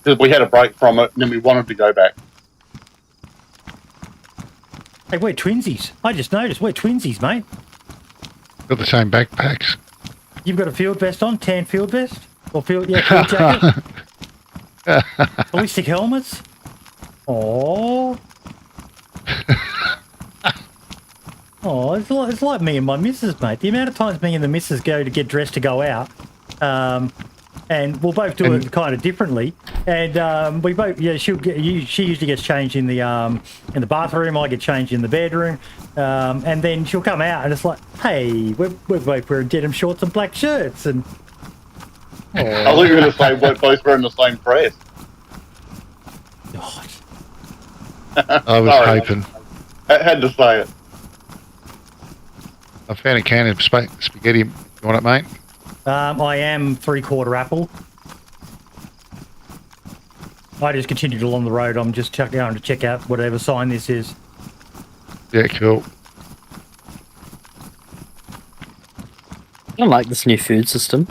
Because we had a break from it, and then we wanted to go back. Hey, we're twinsies. I just noticed, we're twinsies, mate. Got the same backpacks. You've got a field vest on, tan field vest? Or field jacket? Ballistic helmets? Oh. Oh, it's like me and my missus, mate. The amount of times me and the missus go to get dressed to go out, and we'll both do it kind of differently. And we both, yeah, she usually gets changed in the bathroom. I get changed in the bedroom, and then she'll come out and it's like, hey, we're both wearing denim shorts and black shirts, and. I thought you were going to say we're both wearing the same dress. God. I was hoping. I had to say it. I found a can of spaghetti. You want it, mate? I am 3/4 apple. I just continued along the road. I'm just going to check out whatever sign this is. Yeah, cool. I like this new food system.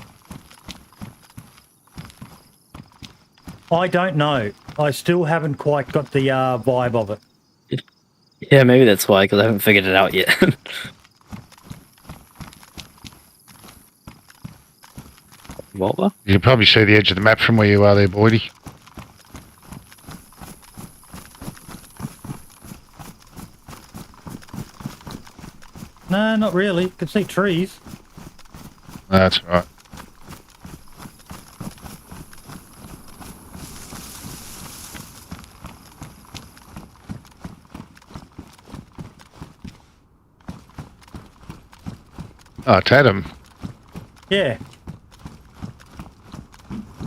I don't know. I still haven't quite got the vibe of it. Yeah, maybe that's why, because I haven't figured it out yet. Volva? You can probably see the edge of the map from where you are there, Boydie. No, not really. Can see trees. No, that's all right. Oh, it's Adam. Yeah.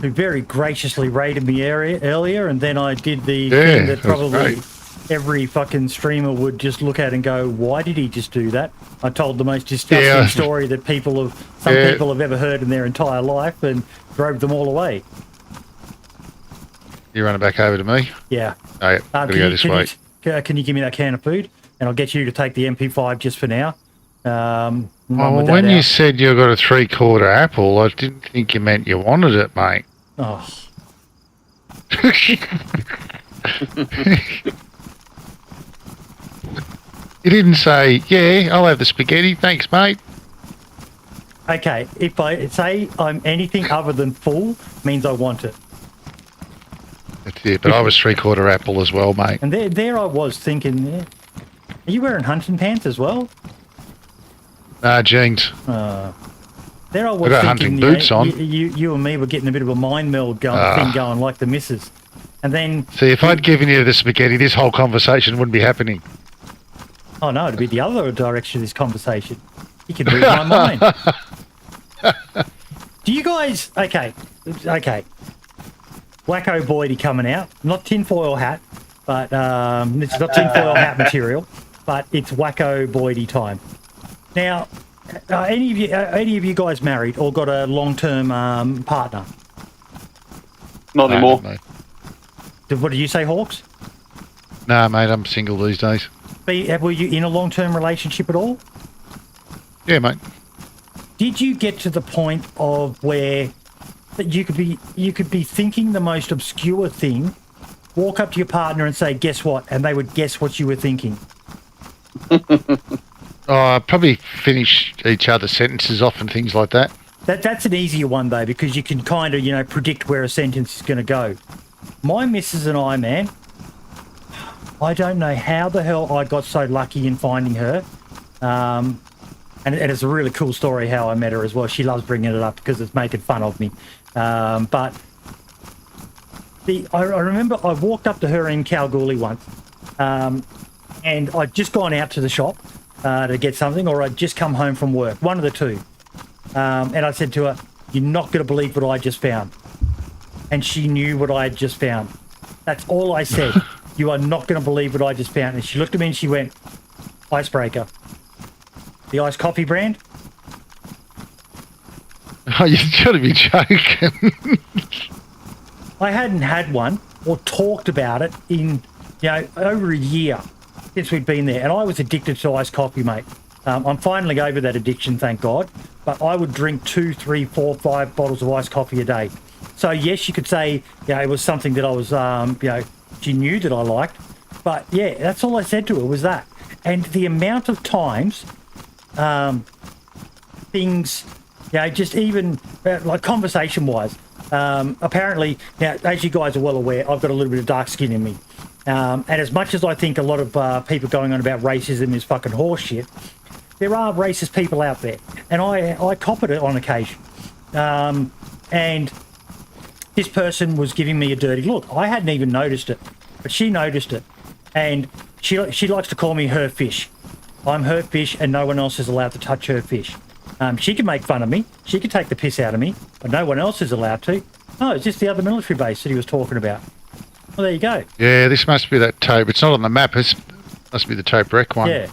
Who very graciously raided me earlier, and then I did the thing that probably every fucking streamer would just look at and go, why did he just do that? I told the most disgusting story that people have ever heard in their entire life and drove them all away. You running back over to me? Yeah. Oh, yeah. Gotta go this way. Can you give me that can of food? And I'll get you to take the MP5 just for now. Well, when you said you got a 3/4 apple, I didn't think you meant you wanted it, mate. Oh. You didn't say, yeah, I'll have the spaghetti, thanks, mate. Okay, if I say I'm anything other than full, means I want it. That's it, but I was 3/4 apple as well, mate. And there I was thinking, are you wearing hunting pants as well? Nah, jeans. There I was I got thinking, hunting boots on. You and me were getting a bit of a mind meld going like the missus. And then... See, if I'd given you the spaghetti, this whole conversation wouldn't be happening. Oh, no, it'd be the other direction of this conversation. You can read my mind. Do you guys... Okay. Wacko Boydie coming out. Not tinfoil hat, but... it's not tinfoil hat material, but it's Wacko Boydie time. Now... any of you guys married or got a long-term partner? Not anymore. Mate. What did you say, Hawks? Nah, mate, I'm single these days. Were you in a long-term relationship at all? Yeah, mate. Did you get to the point of where that you could be thinking the most obscure thing, walk up to your partner and say, "Guess what?" and they would guess what you were thinking? Probably finish each other's sentences off and things like that. That's an easier one, though, because you can kind of, predict where a sentence is going to go. My missus and I, man, I don't know how the hell I got so lucky in finding her. And it's a really cool story how I met her as well. She loves bringing it up because it's making fun of me. But I remember I walked up to her in Kalgoorlie once, and I'd just gone out to the shop to get something, or I'd just come home from work, one of the two. And I said to her, "You're not going to believe what I just found." And she knew what I had just found. That's all I said. "You are not going to believe what I just found." And she looked at me and she went, "Icebreaker. The iced coffee brand?" Oh, you've got to be joking. I hadn't had one or talked about it in, over a year since we'd been there. And I was addicted to iced coffee, mate. I'm finally over that addiction, thank God. But I would drink 2, 3, 4, 5 bottles of iced coffee a day. So, yes, you could say, it was something that I was, she knew that I liked. But, yeah, that's all I said to her was that. And the amount of times things, just even like conversation-wise, apparently, now, as you guys are well aware, I've got a little bit of dark skin in me. And as much as I think a lot of people going on about racism is fucking horseshit, there are racist people out there. And I cop it on occasion. And this person was giving me a dirty look. I hadn't even noticed it, but she noticed it. And she likes to call me her fish. I'm her fish and no one else is allowed to touch her fish. She can make fun of me. She can take the piss out of me, but no one else is allowed to. No, it's just the other military base that he was talking about. Well, there you go. Yeah, this must be that tape. It's not on the map. It must be the tape wreck one. Yeah.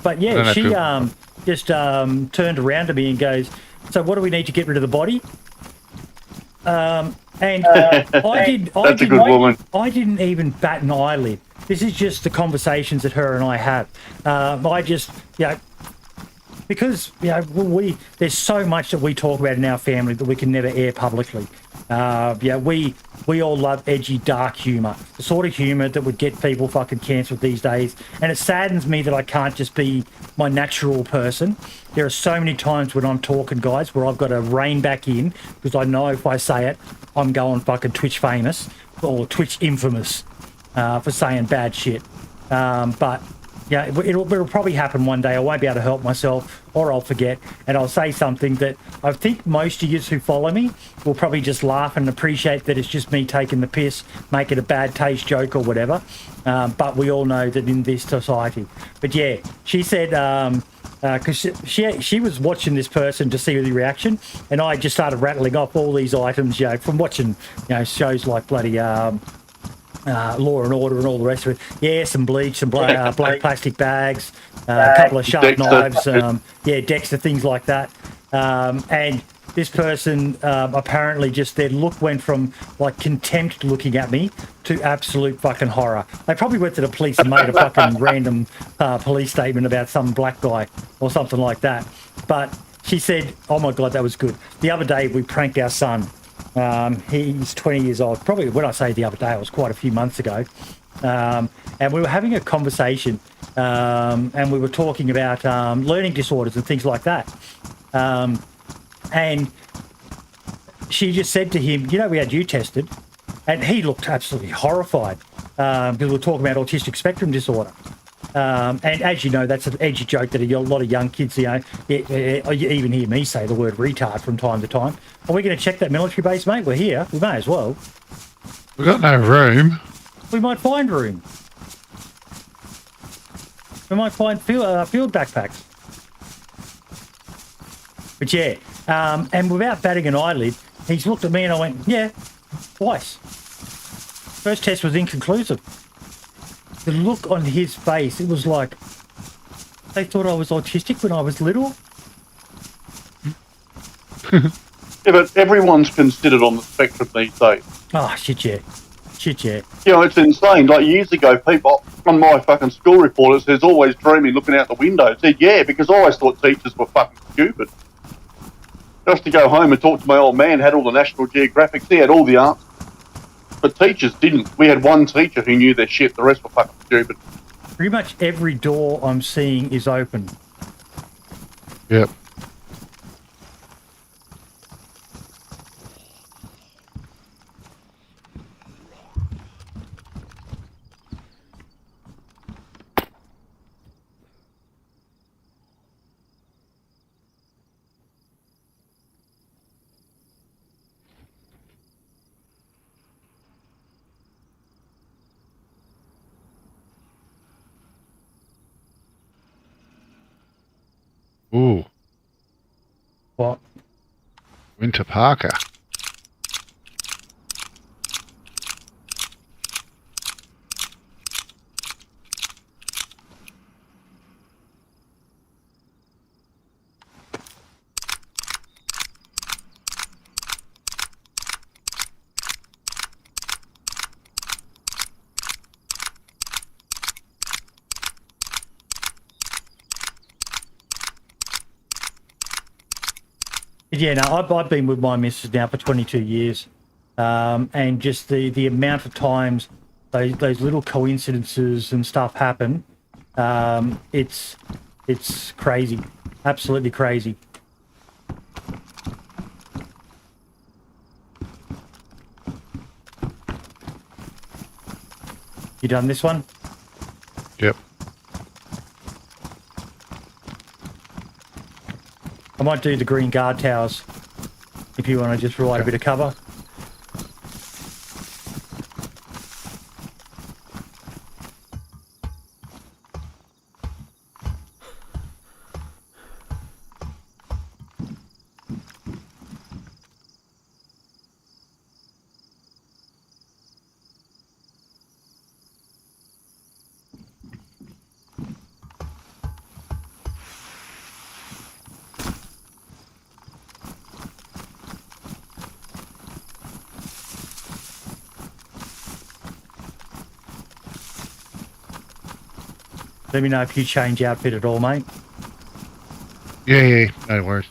But yeah, she just turned around to me and goes, "So what do we need to get rid of the body?" And That's a good woman. I didn't even bat an eyelid. This is just the conversations that her and I have. I just, because there's so much that we talk about in our family that we can never air publicly. We all love edgy, dark humour, the sort of humour that would get people fucking cancelled these days. And it saddens me that I can't just be my natural person. There are so many times when I'm talking, guys, where I've got to rein back in because I know if I say it, I'm going fucking Twitch famous or Twitch infamous for saying bad shit. But it'll probably happen one day. I won't be able to help myself, or I'll forget, and I'll say something that I think most of you who follow me will probably just laugh and appreciate that it's just me taking the piss, make it a bad taste joke or whatever. But we all know that in this society. But yeah, she said, because she was watching this person to see the reaction, and I just started rattling off all these items, from watching, shows like bloody. Law and Order and all the rest of it. Yeah, some bleach, some black plastic bags, a couple of sharp knives, Dexter, things like that. And this person apparently just their look went from like contempt looking at me to absolute fucking horror. They probably went to the police and made a fucking random police statement about some black guy or something like that. But she said, "Oh my God, that was good." The other day we pranked our son. He's 20 years old. Probably when I say the other day, it was quite a few months ago. And we were having a conversation and we were talking about learning disorders and things like that. And she just said to him, "We had you tested." And he looked absolutely horrified because we were talking about autistic spectrum disorder. And as you know, that's an edgy joke that a lot of young kids, you even hear me say the word retard from time to time. Are we going to check that military base, mate? We're here. We may as well. We've got no room. We might find room. We might find field backpacks. But yeah, and without batting an eyelid, he's looked at me and I went, "Yeah, twice. First test was inconclusive." The look on his face, it was like they thought I was autistic when I was little. Yeah, but everyone's considered on the spectrum these days. Oh, shit, yeah. It's insane. Like years ago, people on my fucking school report, it says always dreaming looking out the window. It said, yeah, because I always thought teachers were fucking stupid. Just to go home and talk to my old man, had all the National Geographics, he had all the answers. But teachers didn't. We had one teacher who knew their shit, the rest were fucking stupid. Pretty much every door I'm seeing is open. Yep. Ooh, What? Winter Parker. Yeah, no, I've been with my missus now for 22 years, and just the amount of times those little coincidences and stuff happen, it's crazy, absolutely crazy. You done this one? Yep. I might do the green guard towers if you want to just provide a bit of cover. Let me know if you change outfit at all, mate. Yeah, no worries.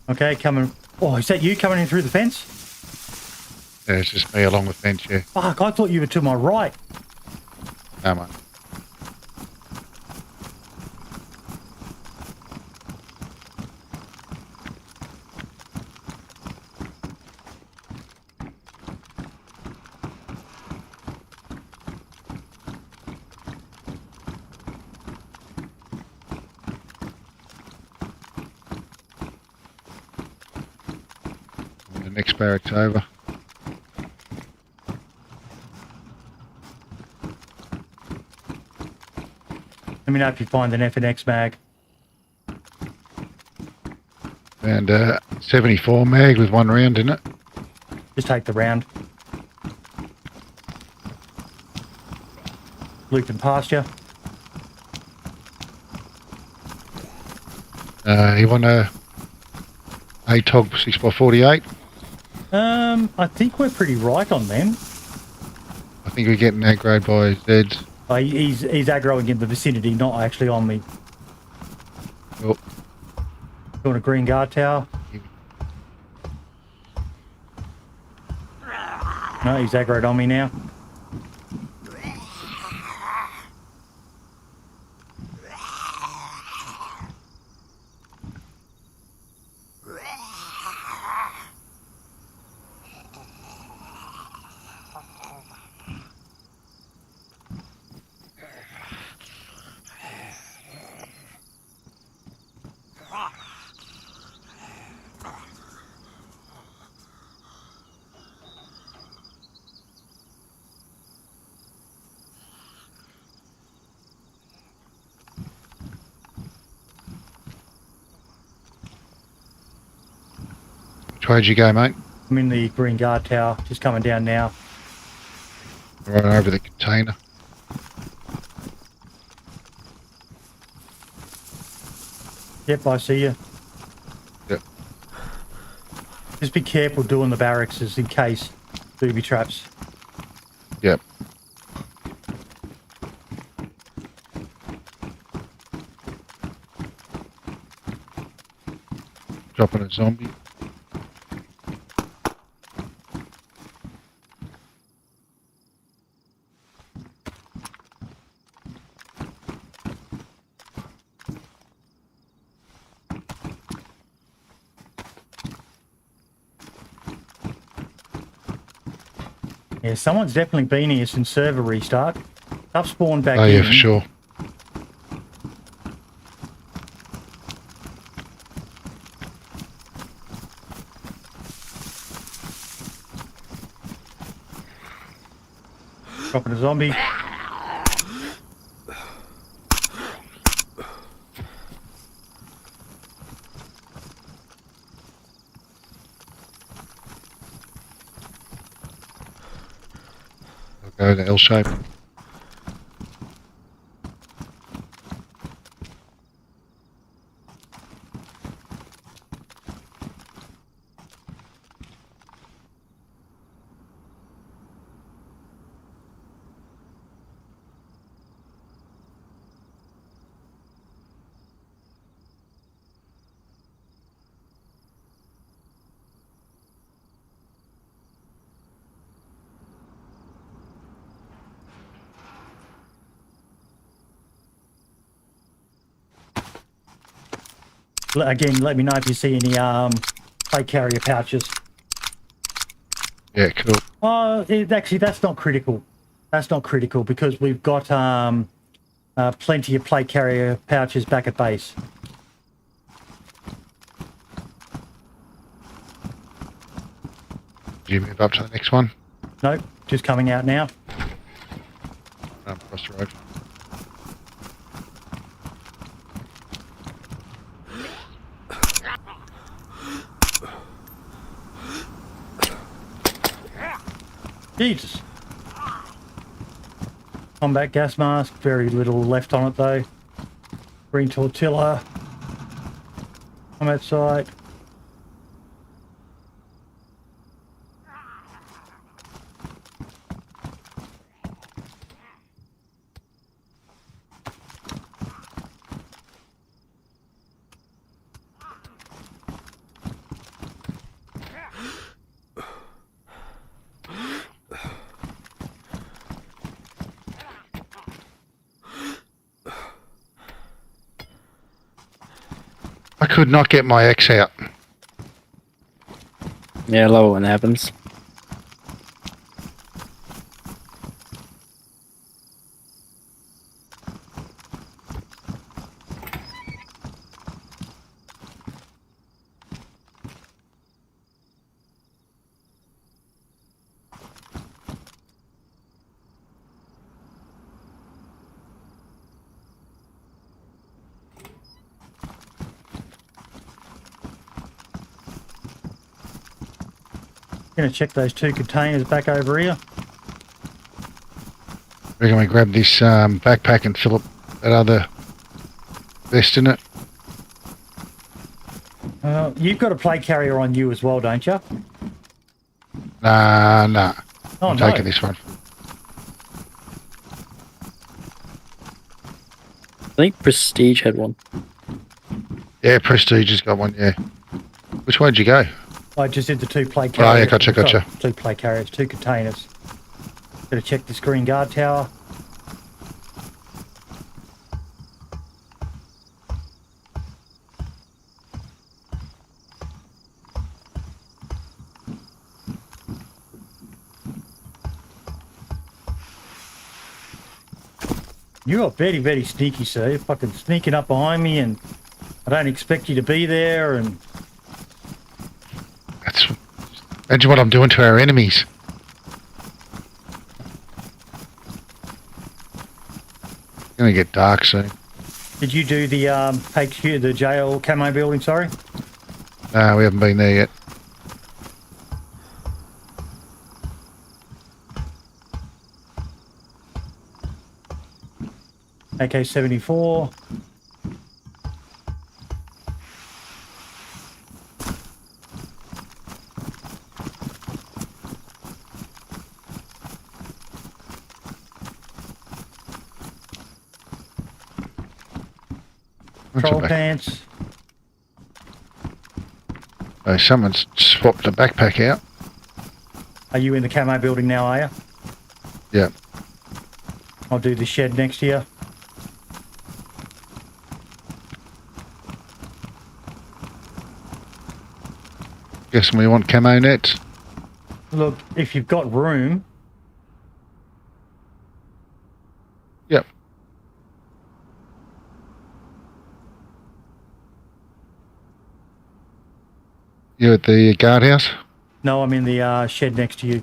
Okay, coming. Oh, is that you coming in through the fence? Yeah, it's just me along the fence, yeah. Fuck, I thought you were to my right. No, mate. The next barrack's over. Let me know if you find an F&X mag. And 74 mag with 1 round in it. Just take the round. Looping past you. You want a ATOG 6x48? I think we're pretty right on them. I think we're getting aggroed by Zeds. Oh, he's aggroing in the vicinity, not actually on me. Oh, You want a green guard tower? No, he's aggroed on me now. which way did you go, mate? I'm in the green guard tower, just coming down now. Right over the container. Yep, I see you. Yep. Just be careful doing the barracks in case booby traps. Yep. Dropping a zombie. Yeah, someone's definitely been here since server restart. I've spawned back Oh in. yeah, for sure. Dropping a zombie. I'll go to L shape. Again, let me know if you see any plate carrier pouches. Yeah, cool. Actually, that's not critical. That's not critical because we've got plenty of plate carrier pouches back at base. Do you move up to the next one? Nope, just coming out now. Across the road. Jesus. Combat gas mask, very little left on it though. Green tortilla. Combat site. I could not get my X out. Yeah, I love it when it happens. Gonna check those 2 containers back over here. Reckon we grab this backpack and fill up that other vest in it. You've got a plate carrier on you as well, don't you? Nah. Oh, I'm no. taking this one. I think Prestige had one. Yeah, Prestige has got one, yeah. Which way did you go? I just did the 2 plate Oh, carriers. yeah, gotcha. 2 plate carriers, 2 containers. Gotta check this green guard tower. You are very, very sneaky, sir. You're fucking sneaking up behind me and I don't expect you to be there and... Imagine what I'm doing to our enemies. It's gonna get dark soon. Did you do the HQ, the jail camo building, sorry? No, we haven't been there yet. AK-74. Troll pants. Oh, someone's swapped the backpack out. Are you in the camo building now, are you? Yeah. I'll do the shed next to you. Guessing we want camo nets. Look, if you've got room... Yep. You at the guardhouse? No, I'm in the shed next to you.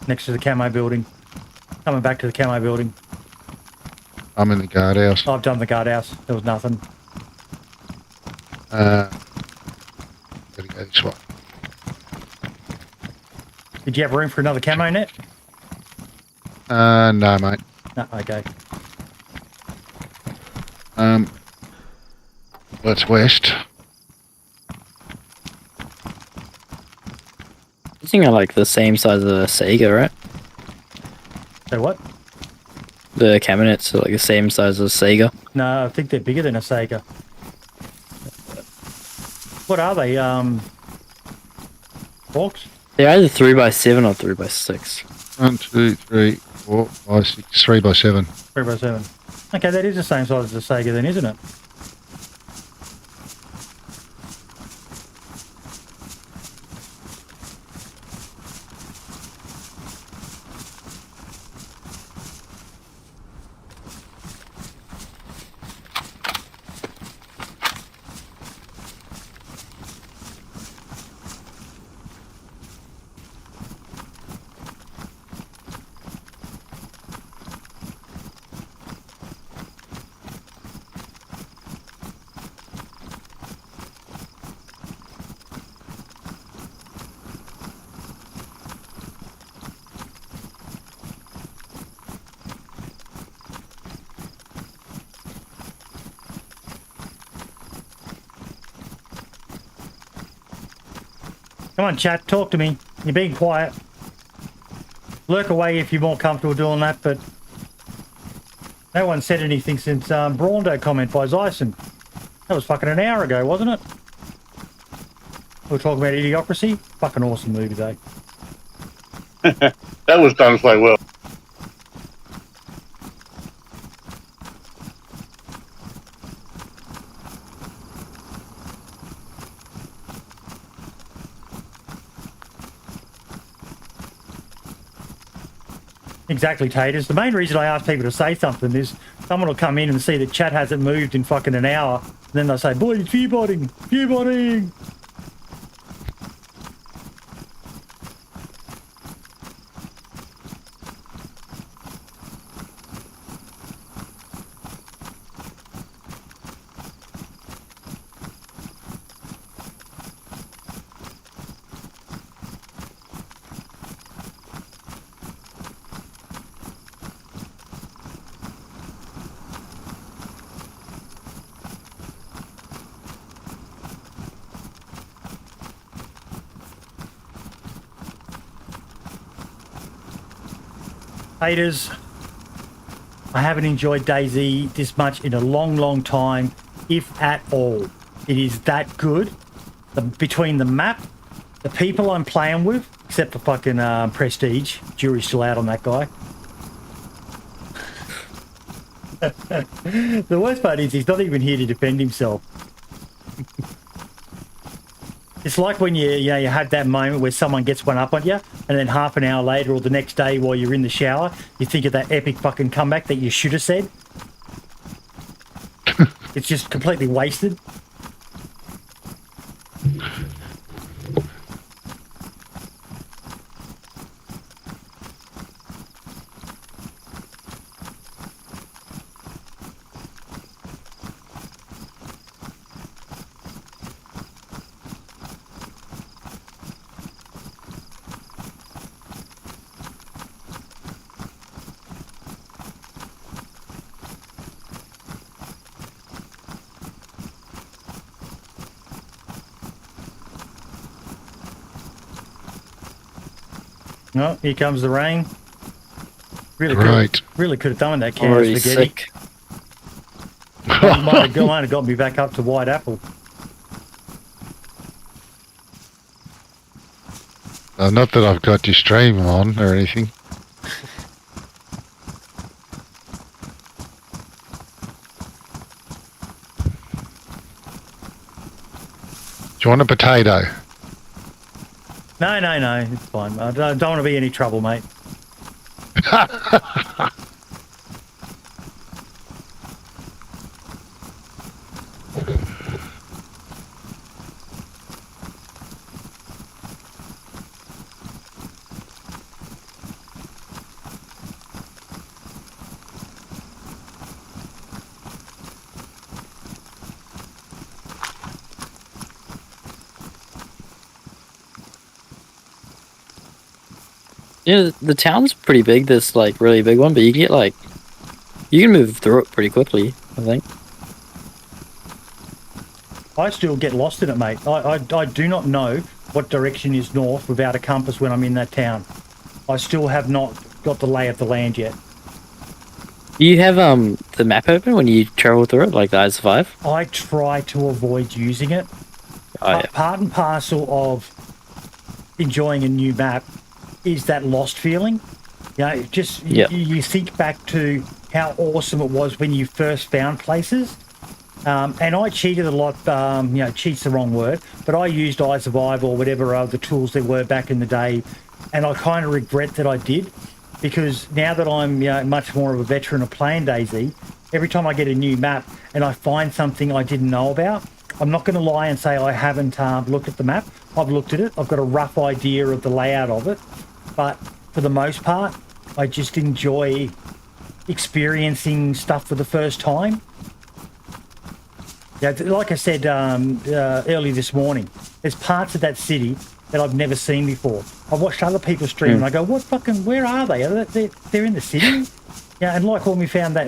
next to the camo building. Coming back to the camo building. I'm in the guardhouse. I've done the guardhouse. There was nothing. Gotta go this way. Did you have room for another camo net? No, mate. No, okay. That's west. I think I like the same size as a Sega, right? So what? The cabinets are like the same size as a Sega. No, I think they're bigger than a Sega. What are they? Hawks? They're either 3x7 or 3x6. 1, 2, 3, 4, 5, 6, 3 by 7. 3x7. Okay, that is the same size as a Sega then, isn't it? Come on, chat, talk to me. You're being quiet. Lurk away if you're more comfortable doing that, but no one said anything since Braundo comment by Zyson. That was fucking an hour ago, wasn't it? We were talking about Idiocracy. Fucking awesome movie, though. That was done so well. Exactly, Taters. The main reason I ask people to say something is someone will come in and see that chat hasn't moved in fucking an hour, and then they'll say, boy, it's fearbotting, fearbotting. Haters, I haven't enjoyed DayZ this much in a long, long time, if at all. It is that good. Between the map, the people I'm playing with, except for fucking Prestige, jury's still out on that guy. The worst part is he's not even here to defend himself. It's like when you had that moment where someone gets one up on you, and then half an hour later or the next day while you're in the shower, you think of that epic fucking comeback that you should have said. It's just completely wasted. Oh, here comes the rain. Really could have done that can of Already spaghetti. sick. might have got me back up to White Apple. Not that I've got your stream on or anything. Do you want a potato? No, it's fine. I don't want to be any trouble, mate. Yeah, the town's pretty big. This like really big one, but you can get like you can move through it pretty quickly. I think. I still get lost in it, mate. I do not know what direction is north without a compass when I'm in that town. I still have not got the lay of the land yet. Do you have the map open when you travel through it, like the Eyes of Five? I try to avoid using it. Oh, yeah. Part and parcel of enjoying a new map is that lost feeling. You know, just you think back to how awesome it was when you first found places. And I cheated a lot, cheat's the wrong word, but I used Eyes of Eye or whatever other tools there were back in the day, and I kind of regret that I did, because now that I'm much more of a veteran of playing DayZ, every time I get a new map and I find something I didn't know about, I'm not going to lie and say I haven't looked at the map. I've looked at it, I've got a rough idea of the layout of it, but for the most part, I just enjoy experiencing stuff for the first time. Yeah, like I said early this morning, there's parts of that city that I've never seen before. I've watched other people stream and I go, where are they? They're in the city? Yeah, and like when we found that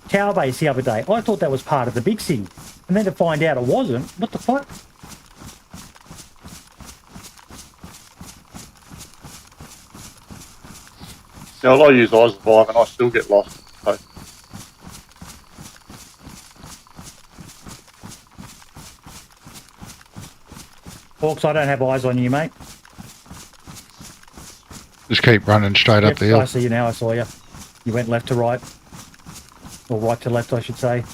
tower base the other day, I thought that was part of the big city. And then to find out it wasn't, what the fuck? Yeah, I use Eyes of Five and I still get lost. So. Hawks, I don't have eyes on you, mate. Just keep running straight up the hill. I see you now, I saw you. You went left to right. Or right to left, I should say.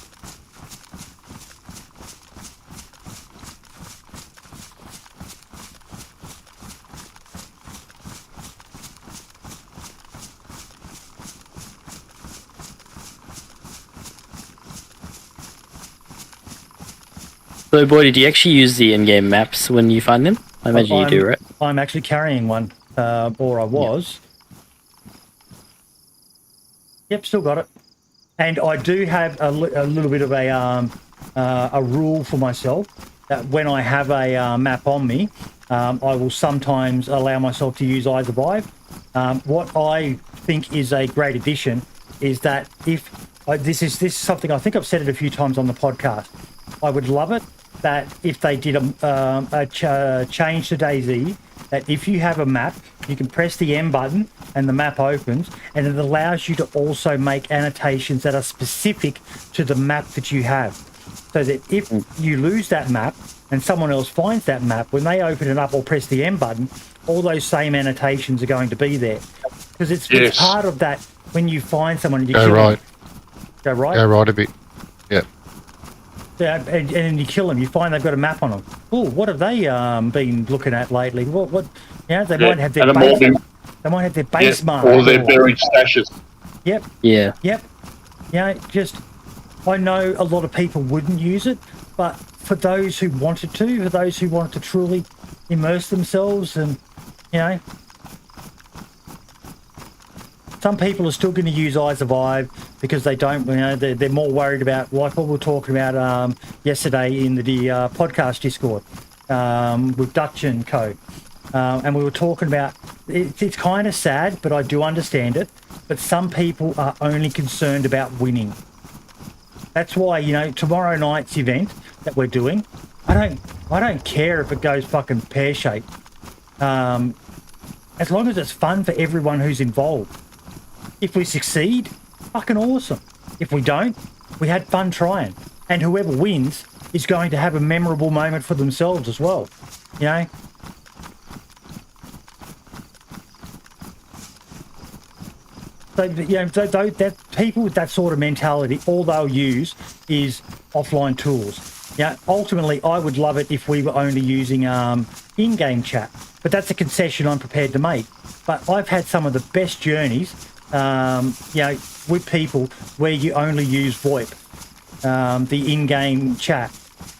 So, Boydie, do you actually use the in-game maps when you find them? I imagine you do, right? I'm actually carrying one, or I was. Yep, still got it. And I do have a little bit of a rule for myself that when I have a map on me, I will sometimes allow myself to use Eyes of Eye. What I think is a great addition is that this is something I think I've said it a few times on the podcast. I would love it that if they did a change to DayZ, that if you have a map, you can press the M button and the map opens, and it allows you to also make annotations that are specific to the map that you have. So that if you lose that map and someone else finds that map, when they open it up or press the M button, all those same annotations are going to be there. Because it's part of that when you find someone and you kill them. Go right? Go right a bit. Yep. Yeah, and then you kill them. You find they've got a map on them. Oh, what have they been looking at lately? What? They might have their base. They might have their base mark or their buried stashes. Yep. Yeah. Yep. I know a lot of people wouldn't use it, but for those who wanted to, for those who wanted to truly immerse themselves, and some people are still going to use Eyes of Eye because they don't, they're more worried about, like what we were talking about yesterday in the podcast Discord with Dutch and Co. And we were talking about, it's kind of sad, but I do understand it, but some people are only concerned about winning. That's why, tomorrow night's event that we're doing, I don't care if it goes fucking pear-shaped. As long as it's fun for everyone who's involved. If we succeed, fucking awesome. If we don't, we had fun trying. And whoever wins is going to have a memorable moment for themselves as well. So, that people with that sort of mentality, all they'll use is offline tools. Ultimately, I would love it if we were only using in-game chat. But that's a concession I'm prepared to make. But I've had some of the best journeys with people where you only use VoIP, the in-game chat,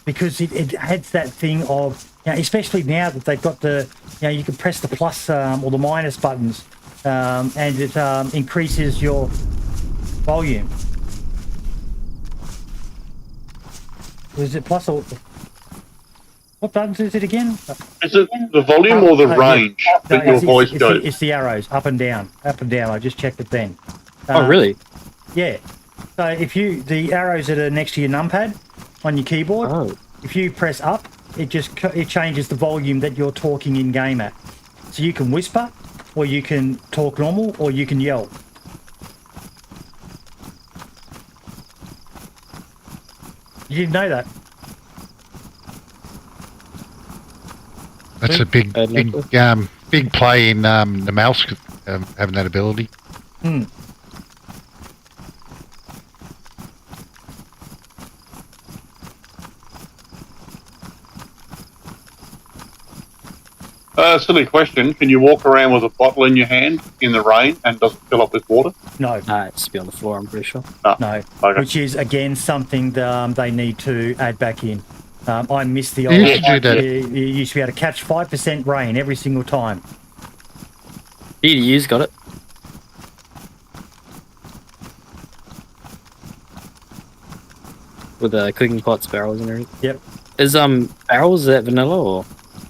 because it adds that thing of, especially now that they've got the, you can press the plus or the minus buttons, and it increases your volume. Was it plus or? What buttons is it again? Is it the volume or the range that your voice goes? It's the arrows, up and down, up and down. I just checked it then. Oh, really? Yeah. So if the arrows that are next to your numpad on your keyboard, if you press up, it changes the volume that you're talking in game at. So you can whisper, or you can talk normal, or you can yell. You didn't know that? That's a big play in the mouse having that ability. Hmm. Silly question. Can you walk around with a bottle in your hand in the rain and does it fill up with water? No. It's be on the floor, I'm pretty sure. No. Okay. Which is, again, something that they need to add back in. I missed the You old... used to do that. You used to be able to catch 5% rain every single time. DDU's got it. With cooking pots, barrels and everything. Yep. Is barrels that vanilla or?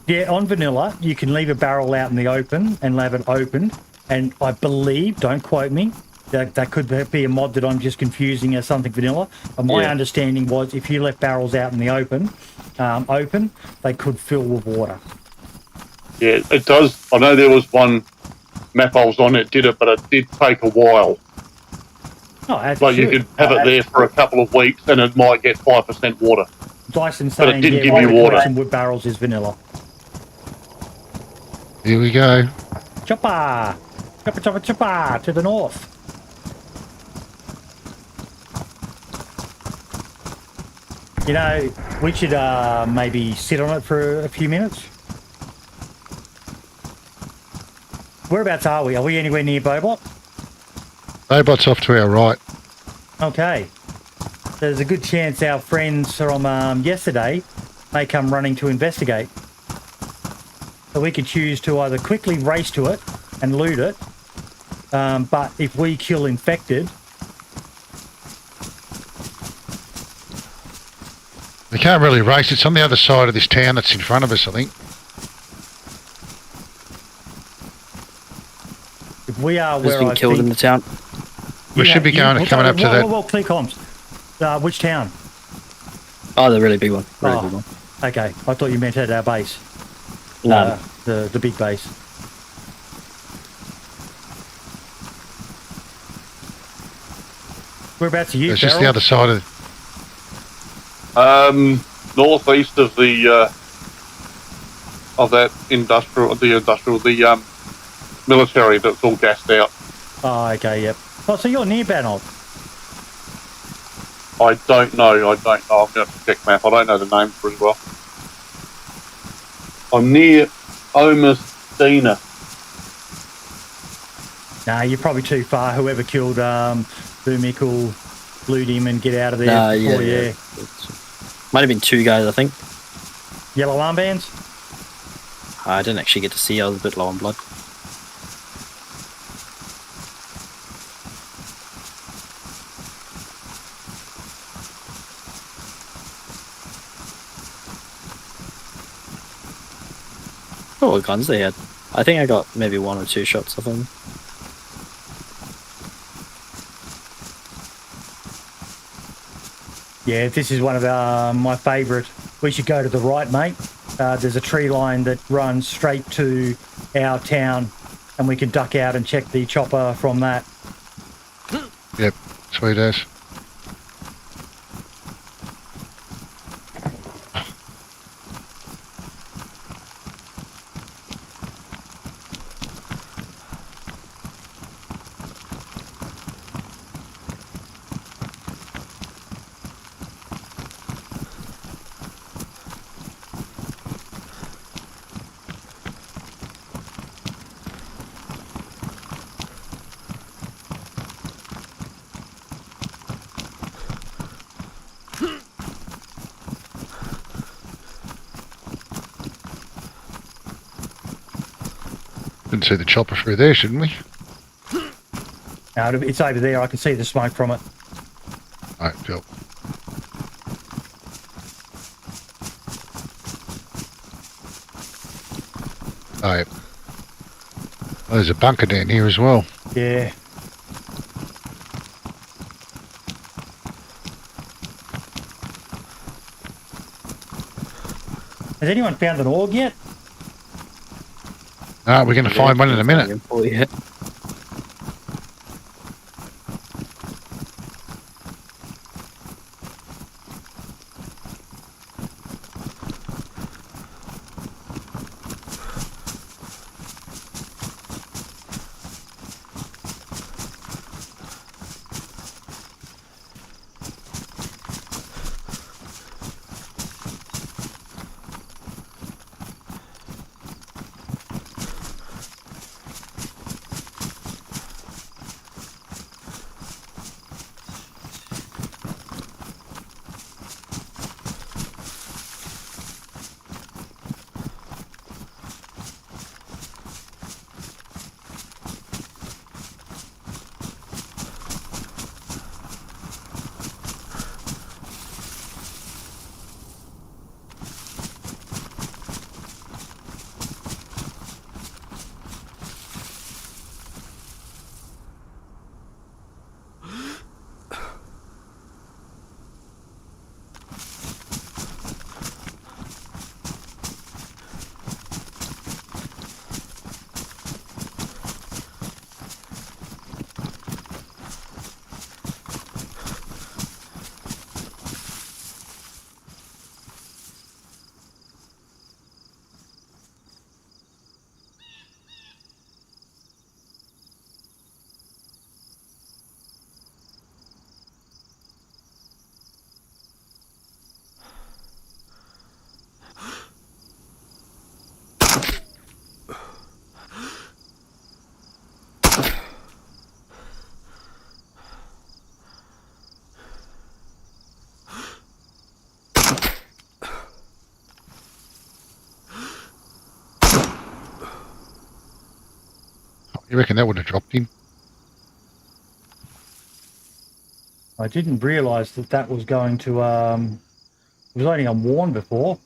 Yeah, on vanilla, you can leave a barrel out in the open and have it opened. And I believe, don't quote me, that could be a mod that I'm just confusing as something vanilla. But my understanding was if you left barrels out in the open, they could fill with water. Yeah, it does. I know there was one map I was on that did it, but it did take a while. Oh, as Like you could have it there for a couple of weeks and it might get 5% water. Dyson But it saying, didn't give water you water. collection with barrels is vanilla. Here we go. Chopper! Chopper, chopper, chopper! To the north. You know, we should maybe sit on it for a few minutes. Whereabouts are we? Are we anywhere near Bobot? Robot's off to our right. Okay. There's a good chance our friends from yesterday may come running to investigate. So we could choose to either quickly race to it and loot it, but if we kill infected... We can't really race. It's on the other side of this town that's in front of us, I think. If we are Has where been I killed think... in the town. We should be coming up to that. Well, clear comms. Which town? Oh, the really big one. Really big one. Okay. I thought you meant at our base. No. The big base. Whereabouts are you, It's just the Farrell? other side of... Northeast of that the military that's all gassed out. Oh, okay, yep. Oh, so you're near Banov. I don't know. I'm going to have to check map. I don't know the name for it as well. I'm near Omastina. Nah, you're probably too far. Whoever killed Boomik will loot him and get out of there before, yeah. Might have been two guys, I think. Yellow armbands? I didn't actually get to see. I was a bit low on blood. Oh, what guns they had. I think I got maybe one or two shots of them. Yeah, this is one of my favourite. We should go to the right, mate. There's a tree line that runs straight to our town, and we can duck out and check the chopper from that. Yep, sweet as. Didn't see the chopper through there, shouldn't we? No, it's over there. I can see the smoke from it. Alright, cool. Oh, yeah. Oh, there's a bunker down here as well. Yeah. Has anyone found an org yet? No, we're going to find one in a minute. Oh, yeah. You reckon that would have dropped him? I didn't realise that was going to. It was only on Warn before.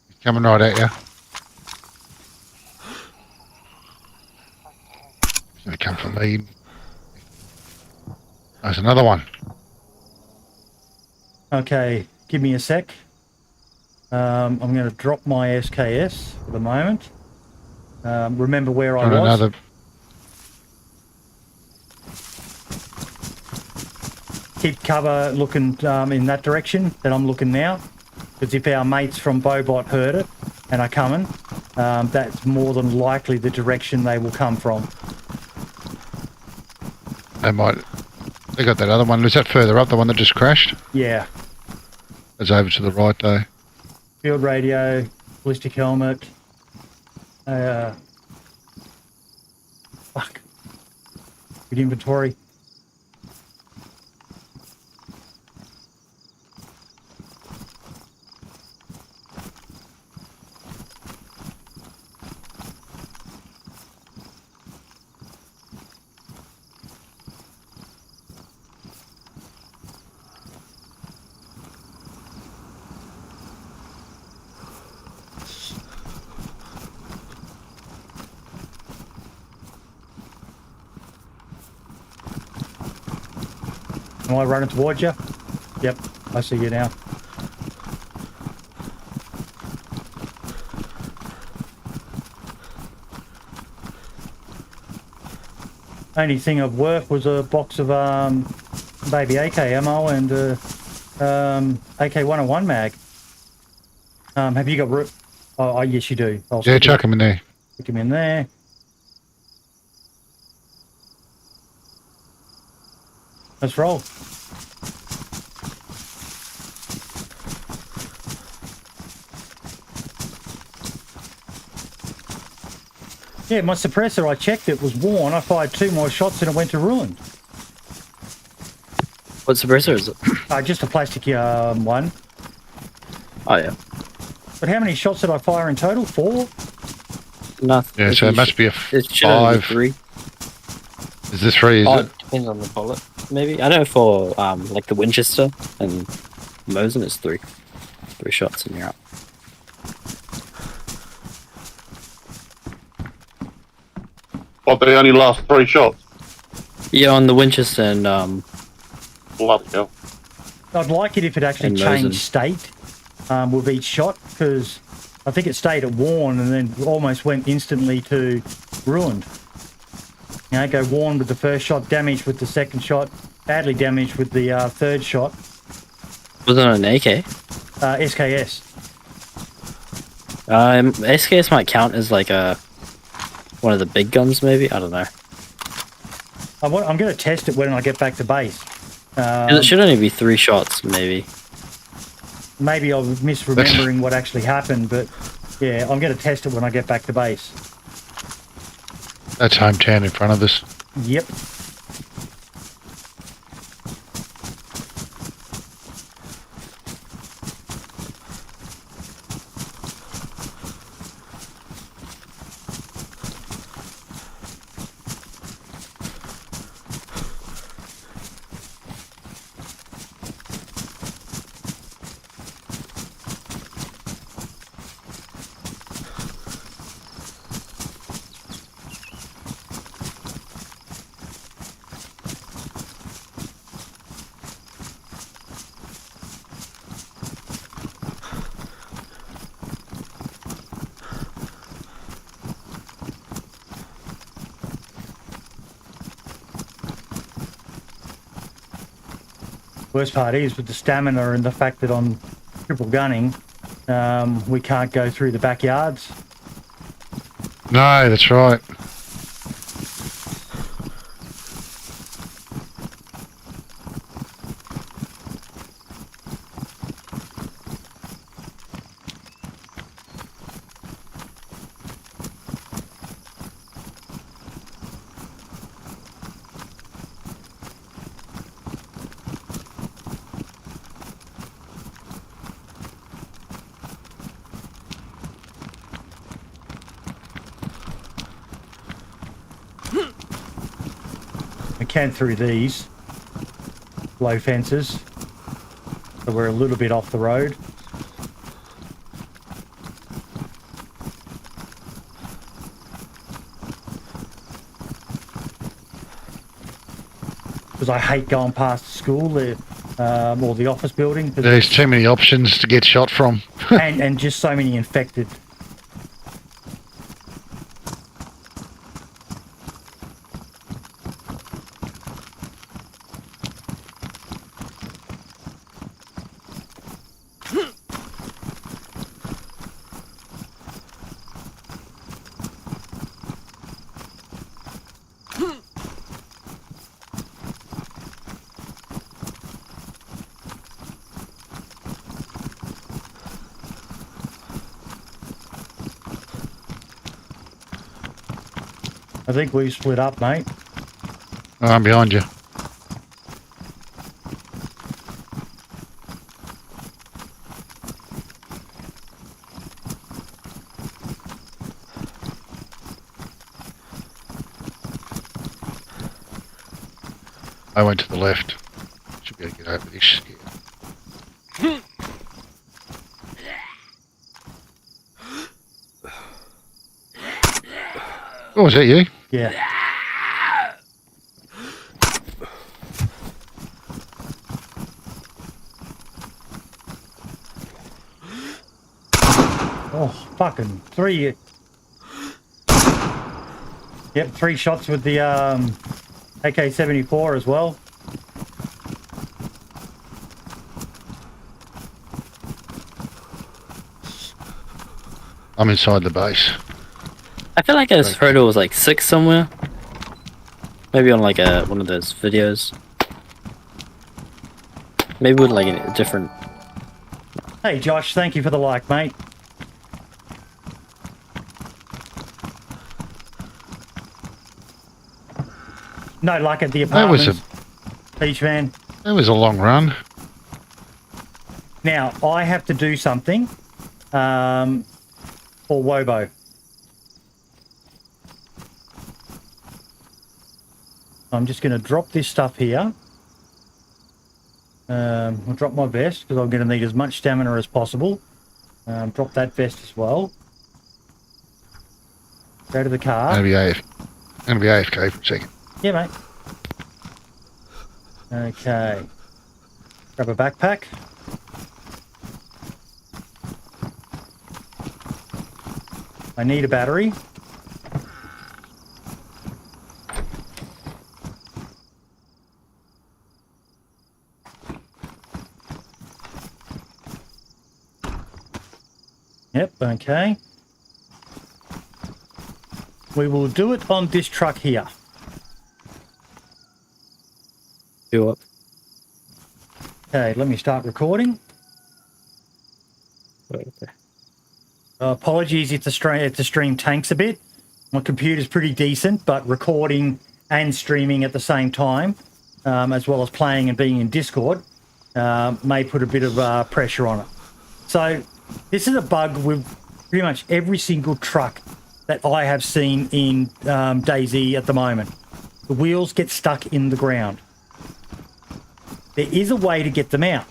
He's coming right at you. He's going to come for me. There's another one. Okay, give me a sec. I'm going to drop my SKS for the moment. Remember where I was. Another. Keep cover looking in that direction that I'm looking now. Because if our mates from Bobot heard it and are coming, that's more than likely the direction they will come from. They might. They got that other one. Was that further up? The one that just crashed? Yeah. It's over to the right though. Field radio, ballistic helmet. Fuck. Good inventory. Am I running towards you? Yep, I see you now. Only thing of worth was a box of baby AK ammo and AK-101 mag. Have you got root? Oh, yes, you do. Yeah, chuck him in there. Stick him in there. Let's roll. Yeah, my suppressor, I checked it was worn. I fired 2 more shots and it went to ruin. What suppressor is it? Just a plastic one. Oh, yeah. But how many shots did I fire in total? 4? Nothing. Yeah, so it must be a It should only be 5. 3. Is this 3? Is Oh, it? it depends on the bullet. Maybe. I know for like the Winchester and Mosin it's 3. 3 shots and you're up. But they only last 3 shots. Yeah, on the Winchester and Bloody hell. I'd like it if it actually And changed Mosen. state with each shot, because I think it stayed at worn and then almost went instantly to ruined. You know, go worn with the first shot, damaged with the second shot, badly damaged with the third shot. was it an AK? SKS. SKS might count as like one of the big guns, maybe. I don't know. I'm going to test it when I get back to base. It should only be 3 shots, maybe. Maybe I'm misremembering what actually happened, but yeah, I'm going to test it when I get back to base. That's hometown in front of us. Yep. Worst part is with the stamina and the fact that I'm triple gunning, we can't go through the backyards. No, that's right. We can through these low fences, so we're a little bit off the road. Because I hate going past the school or the office building. There's too many options to get shot from. and just so many infected. I think we've split up, mate. I'm behind you. I went to the left. Should be able to get over this shit. Oh, was that you? Yeah. Oh, fucking 3. Yep, 3 shots with the AK-74 as well. I'm inside the base. I feel like this photo was like 6 somewhere. Maybe on like one of those videos. Maybe with like a different. Hey Josh, thank you for the like, mate. No luck at the apartments. Beach van. That was a long run. Now I have to do something for Wobo. I'm just going to drop this stuff here. I'll drop my vest because I'm going to need as much stamina as possible. Drop that vest as well. Go to the car. Maybe going to be AFK for a second. Yeah, mate. Okay. Grab a backpack. I need a battery. Yep, okay. We will do it on this truck here. Do it. Okay, let me start recording. Okay. Apologies if the stream tanks a bit. My computer's pretty decent, but recording and streaming at the same time, as well as playing and being in Discord, may put a bit of pressure on it. So this is a bug with pretty much every single truck that I have seen in DayZ at the moment. The wheels get stuck in the ground. There is a way to get them out.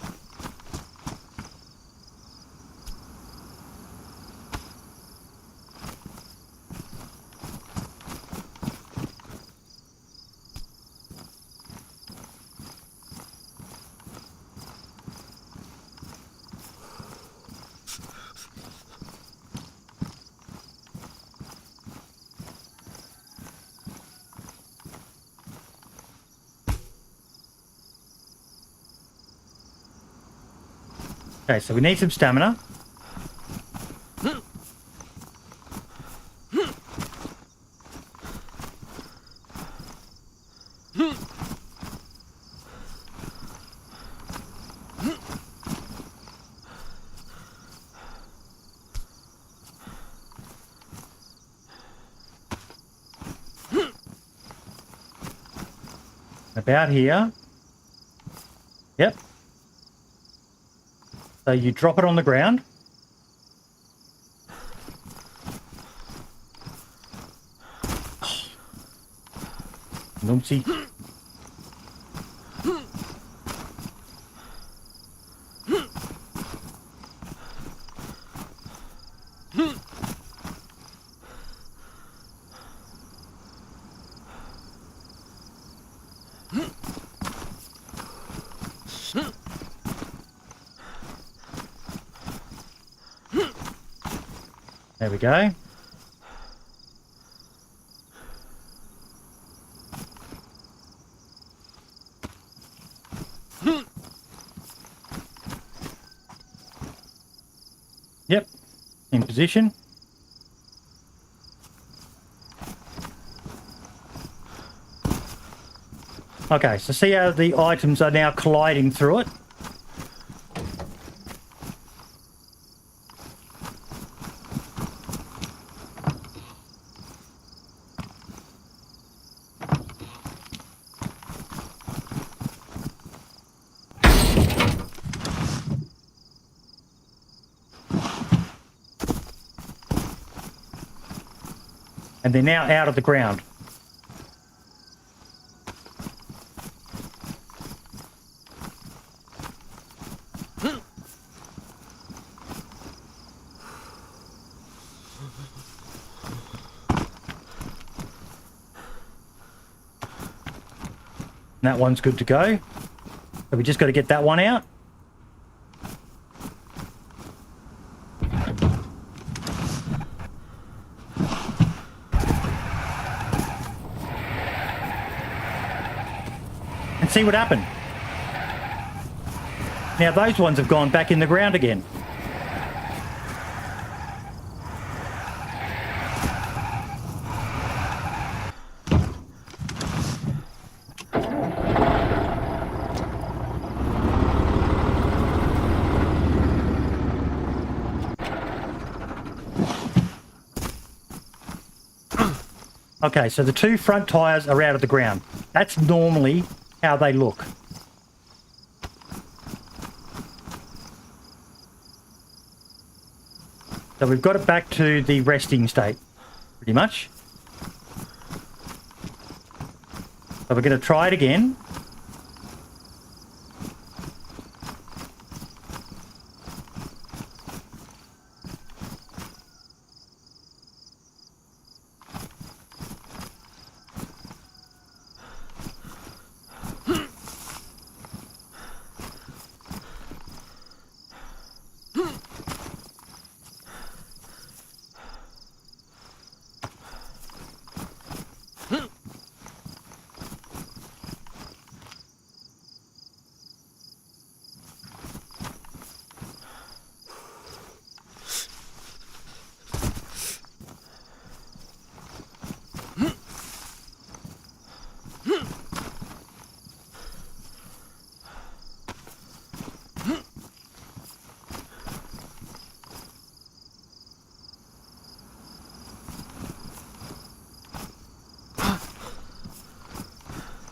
Okay, so we need some stamina. About here. Yep. So you drop it on the ground. Numpsy. There we go. Yep, in position. Okay, so see how the items are now colliding through it? And they're now out of the ground. And that one's good to go. So we just got to get that one out. And see what happened. Now those ones have gone back in the ground again. Okay, so the two front tyres are out of the ground. That's normally how they look. So we've got it back to the resting state, pretty much. So we're going to try it again.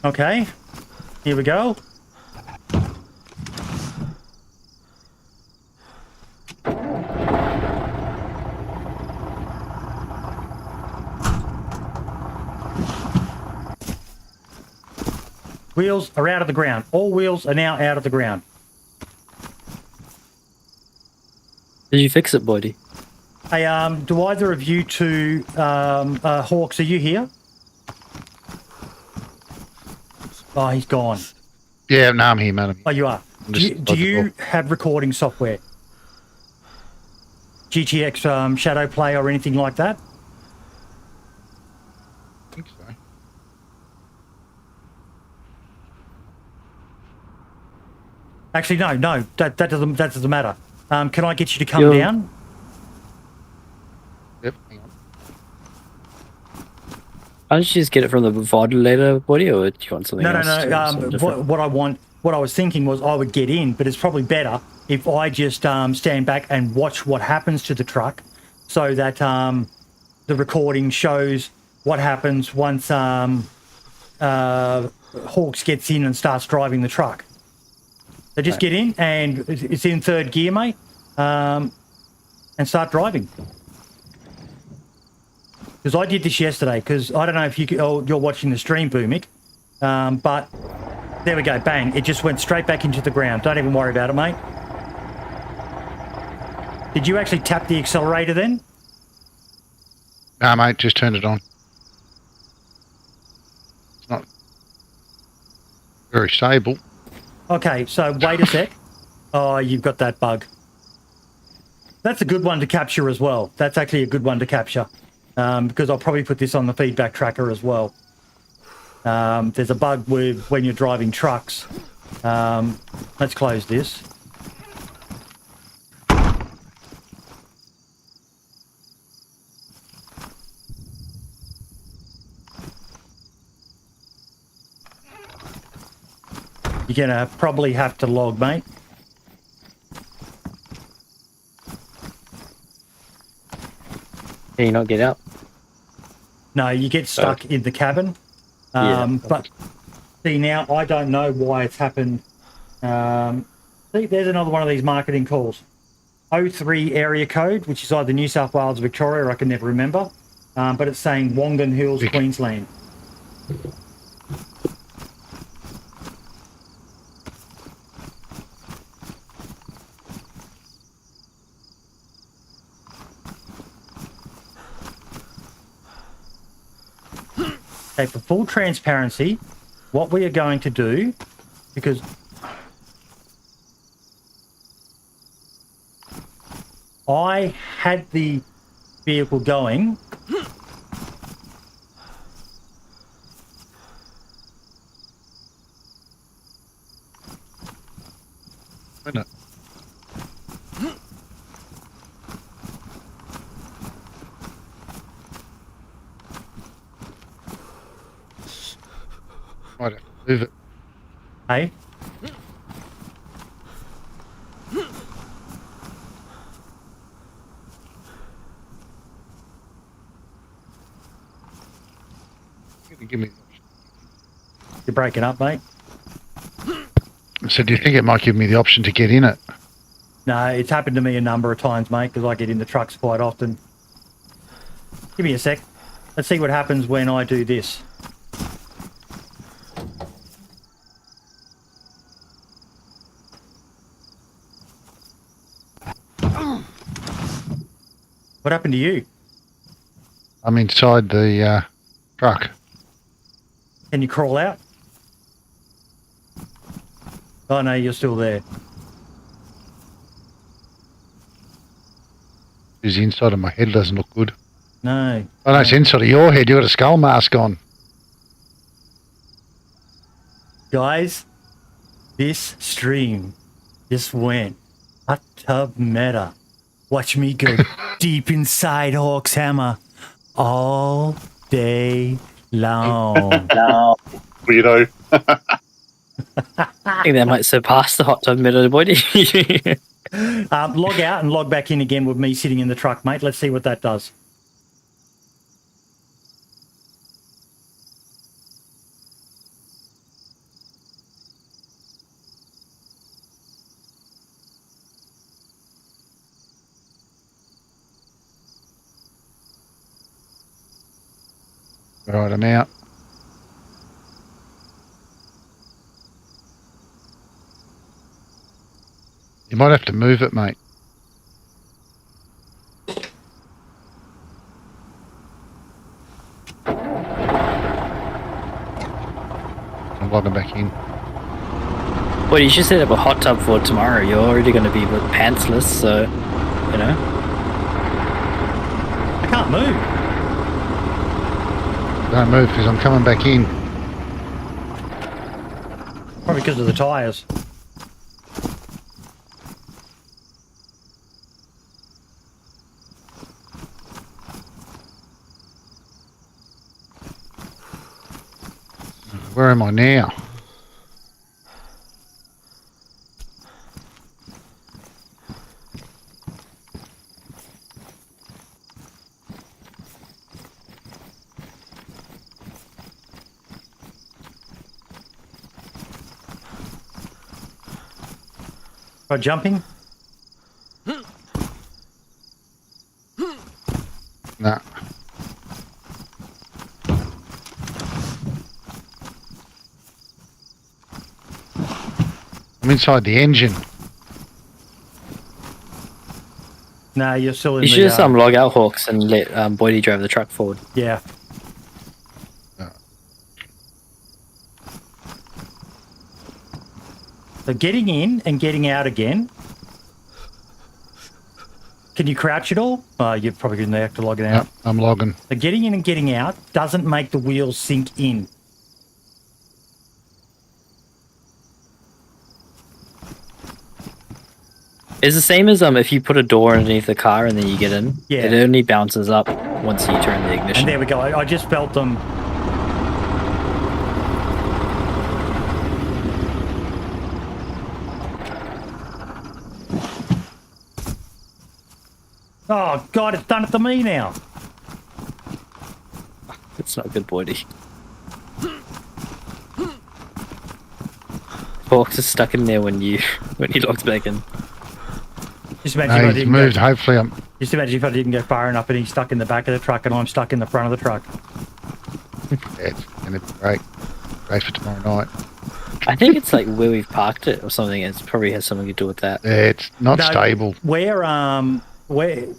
Okay. Here we go. Wheels are out of the ground. All wheels are now out of the ground. Did you fix it, Boydie? Hey, do either of you two, Hawks, are you here? Oh, he's gone. Yeah, no, I'm here, man. Oh, you are. Do you have recording software? GTX Shadow Play or anything like that? I think so. Actually, no, that doesn't matter. Can I get you to come down? Yep, hang on. Why don't you just get it from the VOD later, Boydie, or do you want something else? No. What I was thinking was I would get in, but it's probably better if I just stand back and watch what happens to the truck, so that the recording shows what happens once Hawks gets in and starts driving the truck. So just get in, and it's in third gear, mate, and start driving. Because I did this yesterday, because I don't know if you're watching the stream, Boomik, but there we go, bang. It just went straight back into the ground. Don't even worry about it, mate. Did you actually tap the accelerator then? No, mate, just turned it on. It's not very stable. Okay, so wait a sec. Oh, you've got that bug. That's a good one to capture as well. That's actually a good one to capture, because I'll probably put this on the feedback tracker as well. There's a bug with when you're driving trucks. Let's close this. You're going to probably have to log, mate. Can you not get out? No, you get stuck in the cabin. But see, now I don't know why it's happened. See, there's another one of these marketing calls. 03 area code, which is either New South Wales or Victoria, or I can never remember. But it's saying Wongan Hills, Queensland. Okay, for full transparency, what we are going to do, because I had the vehicle going. Minute. Might have to move it. Hey? Give me. You're breaking up, mate. So do you think it might give me the option to get in it? No, it's happened to me a number of times, mate, because I get in the trucks quite often. Give me a sec. Let's see what happens when I do this. What happened to you? I'm inside the truck. Can you crawl out? Oh, no, you're still there. The inside of my head doesn't look good. No. Oh, no, it's inside of your head. You've got a skull mask on. Guys, this stream just went utter meta. Watch me go deep inside Hawk's hammer all day long. Weirdo. I think that might surpass the hot tub meta, Boydie. Log out and log back in again with me sitting in the truck, mate. Let's see what that does. Right, I'm out. You might have to move it, mate. I'm logging back in. Well, you should set up a hot tub for tomorrow. You're already going to be pantsless, so, you know. I can't move. Don't move because I'm coming back in. Probably because of the tyres. Where am I now? By jumping? Nah. I'm inside the engine. No, you're still in You the... should just log out, Hawks, and let Boydie drive the truck forward. Yeah. So getting in and getting out again. Can you crouch at all? You're probably going to have to log it out. Yep, I'm logging. So getting in and getting out doesn't make the wheels sink in. It's the same as if you put a door underneath the car and then you get in. Yeah. It only bounces up once you turn the ignition. And there we go. I just felt them. Oh, God, it's done it to me now. It's not good, Boydie. Hawks is stuck in there when he logs back in. Just imagine if I He's didn't moved. go, Hopefully I'm... just imagine if I didn't go far enough and he's stuck in the back of the truck and I'm stuck in the front of the truck. Yeah, it's going to be great. Great for tomorrow night. I think it's like where we've parked it or something. It probably has something to do with that. Yeah, it's not No, stable. Where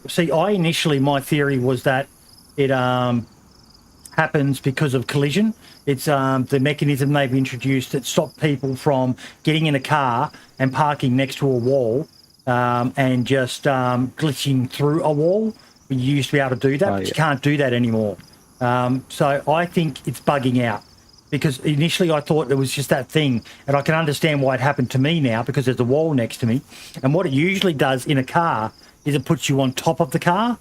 see, I initially, my theory was that it happens because of collision. It's the mechanism they've introduced that stopped people from getting in a car and parking next to a wall and just glitching through a wall. You used to be able to do that, but you can't do that anymore. So I think it's bugging out. Because initially I thought it was just that thing, and I can understand why it happened to me now because there's a wall next to me. And what it usually does in a car is it puts you on top of the car,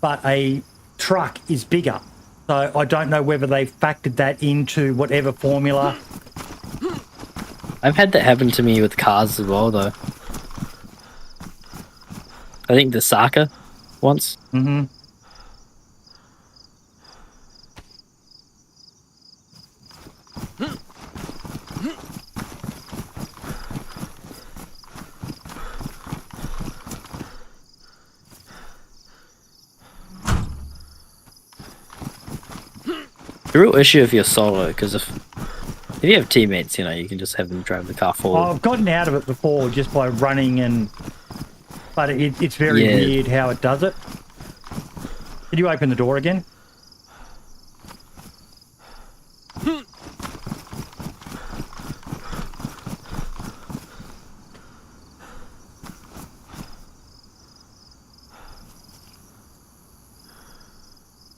but a truck is bigger. So I don't know whether they've factored that into whatever formula. I've had that happen to me with cars as well, though. I think the Saka once. Mm-hmm. The real issue if you're solo, because if you have teammates, you know, you can just have them drive the car forward. I've gotten out of it before just by running but it's very weird how it does it. Can you open the door again?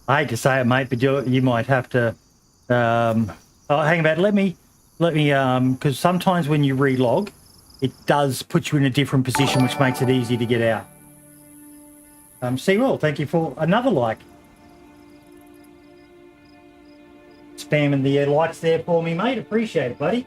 I hate to say it, mate, but you might have to. Hang about. Let me, because sometimes when you relog, it does put you in a different position, which makes it easy to get out. Seawell, thank you for another like. Spamming the likes there for me, mate. Appreciate it, buddy.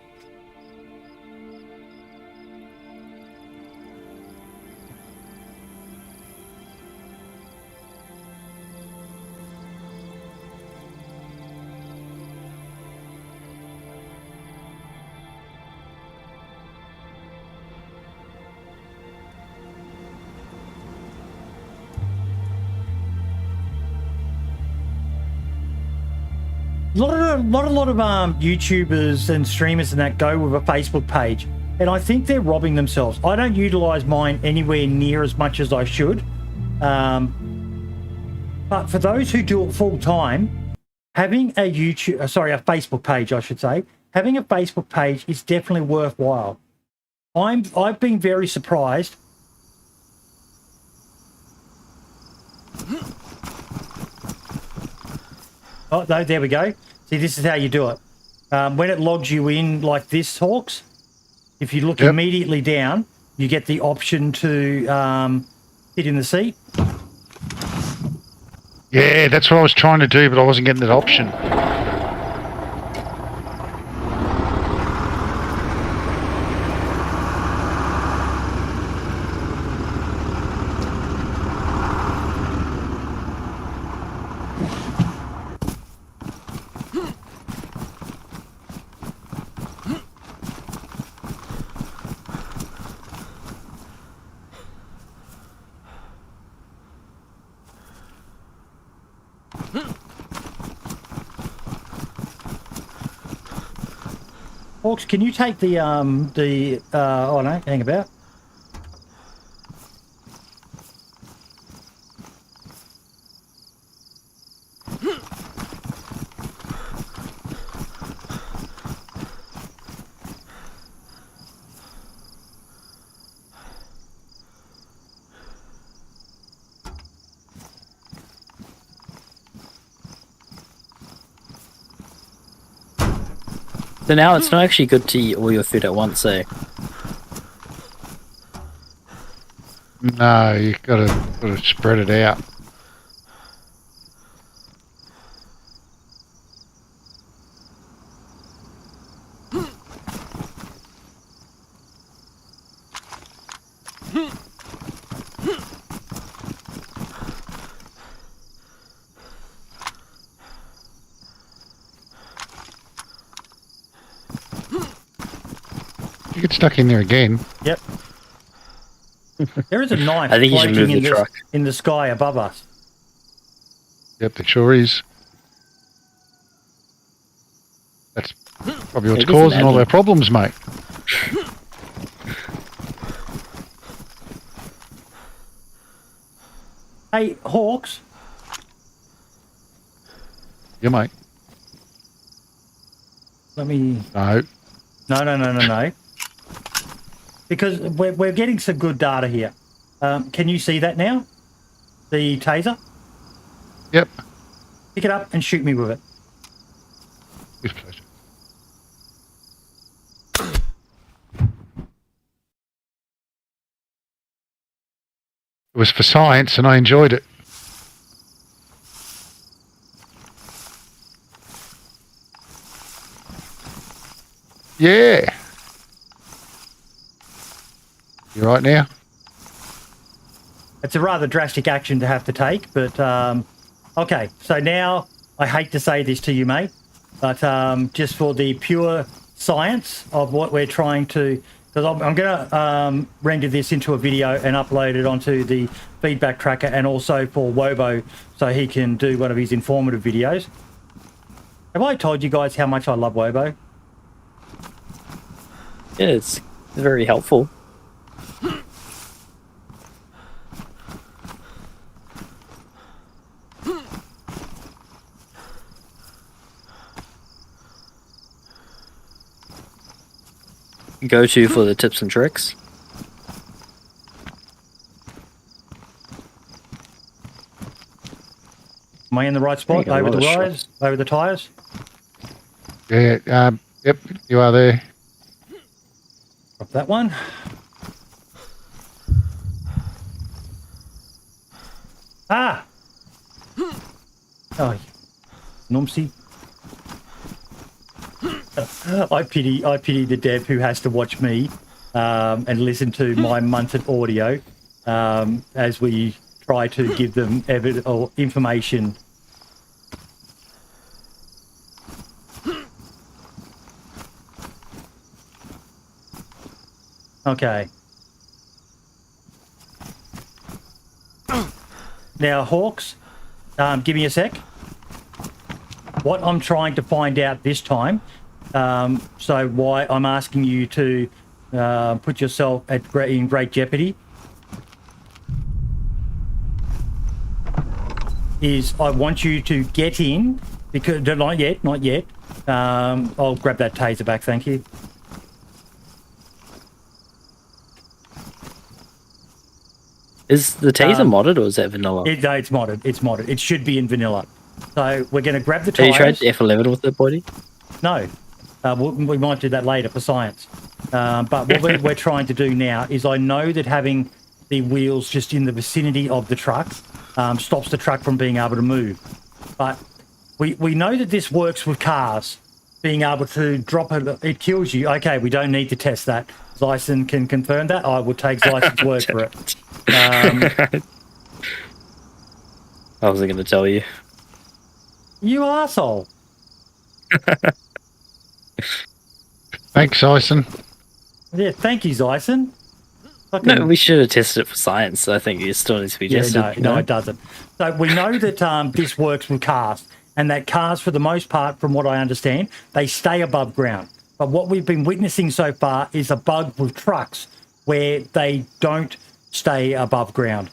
A lot of YouTubers and streamers and that go with a Facebook page, and I think they're robbing themselves. I don't utilize mine anywhere near as much as I should, but for those who do it full time, having a Facebook page, I should say, having a Facebook page is definitely worthwhile. I've been very surprised. Oh, no, there we go. See, this is how you do it. When it logs you in like this, Hawks, if you look immediately down, you get the option to sit in the seat. Yeah, that's what I was trying to do, but I wasn't getting that option. Hawks, can you take the oh no, hang about. So now it's not actually good to eat all your food at once, eh? No, you've got to spread it out. You get stuck in there again. Yep. There is a knife I think you should move floating the truck. in the sky above us. Yep, there sure is. That's probably what's It is causing all maddening. our problems, mate. Hey, Hawks, Yeah, mate. let me... No. No. Because we're getting some good data here. Can you see that now? The taser? Yep. Pick it up and shoot me with it. With pleasure. It was for science and I enjoyed it. Yeah. You right now? It's a rather drastic action to have to take, but okay. So now, I hate to say this to you, mate, but just for the pure science of what we're trying to, because I'm going to render this into a video and upload it onto the feedback tracker, and also for Wobo, so he can do one of his informative videos. Have I told you guys how much I love Wobo? Yeah, it's very helpful. Go to for the tips and tricks. Am I in the right spot? There you go, Over the lot of wires? Over the tyres? Yeah, yep, you are there. Drop that one. Ah! Oh, Nomsy. I pity the dev who has to watch me and listen to my munted audio as we try to give them evidence or information. Okay. Now, Hawks, give me a sec. What I'm trying to find out this time, so why I'm asking you to put yourself in great jeopardy, is I want you to get in, because not yet. I'll grab that taser back, thank you. Is the taser modded or is that vanilla? It's modded. It's modded. It should be in vanilla. So we're going to grab the Have tires. you tried F11 with that body? No. We might do that later for science. But what we're trying to do now is, I know that having the wheels just in the vicinity of the truck stops the truck from being able to move. But we know that this works with cars. Being able to drop it kills you. Okay, we don't need to test that. Zyson can confirm that. I will take Zyson's word for it. I wasn't going to tell you. You arsehole. Thanks, Ison. Yeah, thank you, Zyson. No, we should have tested it for science. I think it still needs to be tested. No, it doesn't. So we know that this works with cars, and that cars, for the most part, from what I understand, they stay above ground. But what we've been witnessing so far is a bug with trucks where they don't stay above ground.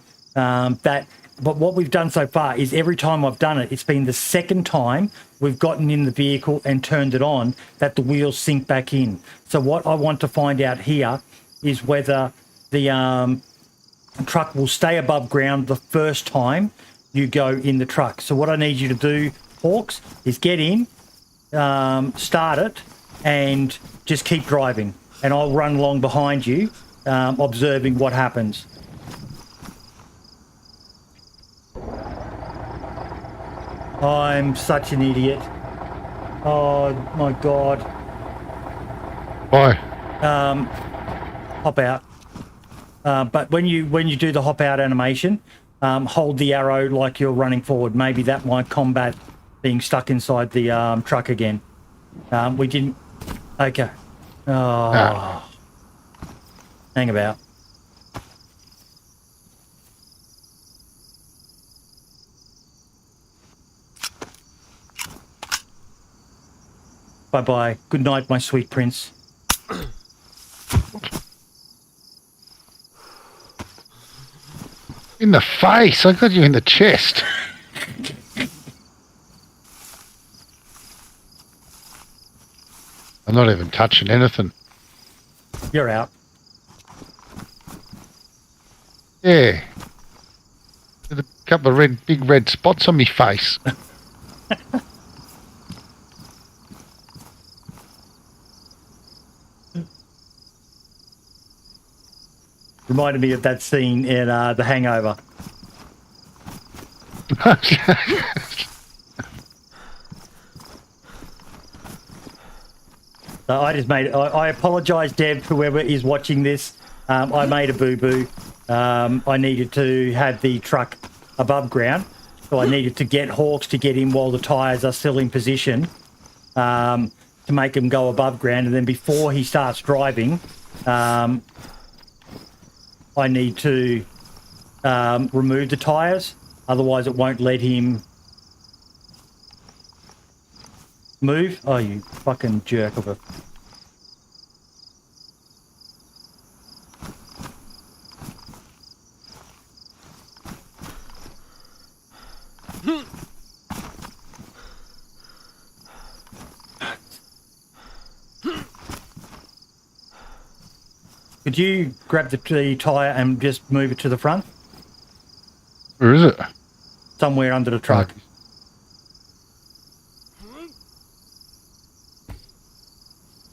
But what we've done so far is, every time I've done it, it's been the second time we've gotten in the vehicle and turned it on that the wheels sink back in. So what I want to find out here is whether the truck will stay above ground the first time you go in the truck. So what I need you to do, Hawks, is get in, start it, and just keep driving. And I'll run along behind you, observing what happens. I'm such an idiot. Oh my God. Why? Hop out. But when you do the hop out animation, hold the arrow like you're running forward. Maybe that might combat being stuck inside the truck again. We didn't. Okay. Oh. Hang about. Bye-bye. Good night, my sweet prince. In the face. I got you in the chest. I'm not even touching anything. You're out. Yeah. There's a couple of big red spots on my face. Reminded me of that scene in The Hangover. So I just made. I apologise, Deb, whoever is watching this. I made a boo-boo. I needed to have the truck above ground, so I needed to get Hawks to get in while the tyres are still in position, to make him go above ground, and then before he starts driving, I need to remove the tyres, otherwise it won't let him move. Oh, you fucking jerk of a... Could you grab the tyre and just move it to the front? Where is it? Somewhere under the truck. Can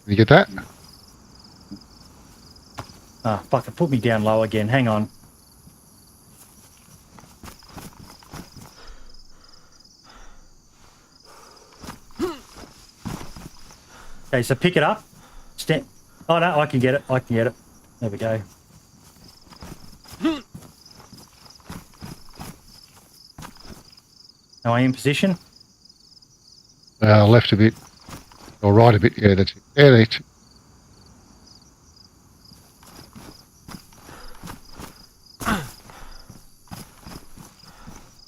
you get that? Ah, fuck, it put me down low again. Hang on. Okay, so pick it up. Oh, no, I can get it. I can get it. There we go. Am I in position? Left a bit. Or right a bit. Yeah, that's it. Yeah, that's it.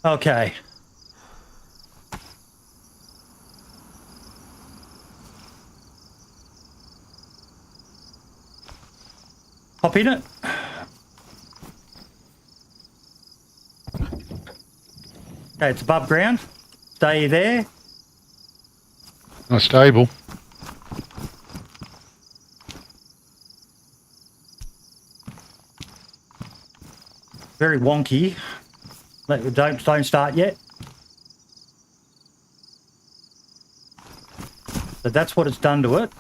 Okay. Hop in it. Okay, it's above ground. Stay there. Not stable. Very wonky. Don't start yet. So that's what it's done to it.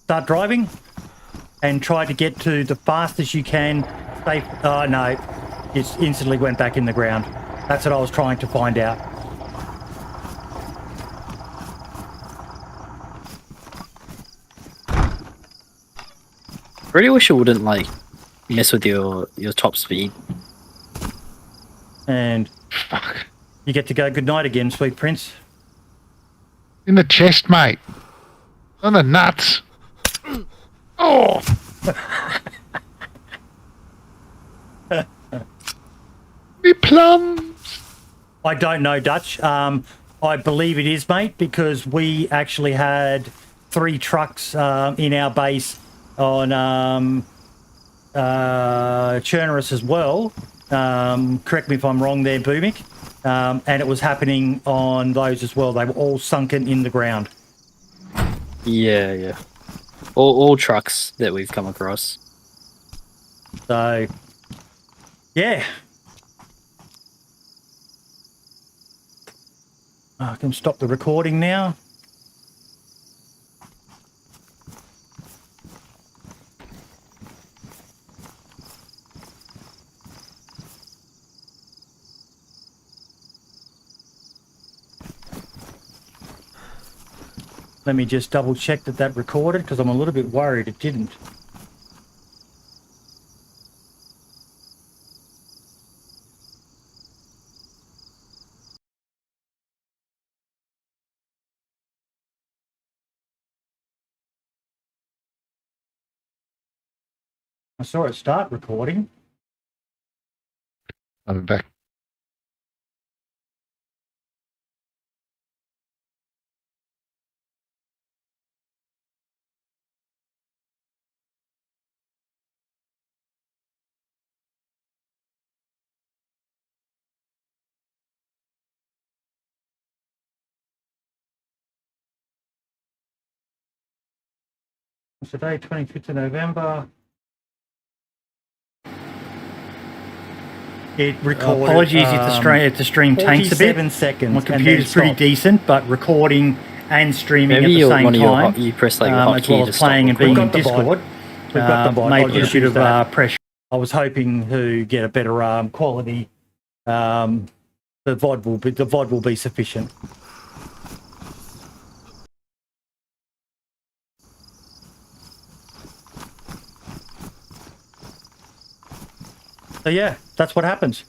Start driving and try to get to the fastest you can. Safe. Oh no, it instantly went back in the ground. That's what I was trying to find out. I really wish it wouldn't like mess with your top speed. And Fuck. you get to go good night again, sweet prince. In the chest, mate. On the nuts. Oh! Me plums. I don't know, Dutch. I believe it is, mate, because we actually had 3 trucks in our base on Chernerus as well. Correct me if I'm wrong there, Boomik. And it was happening on those as well. They were all sunken in the ground. Yeah, yeah. All trucks that we've come across. So, yeah. I can stop the recording now. Let me just double check that recorded, because I'm a little bit worried it didn't. I saw it start recording. I'm back. It's today, 25th of November. It recorded. Apologies if the stream taints a bit. 47 seconds. My computer's pretty decent, but recording and streaming Maybe at the same time. you press like the as hotkey well to as stop playing and being in recording. Discord. We've got the bot. Maybe a bit of pressure. I was hoping to get a better quality. The VOD will be sufficient. So yeah, that's what happens.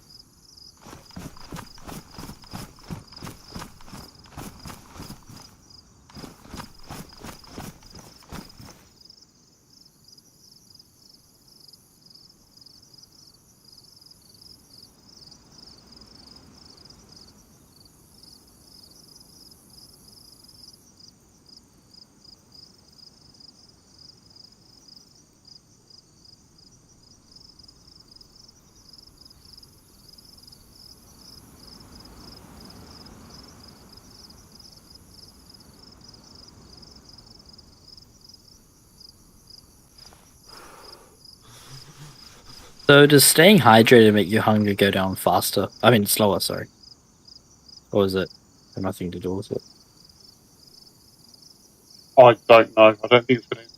So does staying hydrated make your hunger go down faster? I mean, slower, sorry. Or is it have nothing to do with it? I don't know. I don't think it's going to.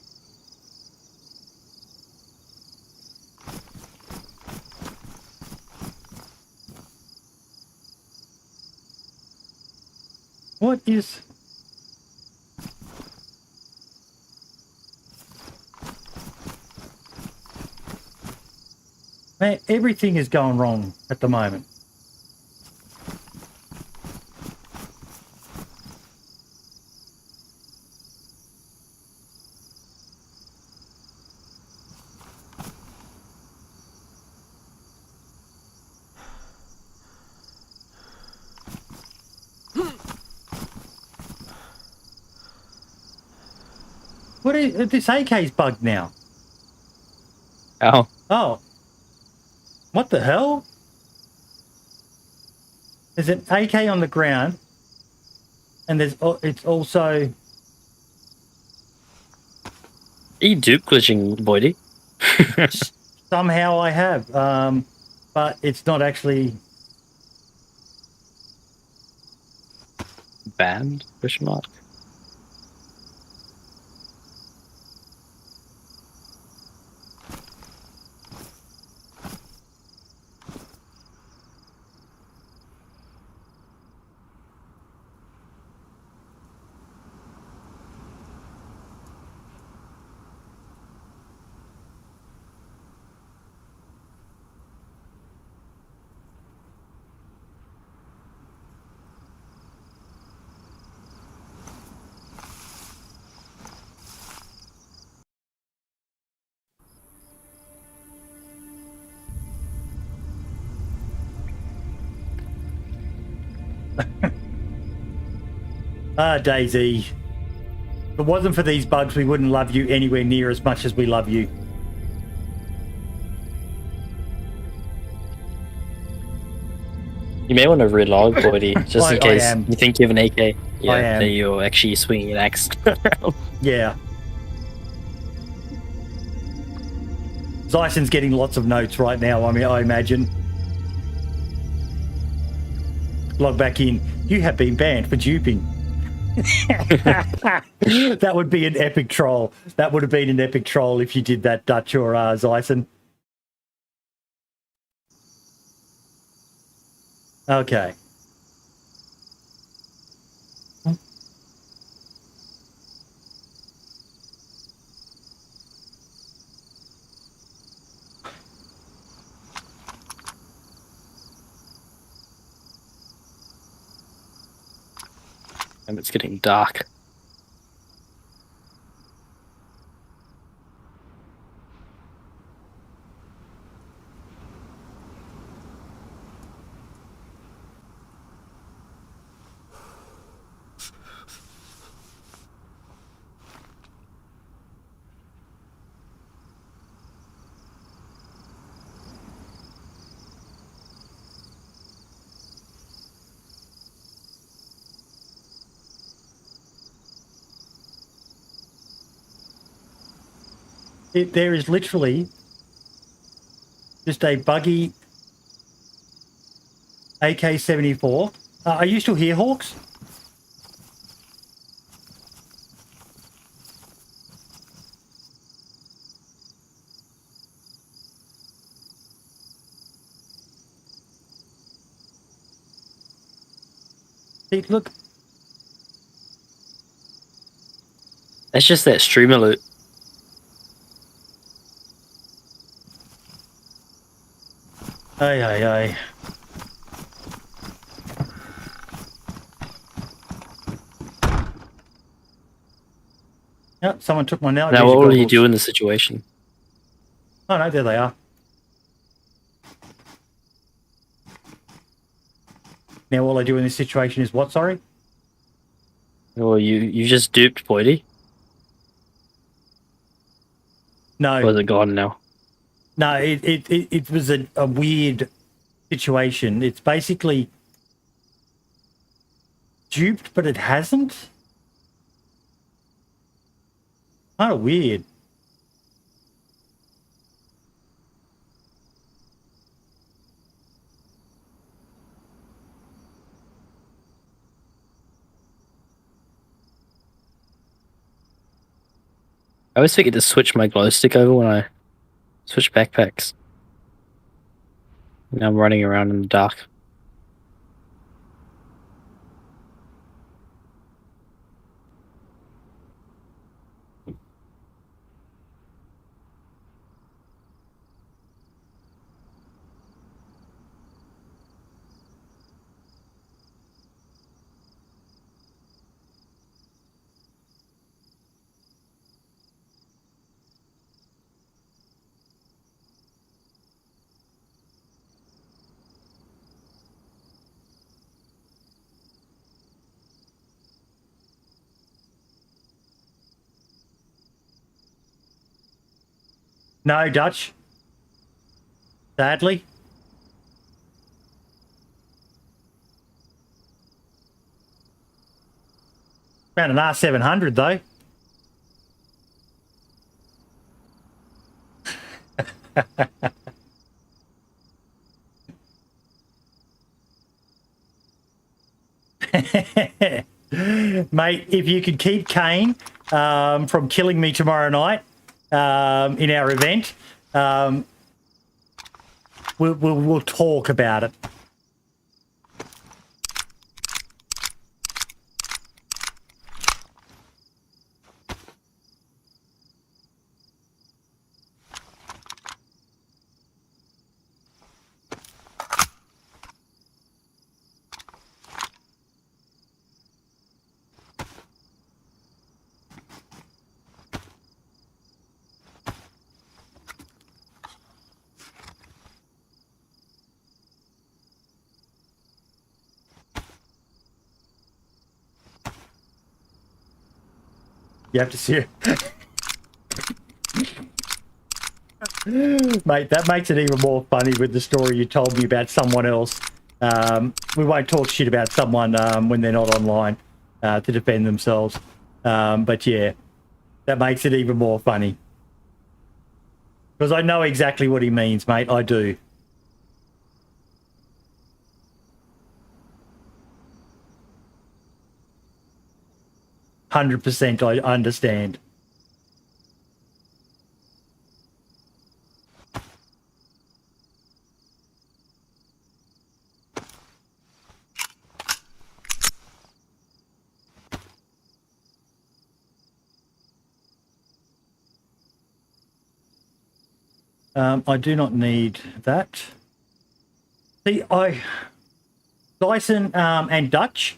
What is... Man, everything is going wrong at the moment. What is this AK's bugged now? Oh, Oh. What the hell? There's an AK on the ground, and it's also... are you dupe glitching, Boydie? Somehow I have, but it's not actually... Banned? Question mark. Daisy. If it wasn't for these bugs, we wouldn't love you anywhere near as much as we love you. You may want to relog, Boydie, just in I case am. you think you have an AK. Yeah, I am. then you're actually swinging an axe. Yeah. Zyson's getting lots of notes right now, I imagine. Log back in. You have been banned for duping. That would be an epic troll. That would have been an epic troll if you did that, Dutch or Zyson. Okay. And it's getting dark. There is literally just a buggy AK-74. Are you still here, Hawks? See, look. That's just that streamer loot. Aye, aye, aye. Yep, someone took my now. Now, what will you do in the situation? Oh, no, there they are. Now all I do in this situation is what, sorry? Well, you just duped Boydie. No. Or is it gone now? No, it was a weird situation. It's basically duped, but it hasn't. Kind of weird. I always forget to switch my glow stick over when I switch backpacks. Now I'm running around in the dark. No, Dutch. Sadly. Found an R700 though. Mate, if you could keep Kane from killing me tomorrow night in our event, we'll talk about it. You have to see it. Mate, that makes it even more funny with the story you told me about someone else. We won't talk shit about someone when they're not online to defend themselves. But yeah, that makes it even more funny. Because I know exactly what he means, mate. I do. I understand. I do not need that. See, Dyson and Dutch,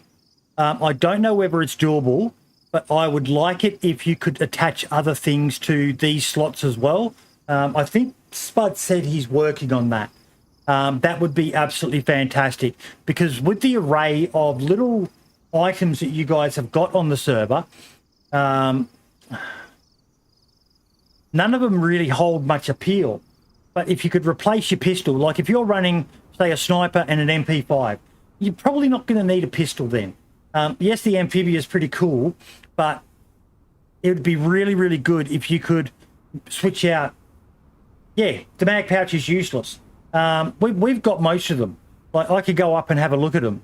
I don't know whether it's doable, but I would like it if you could attach other things to these slots as well. I think Spud said he's working on that. That would be absolutely fantastic, because with the array of little items that you guys have got on the server, none of them really hold much appeal. But if you could replace your pistol, like if you're running, say, a sniper and an MP5, you're probably not going to need a pistol then. Yes, the amphibia is pretty cool, but it would be really, really good if you could switch out. Yeah, the mag pouch is useless. We've got most of them. Like, I could go up and have a look at them.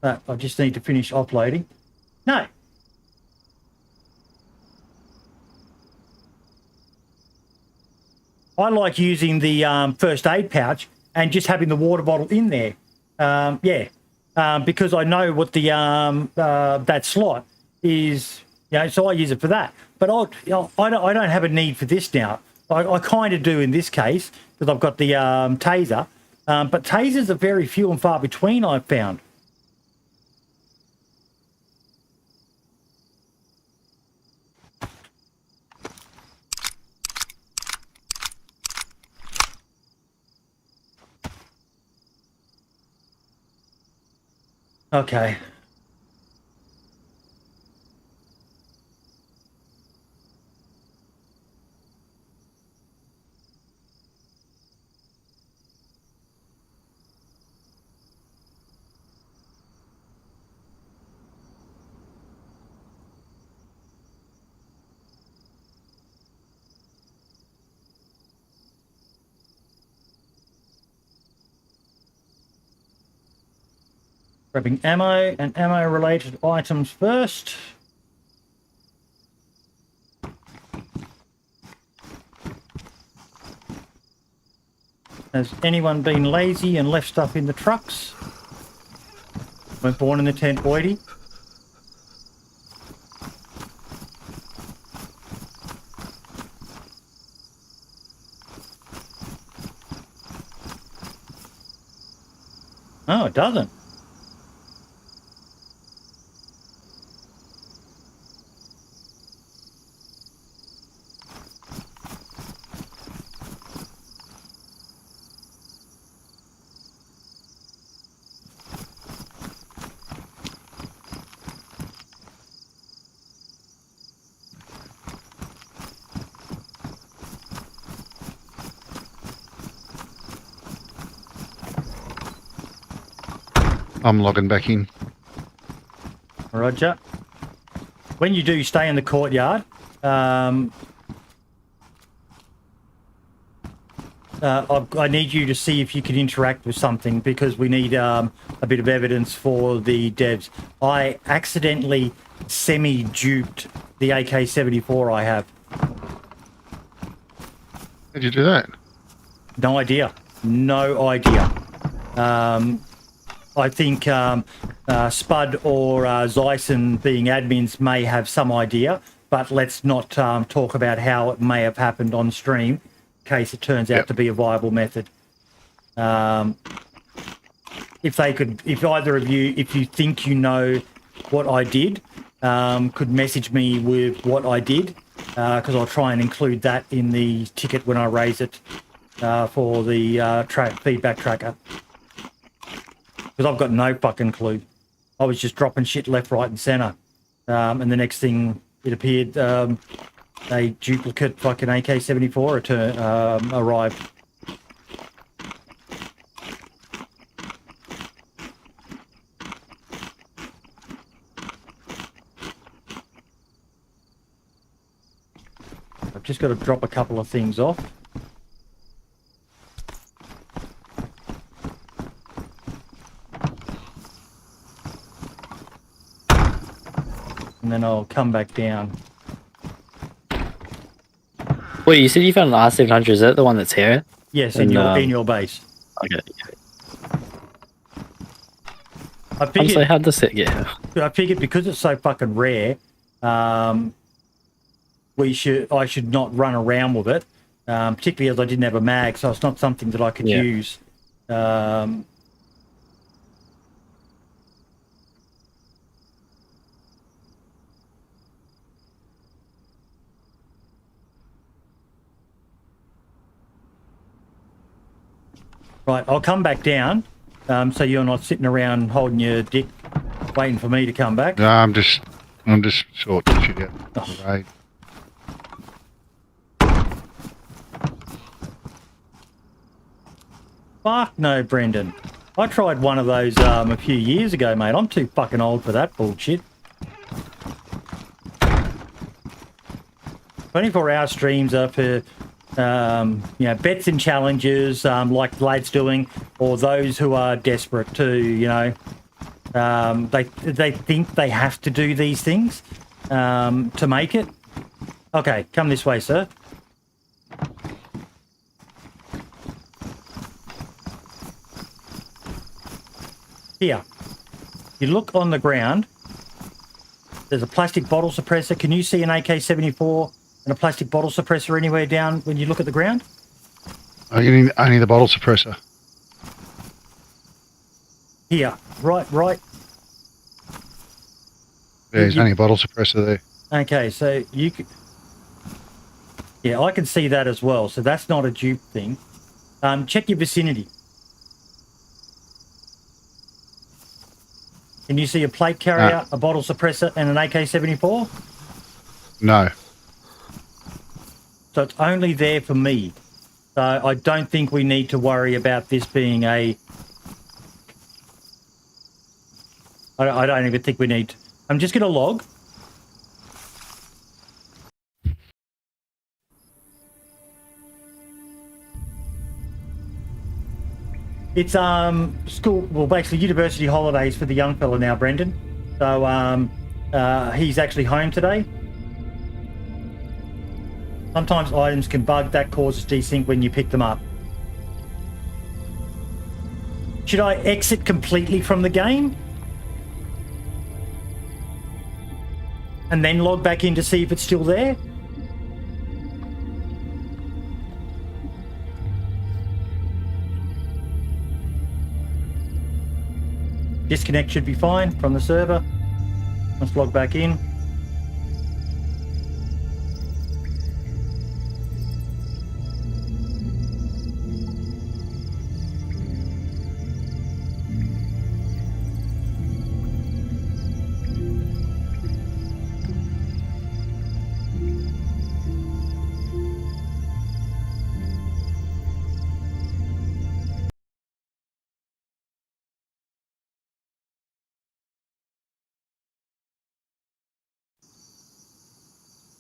But I just need to finish offloading. No. I like using the first aid pouch and just having the water bottle in there. Because I know what the that slot is, so I use it for that. But I don't have a need for this now. I kind of do in this case because I've got the taser. But tasers are very few and far between, I've found. Okay. Grabbing ammo and ammo-related items first. Has anyone been lazy and left stuff in the trucks? Weren't born in the tent, Boydie. Oh, it doesn't. I'm logging back in. Roger. When you do stay in the courtyard, I need you to see if you can interact with something because we need a bit of evidence for the devs. I accidentally semi-duped the AK-74 I have. How'd you do that? No idea. No idea. I think Spud or Zyson being admins may have some idea, but let's not talk about how it may have happened on stream in case it turns out to be a viable method. If either of you, if you think you know what I did, could message me with what I did, because I'll try and include that in the ticket when I raise it for the feedback tracker. Because I've got no fucking clue. I was just dropping shit left, right, and centre. And the next thing, it appeared a duplicate fucking AK-74 arrived. I've just got to drop a couple of things off. And then I'll come back down. Wait, you said you found an R700. Is that the one that's here? Yes, in your base. Okay. I figured, Honestly, how'd this set get here? I figured because it's so fucking rare, I should not run around with it, particularly as I didn't have a mag, so it's not something that I could use. Right, I'll come back down, so you're not sitting around holding your dick, waiting for me to come back. No, I'm just sorting shit out. Right. Fuck no, Brendan. I tried one of those a few years ago, mate. I'm too fucking old for that bullshit. 24-hour streams are for bets and challenges, like Vlad's doing, or those who are desperate too. They think they have to do these things to make it. Okay, come this way, sir. Here, you look on the ground. There's a plastic bottle suppressor. Can you see an AK-74 and a plastic bottle suppressor anywhere down when you look at the ground? Only the bottle suppressor. Here, right. There's only a bottle suppressor there. Okay, so you could... Yeah, I can see that as well, so that's not a dupe thing. Check your vicinity. Can you see a plate carrier, a bottle suppressor, and an AK-74? No. So it's only there for me. So I don't think we need to worry about this being a... I don't even think we need... I'm just going to log. It's school, well, basically university holidays for the young fella now, Brendan. So he's actually home today. Sometimes items can bug, that causes desync when you pick them up. Should I exit completely from the game? And then log back in to see if it's still there? Disconnect should be fine from the server. Let's log back in.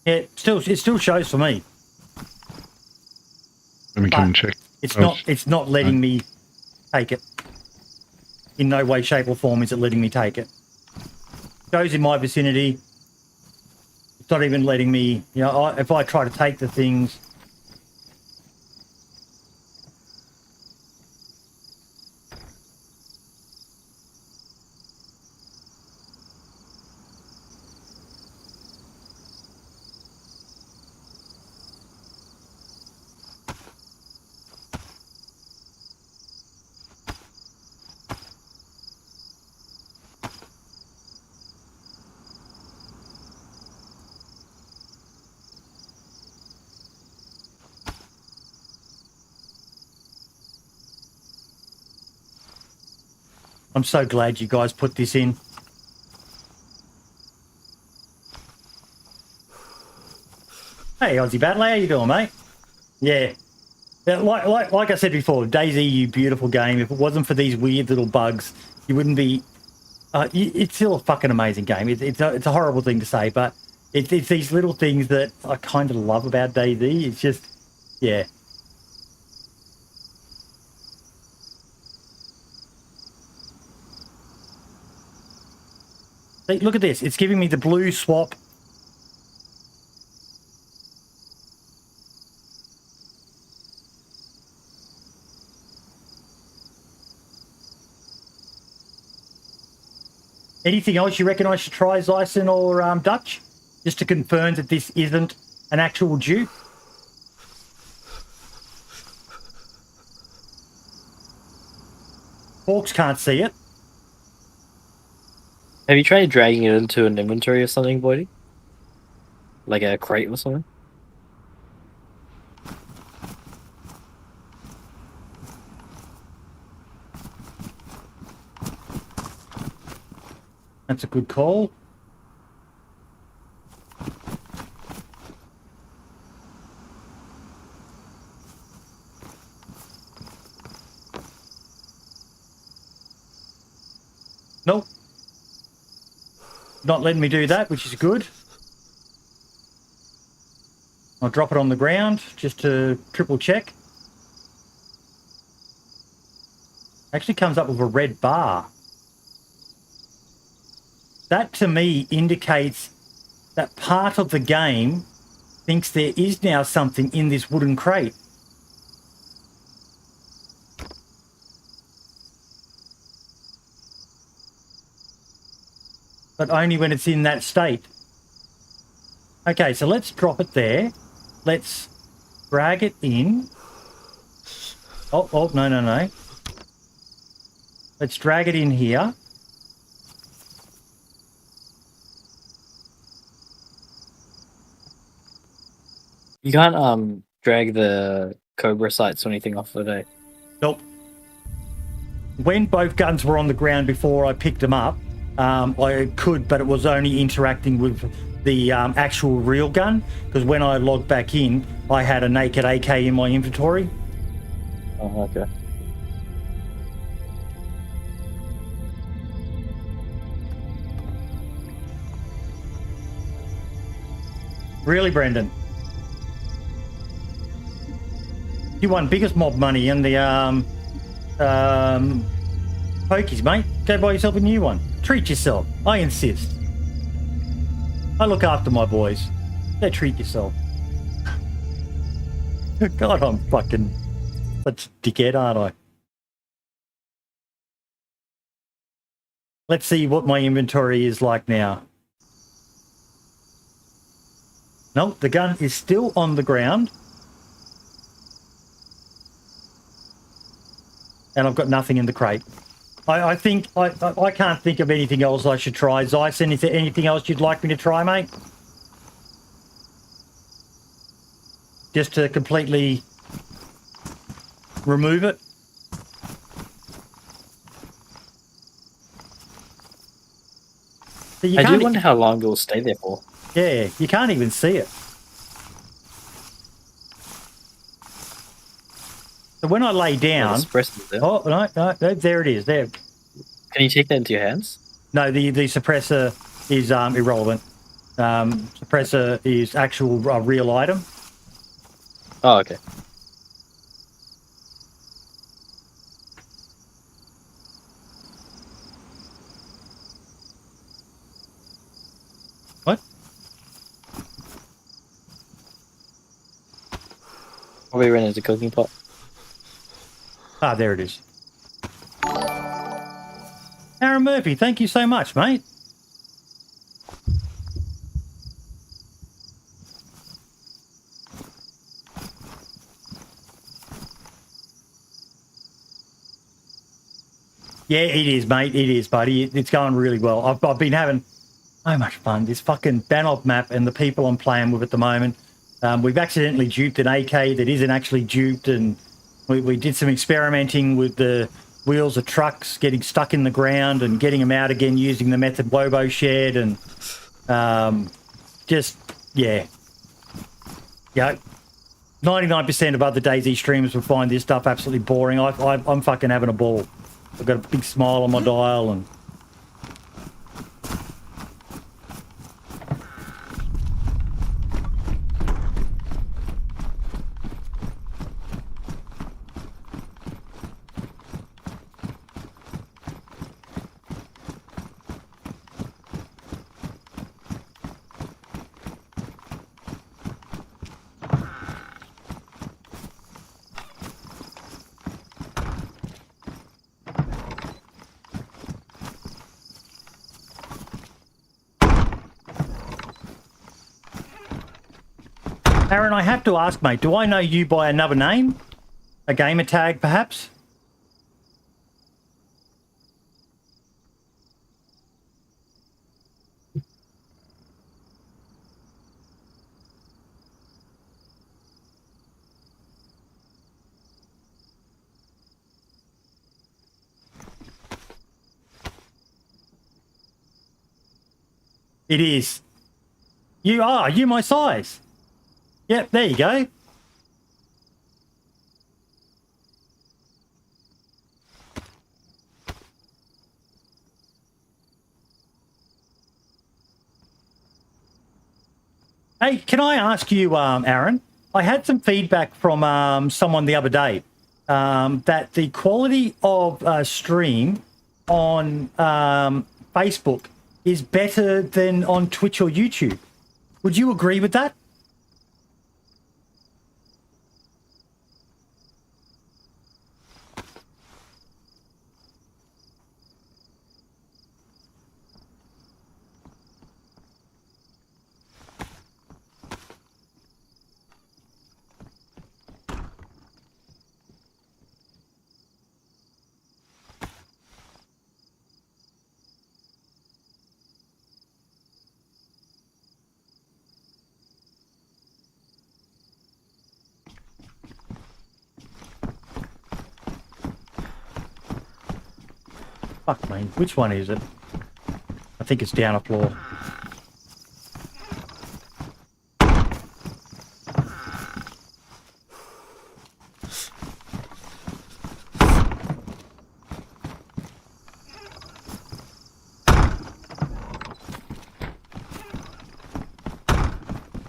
Yeah, it still shows for me. Let me come and check. It's not letting me take it. In no way, shape, or form is it letting me take it. Shows in my vicinity. It's not even letting me. You know, if I try to take the things. I'm so glad you guys put this in. Hey, Aussie Battler, how you doing, mate? Yeah. Like I said before, DayZ, you beautiful game. If it wasn't for these weird little bugs, you wouldn't be... it's still a fucking amazing game. It's a horrible thing to say, but it's these little things that I kind of love about DayZ. It's just... Yeah. See, look at this. It's giving me the blue swap. Anything else you reckon I should try, Zyson or Dutch? Just to confirm that this isn't an actual dupe? Hawks can't see it. Have you tried dragging it into an inventory or something, Boydie? Like a crate or something? That's a good call. Nope. Not letting me do that, which is good. I'll drop it on the ground just to triple check. Actually comes up with a red bar. That to me indicates that part of the game thinks there is now something in this wooden crate. But only when it's in that state. Okay, so let's drop it there. Let's drag it in. Oh, no. Let's drag it in here. You can't drag the Cobra sights or anything off the day. Nope. When both guns were on the ground before I picked them up, I could, but it was only interacting with the actual real gun, because when I logged back in, I had a naked AK in my inventory. Oh, okay. Really, Brendan? You won biggest mob money in the pokies, mate. Go buy yourself a new one. Treat yourself. I insist. I look after my boys. Go treat yourself. God, I'm fucking such a dickhead, aren't I? Let's see what my inventory is like now. No, the gun is still on the ground. And I've got nothing in the crate. I think I can't think of anything else I should try. Zeiss, anything else you'd like me to try, mate? Just to completely remove it? So I do wonder how long it will stay there for. Yeah, you can't even see it. So when I lay down... Oh, no, there it is. There. Can you take that into your hands? No, the suppressor is irrelevant. Suppressor is actual real item. Oh, okay. What? Probably ran into cooking pot. Ah, there it is. Aaron Murphy, thank you so much, mate. Yeah, it is, mate. It is, buddy. It's going really well. I've been having so much fun. This fucking Banov map and the people I'm playing with at the moment. We've accidentally duped an AK that isn't actually duped, and we did some experimenting with the wheels of trucks getting stuck in the ground and getting them out again using the method Wobo shared, and just, yeah. Yeah. 99% of other DayZ streamers will find this stuff absolutely boring. I'm fucking having a ball. I've got a big smile on my dial, and Aaron, I have to ask, mate, do I know you by another name? A gamer tag, perhaps? It is. You are. You my size. Yep, there you go. Hey, can I ask you, Aaron? I had some feedback from someone the other day that the quality of stream on Facebook is better than on Twitch or YouTube. Would you agree with that? Fuck me, which one is it? I think it's down a floor.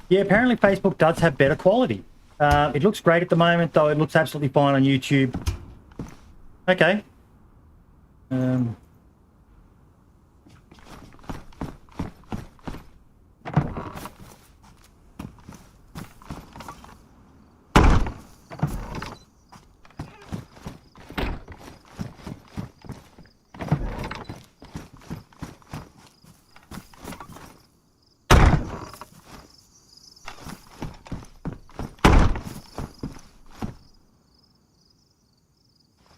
Yeah, apparently Facebook does have better quality. It looks great at the moment, though it looks absolutely fine on YouTube. Okay.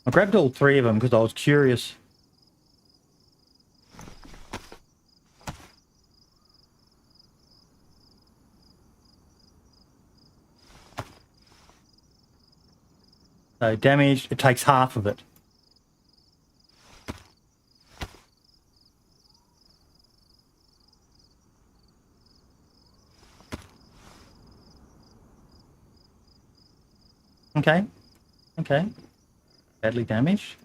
I grabbed all three of them because I was curious. So damage, it takes half of it. Okay. Okay. Badly damaged.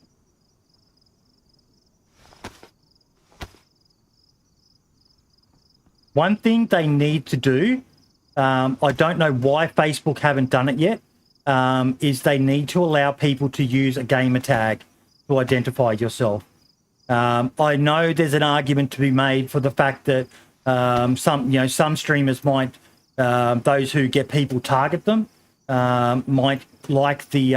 one thing they need to do, I don't know why Facebook haven't done it yet, is they need to allow people to use a gamer tag to identify yourself. I know there's an argument to be made for the fact that some streamers might, those who get people target them, might like the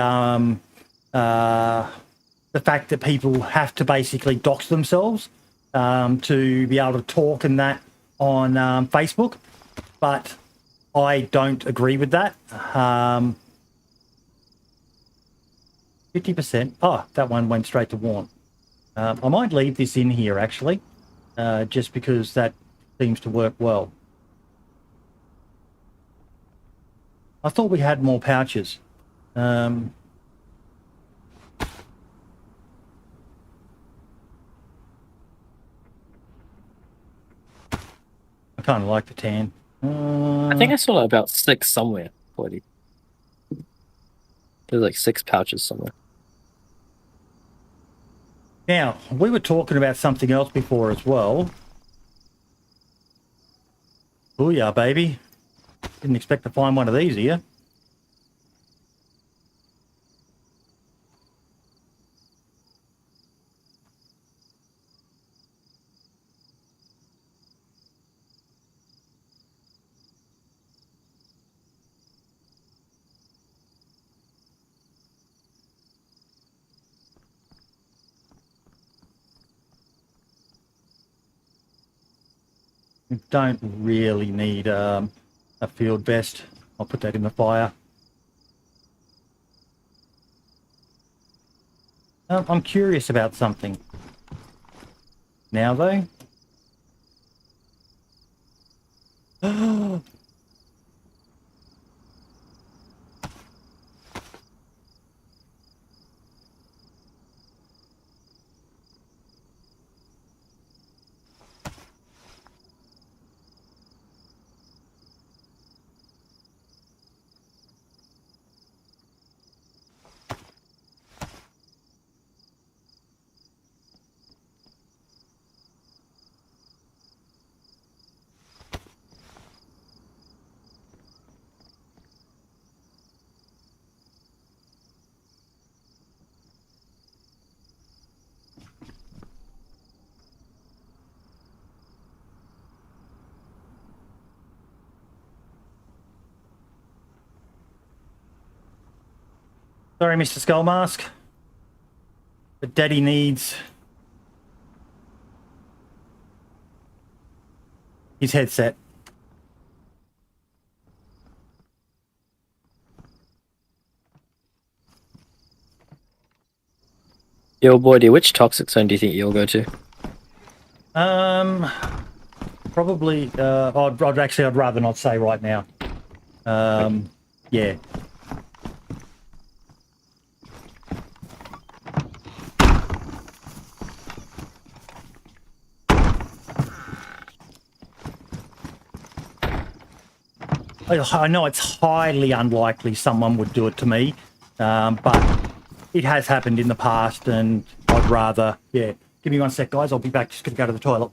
fact that people have to basically dox themselves to be able to talk and that on Facebook, but I don't agree with that. 50%. Oh, that one went straight to Warren. I might leave this in here, actually, just because that seems to work well. I thought we had more pouches. I kind of like the tan. I think I saw about 6 somewhere. 40. There's like 6 pouches somewhere. Now, we were talking about something else before as well. Booyah, baby. Didn't expect to find one of these here. We don't really need a field vest. I'll put that in the fire. I'm curious about something. Now, though. Sorry, Mr. Skullmask. But Daddy needs his headset. Yo, boy, which toxic zone do you think you'll go to? Probably. I'd rather not say right now. Yeah. I know it's highly unlikely someone would do it to me, but it has happened in the past, and I'd rather, yeah. Give me one sec, guys. I'll be back. Just going to go to the toilet.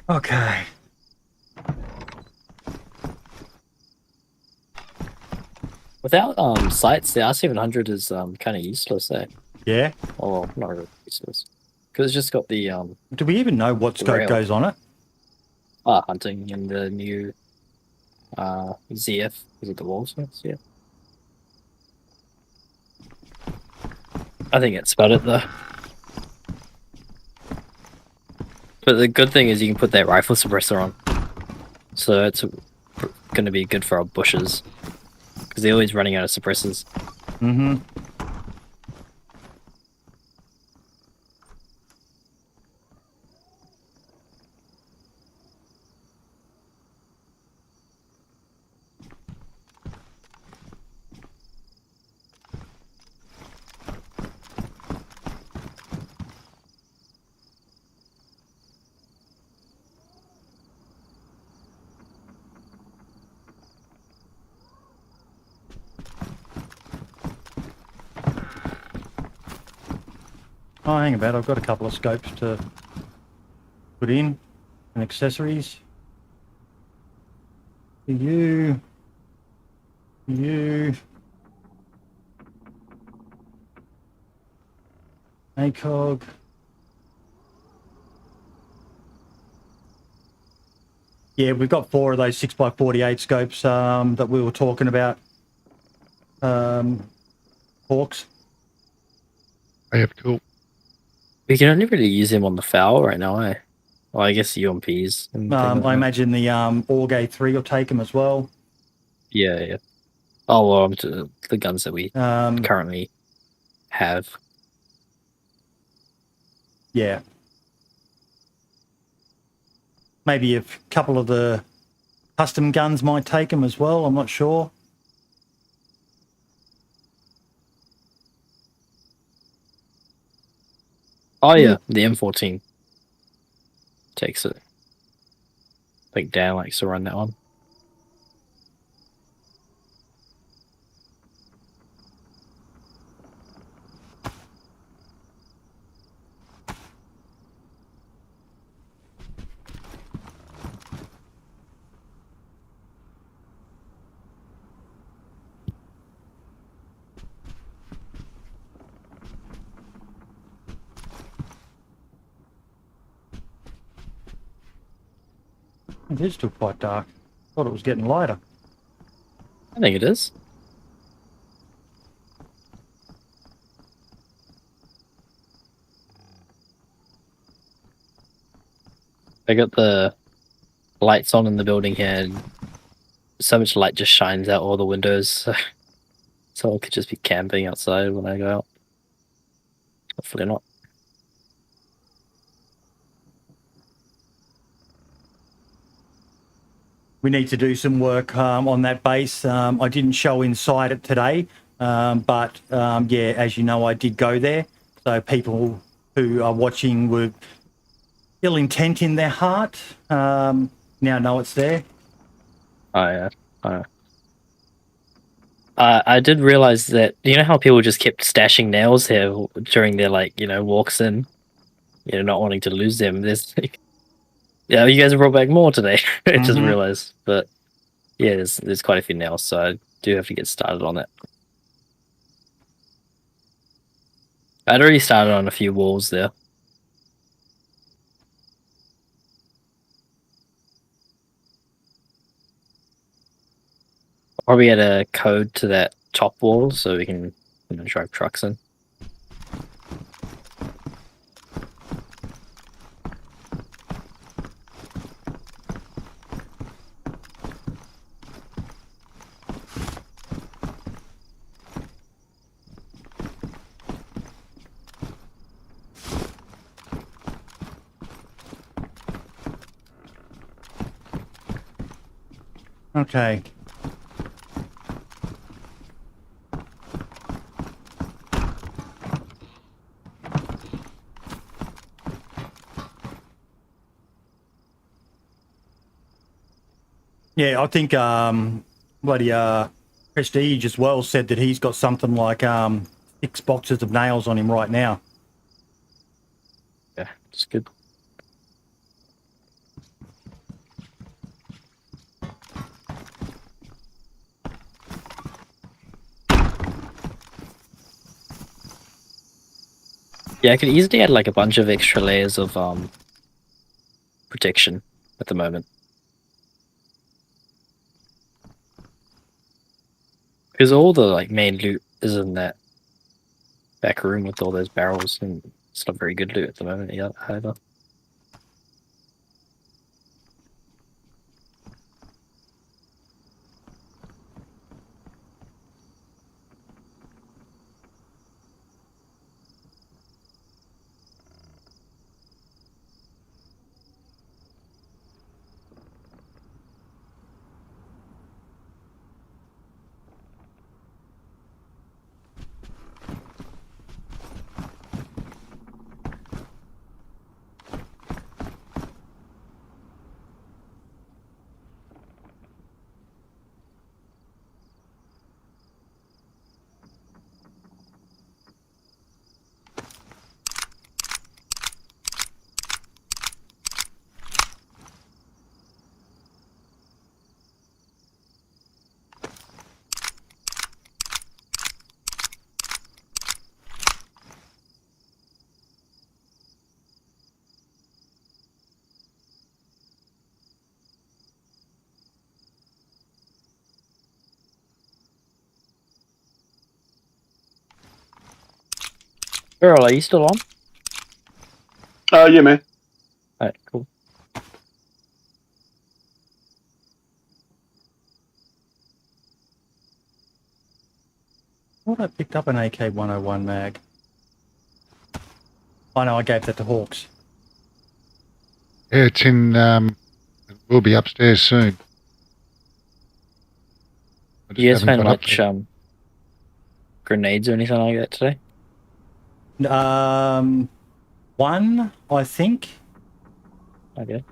Okay. Without sights, the R700 is kind of useless, eh? Yeah. Or not really useless, because it's just got the Do we even know what scope rail. goes on it? hunting and the new ZF. Is it the Wolves? Yeah. I think it's about it though. But the good thing is you can put that rifle suppressor on, so it's going to be good for our bushes because they're always running out of suppressors. Mm-hmm. Oh, hang about. I've got a couple of scopes to put in and accessories. For you. ACOG. Yeah, we've got 4 of those 6x48 scopes that we were talking about. Hawks. I have cool. We can only really use them on the foul right now, eh? Well, I guess UMPs. And I imagine the Orgay 3 will take them as well. Yeah. Oh, well, the guns that we Um, currently have. Yeah. Maybe a couple of the custom guns might take them as well. I'm not sure. Oh yeah, the M14 takes it. I think Dan likes to run that one. It is still quite dark. Thought it was getting lighter. I think it is. I got the lights on in the building here, and so much light just shines out all the windows, so someone could just be camping outside when I go out. Hopefully not. We need to do some work on that base. I didn't show inside it today, but yeah, as you know, I did go there. So people who are watching with ill intent in their heart now know it's there. Oh yeah. I did realize that, you know how people just kept stashing nails here during their walks in, not wanting to lose them. There's yeah, you guys have brought back more today. I just realized, but yeah, there's quite a few nails, so I do have to get started on it. I'd already started on a few walls there. Probably add a code to that top wall so we can drive trucks in. Okay. Yeah, I think bloody Prestige as well said that he's got something like 6 boxes of nails on him right now. Yeah, it's good. Yeah, I could easily add like a bunch of extra layers of protection at the moment. Because all the like main loot is in that back room with all those barrels, and it's not very good loot at the moment either. Earl, are you still on? Yeah, man. Alright, cool. I thought I picked up an AK-101 mag. I know, I gave that to Hawks. Yeah, it's in. It will be upstairs soon. I Do you guys haven't find got up much there. grenades or anything like that today? One, I think. Okay.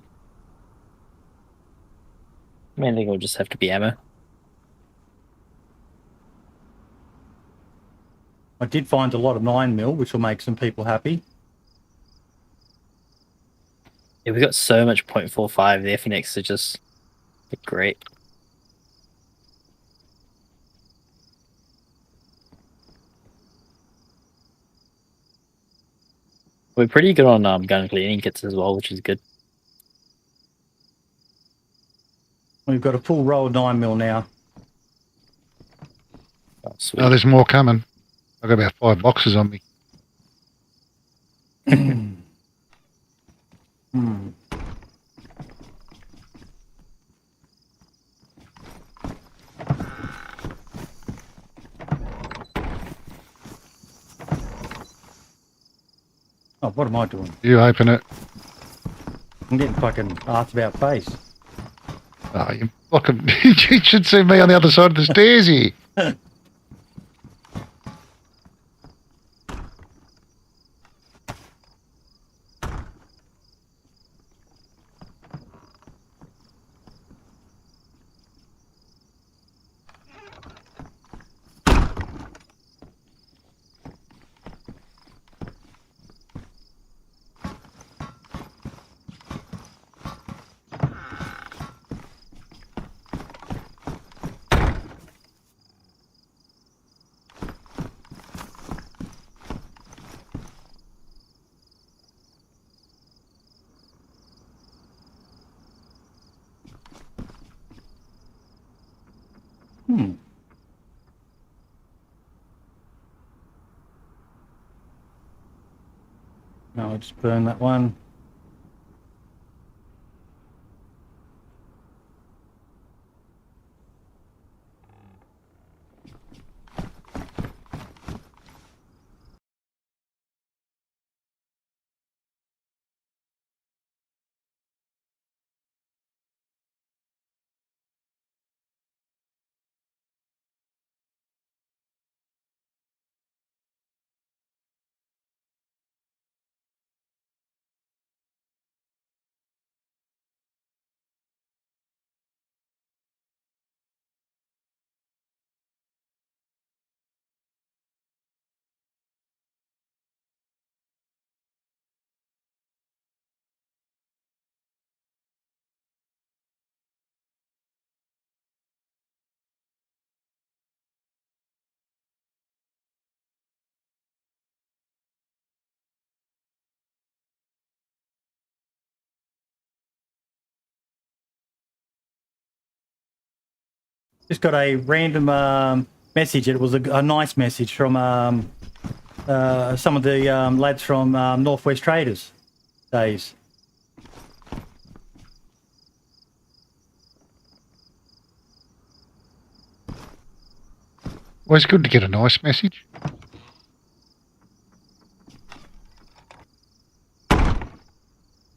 I mean, I think it'll just have to be ammo. I did find a lot of 9mm, which will make some people happy. Yeah, we got so much .45. The FNX are just great. We're pretty good on gun cleaning kits as well, which is good. We've got a full roll of 9mm now. Oh, sweet. Oh, there's more coming. I've got about 5 boxes on me. Hmm. Oh, what am I doing? You open it. I'm getting fucking asked about face. Oh, you fucking. You should see me on the other side of the stairs here. Hmm. No, I'll just burn that one. Just got a random message. It was a nice message from some of the lads from Northwest Traders days. Well, it's good to get a nice message.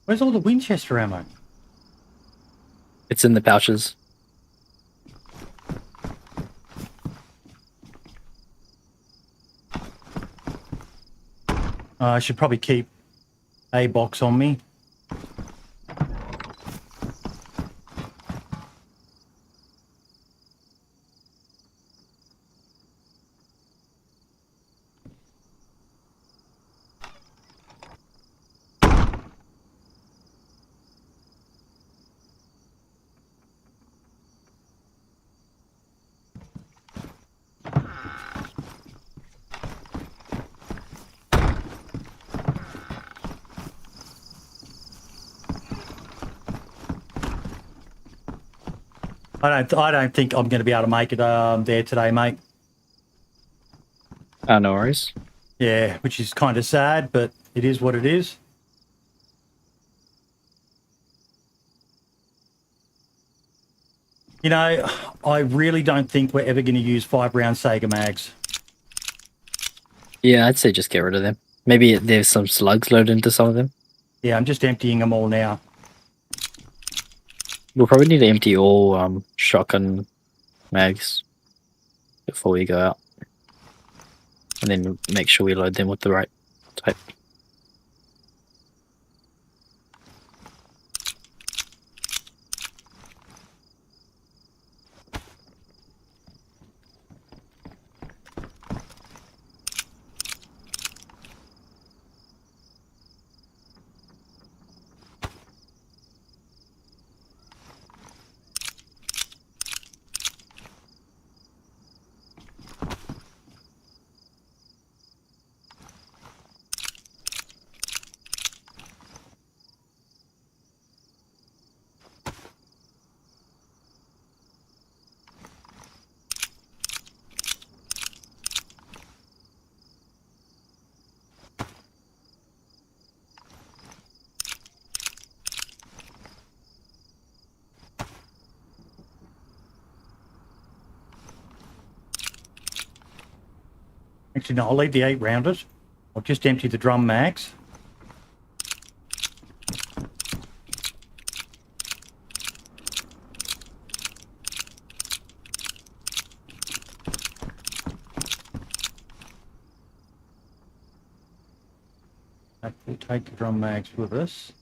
Where's all the Winchester ammo? It's in the pouches. I should probably keep a box on me. I don't think I'm going to be able to make it there today, mate. No worries. Yeah, which is kind of sad, but it is what it is. You know, I really don't think we're ever going to use 5-round Sega mags. Yeah, I'd say just get rid of them. Maybe there's some slugs loaded into some of them. Yeah, I'm just emptying them all now. We'll probably need to empty all shotgun mags before we go out. And then make sure we load them with the right type. Actually, no, I'll leave the 8-rounders. I'll just empty the drum mags. We'll take the drum mags with us.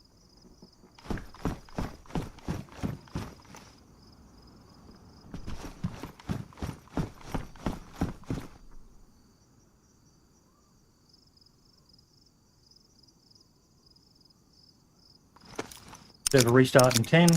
Server restart in 10.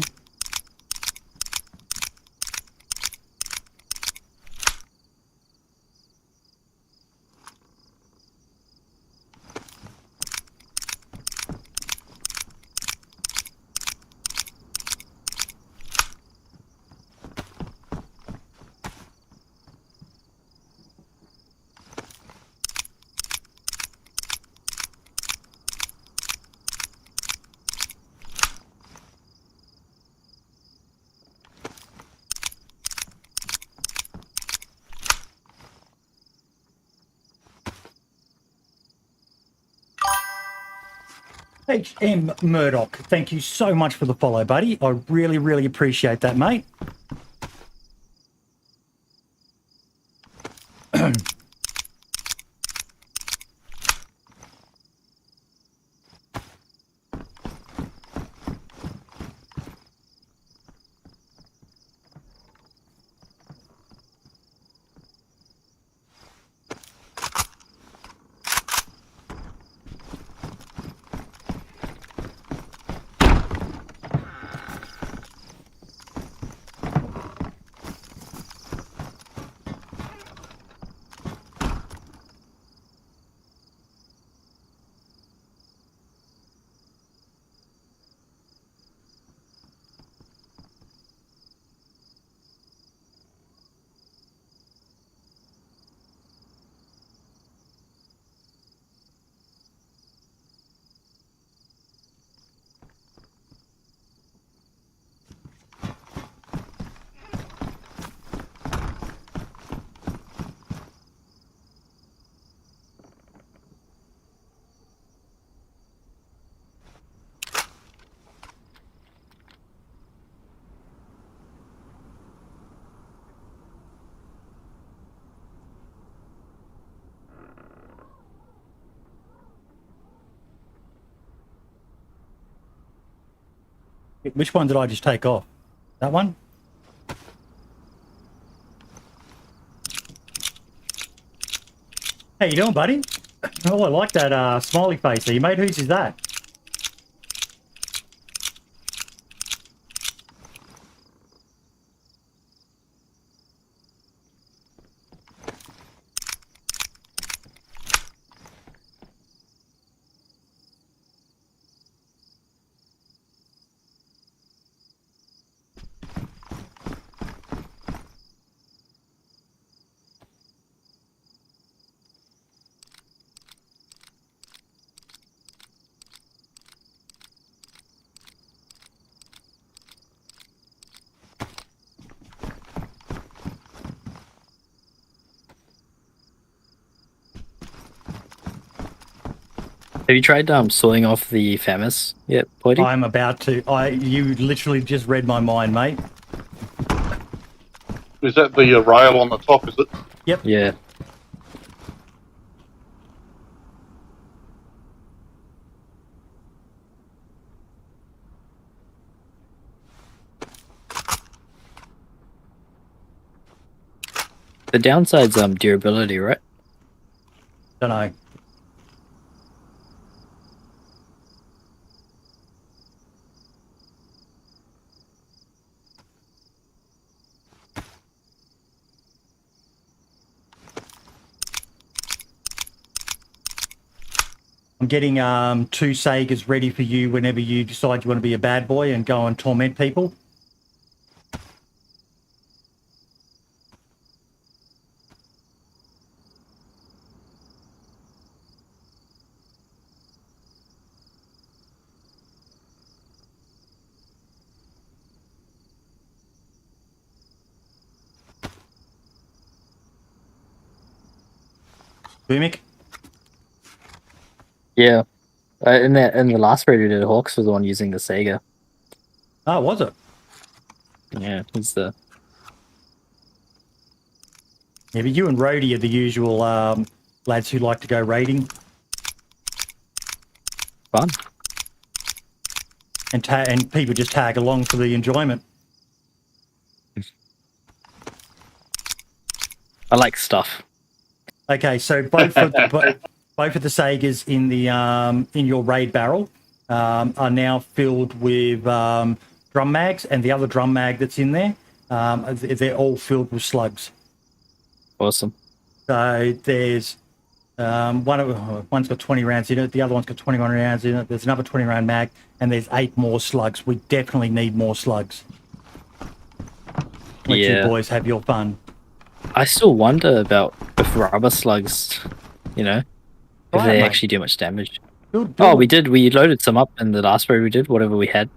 HM Murdoch, thank you so much for the follow, buddy. I really, really appreciate that, mate. Which one did I just take off? That one? How you doing, buddy? Oh, I like that smiley face there, mate. Whose is that? Have you tried sawing off the Famis yet, Poity? I'm about to. You literally just read my mind, mate. Is that the rail on the top, is it? Yep. Yeah. The downside's durability, right? Don't know. I'm getting 2 Sagas ready for you whenever you decide you want to be a bad boy and go and torment people. Boomik? Yeah. In the last raid we did, Hawks was the one using the Sega. Oh, was it? Yeah, it's the Yeah, but you and Rhodey are the usual lads who like to go raiding fun. and people just tag along for the enjoyment. I like stuff. Okay, so both of the Sagas in the in your raid barrel are now filled with drum mags, and the other drum mag that's in there, they're all filled with slugs. Awesome. So there's one's got 20 rounds in it, the other one's got 21 rounds in it. There's another 20 round mag, and there's 8 more slugs. We definitely need more slugs. Let you boys have your fun. I still wonder about if rubber slugs, if they actually do much damage. We did. We loaded some up in the last raid we did, whatever we had.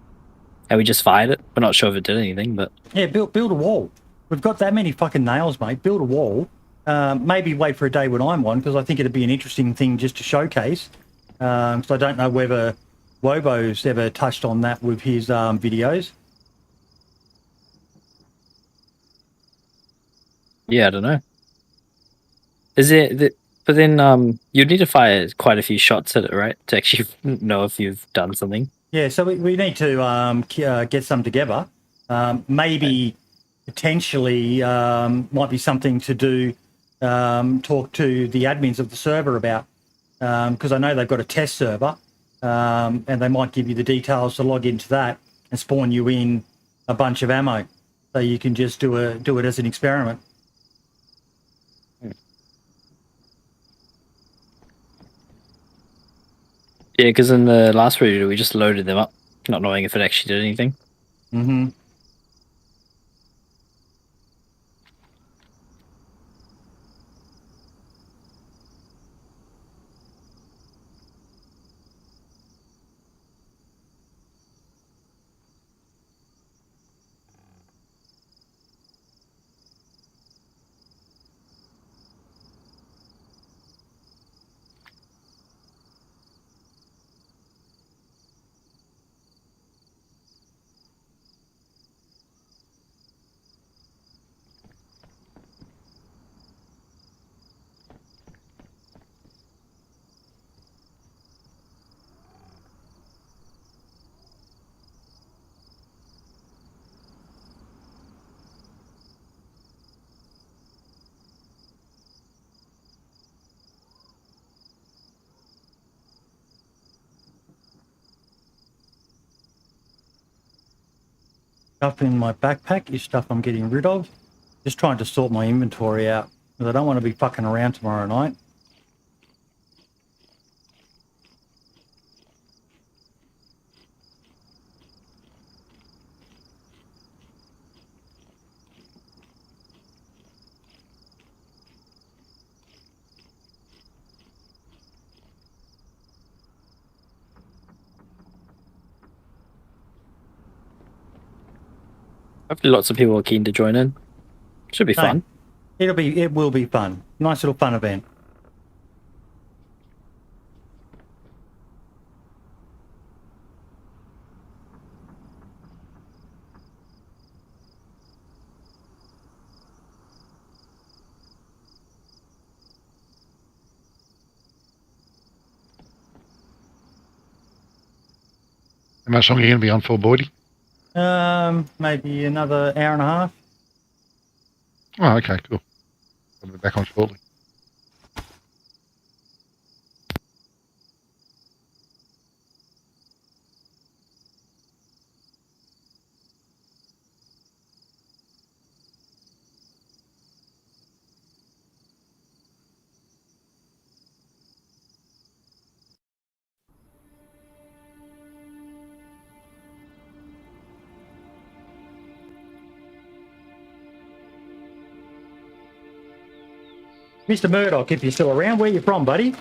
And we just fired it. We're not sure if it did anything, but... Yeah, build a wall. We've got that many fucking nails, mate. Build a wall. Maybe wait for a day when I'm on, because I think it'd be an interesting thing just to showcase. Because I don't know whether Wobo's ever touched on that with his videos. Yeah, I don't know. But then you'd need to fire quite a few shots at it, right? To actually know if you've done something. Yeah, so we need to get some together. Maybe potentially might be something to do, talk to the admins of the server about, because I know they've got a test server, and they might give you the details to log into that and spawn you in a bunch of ammo, so you can just do it as an experiment. Yeah, because in the last video we just loaded them up, not knowing if it actually did anything. Mm-hmm. Stuff in my backpack is stuff I'm getting rid of. Just trying to sort my inventory out because I don't want to be fucking around tomorrow night. Hopefully lots of people are keen to join in. Should be fun. It will be fun. Nice little fun event. How much longer are you going to be on for, Boydie? Maybe another hour and a half. Oh, okay, cool. I'll be back on shortly. Mr. Murdoch, if you're still around, where you from, buddy?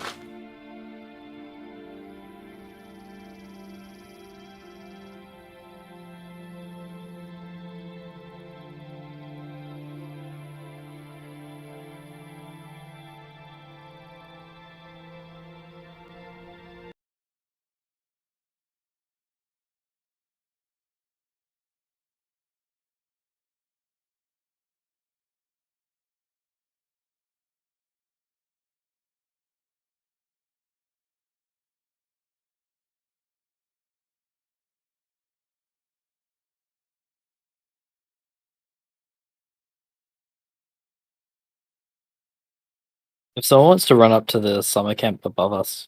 If someone wants to run up to the summer camp above us,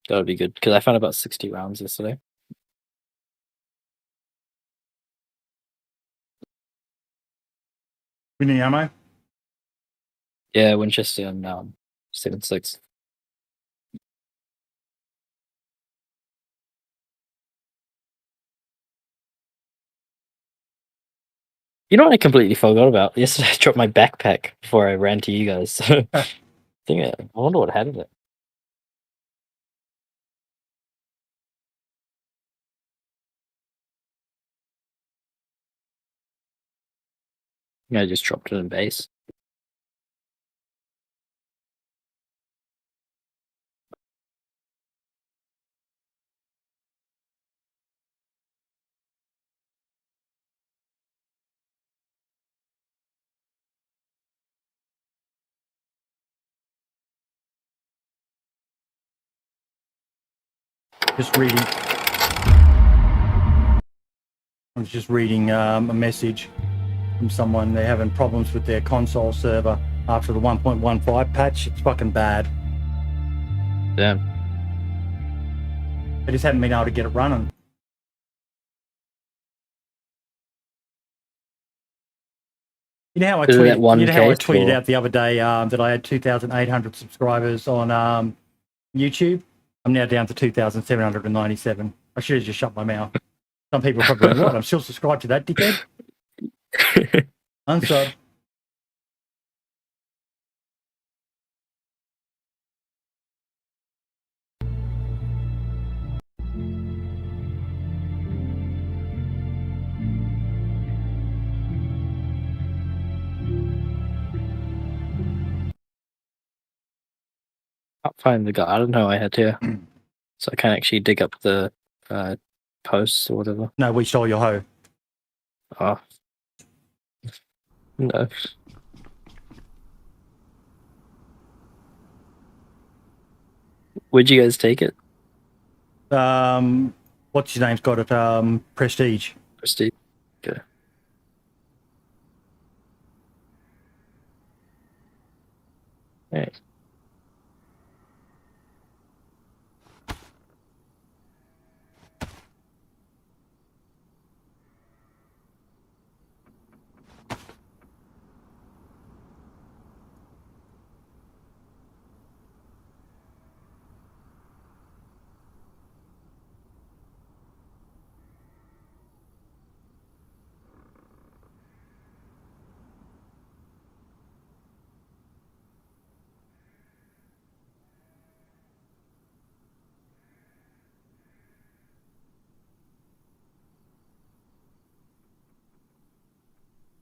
that would be good, because I found about 60 rounds yesterday. We need ammo? Yeah, Winchester and 7.6. You know what I completely forgot about? Yesterday I dropped my backpack before I ran to you guys. I wonder what happened to it. Yeah, I just dropped it in base. Just reading. I was just reading a message from someone. They're having problems with their console server after the 1.15 patch. It's fucking bad. Damn. They just haven't been able to get it running. You know how I tweeted out the other day that I had 2,800 subscribers on YouTube? I'm now down to 2,797. I should have just shut my mouth. Some people are probably like, what? I'm still subscribed to that dickhead? Unsub. Can't find the guy. I don't know. I had to, so I can't actually dig up the posts or whatever. No, we stole your hoe. Oh no. Where'd you guys take it? What's his name's got it? Prestige. Prestige. Okay. Hey.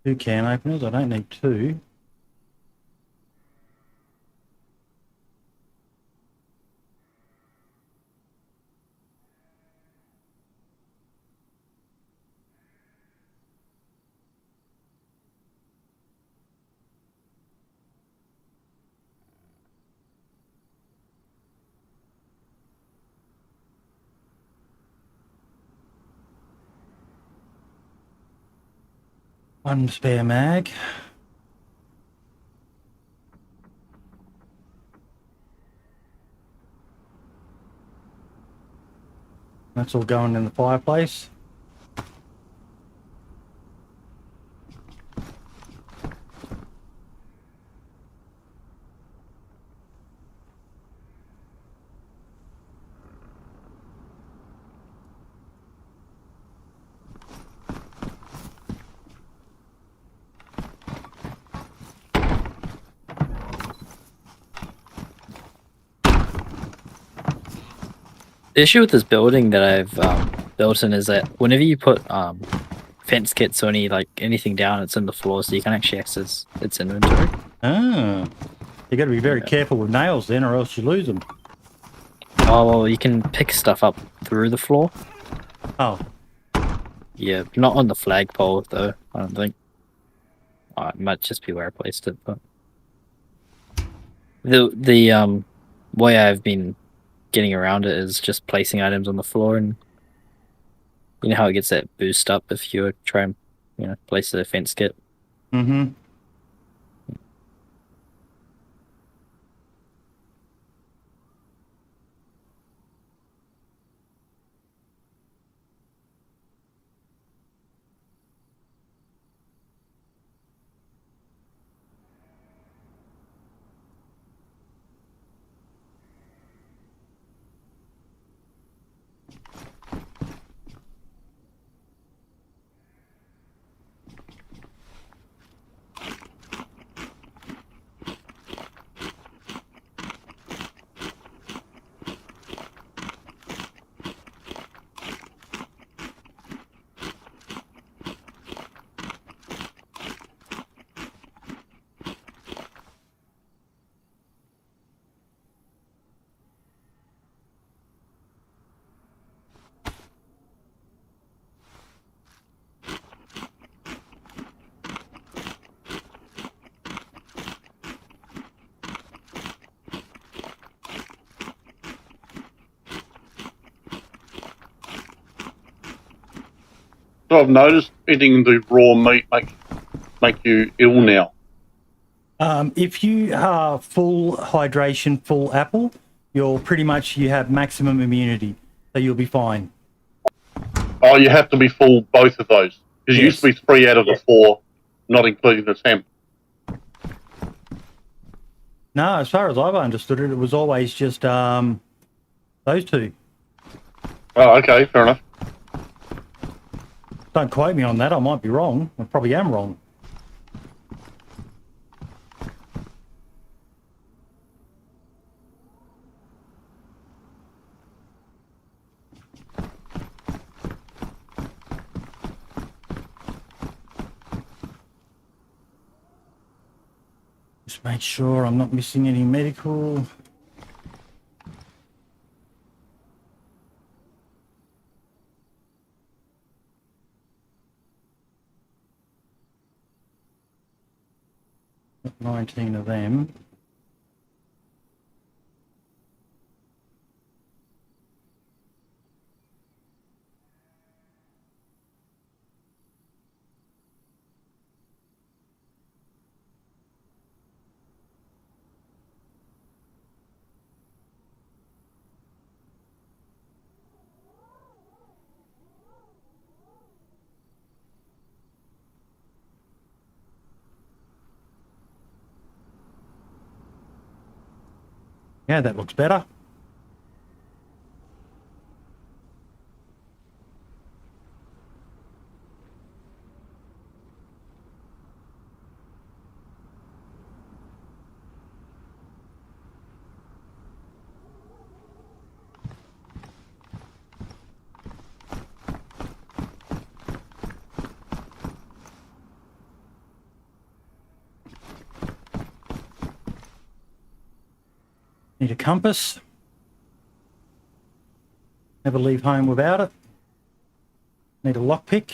2 can openers. I don't need 2. One spare mag. That's all going in the fireplace. The issue with this building that I've built in is that whenever you put fence kits or anything down, it's in the floor, so you can actually access its inventory. Ah, you got to be very careful with nails then, or else you lose them. Oh well, you can pick stuff up through the floor. Oh, Yeah, not on the flagpole though. I don't think. Oh, it might just be where I placed it, but the way I've been getting around it is just placing items on the floor, and you know how it gets that boost up if you try and place the fence kit. mm-hmm. So I've noticed eating the raw meat make you ill now. If you are full hydration, full apple, you have maximum immunity, so you'll be fine. Oh, you have to be full both of those. Because it used to be 3 out of the 4, not including the temp. No, as far as I've understood it, it was always just those 2. Oh, okay, fair enough. Don't quote me on that. I might be wrong. I probably am wrong. Just make sure I'm not missing any medical. Got 19 of them. Yeah, that looks better. Need a compass. Never leave home without it. Need a lockpick.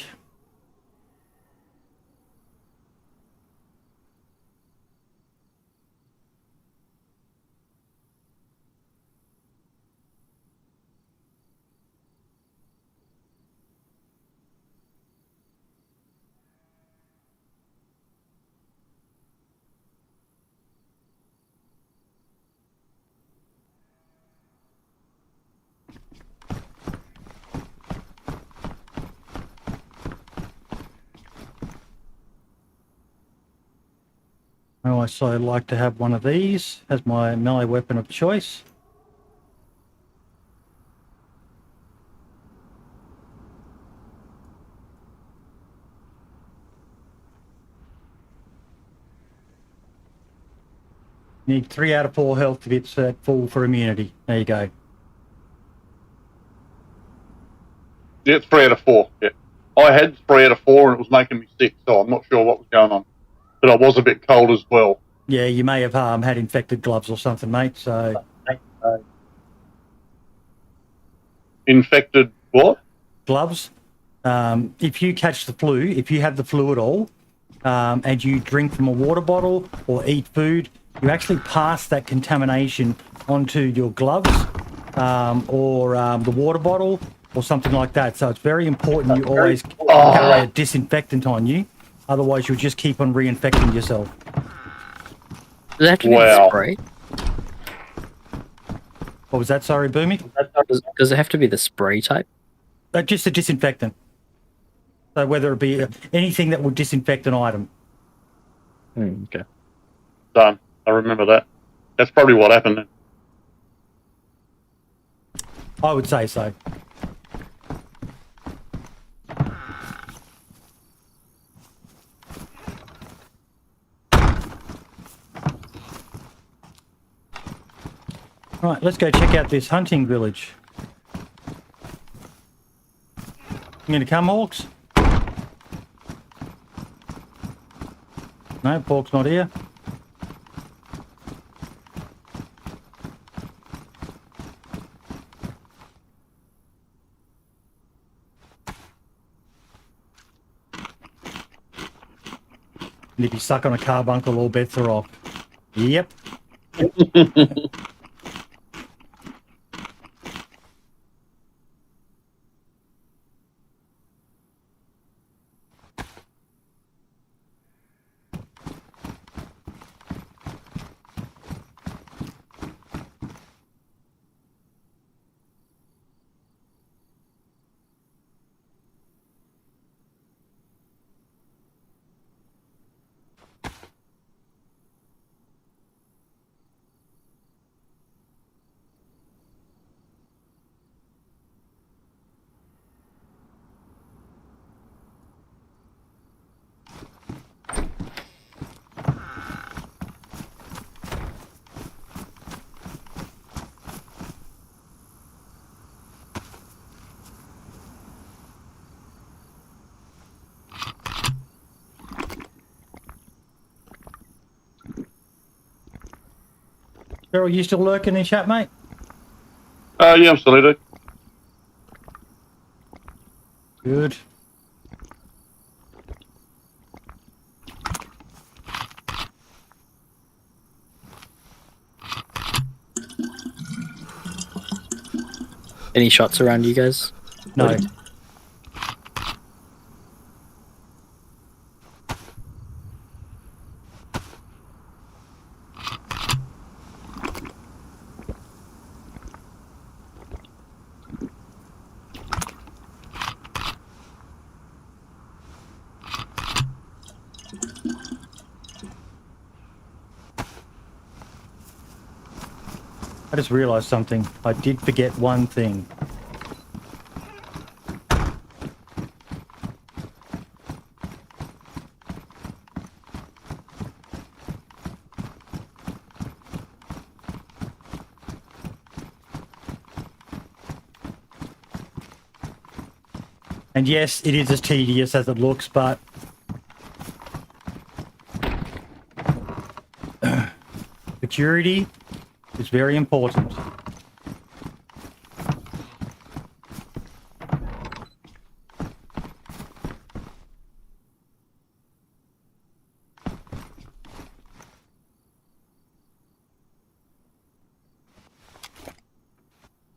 I also like to have one of these as my melee weapon of choice. Need 3 out of 4 health to get full for immunity. There you go. Yeah, 3 out of 4. Yeah, I had 3 out of 4, and it was making me sick, so I'm not sure what was going on. But I was a bit cold as well. Yeah, you may have had infected gloves or something, mate. So Infected what? gloves. If you catch the flu, if you have the flu at all, and you drink from a water bottle or eat food, you actually pass that contamination onto your gloves or the water bottle or something like that. So it's very important you always carry a disinfectant on you. Otherwise, you'll just keep on reinfecting yourself. Does it have to be the spray? What was that? Sorry, Boomy? Does it have to be the spray type? Just a disinfectant. So whether it be anything that would disinfect an item. Okay. Done. I remember that. That's probably what happened then. I would say so. Right, let's go check out this hunting village. You gonna come, Hawks? No, Pork's not here. And if you suck on a carbuncle, all bets are off. Yep. Cheryl, you still lurking in chat, mate? Yeah, I'm still here. Good. Any shots around you guys? No. I just realised something. I did forget one thing. And yes, it is as tedious as it looks, but security It's very important.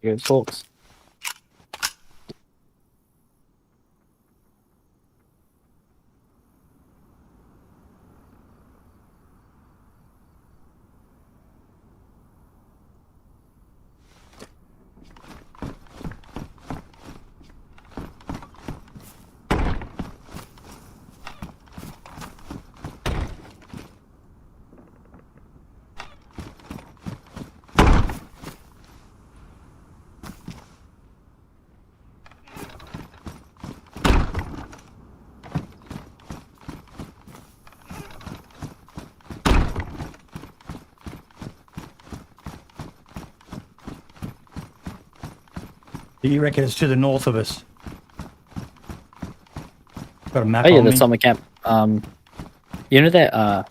Here it talks. Do you reckon it's to the north of us? Got a map Oh yeah, on the me. summer camp. You know that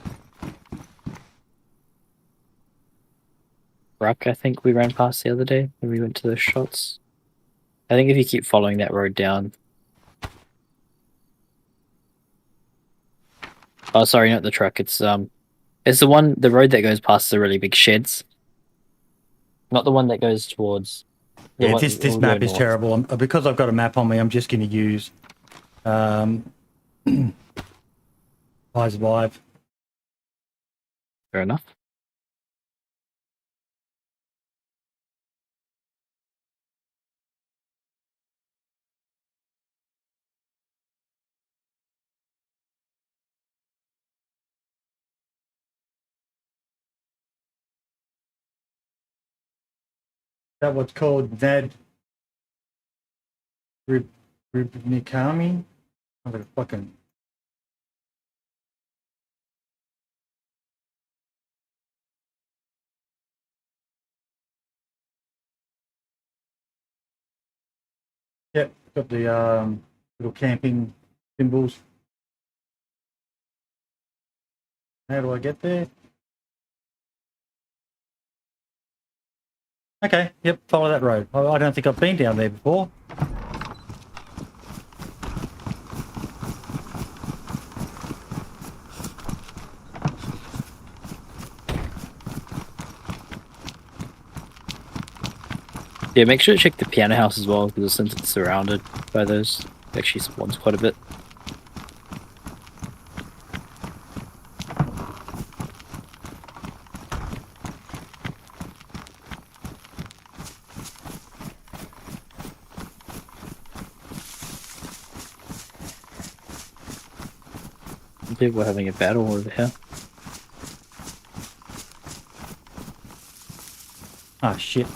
truck I think we ran past the other day when we went to those shots? I think if you keep following that road down. Oh, sorry, not the truck. It's the road that goes past the really big sheds. Not the one that goes towards. Yeah, this map is terrible. Because I've got a map on me, I'm just going to use High Survive. Fair enough. That what's called Ned Rubnikami? I'm gonna fucking. Yep, got the little camping symbols. How do I get there? Okay, yep, follow that road. I don't think I've been down there before. Yeah, make sure to check the piano house as well, because since it's surrounded by those, it actually spawns quite a bit. People are having a battle over here. Ah, shit.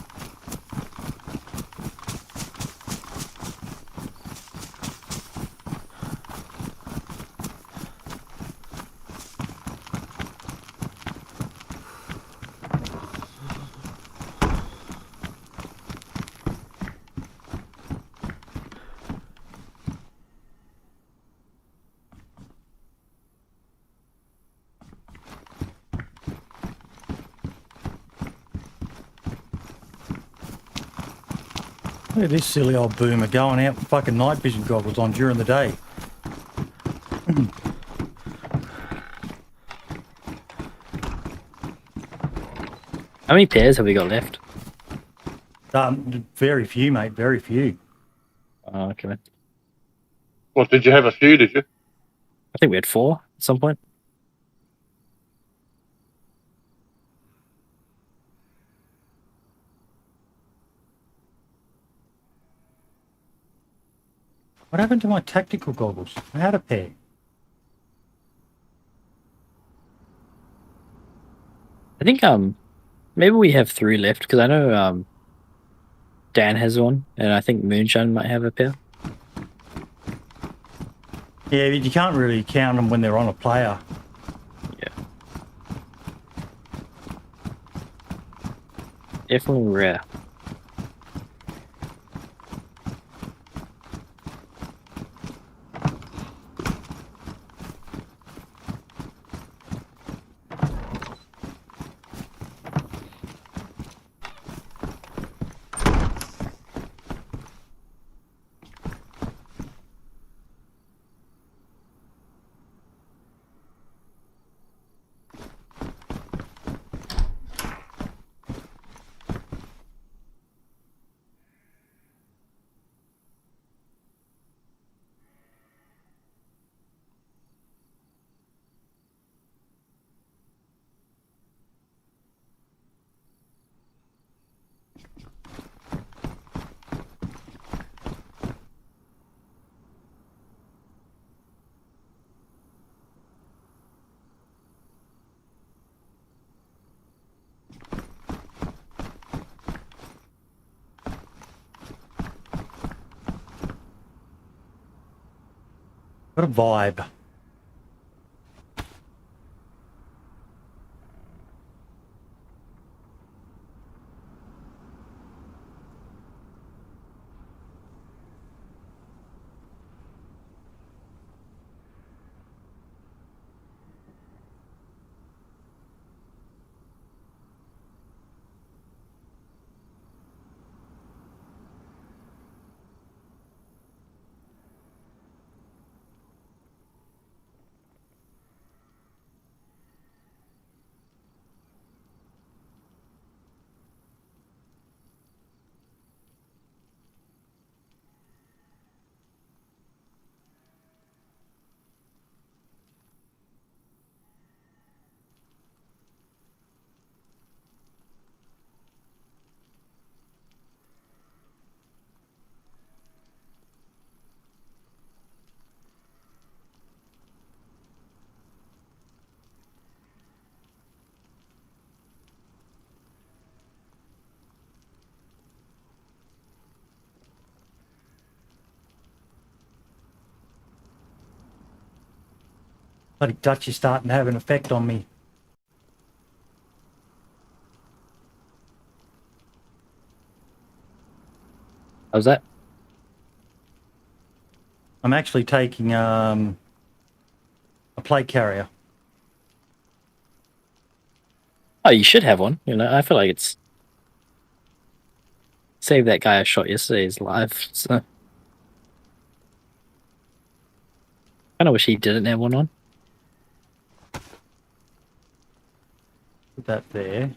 Look at this silly old boomer going out with fucking night vision goggles on during the day. How many pairs have we got left? Very few, mate, very few. Oh, okay. What, did you have a few, did you? I think we had 4 at some point. What happened to my tactical goggles? I had a pair. I think maybe we have 3 left, because I know Dan has one, and I think Moonshine might have a pair. Yeah, but you can't really count them when they're on a player. Yeah. Definitely rare. What a vibe. Bloody Dutch is starting to have an effect on me. How's that? I'm actually taking a plate carrier. Oh, you should have one. You know, I feel like it's saved that guy I shot yesterday's life. So I kind of wish he didn't have one on. Put that there.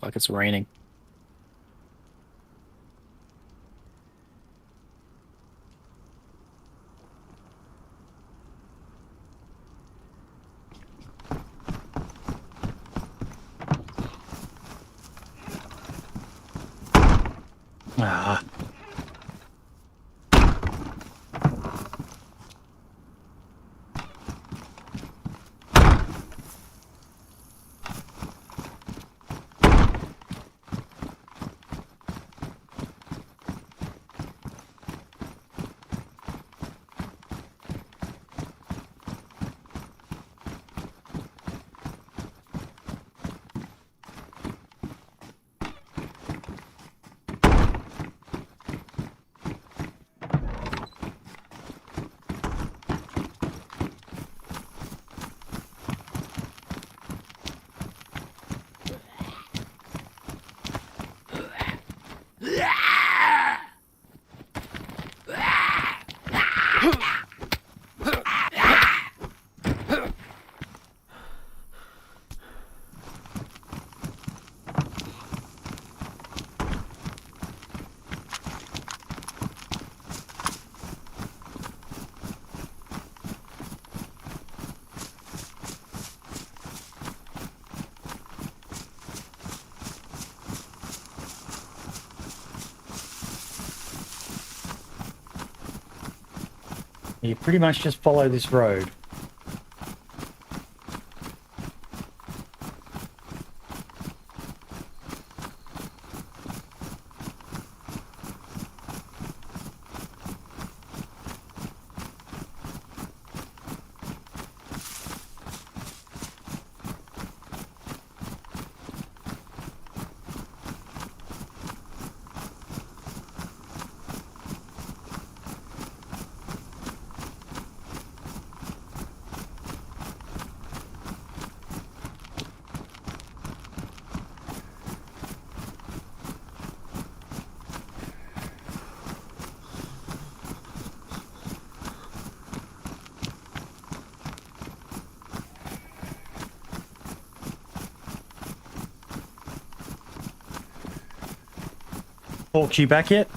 Like it's raining. Ah. You pretty much just follow this road. Hawks, you back yet?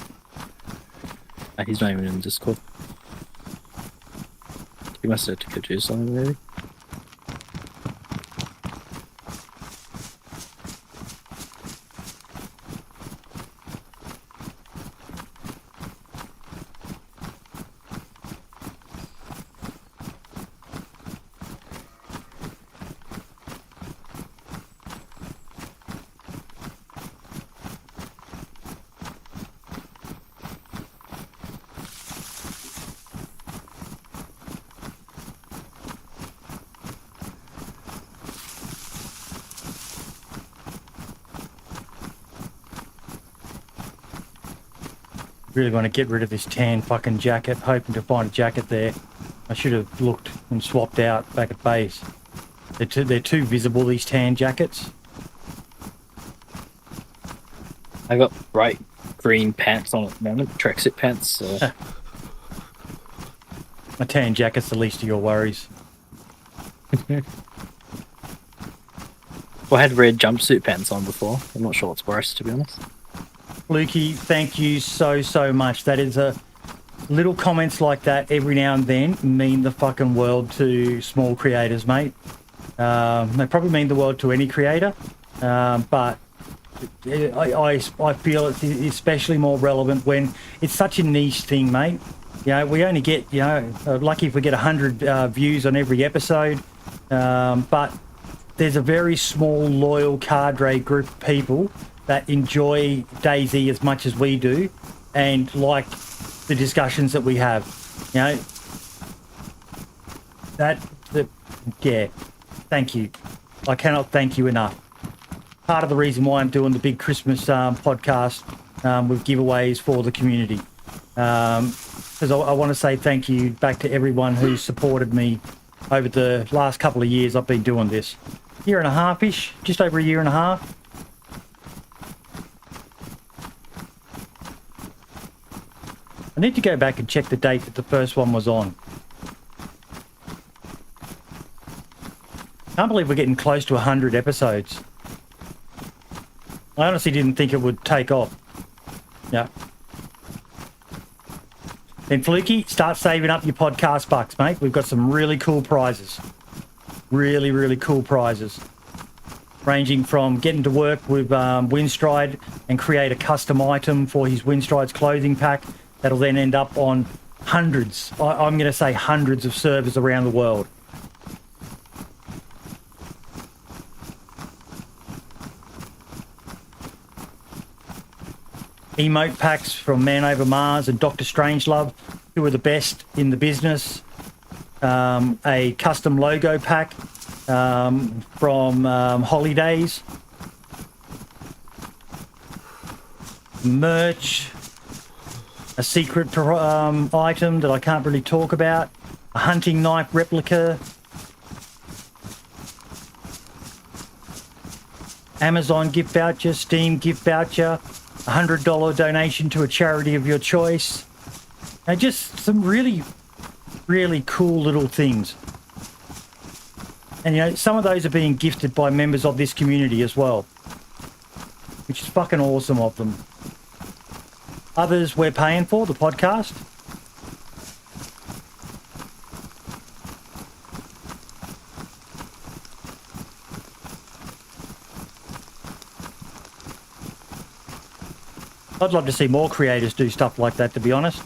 He's not even in Discord. He must have to go do something, maybe. Really want to get rid of this tan fucking jacket, hoping to find a jacket there. I should have looked and swapped out back at base. They're too visible, these tan jackets. I got bright green pants on at the moment, tracksuit pants. So. My tan jacket's the least of your worries. Well, I had red jumpsuit pants on before. I'm not sure what's worse, to be honest. Lukey, thank you so much. That is a little comments like that every now and then mean the fucking world to small creators, mate. They probably mean the world to any creator, but I feel it's especially more relevant when it's such a niche thing, mate. You know, we only get, lucky if we get 100 views on every episode, but there's a very small, loyal cadre group of people that enjoy DayZ as much as we do and like the discussions that we have. You know, yeah, thank you. I cannot thank you enough. Part of the reason why I'm doing the big Christmas podcast with giveaways for the community. Because I want to say thank you back to everyone who supported me over the last couple of years I've been doing this. Year and a half-ish, just over a year and a half. I need to go back and check the date that the first one was on. Can't believe we're getting close to 100 episodes. I honestly didn't think it would take off. Yeah. Then Fluky, start saving up your podcast bucks, mate. We've got some really cool prizes. Really, really cool prizes. Ranging from getting to work with Windstride and create a custom item for his Windstride's clothing pack that'll then end up on hundreds, I'm going to say hundreds of servers around the world. Emote packs from Man Over Mars and Dr. Strangelove, who are the best in the business. A custom logo pack from Holidays. Merch. A secret item that I can't really talk about. A hunting knife replica. Amazon gift voucher, Steam gift voucher. $100 donation to a charity of your choice. And just some really, really cool little things. And you know, some of those are being gifted by members of this community as well, which is fucking awesome of them. Others we're paying for, the podcast. I'd love to see more creators do stuff like that, to be honest.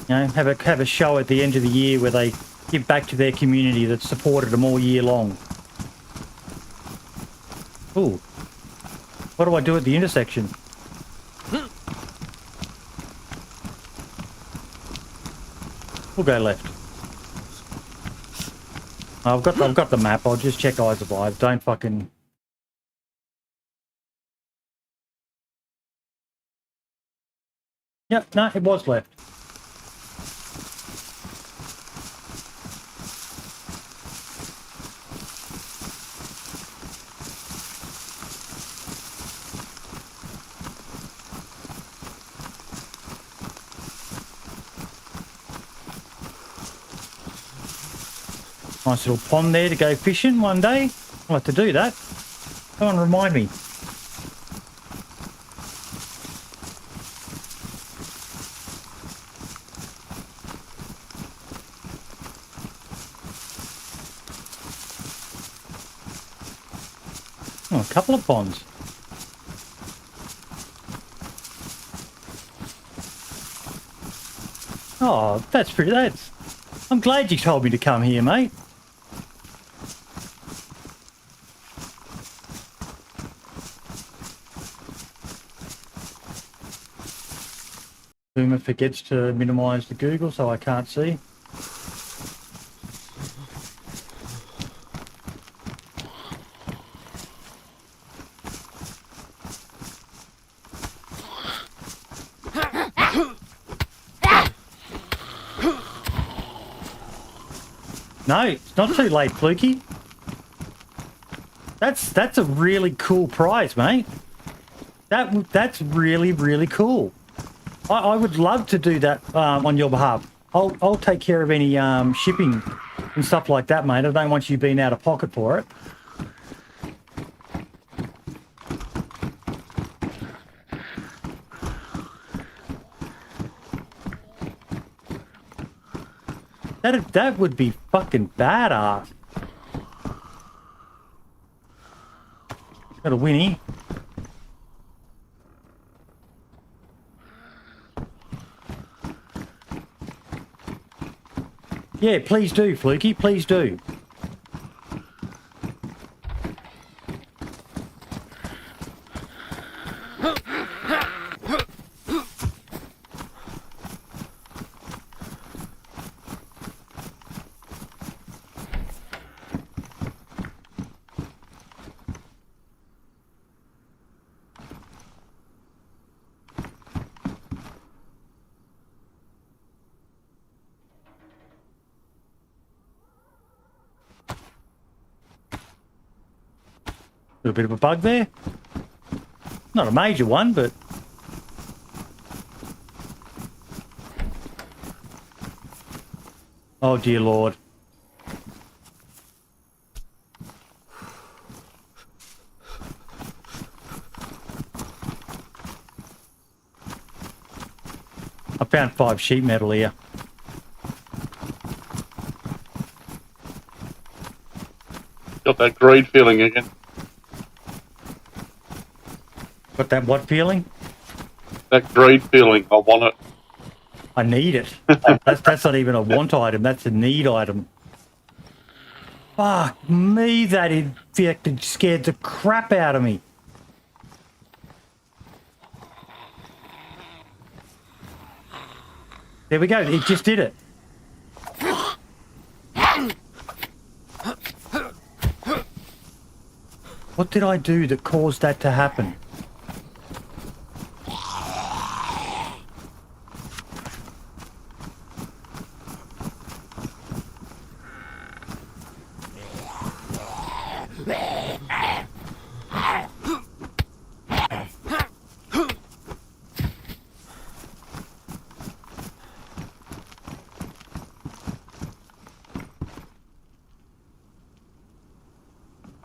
You know, have a show at the end of the year where they give back to their community that's supported them all year long. Ooh. What do I do at the intersection? We'll go left. I've got the map. I'll just check I survive. Don't fucking... Yep, no, it was left. Nice little pond there to go fishing one day. I'll have to do that. Come on, remind me. Oh, a couple of ponds. Oh, that's pretty. I'm glad you told me to come here, mate. Boomer forgets to minimise the Google, so I can't see. No, it's not too late, Fluky. That's a really cool prize, mate. That's really, really cool. I would love to do that on your behalf. I'll take care of any shipping and stuff like that, mate. I don't want you being out of pocket for it. That would be fucking badass. Got a Winnie. Yeah, please do, Fluky. Please do. A bit of a bug there. Not a major one, but... Oh, dear Lord. I found 5 sheet metal here. Got that greed feeling again. Got that what feeling? That greed feeling. I want it. I need it. That's not even a want item. That's a need item. Fuck me, that infected scared the crap out of me. There we go. It just did it. What did I do that caused that to happen?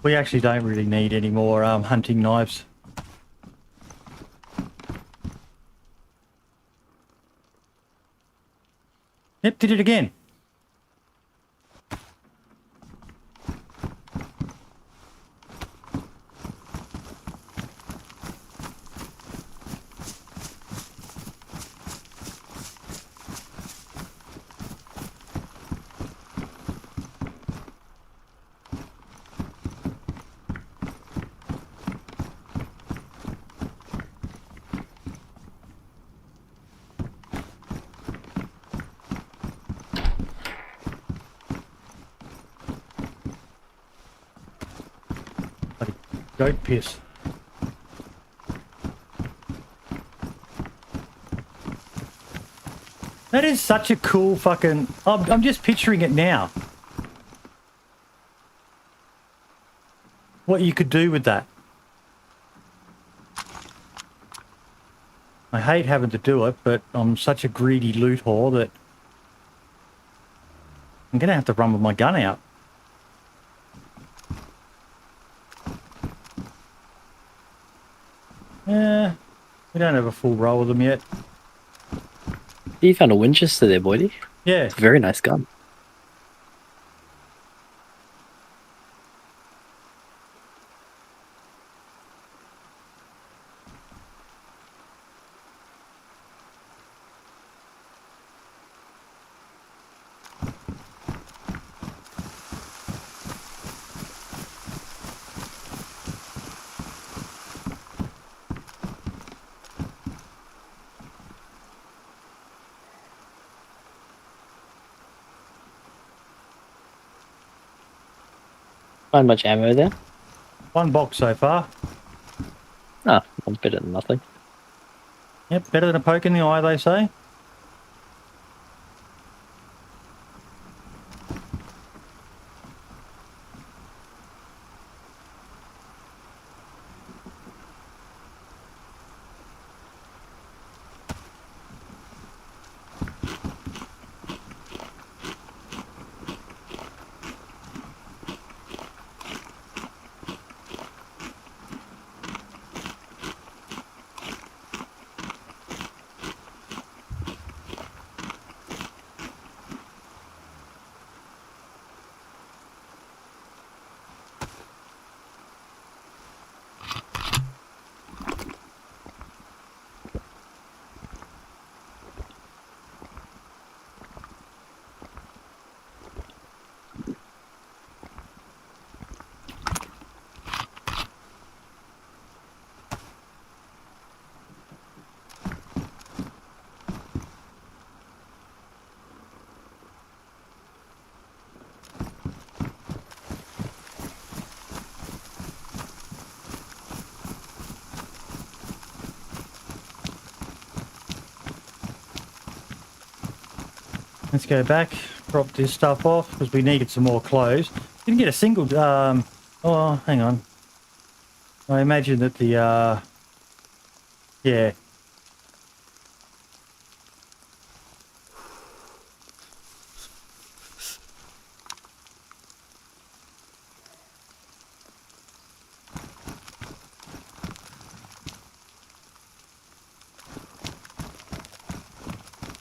We actually don't really need any more hunting knives. Yep, did it again. Goat piss. That is such a cool fucking... I'm just picturing it now. What you could do with that. I hate having to do it, but I'm such a greedy loot whore that I'm going to have to run with my gun out. Yeah, we don't have a full row of them yet. You found a Winchester there, Boydie. Yeah. It's a very nice gun. Find much ammo there? 1 box so far. Ah, I'm better than nothing. Yep, better than a poke in the eye, they say. Let's go back, drop this stuff off because we needed some more clothes. Didn't get a single. Oh, hang on. I imagine that the. Yeah.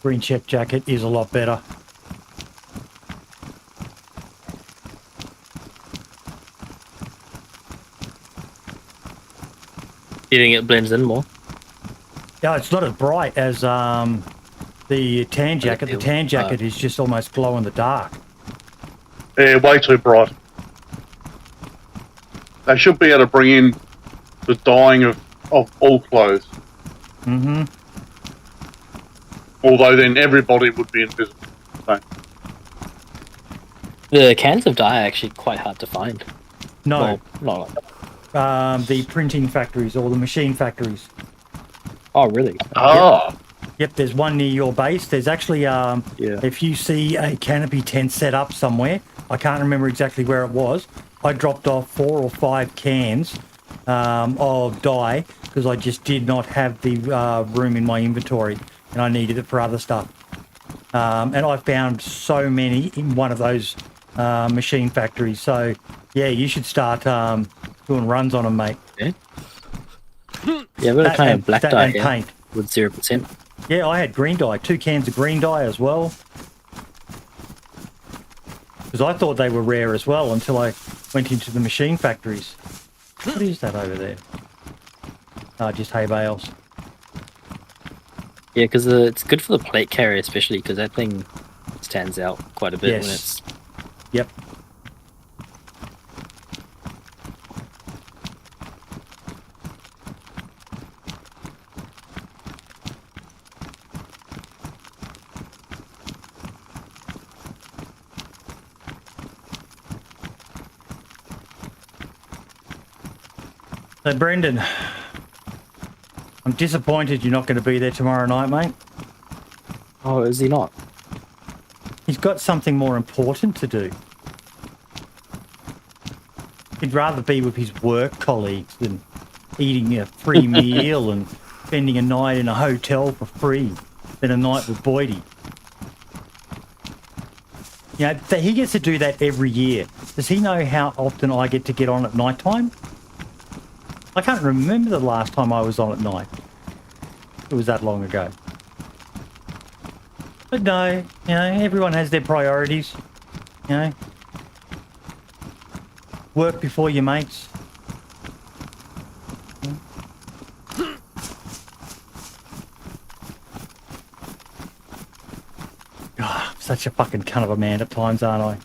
Green check jacket is a lot better. Do you think it blends in more? Yeah, it's not as bright as the tan jacket. The tan jacket is just almost glow in the dark. Yeah, way too bright. They should be able to bring in the dyeing of all clothes. Mm-hmm. Although then everybody would be invisible. So. The cans of dye are actually quite hard to find. No. Well, not the printing factories or the machine factories. Oh, really? Ah. Yep, there's one near your base. There's actually, if you see a canopy tent set up somewhere, I can't remember exactly where it was, I dropped off 4 or 5 cans of dye because I just did not have the room in my inventory and I needed it for other stuff. And I found so many in one of those machine factories. So, yeah, you should start doing runs on them, mate. Yeah, but I kind of black dye here paint with 0%. Yeah, I had green dye, 2 cans of green dye as well. Because I thought they were rare as well until I went into the machine factories. What is that over there? Oh, just hay bales. Yeah, because it's good for the plate carrier, especially because that thing stands out quite a bit when it's... Yep. So, Brendan, I'm disappointed you're not going to be there tomorrow night, mate. Oh, is he not? He's got something more important to do. He'd rather be with his work colleagues than eating a free meal and spending a night in a hotel for free than a night with Boydie. You know, he gets to do that every year. Does he know how often I get to get on at night time? I can't remember the last time I was on at night. It was that long ago. But no, you know, everyone has their priorities. You know, work before your mates. God, such a fucking cunt of a man at times, aren't I?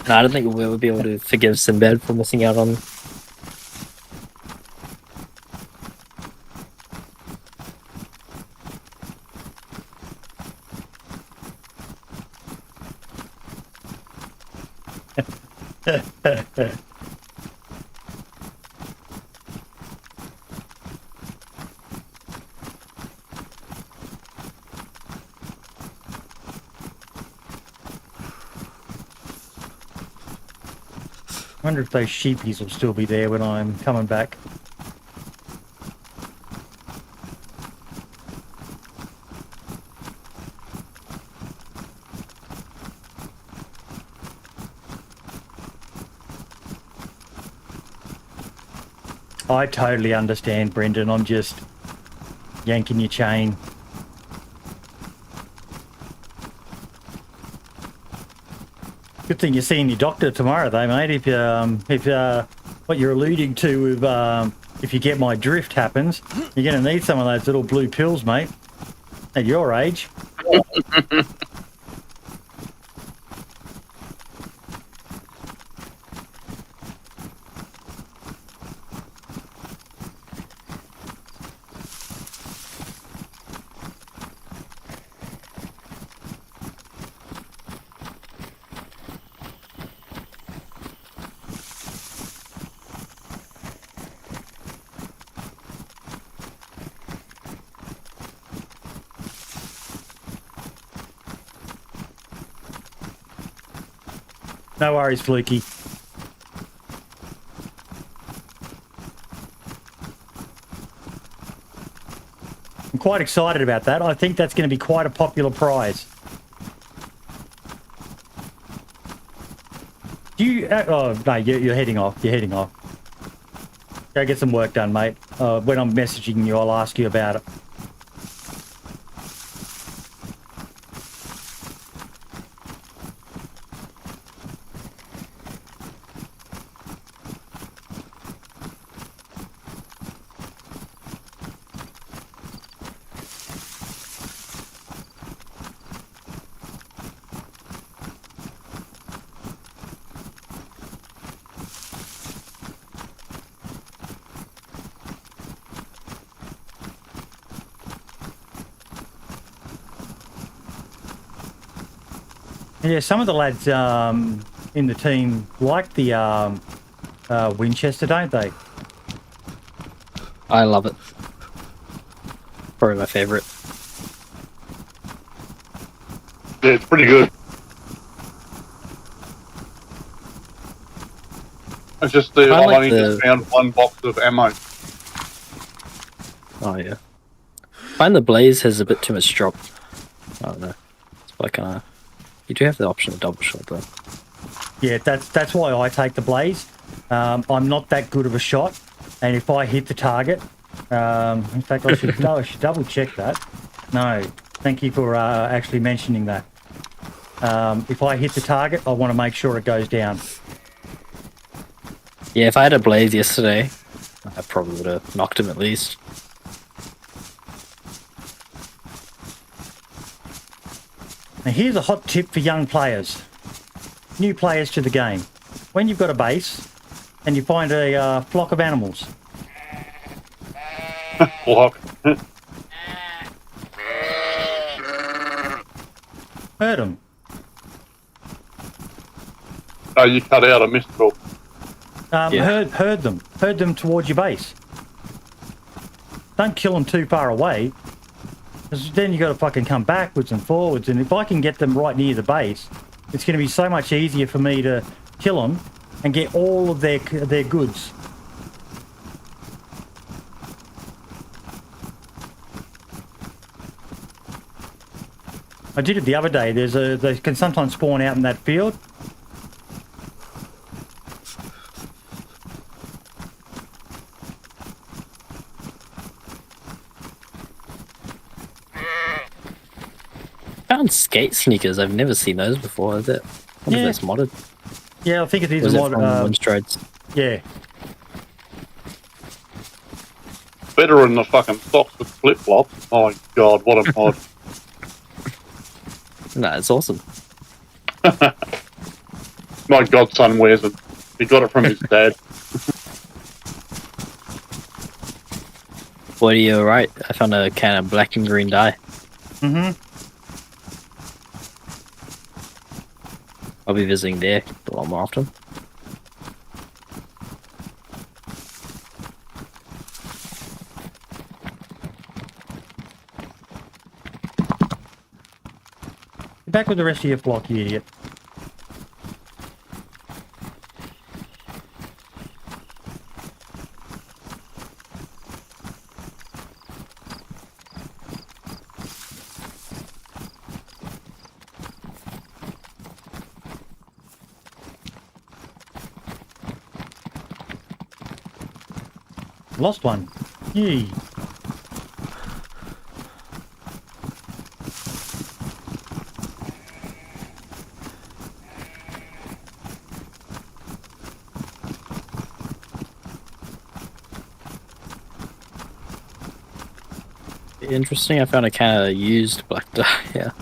No, I don't think we'll ever be able to forgive Sinbad for missing out on... Wonder if those sheepies will still be there when I'm coming back. I totally understand, Brendan. I'm just yanking your chain. Good thing you're seeing your doctor tomorrow, though, mate. If what you're alluding to with if you get my drift happens, you're going to need some of those little blue pills, mate. At your age. No worries, Fluky. I'm quite excited about that. I think that's going to be quite a popular prize. Do you... oh, no, you're heading off. You're heading off. Go get some work done, mate. When I'm messaging you, I'll ask you about it. Yeah, some of the lads in the team like the Winchester, don't they? I love it. Probably my favourite. Yeah, it's pretty good. It's just I've only just found one box of ammo. Oh yeah. I find the Blaze has a bit too much drop. I don't know. It's like you do have the option of double shot though. Yeah, that's why I take the Blaze. I'm not that good of a shot, and if I hit the target, in fact, I should double check that. No, thank you for actually mentioning that. If I hit the target, I want to make sure it goes down. Yeah, if I had a Blaze yesterday, I probably would have knocked him at least. Now here's a hot tip for young players, new players to the game. When you've got a base and you find a flock of animals. Flock. Herd them. Oh, you cut out a mistral. Yeah. Herd them towards your base. Don't kill them too far away. Because then you got to fucking come backwards and forwards, and if I can get them right near the base, it's going to be so much easier for me to kill them and get all of their goods. I did it the other day. They can sometimes spawn out in that field. Skate sneakers, I've never seen those before. Is it? I wonder if that's modded. Yeah, I think it is a mod. Windstrides. Yeah. Better than the fucking socks with flip flops. Oh my god, what a mod! Nah, it's awesome. My godson wears them. He got it from his dad. What are you right? I found a can of black and green dye. Mm-hmm. I'll be visiting there a lot more often. Back with the rest of your flock, you idiot. Lost one. Yee. Interesting. I found a kind of used black dye. Yeah.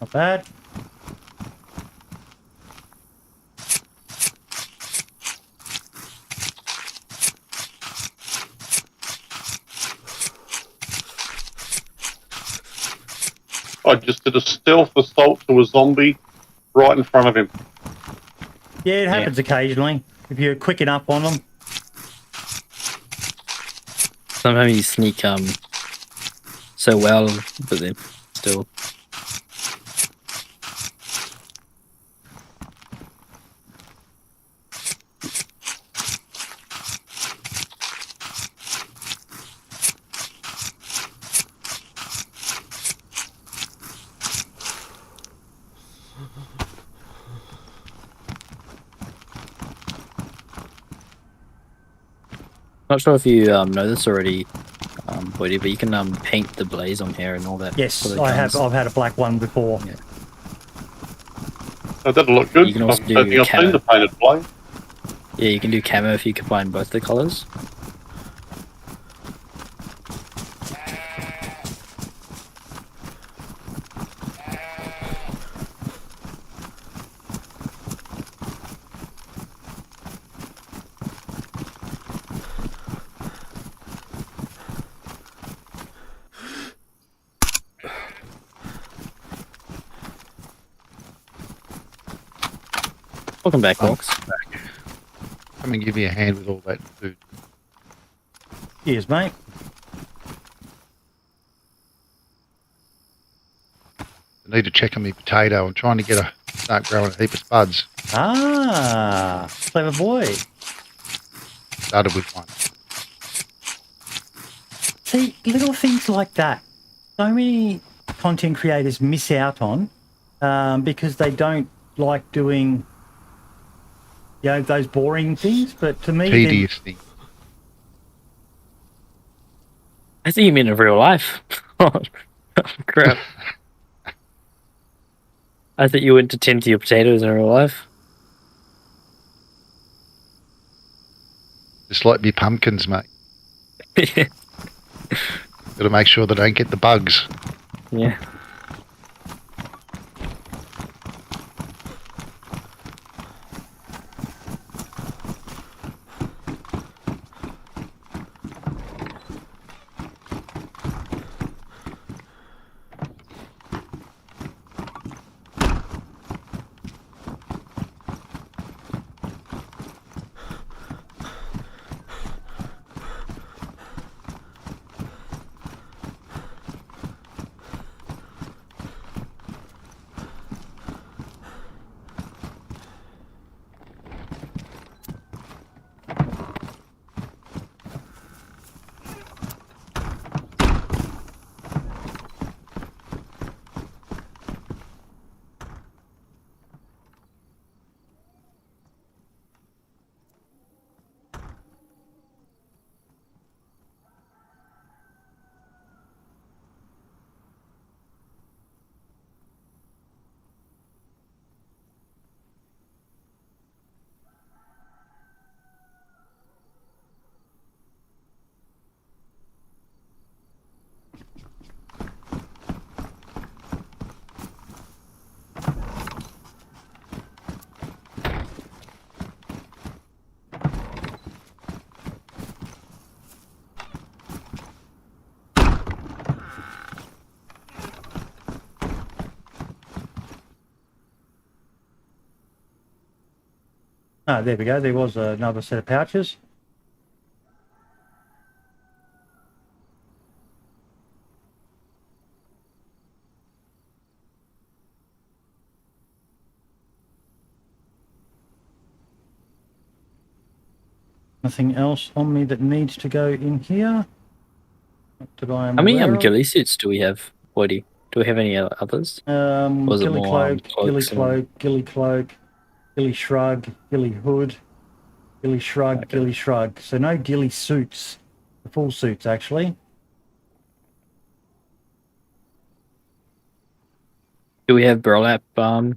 Not bad. I just did a stealth assault to a zombie right in front of him. Yeah, it happens occasionally. If you're quick enough on them. Sometimes you sneak so well, but then still. Not sure if you know this already, Woody, but you can paint the blaze on here and all that. Yes, for the I have. guns. I've had a black one before. Yeah. Oh, that'll look good. You can I also don't do think I've camo. seen the painted blade. Yeah, you can do camo if you combine both the colors. Welcome back, Walks. Come and give you a hand with all that food. Cheers, mate. I need to check on my potato. I'm trying to start growing a heap of spuds. Ah, clever boy. Started with one. See, little things like that. So many content creators miss out on because they don't like doing, those boring things. But to me, Tedious thing. I think you mean in real life. Oh, crap. I thought you went to tend to your potatoes in real life. Just like me pumpkins, mate. Got to make sure they don't get the bugs. Yeah. Oh, there we go. There was another set of pouches. Nothing else on me that needs to go in here. Not that I am How many aware of. ghillie suits do we have, Woody? Do we have any others? Was it Ghillie more, cloak, ghillie cloaks and- cloak, ghillie cloak, ghillie shrug, ghillie hood, ghillie shrug, Okay. ghillie shrug. So no ghillie suits, the full suits actually. Do we have burlap? What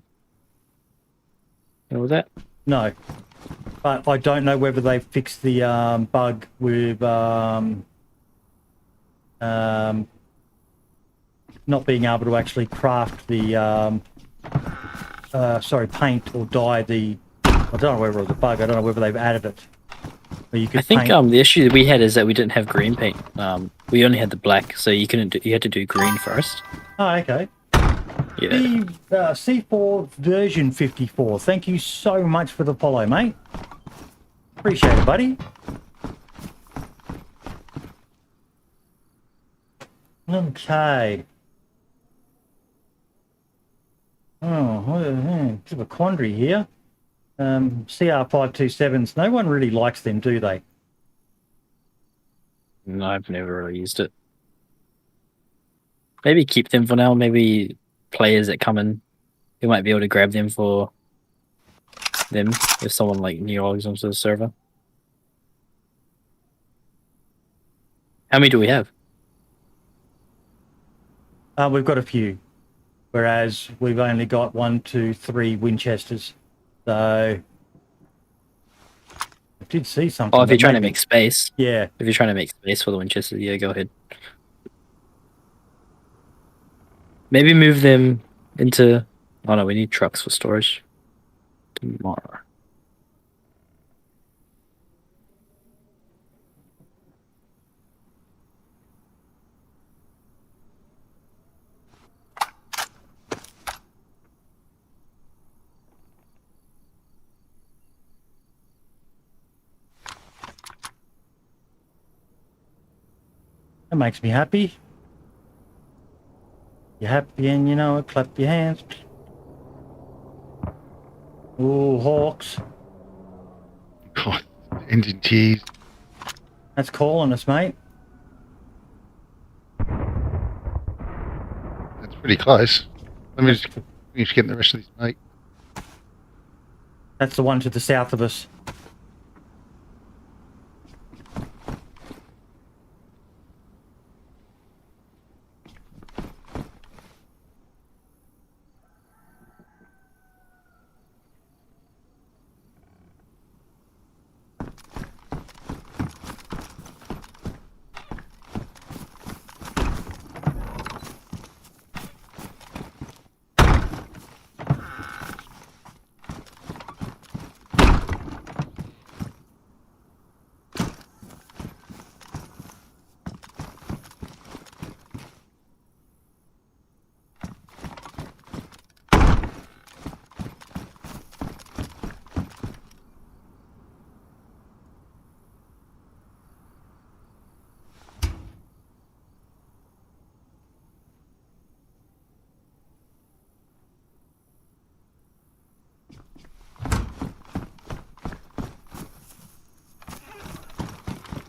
was that? No, but I don't know whether they've fixed the bug with not being able to actually craft the paint or dye the. I don't know whether it was a bug. I don't know whether they've added it. Where you could I think paint. the issue that we had is that we didn't have green paint. We only had the black, so you couldn't. You had to do green first. Oh, okay. Yeah. The C4 version 54. Thank you so much for the follow, mate. Appreciate it, buddy. Okay. Oh, bit of a quandary here. CR527s, no one really likes them, do they? No, I've never really used it. Maybe keep them for now. Maybe players that come in, you might be able to grab them for them if someone like new logs onto the server. How many do we have? We've got a few, whereas we've only got 1, 2, 3 Winchesters. So I did see something. Oh, if you're that trying to made me- make space. Yeah. If you're trying to make space for the Winchester, yeah, go ahead. Maybe move them into... Oh no, we need trucks for storage. Tomorrow. That makes me happy. You're happy and you know it, clap your hands. Ooh, Hawks. God, engine cheese. That's calling us, mate. That's pretty close. Let me just finish getting the rest of this, mate. That's the one to the south of us.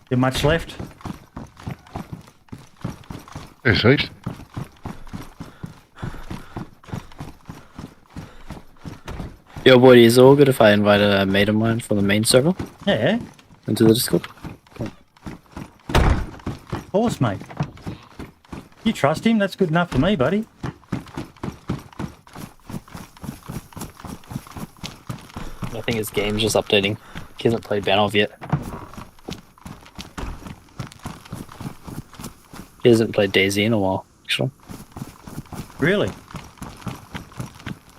There much left? Very sweet. Yo, boy, is it all good if I invite a mate of mine from the main server Yeah, into the Discord? of course, mate. You trust him? That's good enough for me, buddy. I think his game's just updating. He hasn't played Banov yet. He hasn't played DayZ in a while, actually. Really?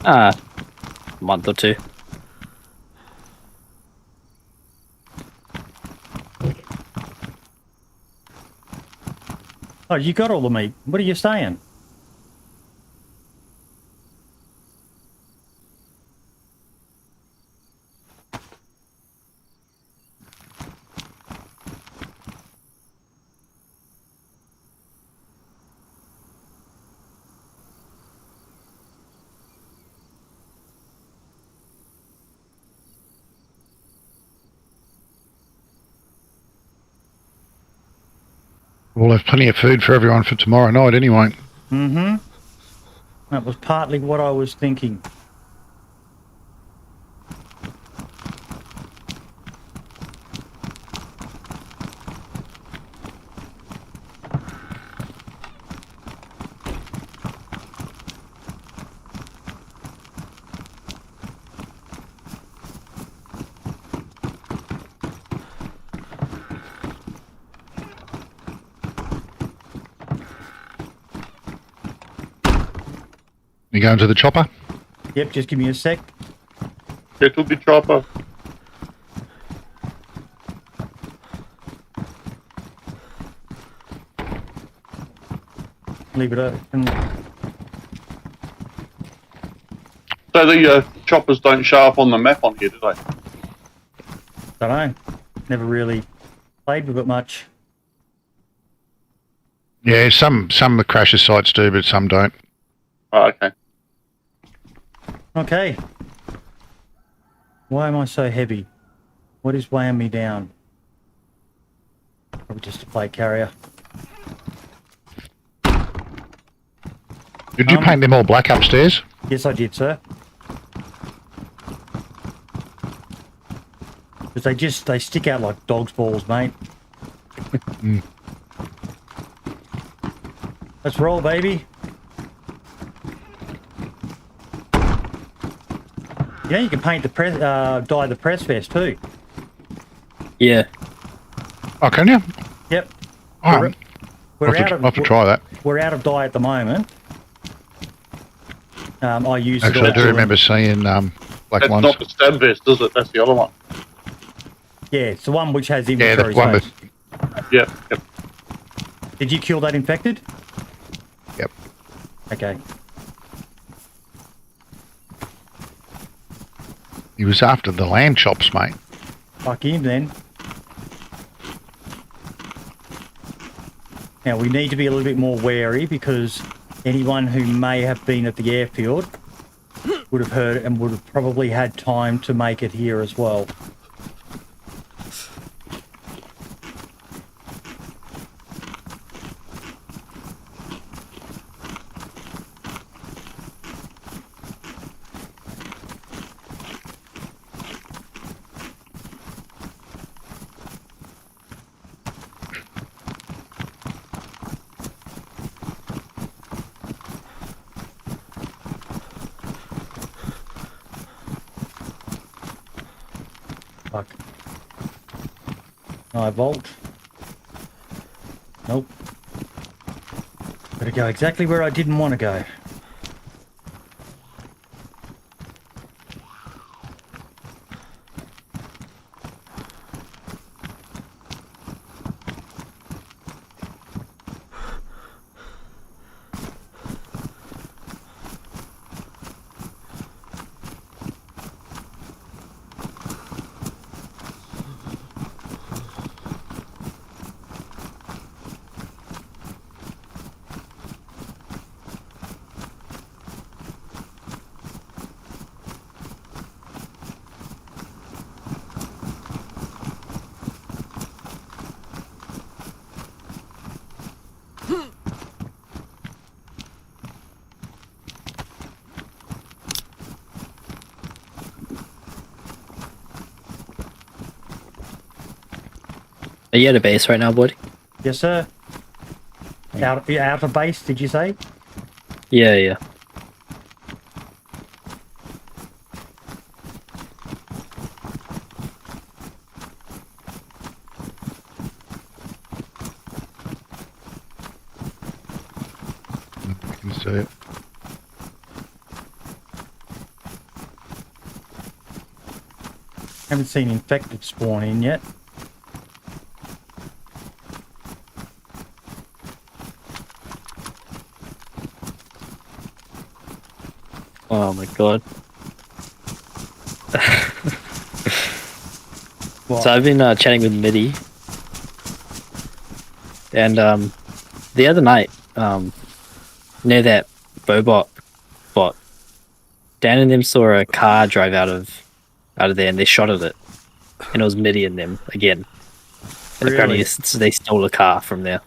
A month or two. Oh, you got all the meat. What are you saying? We'll have plenty of food for everyone for tomorrow night anyway. Mm-hmm. That was partly what I was thinking. You going to the chopper? Yep, just give me a sec. Get to the chopper. Leave it open. So the choppers don't show up on the map on here, do they? Don't know. Never really played with it much. Yeah, some of the crasher sites do, but some don't. Oh, okay. Okay. Why am I so heavy? What is weighing me down? Probably just a plate carrier. Did you paint them all black upstairs? Yes, I did, sir. Because they stick out like dog's balls, mate. Mm. Let's roll, baby. Yeah, you can paint the press, dye the press vest too. Yeah. Oh, can you? Yep. Oh, We're I'll have to try that. We're out of dye at the moment. I use. Actually, I do remember seeing black That's ones. not the stab vest, is it? That's the other one. Yeah, it's the one which has Yeah, inventory the one space. Yep. Yep. Did you kill that infected? Yep. Okay. He was after the lamb chops, mate. Fuck him then. Now we need to be a little bit more wary because anyone who may have been at the airfield would have heard and would have probably had time to make it here as well. Fuck. I vault. Nope. Gotta go exactly where I didn't want to go. Are you at a base right now, bud? Yes, sir. Out of base, did you say? Yeah, yeah. I can see it. Haven't seen infected spawn in yet. Oh my god. What? So I've been chatting with Mitty, and the other night, near that Bobot spot, Dan and them saw a car drive out of there, and they shot at it, and it was Mitty and them again. And apparently Really? they stole a car from there.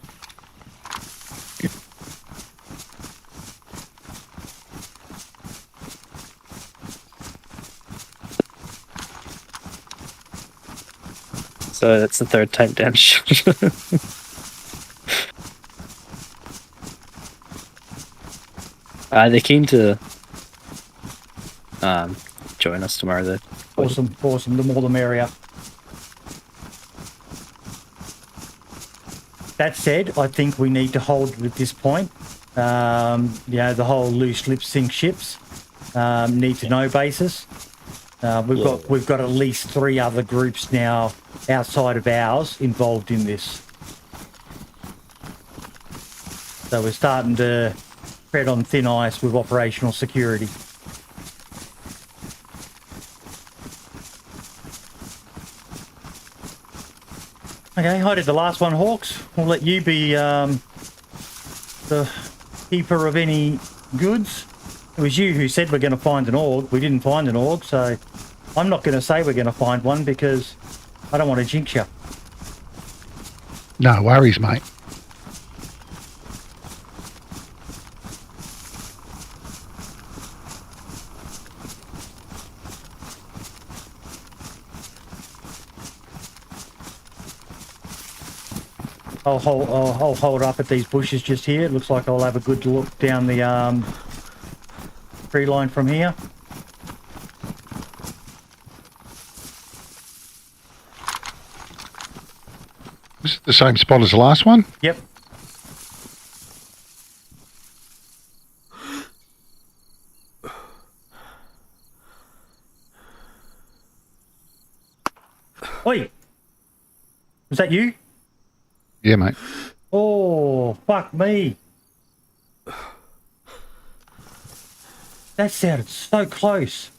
So that's the third time down. They're keen to join us tomorrow, though. Awesome. The more the merrier. That said, I think we need to hold it at this point. The whole loose lip sync ships need to know basis. We've got at least 3 other groups now outside of ours involved in this. So we're starting to tread on thin ice with operational security. Okay, I did the last one, Hawks. We'll let you be the keeper of any goods. It was you who said we're going to find an org. We didn't find an org, so I'm not going to say we're going to find one because I don't want to jinx you. No worries, mate. I'll hold up at these bushes just here. It looks like I'll have a good look down the tree line from here. Is it the same spot as the last one? Yep. Oi! Was that you? Yeah, mate. Oh, fuck me. That sounded so close.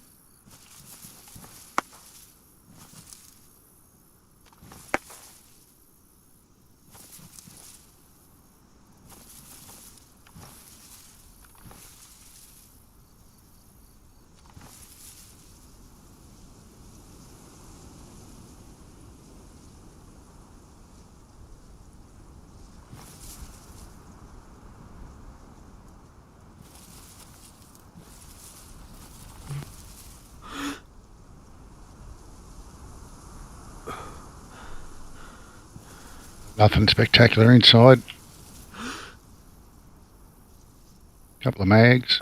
Nothing spectacular inside. Couple of mags.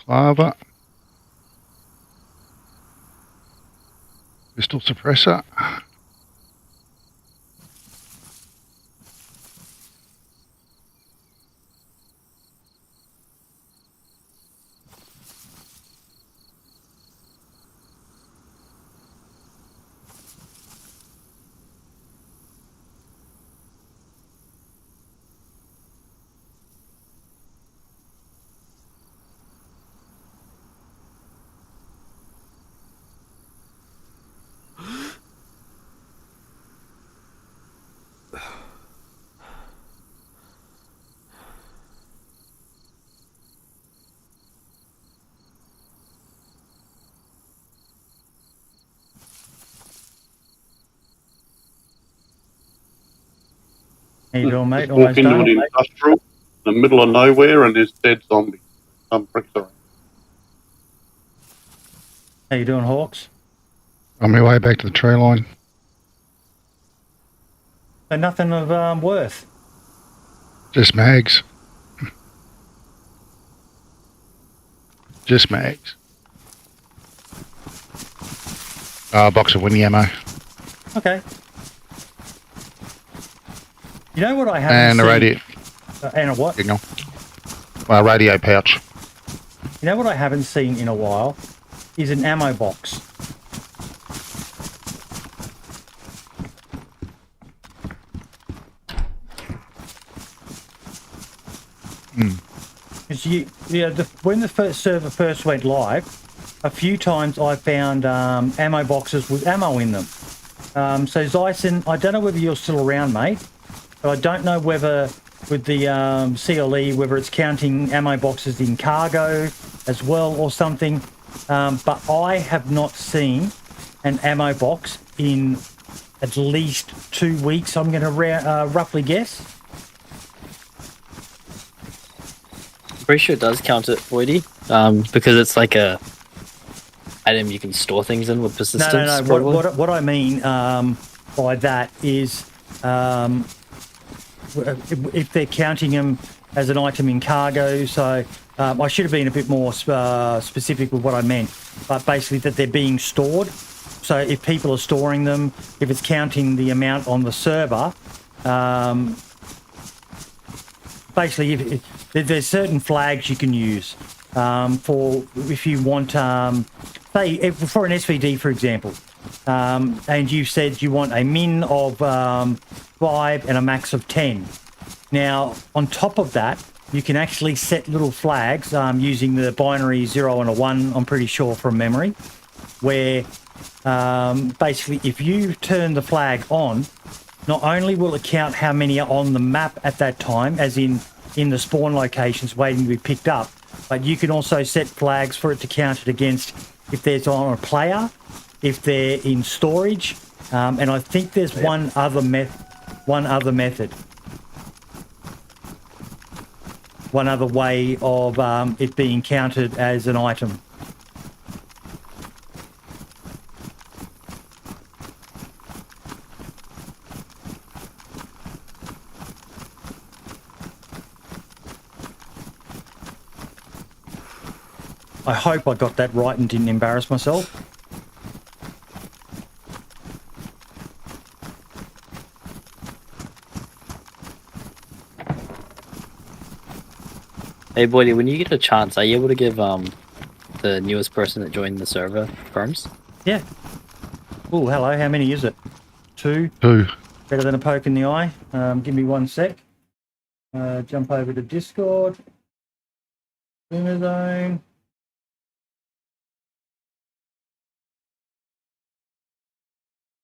Lava. Pistol suppressor. How you doing, mate? Just walk into an industrial in the middle of nowhere and there's dead zombies. Some pricks around. How you doing, Hawks? On my way back to the tree line. So nothing of worth. Just mags. Just mags. A box of winning ammo. Okay. You know what I haven't And seen? a radio. And a what? Signal. Well, radio pouch. You know what I haven't seen in a while is an ammo box. Because when the first server first went live, a few times I found ammo boxes with ammo in them. So Zyson, I don't know whether you're still around, mate, but I don't know whether with the CLE, whether it's counting ammo boxes in cargo as well or something. But I have not seen an ammo box in at least 2 weeks, I'm going to roughly guess. I'm pretty sure it does count it, Voidy, because it's like a item you can store things in with persistence. No. probably? What I mean by that is if they're counting them as an item in cargo. So I should have been a bit more specific with what I meant, but basically that they're being stored. So if people are storing them, if it's counting the amount on the server, basically there's certain flags you can use for if you want, say, for an SVD, for example, and you said you want a min of 5 and a max of 10. Now, on top of that, you can actually set little flags using the binary 0 and a 1, I'm pretty sure, from memory, where basically if you turn the flag on, not only will it count how many are on the map at that time, as in the spawn locations waiting to be picked up, but you can also set flags for it to count it against if there's on a player, if they're in storage, and I think there's one other method. One other way of it being counted as an item. I hope I got that right and didn't embarrass myself. Hey, Boydie, when you get a chance, are you able to give the newest person that joined the server firms? Yeah. Oh, hello. How many is it? 2. 2. Better than a poke in the eye. Give me 1 sec. Jump over to Discord. Boomer Zone.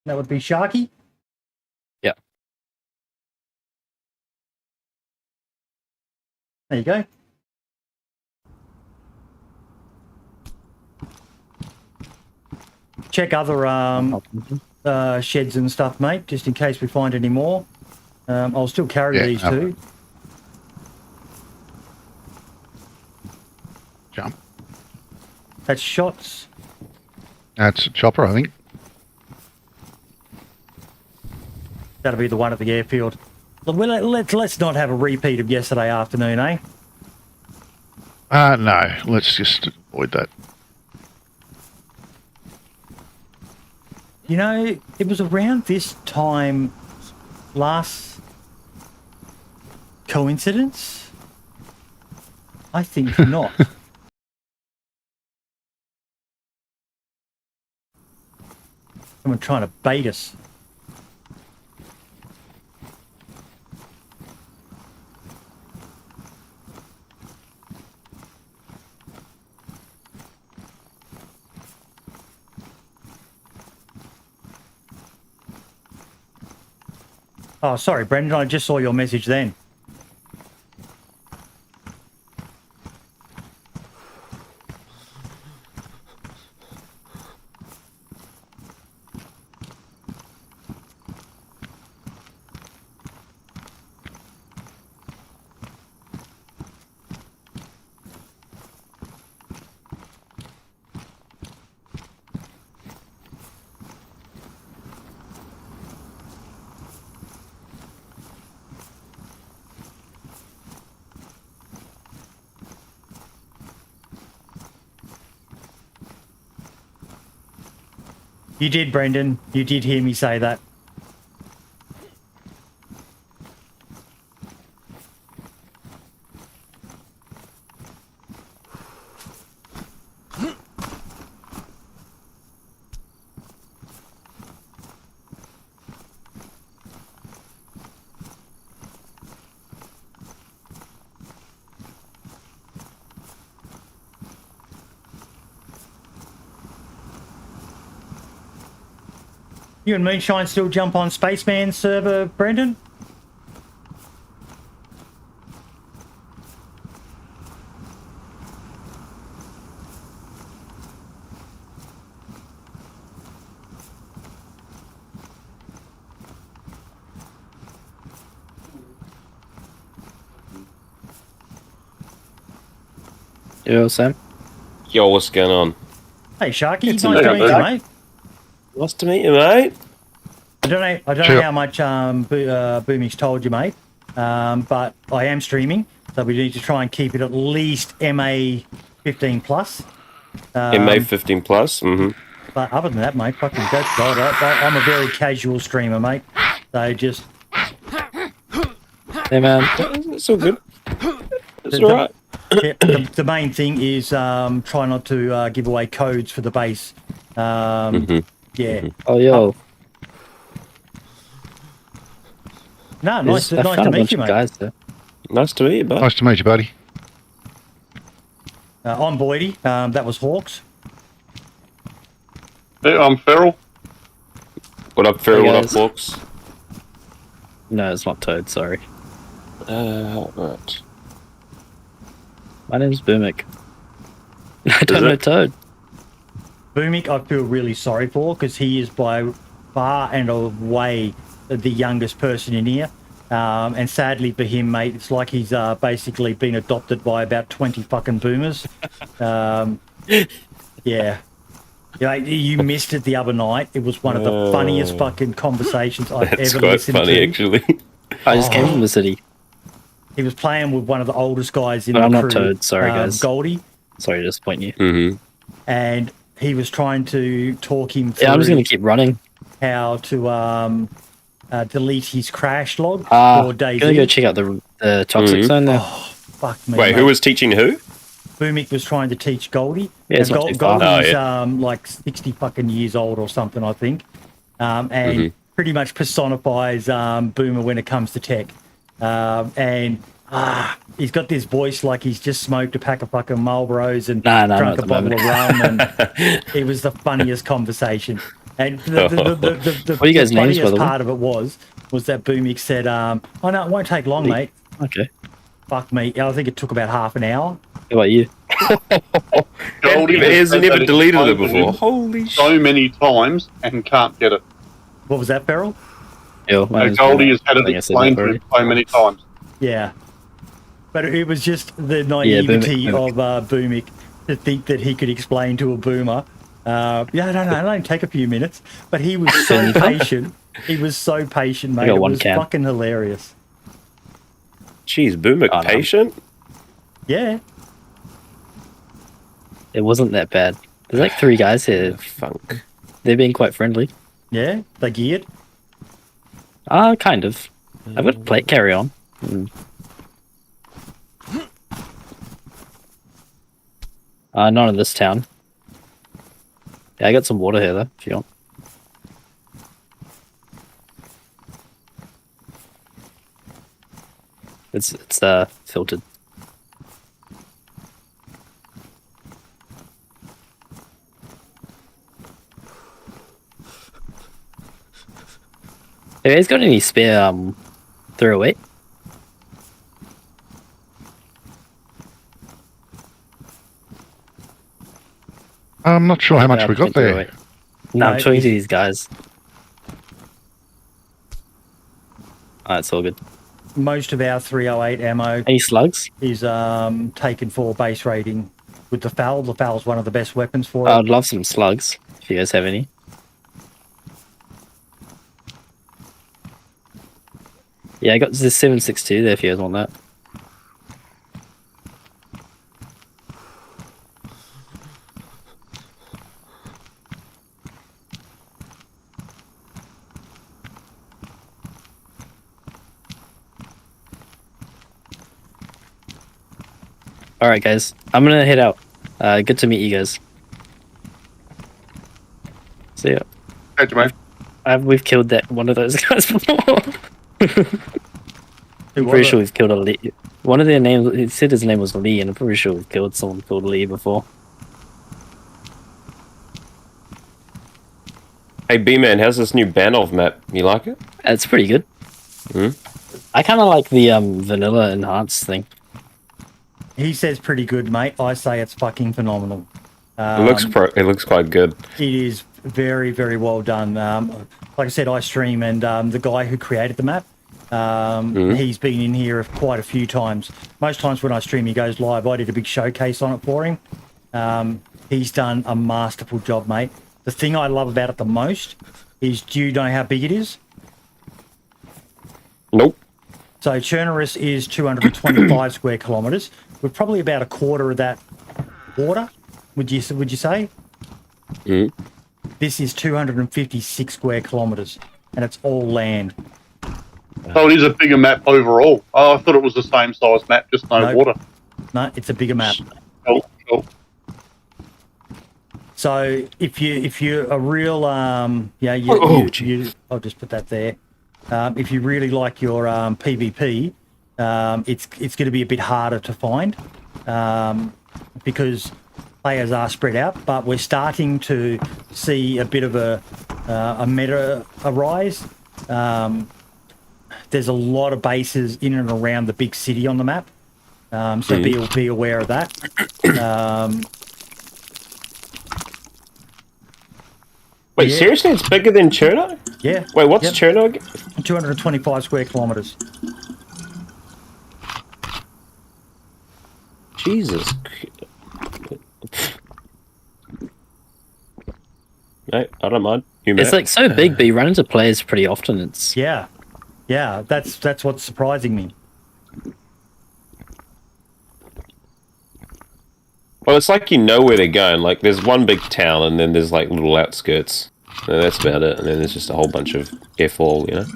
That would be Sharky. Yeah. There you go. Check other sheds and stuff, mate, just in case we find any more. I'll still carry these 2. Jump. That's shots. That's a chopper, I think. That'll be the one at the airfield. Look, let's not have a repeat of yesterday afternoon, eh? No, let's just avoid that. You know, it was around this time last coincidence? I think not. Someone trying to bait us. Oh, sorry, Brendan, I just saw your message then. You did, Brendan. You did hear me say that. You and Moonshine still jump on Spaceman server, Brendan? Yo, Sam? Yo, what's going on? Hey, Sharky, It's nice to a- meet you, mate. Nice to meet you, mate. I don't know Sure. how much Boomix told you, mate, but I am streaming, so we need to try and keep it at least MA 15 plus. MA 15 plus. Mm-hmm. But other than that, mate, fucking go God. I'm a very casual streamer, mate. So just Hey man, It's all good. It's The- all right. the main thing is try not to give away codes for the base. Yeah. oh yo, No, nice I to found a meet bunch you, of mate. guys there. Nice to meet you, bud. Nice to meet you, buddy. I'm Boydie. That was Hawks. Yeah, I'm Feral. What up, Phil? Hey, What up, guys. folks? No, it's not Toad. Sorry, Right. my name's Boomik. I don't Is know it? Toad. Boomik, I feel really sorry for because he is by far and away the youngest person in here. And sadly for him, mate, it's like he's basically been adopted by about 20 fucking boomers. Yeah. Yeah, you missed it the other night. It was one of the funniest fucking conversations I've That's ever quite listened funny, to. actually. I just came from the city. He was playing with one of the oldest guys in But the I'm crew. not Toad, sorry, guys. Goldie. Sorry to disappoint you. Mm-hmm. And he was trying to talk him through Yeah, I'm just gonna keep running. how to delete his crash log I'm for gonna DayZ. go check out the toxic Mhm. zone there. Oh, fuck me. Wait, mate. who was teaching who? Boomik was trying to teach Goldie. Yeah, it's And not too far. Goldie's Oh, like 60 fucking years old or something, I think. And Mhm. pretty much personifies Boomer when it comes to tech. He's got this voice like he's just smoked a pack of fucking Marlboros and Nah, drunk not a at the bottle moment. of rum, and it was the funniest conversation. And the What are you guys' names, by funniest the way? part of it was that Boomik said, "Oh no, it won't take long, mate." Okay. Fuck me, I think it took about half an hour. How about you? Goldie Has said never that deleted it's it before. Holy shit. so many times and can't get it. What was that, Beryl? Yo, my So name's Goldie Boomik. has had I it think I said explained that to already. him so many times. Yeah. But it was just the naivety Boomik. of Boomik to think that he could explain to a boomer. Yeah, I don't know. It'll only take a few minutes. But he was so patient. He was so patient, mate. got It one was cam. fucking hilarious. Jeez, Boomik, Oh, no. patient? Yeah. It wasn't that bad. There's like 3 guys here. Funk. They're being quite friendly. Yeah. They geared. Kind of. I've got plate carry on. Not in this town. Yeah, I got some water here though, if you want. It's filtered. Have you guys got any spare 308? I'm not sure how much we got there. 308. No, I'm No, talking to it's- these guys. It's all good. Most of our 308 ammo Any slugs? is taken for base rating with the FAL. The FAL is one of the best weapons for it. I'd love some slugs, if you guys have any. Yeah, I got this 7.62 there if you guys want that. Alright guys, I'm gonna head out. Good to meet you guys. See ya. Catch you, mate. We've killed that one of those guys before. Who I'm was pretty it? sure we've killed a Lee. One of their names, it said his name was Lee, and I'm pretty sure we've killed someone called Lee before. Hey, B-Man, how's this new Banov map? You like it? It's pretty good. Hmm? I kind of like the Vanilla Enhanced thing. He says pretty good, mate. I say it's fucking phenomenal. It looks quite good. It is very, very well done. Like I said, I stream, and the guy who created the map, he's been in here quite a few times. Most times when I stream, he goes live. I did a big showcase on it for him. He's done a masterful job, mate. The thing I love about it the most is, do you know how big it is? Nope. So Chernobyl is 225 square kilometres. We're probably about a quarter of that water, would you say? Mm. This is 256 square kilometres, and it's all land. So it is a bigger map overall. Oh, I thought it was the same size map, just no Nope. water. No, it's a bigger map. Oh. So if you're a real I'll just put that there. If you really like your PvP, it's going to be a bit harder to find because players are spread out. But we're starting to see a bit of a meta arise. There's a lot of bases in and around the big city on the map, so be aware of that. Wait, Yeah. seriously? It's bigger than Cherno? Yeah. Wait, what's Yep. Cherno again? 225 square kilometres. Jesus. No, I don't mind. It's like so big, but you run into players pretty often. It's Yeah. That's what's surprising me. Well, it's like you know where they're going. Like, there's one big town, and then there's, like, little outskirts. And that's about it. And then there's just a whole bunch of airfall, you know?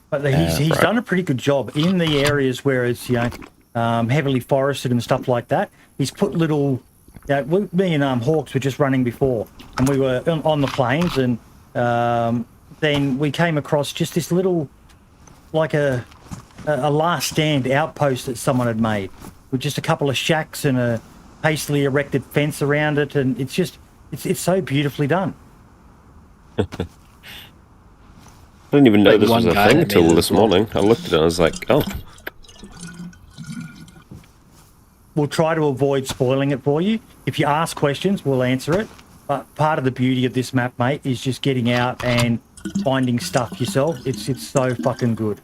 But he's done a pretty good job in the areas where it's heavily forested and stuff like that. He's put little. Me and Hawks were just running before, and we were on the plains, and then we came across just this little, like a last stand outpost that someone had made with just a couple of shacks and a hastily erected fence around it, and it's so beautifully done. I didn't even know Like this was one a guy thing that until made it this as well. morning. I looked at it and I was like, oh. We'll try to avoid spoiling it for you. If you ask questions, we'll answer it. But part of the beauty of this map, mate, is just getting out and finding stuff yourself. It's so fucking good.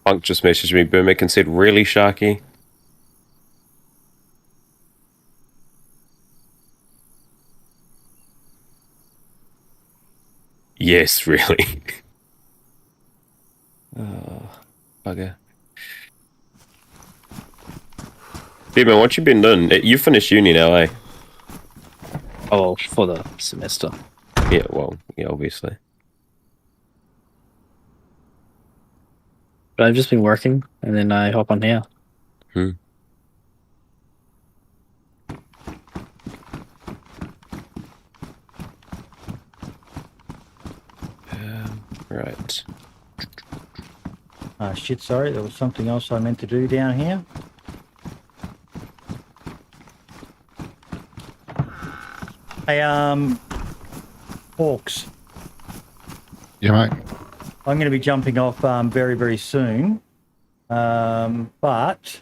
Punk just messaged me, Boomik, and said, really, Sharky? Yes, really. Oh, bugger. Beeman, what you been doing? You finished uni now, eh? oh for the semester. Yeah, well, yeah, obviously. But I've just been working, and then I hop on here. Right. Ah, shit, sorry. There was something else I meant to do down here. Hey, Hawks. Yeah, mate. I'm going to be jumping off very, very soon. But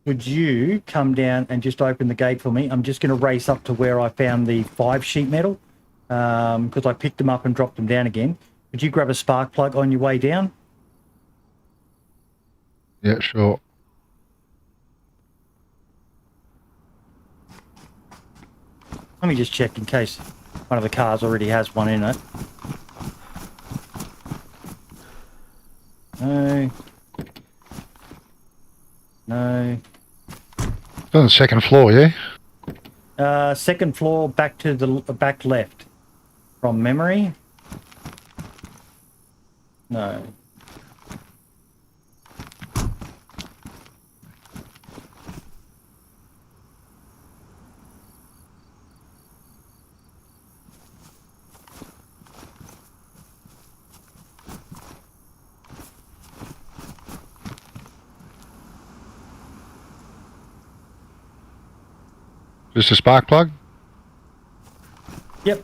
would you come down and just open the gate for me? I'm just going to race up to where I found the 5 sheet metal because I picked them up and dropped them down again. Would you grab a spark plug on your way down? Yeah, sure. Let me just check in case one of the cars already has one in it. No. No. It's on the second floor, yeah? Second floor, back to the back left. From memory. No. Just a spark plug? Yep.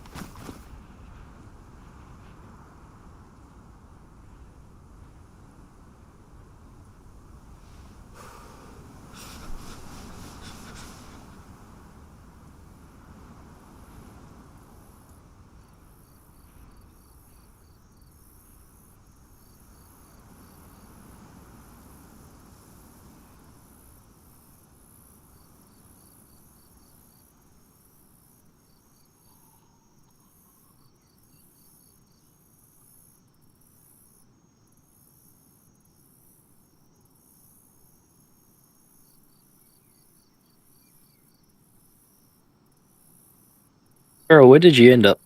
Earl, where did you end up?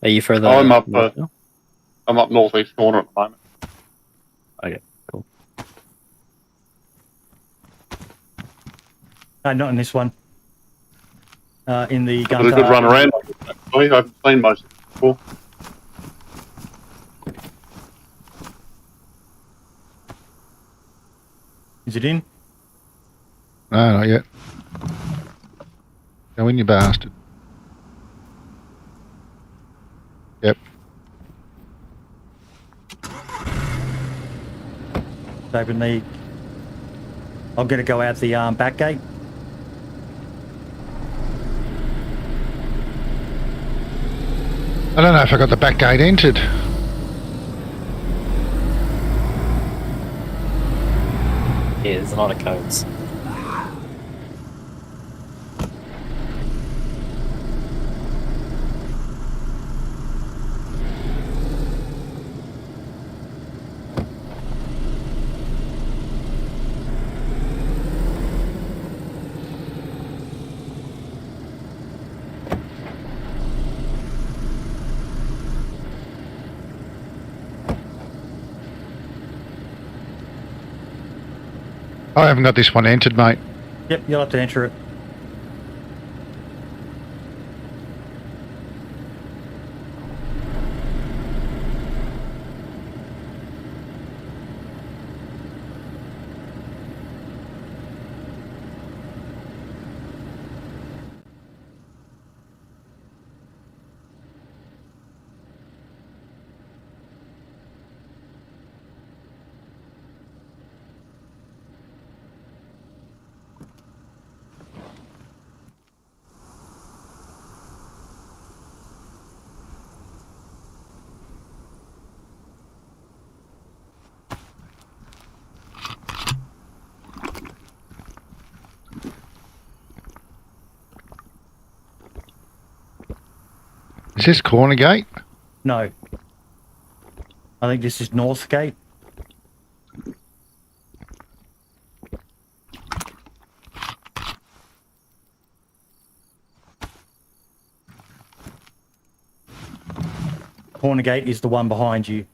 Are you further? I'm up. north now? I'm up northeast corner at the moment. Okay, cool. No, not in this one. In the I've got a good run around. Actually, I haven't seen most of it before. Is it in? No, not yet. Go in, you bastard. Yep. Open the. I'm going to go out the back gate. I don't know if I got the back gate entered. Yeah, there's a lot of codes. I haven't got this one entered, mate. Yep, you'll have to enter it. Is this corner gate? No. I think this is North Gate. Corner gate is the one behind you.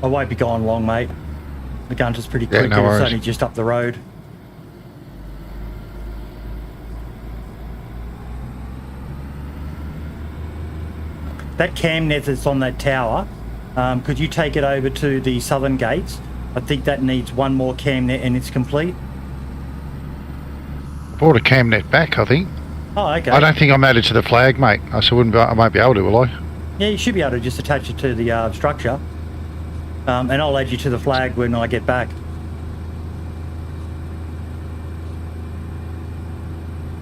I won't be gone long, mate. The Gunter's pretty quick, no and worries. it's only just up the road. That cam net that's on that tower, could you take it over to the southern gates? I think that needs one more cam net and it's complete. Brought a cam net back, I think. Oh, okay. I don't think I'm added to the flag, mate. I won't be able to, will I? Yeah, you should be able to just attach it to the structure. And I'll add you to the flag when I get back.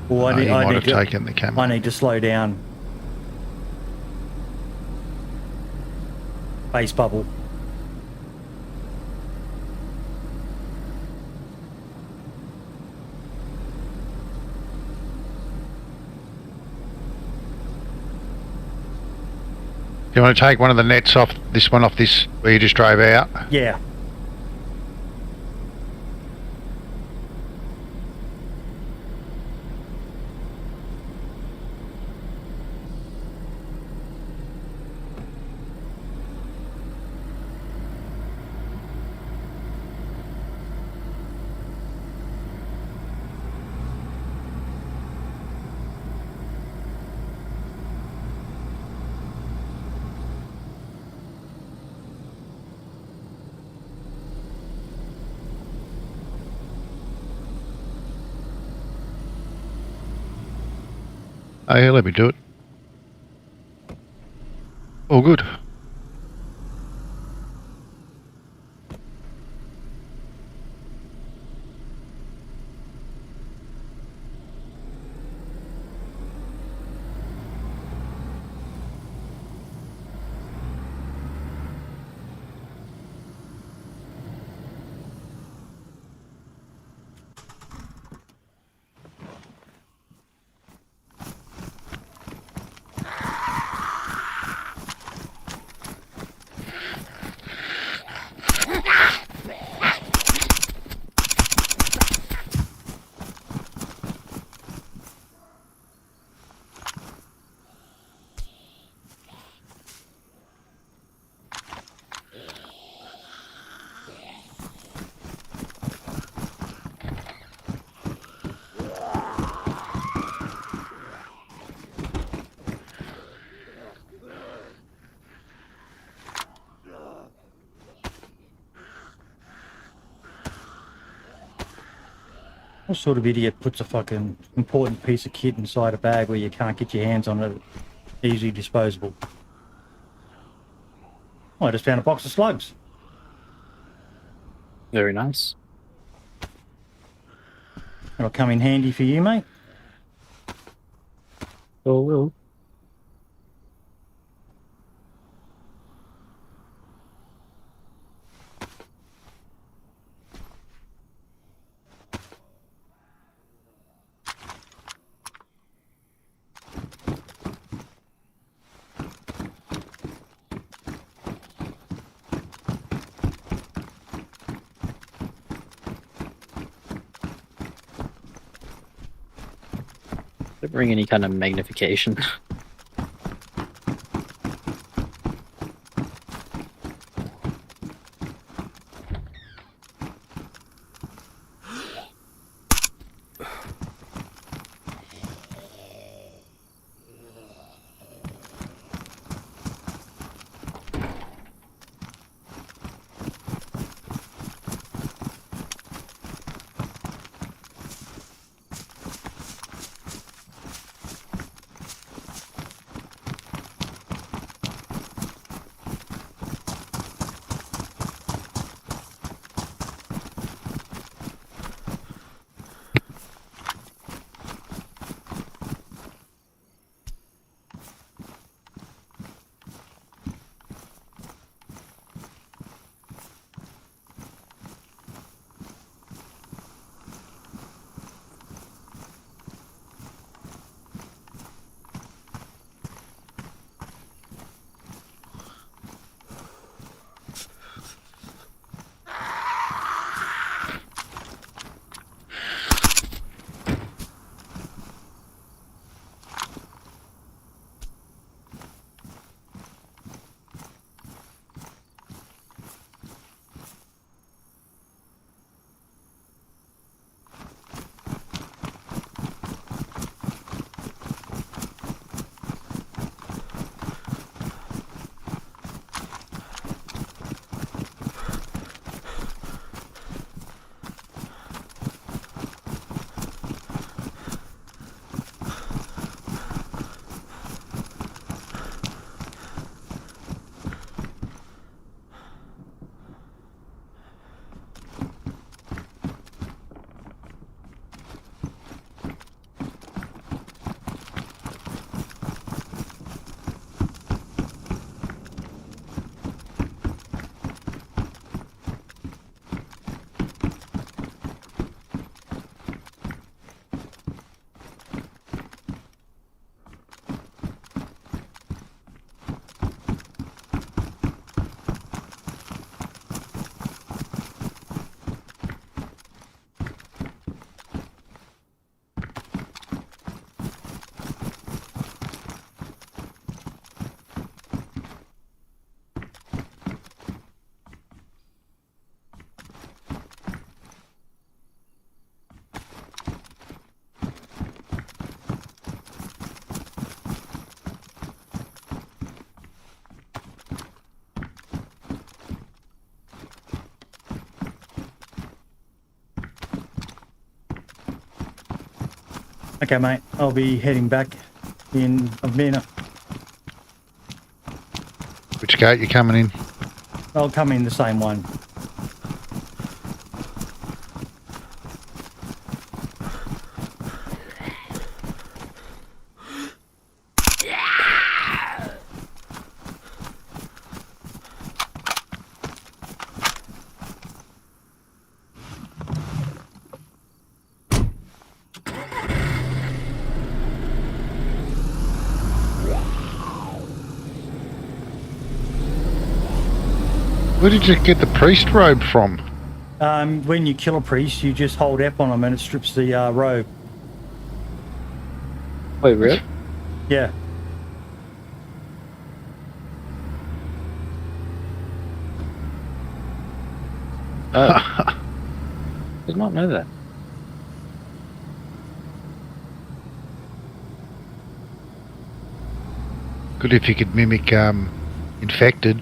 Well, You might have taken the camera. I need to slow down. Base bubble. Do you want to take one of the nets off this one, where you just drove out? Yeah. Hey, let me do it. All good. What sort of idiot puts a fucking important piece of kit inside a bag where you can't get your hands on it, easily disposable? Oh, I just found a box of slugs. Very nice. That'll come in handy for you, mate. Oh, will. Don't bring any kind of magnification. Okay, mate. I'll be heading back in a minute. Which gate you coming in? I'll come in the same one. Where did you get the priest robe from? When you kill a priest, you just hold F on him and it strips the robe. Wait, really? Yeah. Oh. Did not know that. Good if you could mimic infected.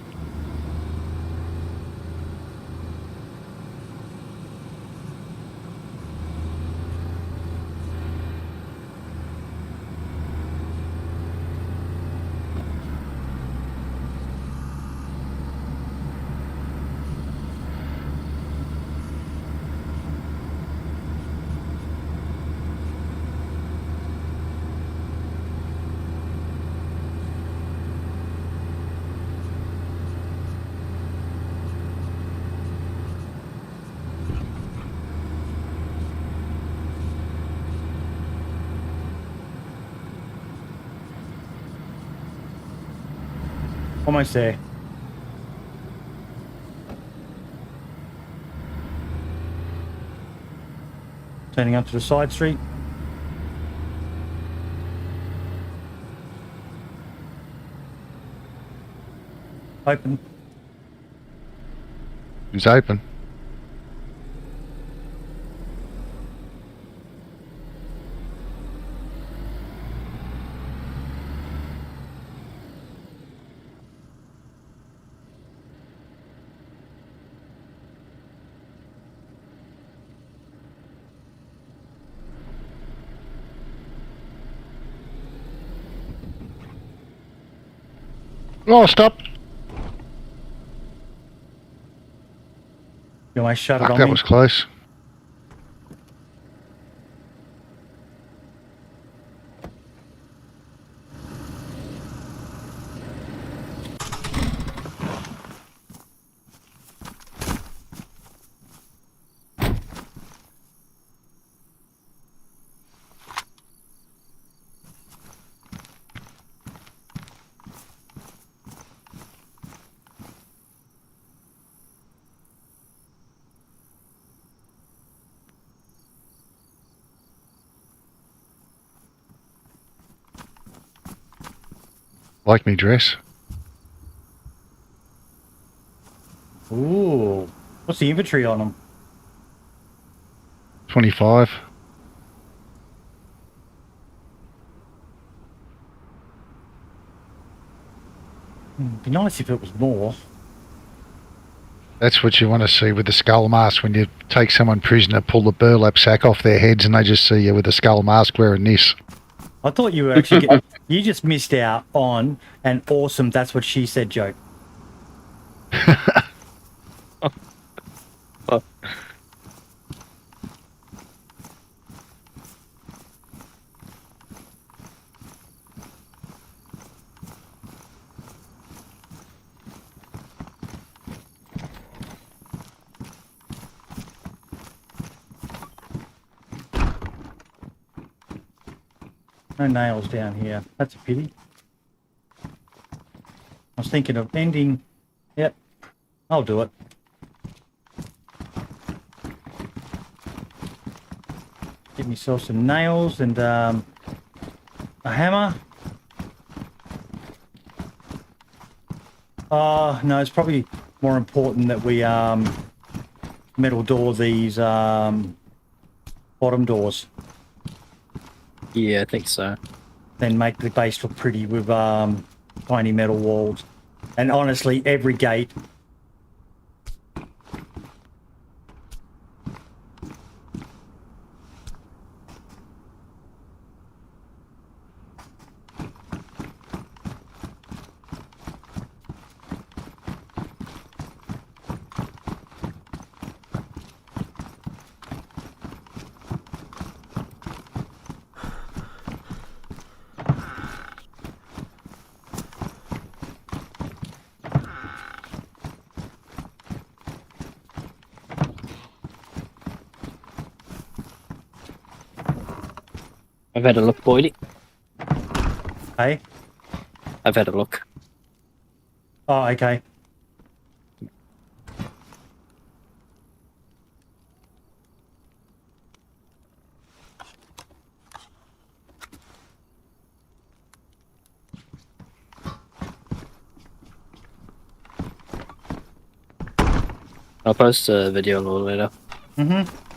Almost there. Turning onto the side street. Open. It's open. Oh, stop. You almost shut it Fuck, on that me. was close. Like me dress. Ooh. What's the inventory on them? 25. It'd be nice if it was more. That's what you want to see with the skull mask when you take someone prisoner, pull the burlap sack off their heads and they just see you with a skull mask wearing this. I thought you were actually you just missed out on an awesome "that's what she said" joke. No nails down here. That's a pity. I was thinking of ending. Yep, I'll do it. Get myself some nails and a hammer. No, it's probably more important that we metal door these bottom doors. Yeah, I think so. Then make the base look pretty with tiny metal walls. And honestly, every gate. I've had a look, Boydie. Hey? I've had a look. Oh, okay. I'll post a video a little later. Mm-hmm.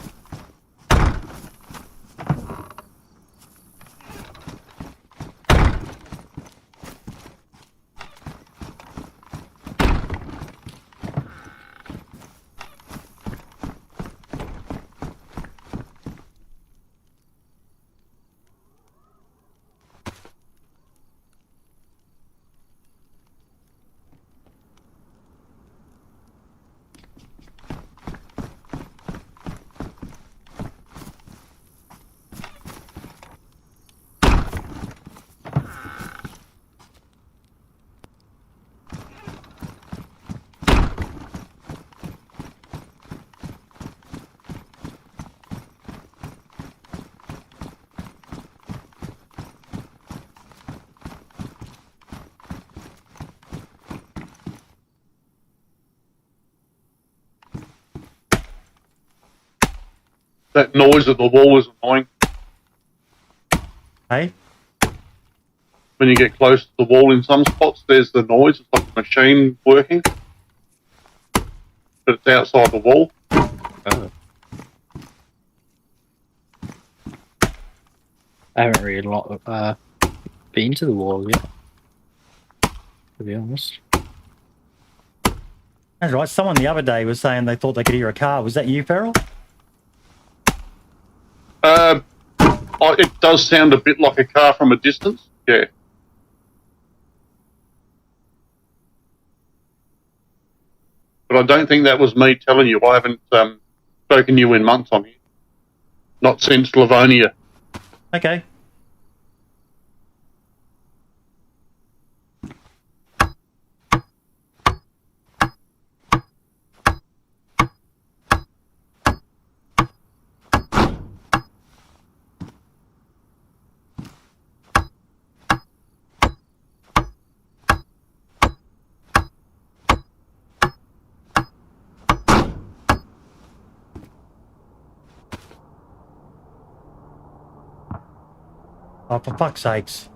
That noise of the wall is annoying. Hey? When you get close to the wall in some spots, there's the noise. It's like a machine working. But it's outside the wall. Oh. I haven't really been to the wall yet, to be honest. That's right. Someone the other day was saying they thought they could hear a car. Was that you, Farrell? It does sound a bit like a car from a distance. Yeah. But I don't think that was me telling you. I haven't spoken to you in months on here. Not since Livonia. Okay. Oh, for fuck's sakes.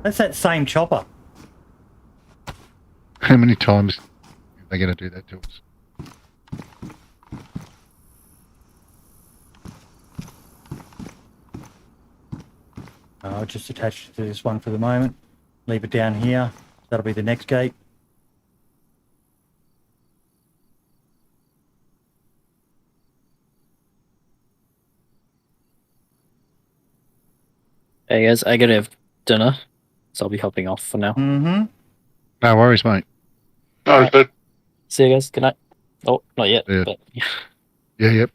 That's that same chopper. How many times are they going to do that to us? I'll just attach it to this one for the moment. Leave it down here. That'll be the next gate. Hey guys, I gotta have dinner, so I'll be hopping off for now. Mm-hmm. No worries, mate. No, but See you guys, good night. Oh, not yet, Yeah. but Yeah, yep.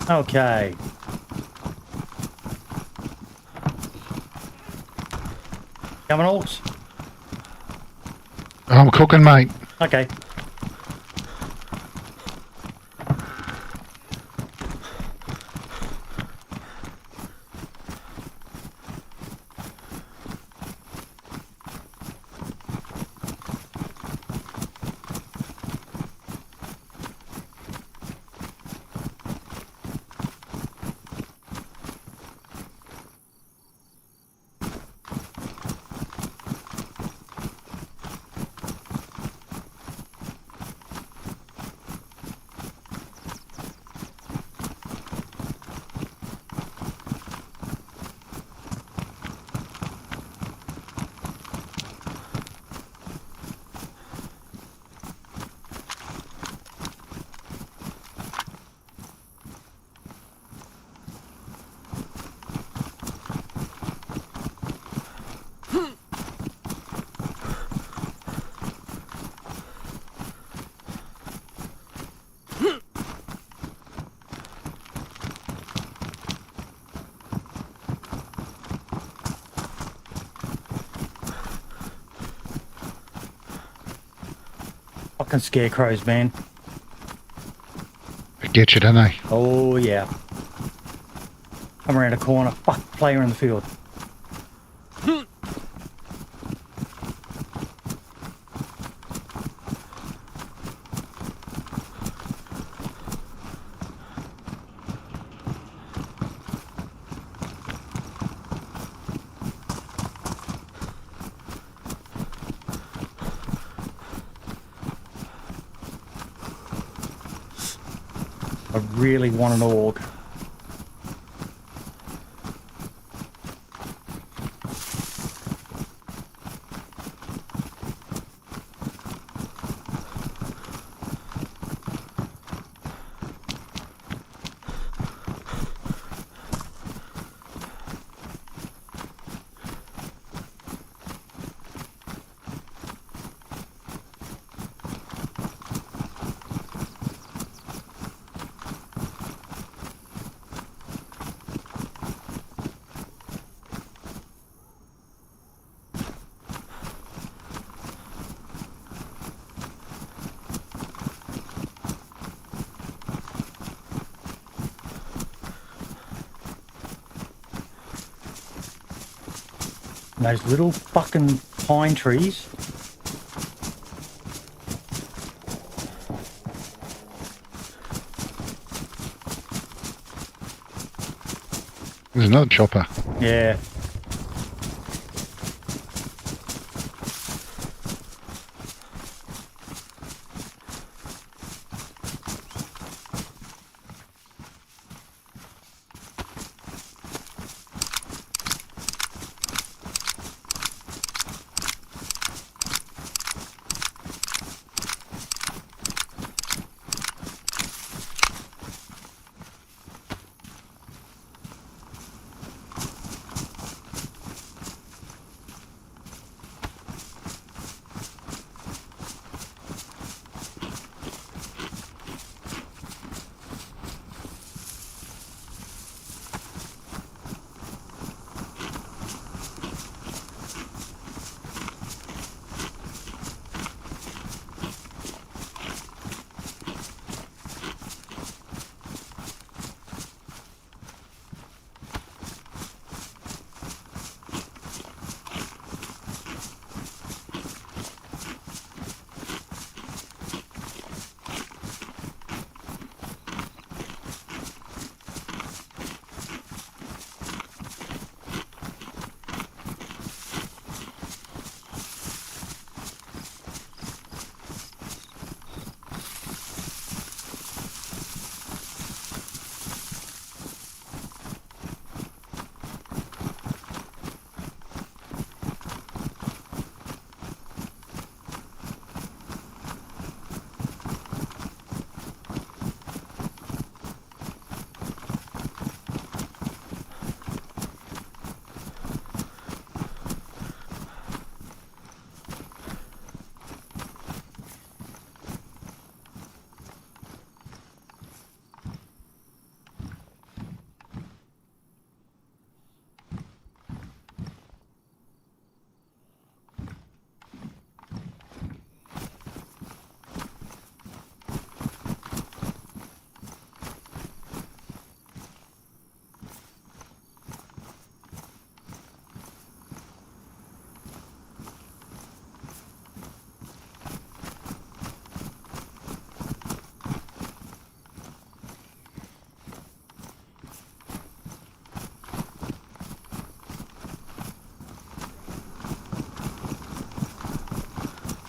Okay. Coming, Orcs? I'm cooking, mate. Okay. Fucking scarecrows, man. They get you, don't they? Oh, yeah. Come around a corner. Fuck, player in the field. I really want an org. And those little fucking pine trees. There's another chopper. Yeah.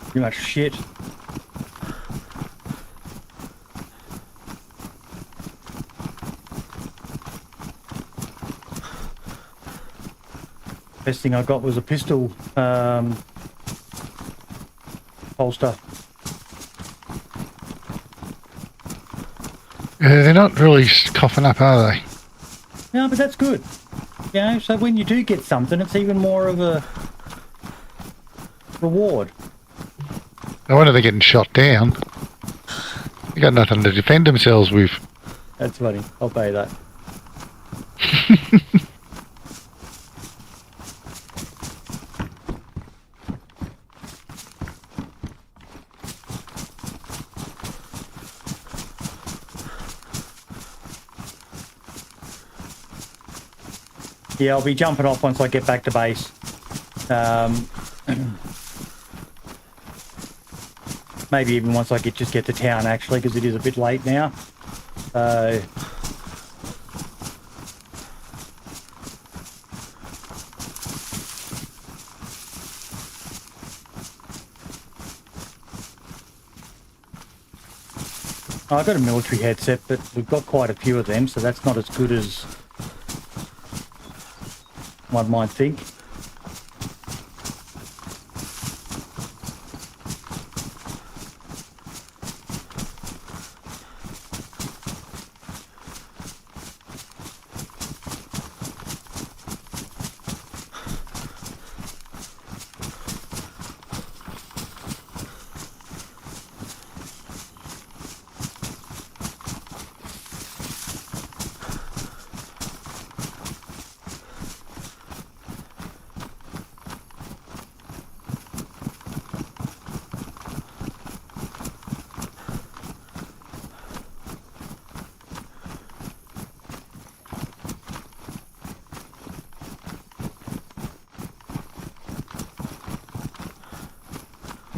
Pretty much shit. Best thing I got was a pistol holster. Yeah, they're not really coughing up, are they? No, but that's good. You know, so when you do get something, it's even more of a reward. No wonder they're getting shot down. They got nothing to defend themselves with. That's funny. I'll pay that. Yeah, I'll be jumping off once I get back to base. Maybe even once I just get to town, actually, because it is a bit late now. I've got a military headset, but we've got quite a few of them, so that's not as good as one might think.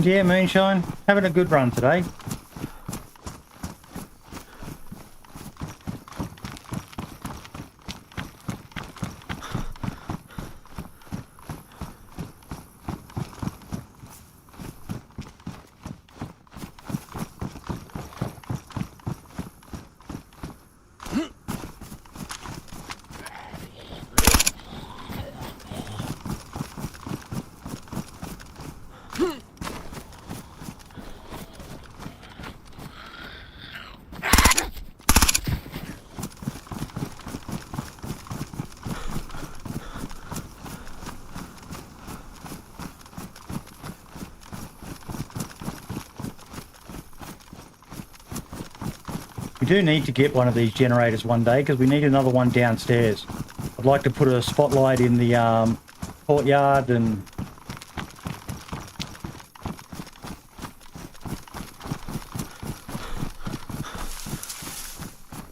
Yeah, Moonshine, having a good run today. We do need to get one of these generators one day because we need another one downstairs. I'd like to put a spotlight in the courtyard and...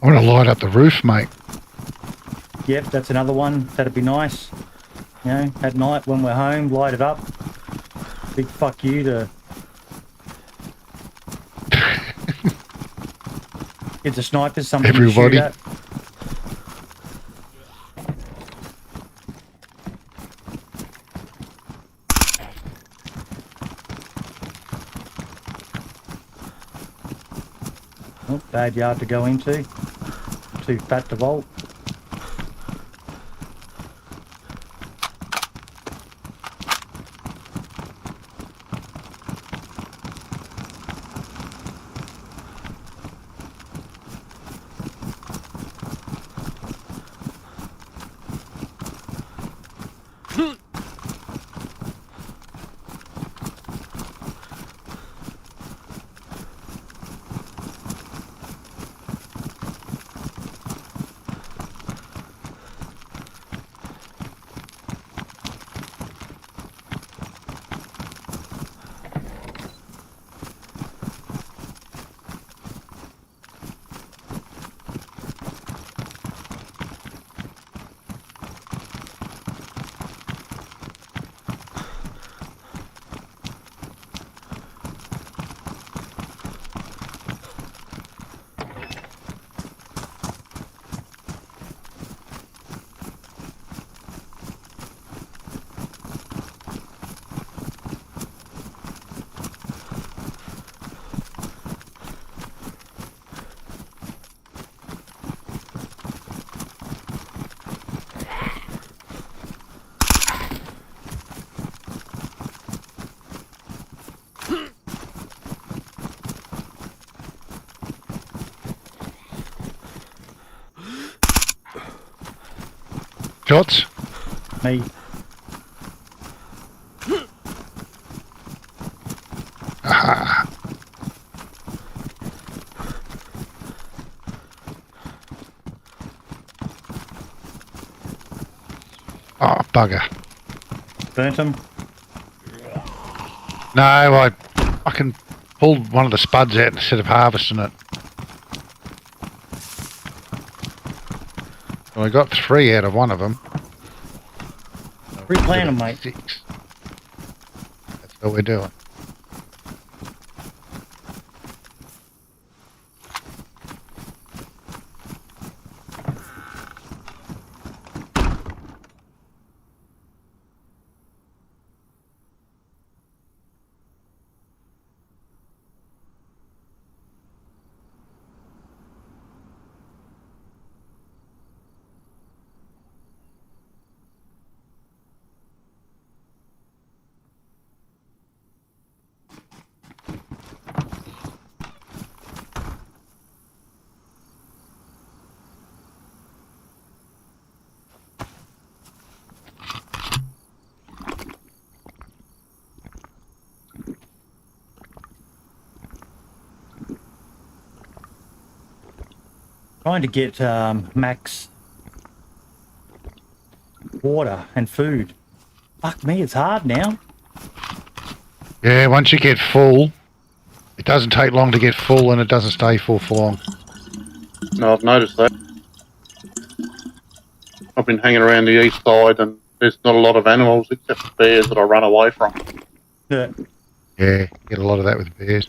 I want to light up the roof, mate. Yep, that's another one. That'd be nice. You know, at night when we're home, light it up. Big fuck you to... It's a sniper, something to shoot Everybody. at. Oh, bad yard to go into. Too fat to vault. Shots? Me. Ah. Oh, bugger. Burnt him. No, I can pull one of the spuds out instead of harvesting it. So I got 3 out of one of them. Replan them, mate. 6. That's what we're doing. Trying to get Max water and food. Fuck me, it's hard now. Yeah, once you get full, it doesn't take long to get full and it doesn't stay full for long. No, I've noticed that. I've been hanging around the east side and there's not a lot of animals except the bears that I run away from. Yeah. Yeah, you get a lot of that with bears.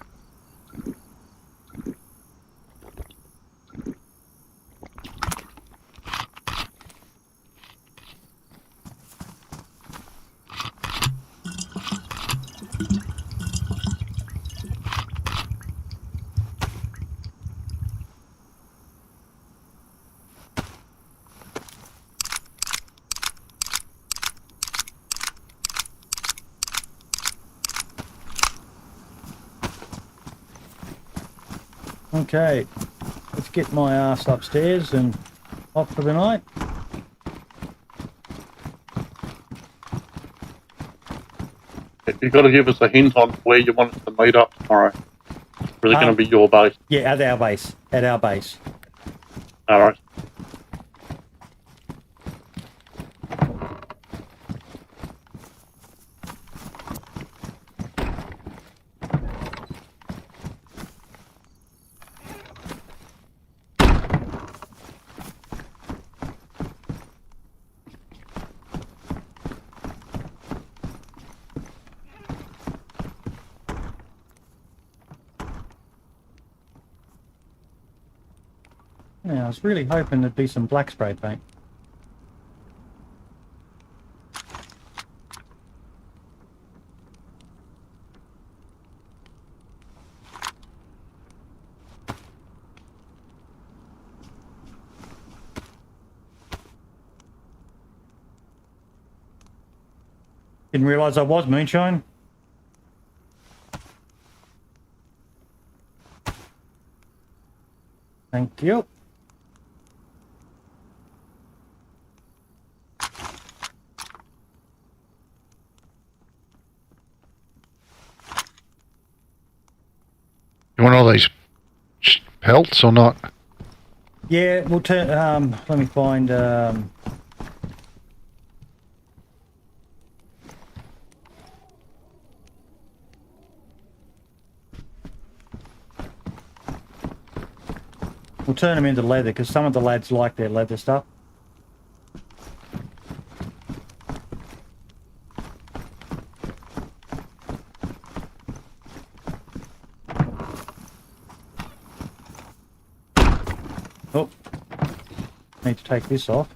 Okay, let's get my ass upstairs and off for the night. You've got to give us a hint on where you want us to meet up tomorrow. It's really going to be your base. Yeah, at our base. At our base. All right. Yeah, I was really hoping there'd be some black spray paint. Didn't realise I was moonshine. Thank you. You want all these pelts or not? Yeah, we'll turn. Let me find. We'll turn them into leather because some of the lads like their leather stuff. Oh, need to take this off.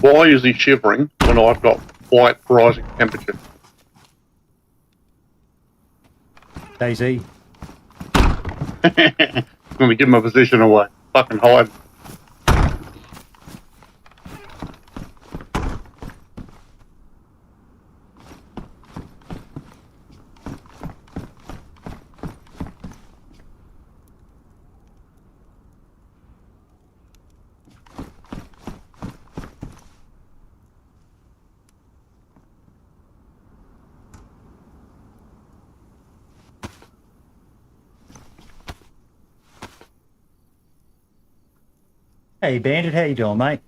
Why is he shivering when I've got quite rising temperature? Daisy. I'm going to give my position away. Fucking hide. Hey, Bandit, how you doing, mate?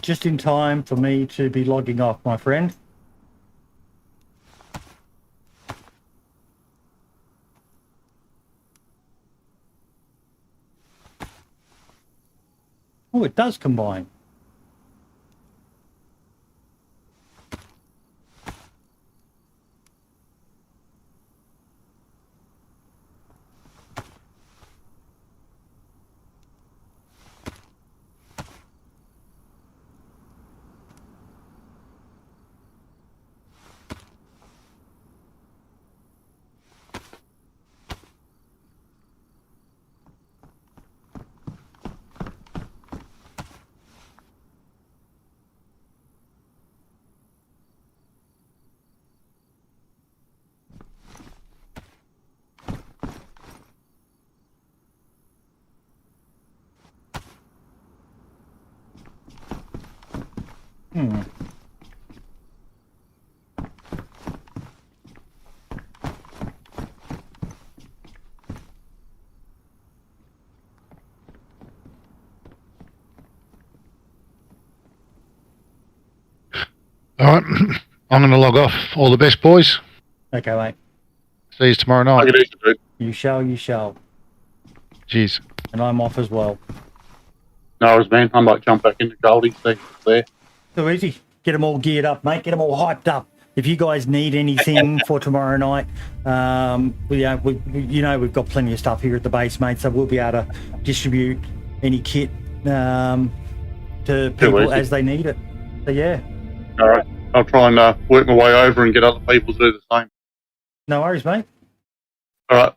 Just in time for me to be logging off, my friend. Oh, it does combine. All right, I'm going to log off. All the best, boys. Okay, mate. See you tomorrow night. Take it easy, dude. You shall, you shall. Cheers. And I'm off as well. No worries, man. I might jump back into Goldie, see if it's there. So easy. Get them all geared up, mate. Get them all hyped up. If you guys need anything for tomorrow night, we've got plenty of stuff here at the base, mate. So we'll be able to distribute any kit to people as they need it. So yeah. All right. I'll try and work my way over and get other people to do the same. No worries, mate. All right.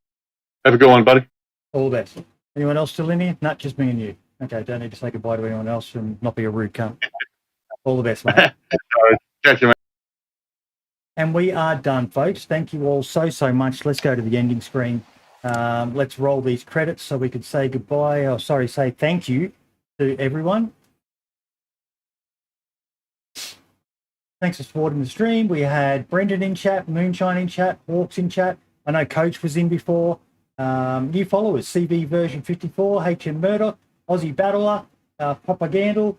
Have a good one, buddy. All the best. Anyone else still in here? Not just me and you. Okay, don't need to say goodbye to anyone else and not be a rude cunt. All the best, mate. Catch you, mate. And we are done, folks. Thank you all so much. Let's go to the ending screen. Let's roll these credits so we could say goodbye. Oh, sorry, say thank you to everyone. Thanks for supporting the stream. We had Brendan in chat, Moonshine in chat, Hawks in chat. I know Coach was in before. New followers, CV version 54, HM Murdoch, Aussie Battler, Propagandal,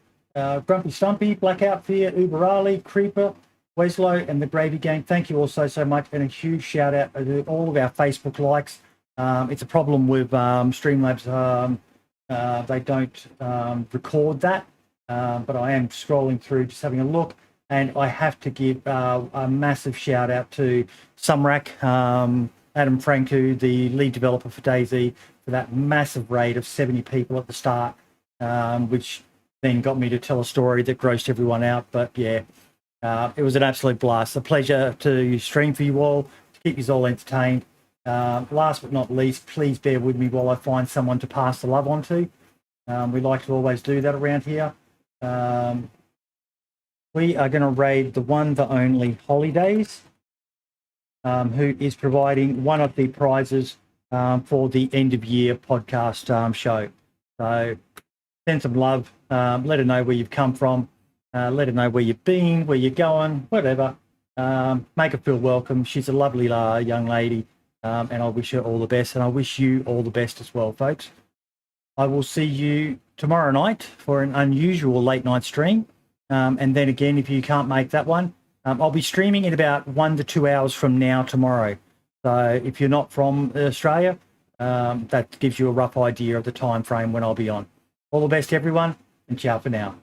Grumpy Stumpy, Blackout Fear, Uber Ali, Creeper, Weslow, and the Gravy Gang. Thank you all so much, and a huge shout out to all of our Facebook likes. It's a problem with Streamlabs. They don't record that, but I am scrolling through, just having a look. And I have to give a massive shout out to Sumrak, Adam Franku, the lead developer for DayZ, for that massive raid of 70 people at the start, which then got me to tell a story that grossed everyone out. But yeah, it was an absolute blast. A pleasure to stream for you all, to keep you all entertained. Last but not least, please bear with me while I find someone to pass the love on to. We like to always do that around here. We are going to raid the one, the only Holidays, who is providing one of the prizes for the end of year podcast show. So send some love, let her know where you've come from, let her know where you've been, where you're going, whatever. Make her feel welcome. She's a lovely young lady, and I wish her all the best, and I wish you all the best as well, folks. I will see you tomorrow night for an unusual late night stream. And then again, if you can't make that one, I'll be streaming in about 1 to 2 hours from now tomorrow. So if you're not from Australia, that gives you a rough idea of the time frame when I'll be on. All the best, everyone, and ciao for now.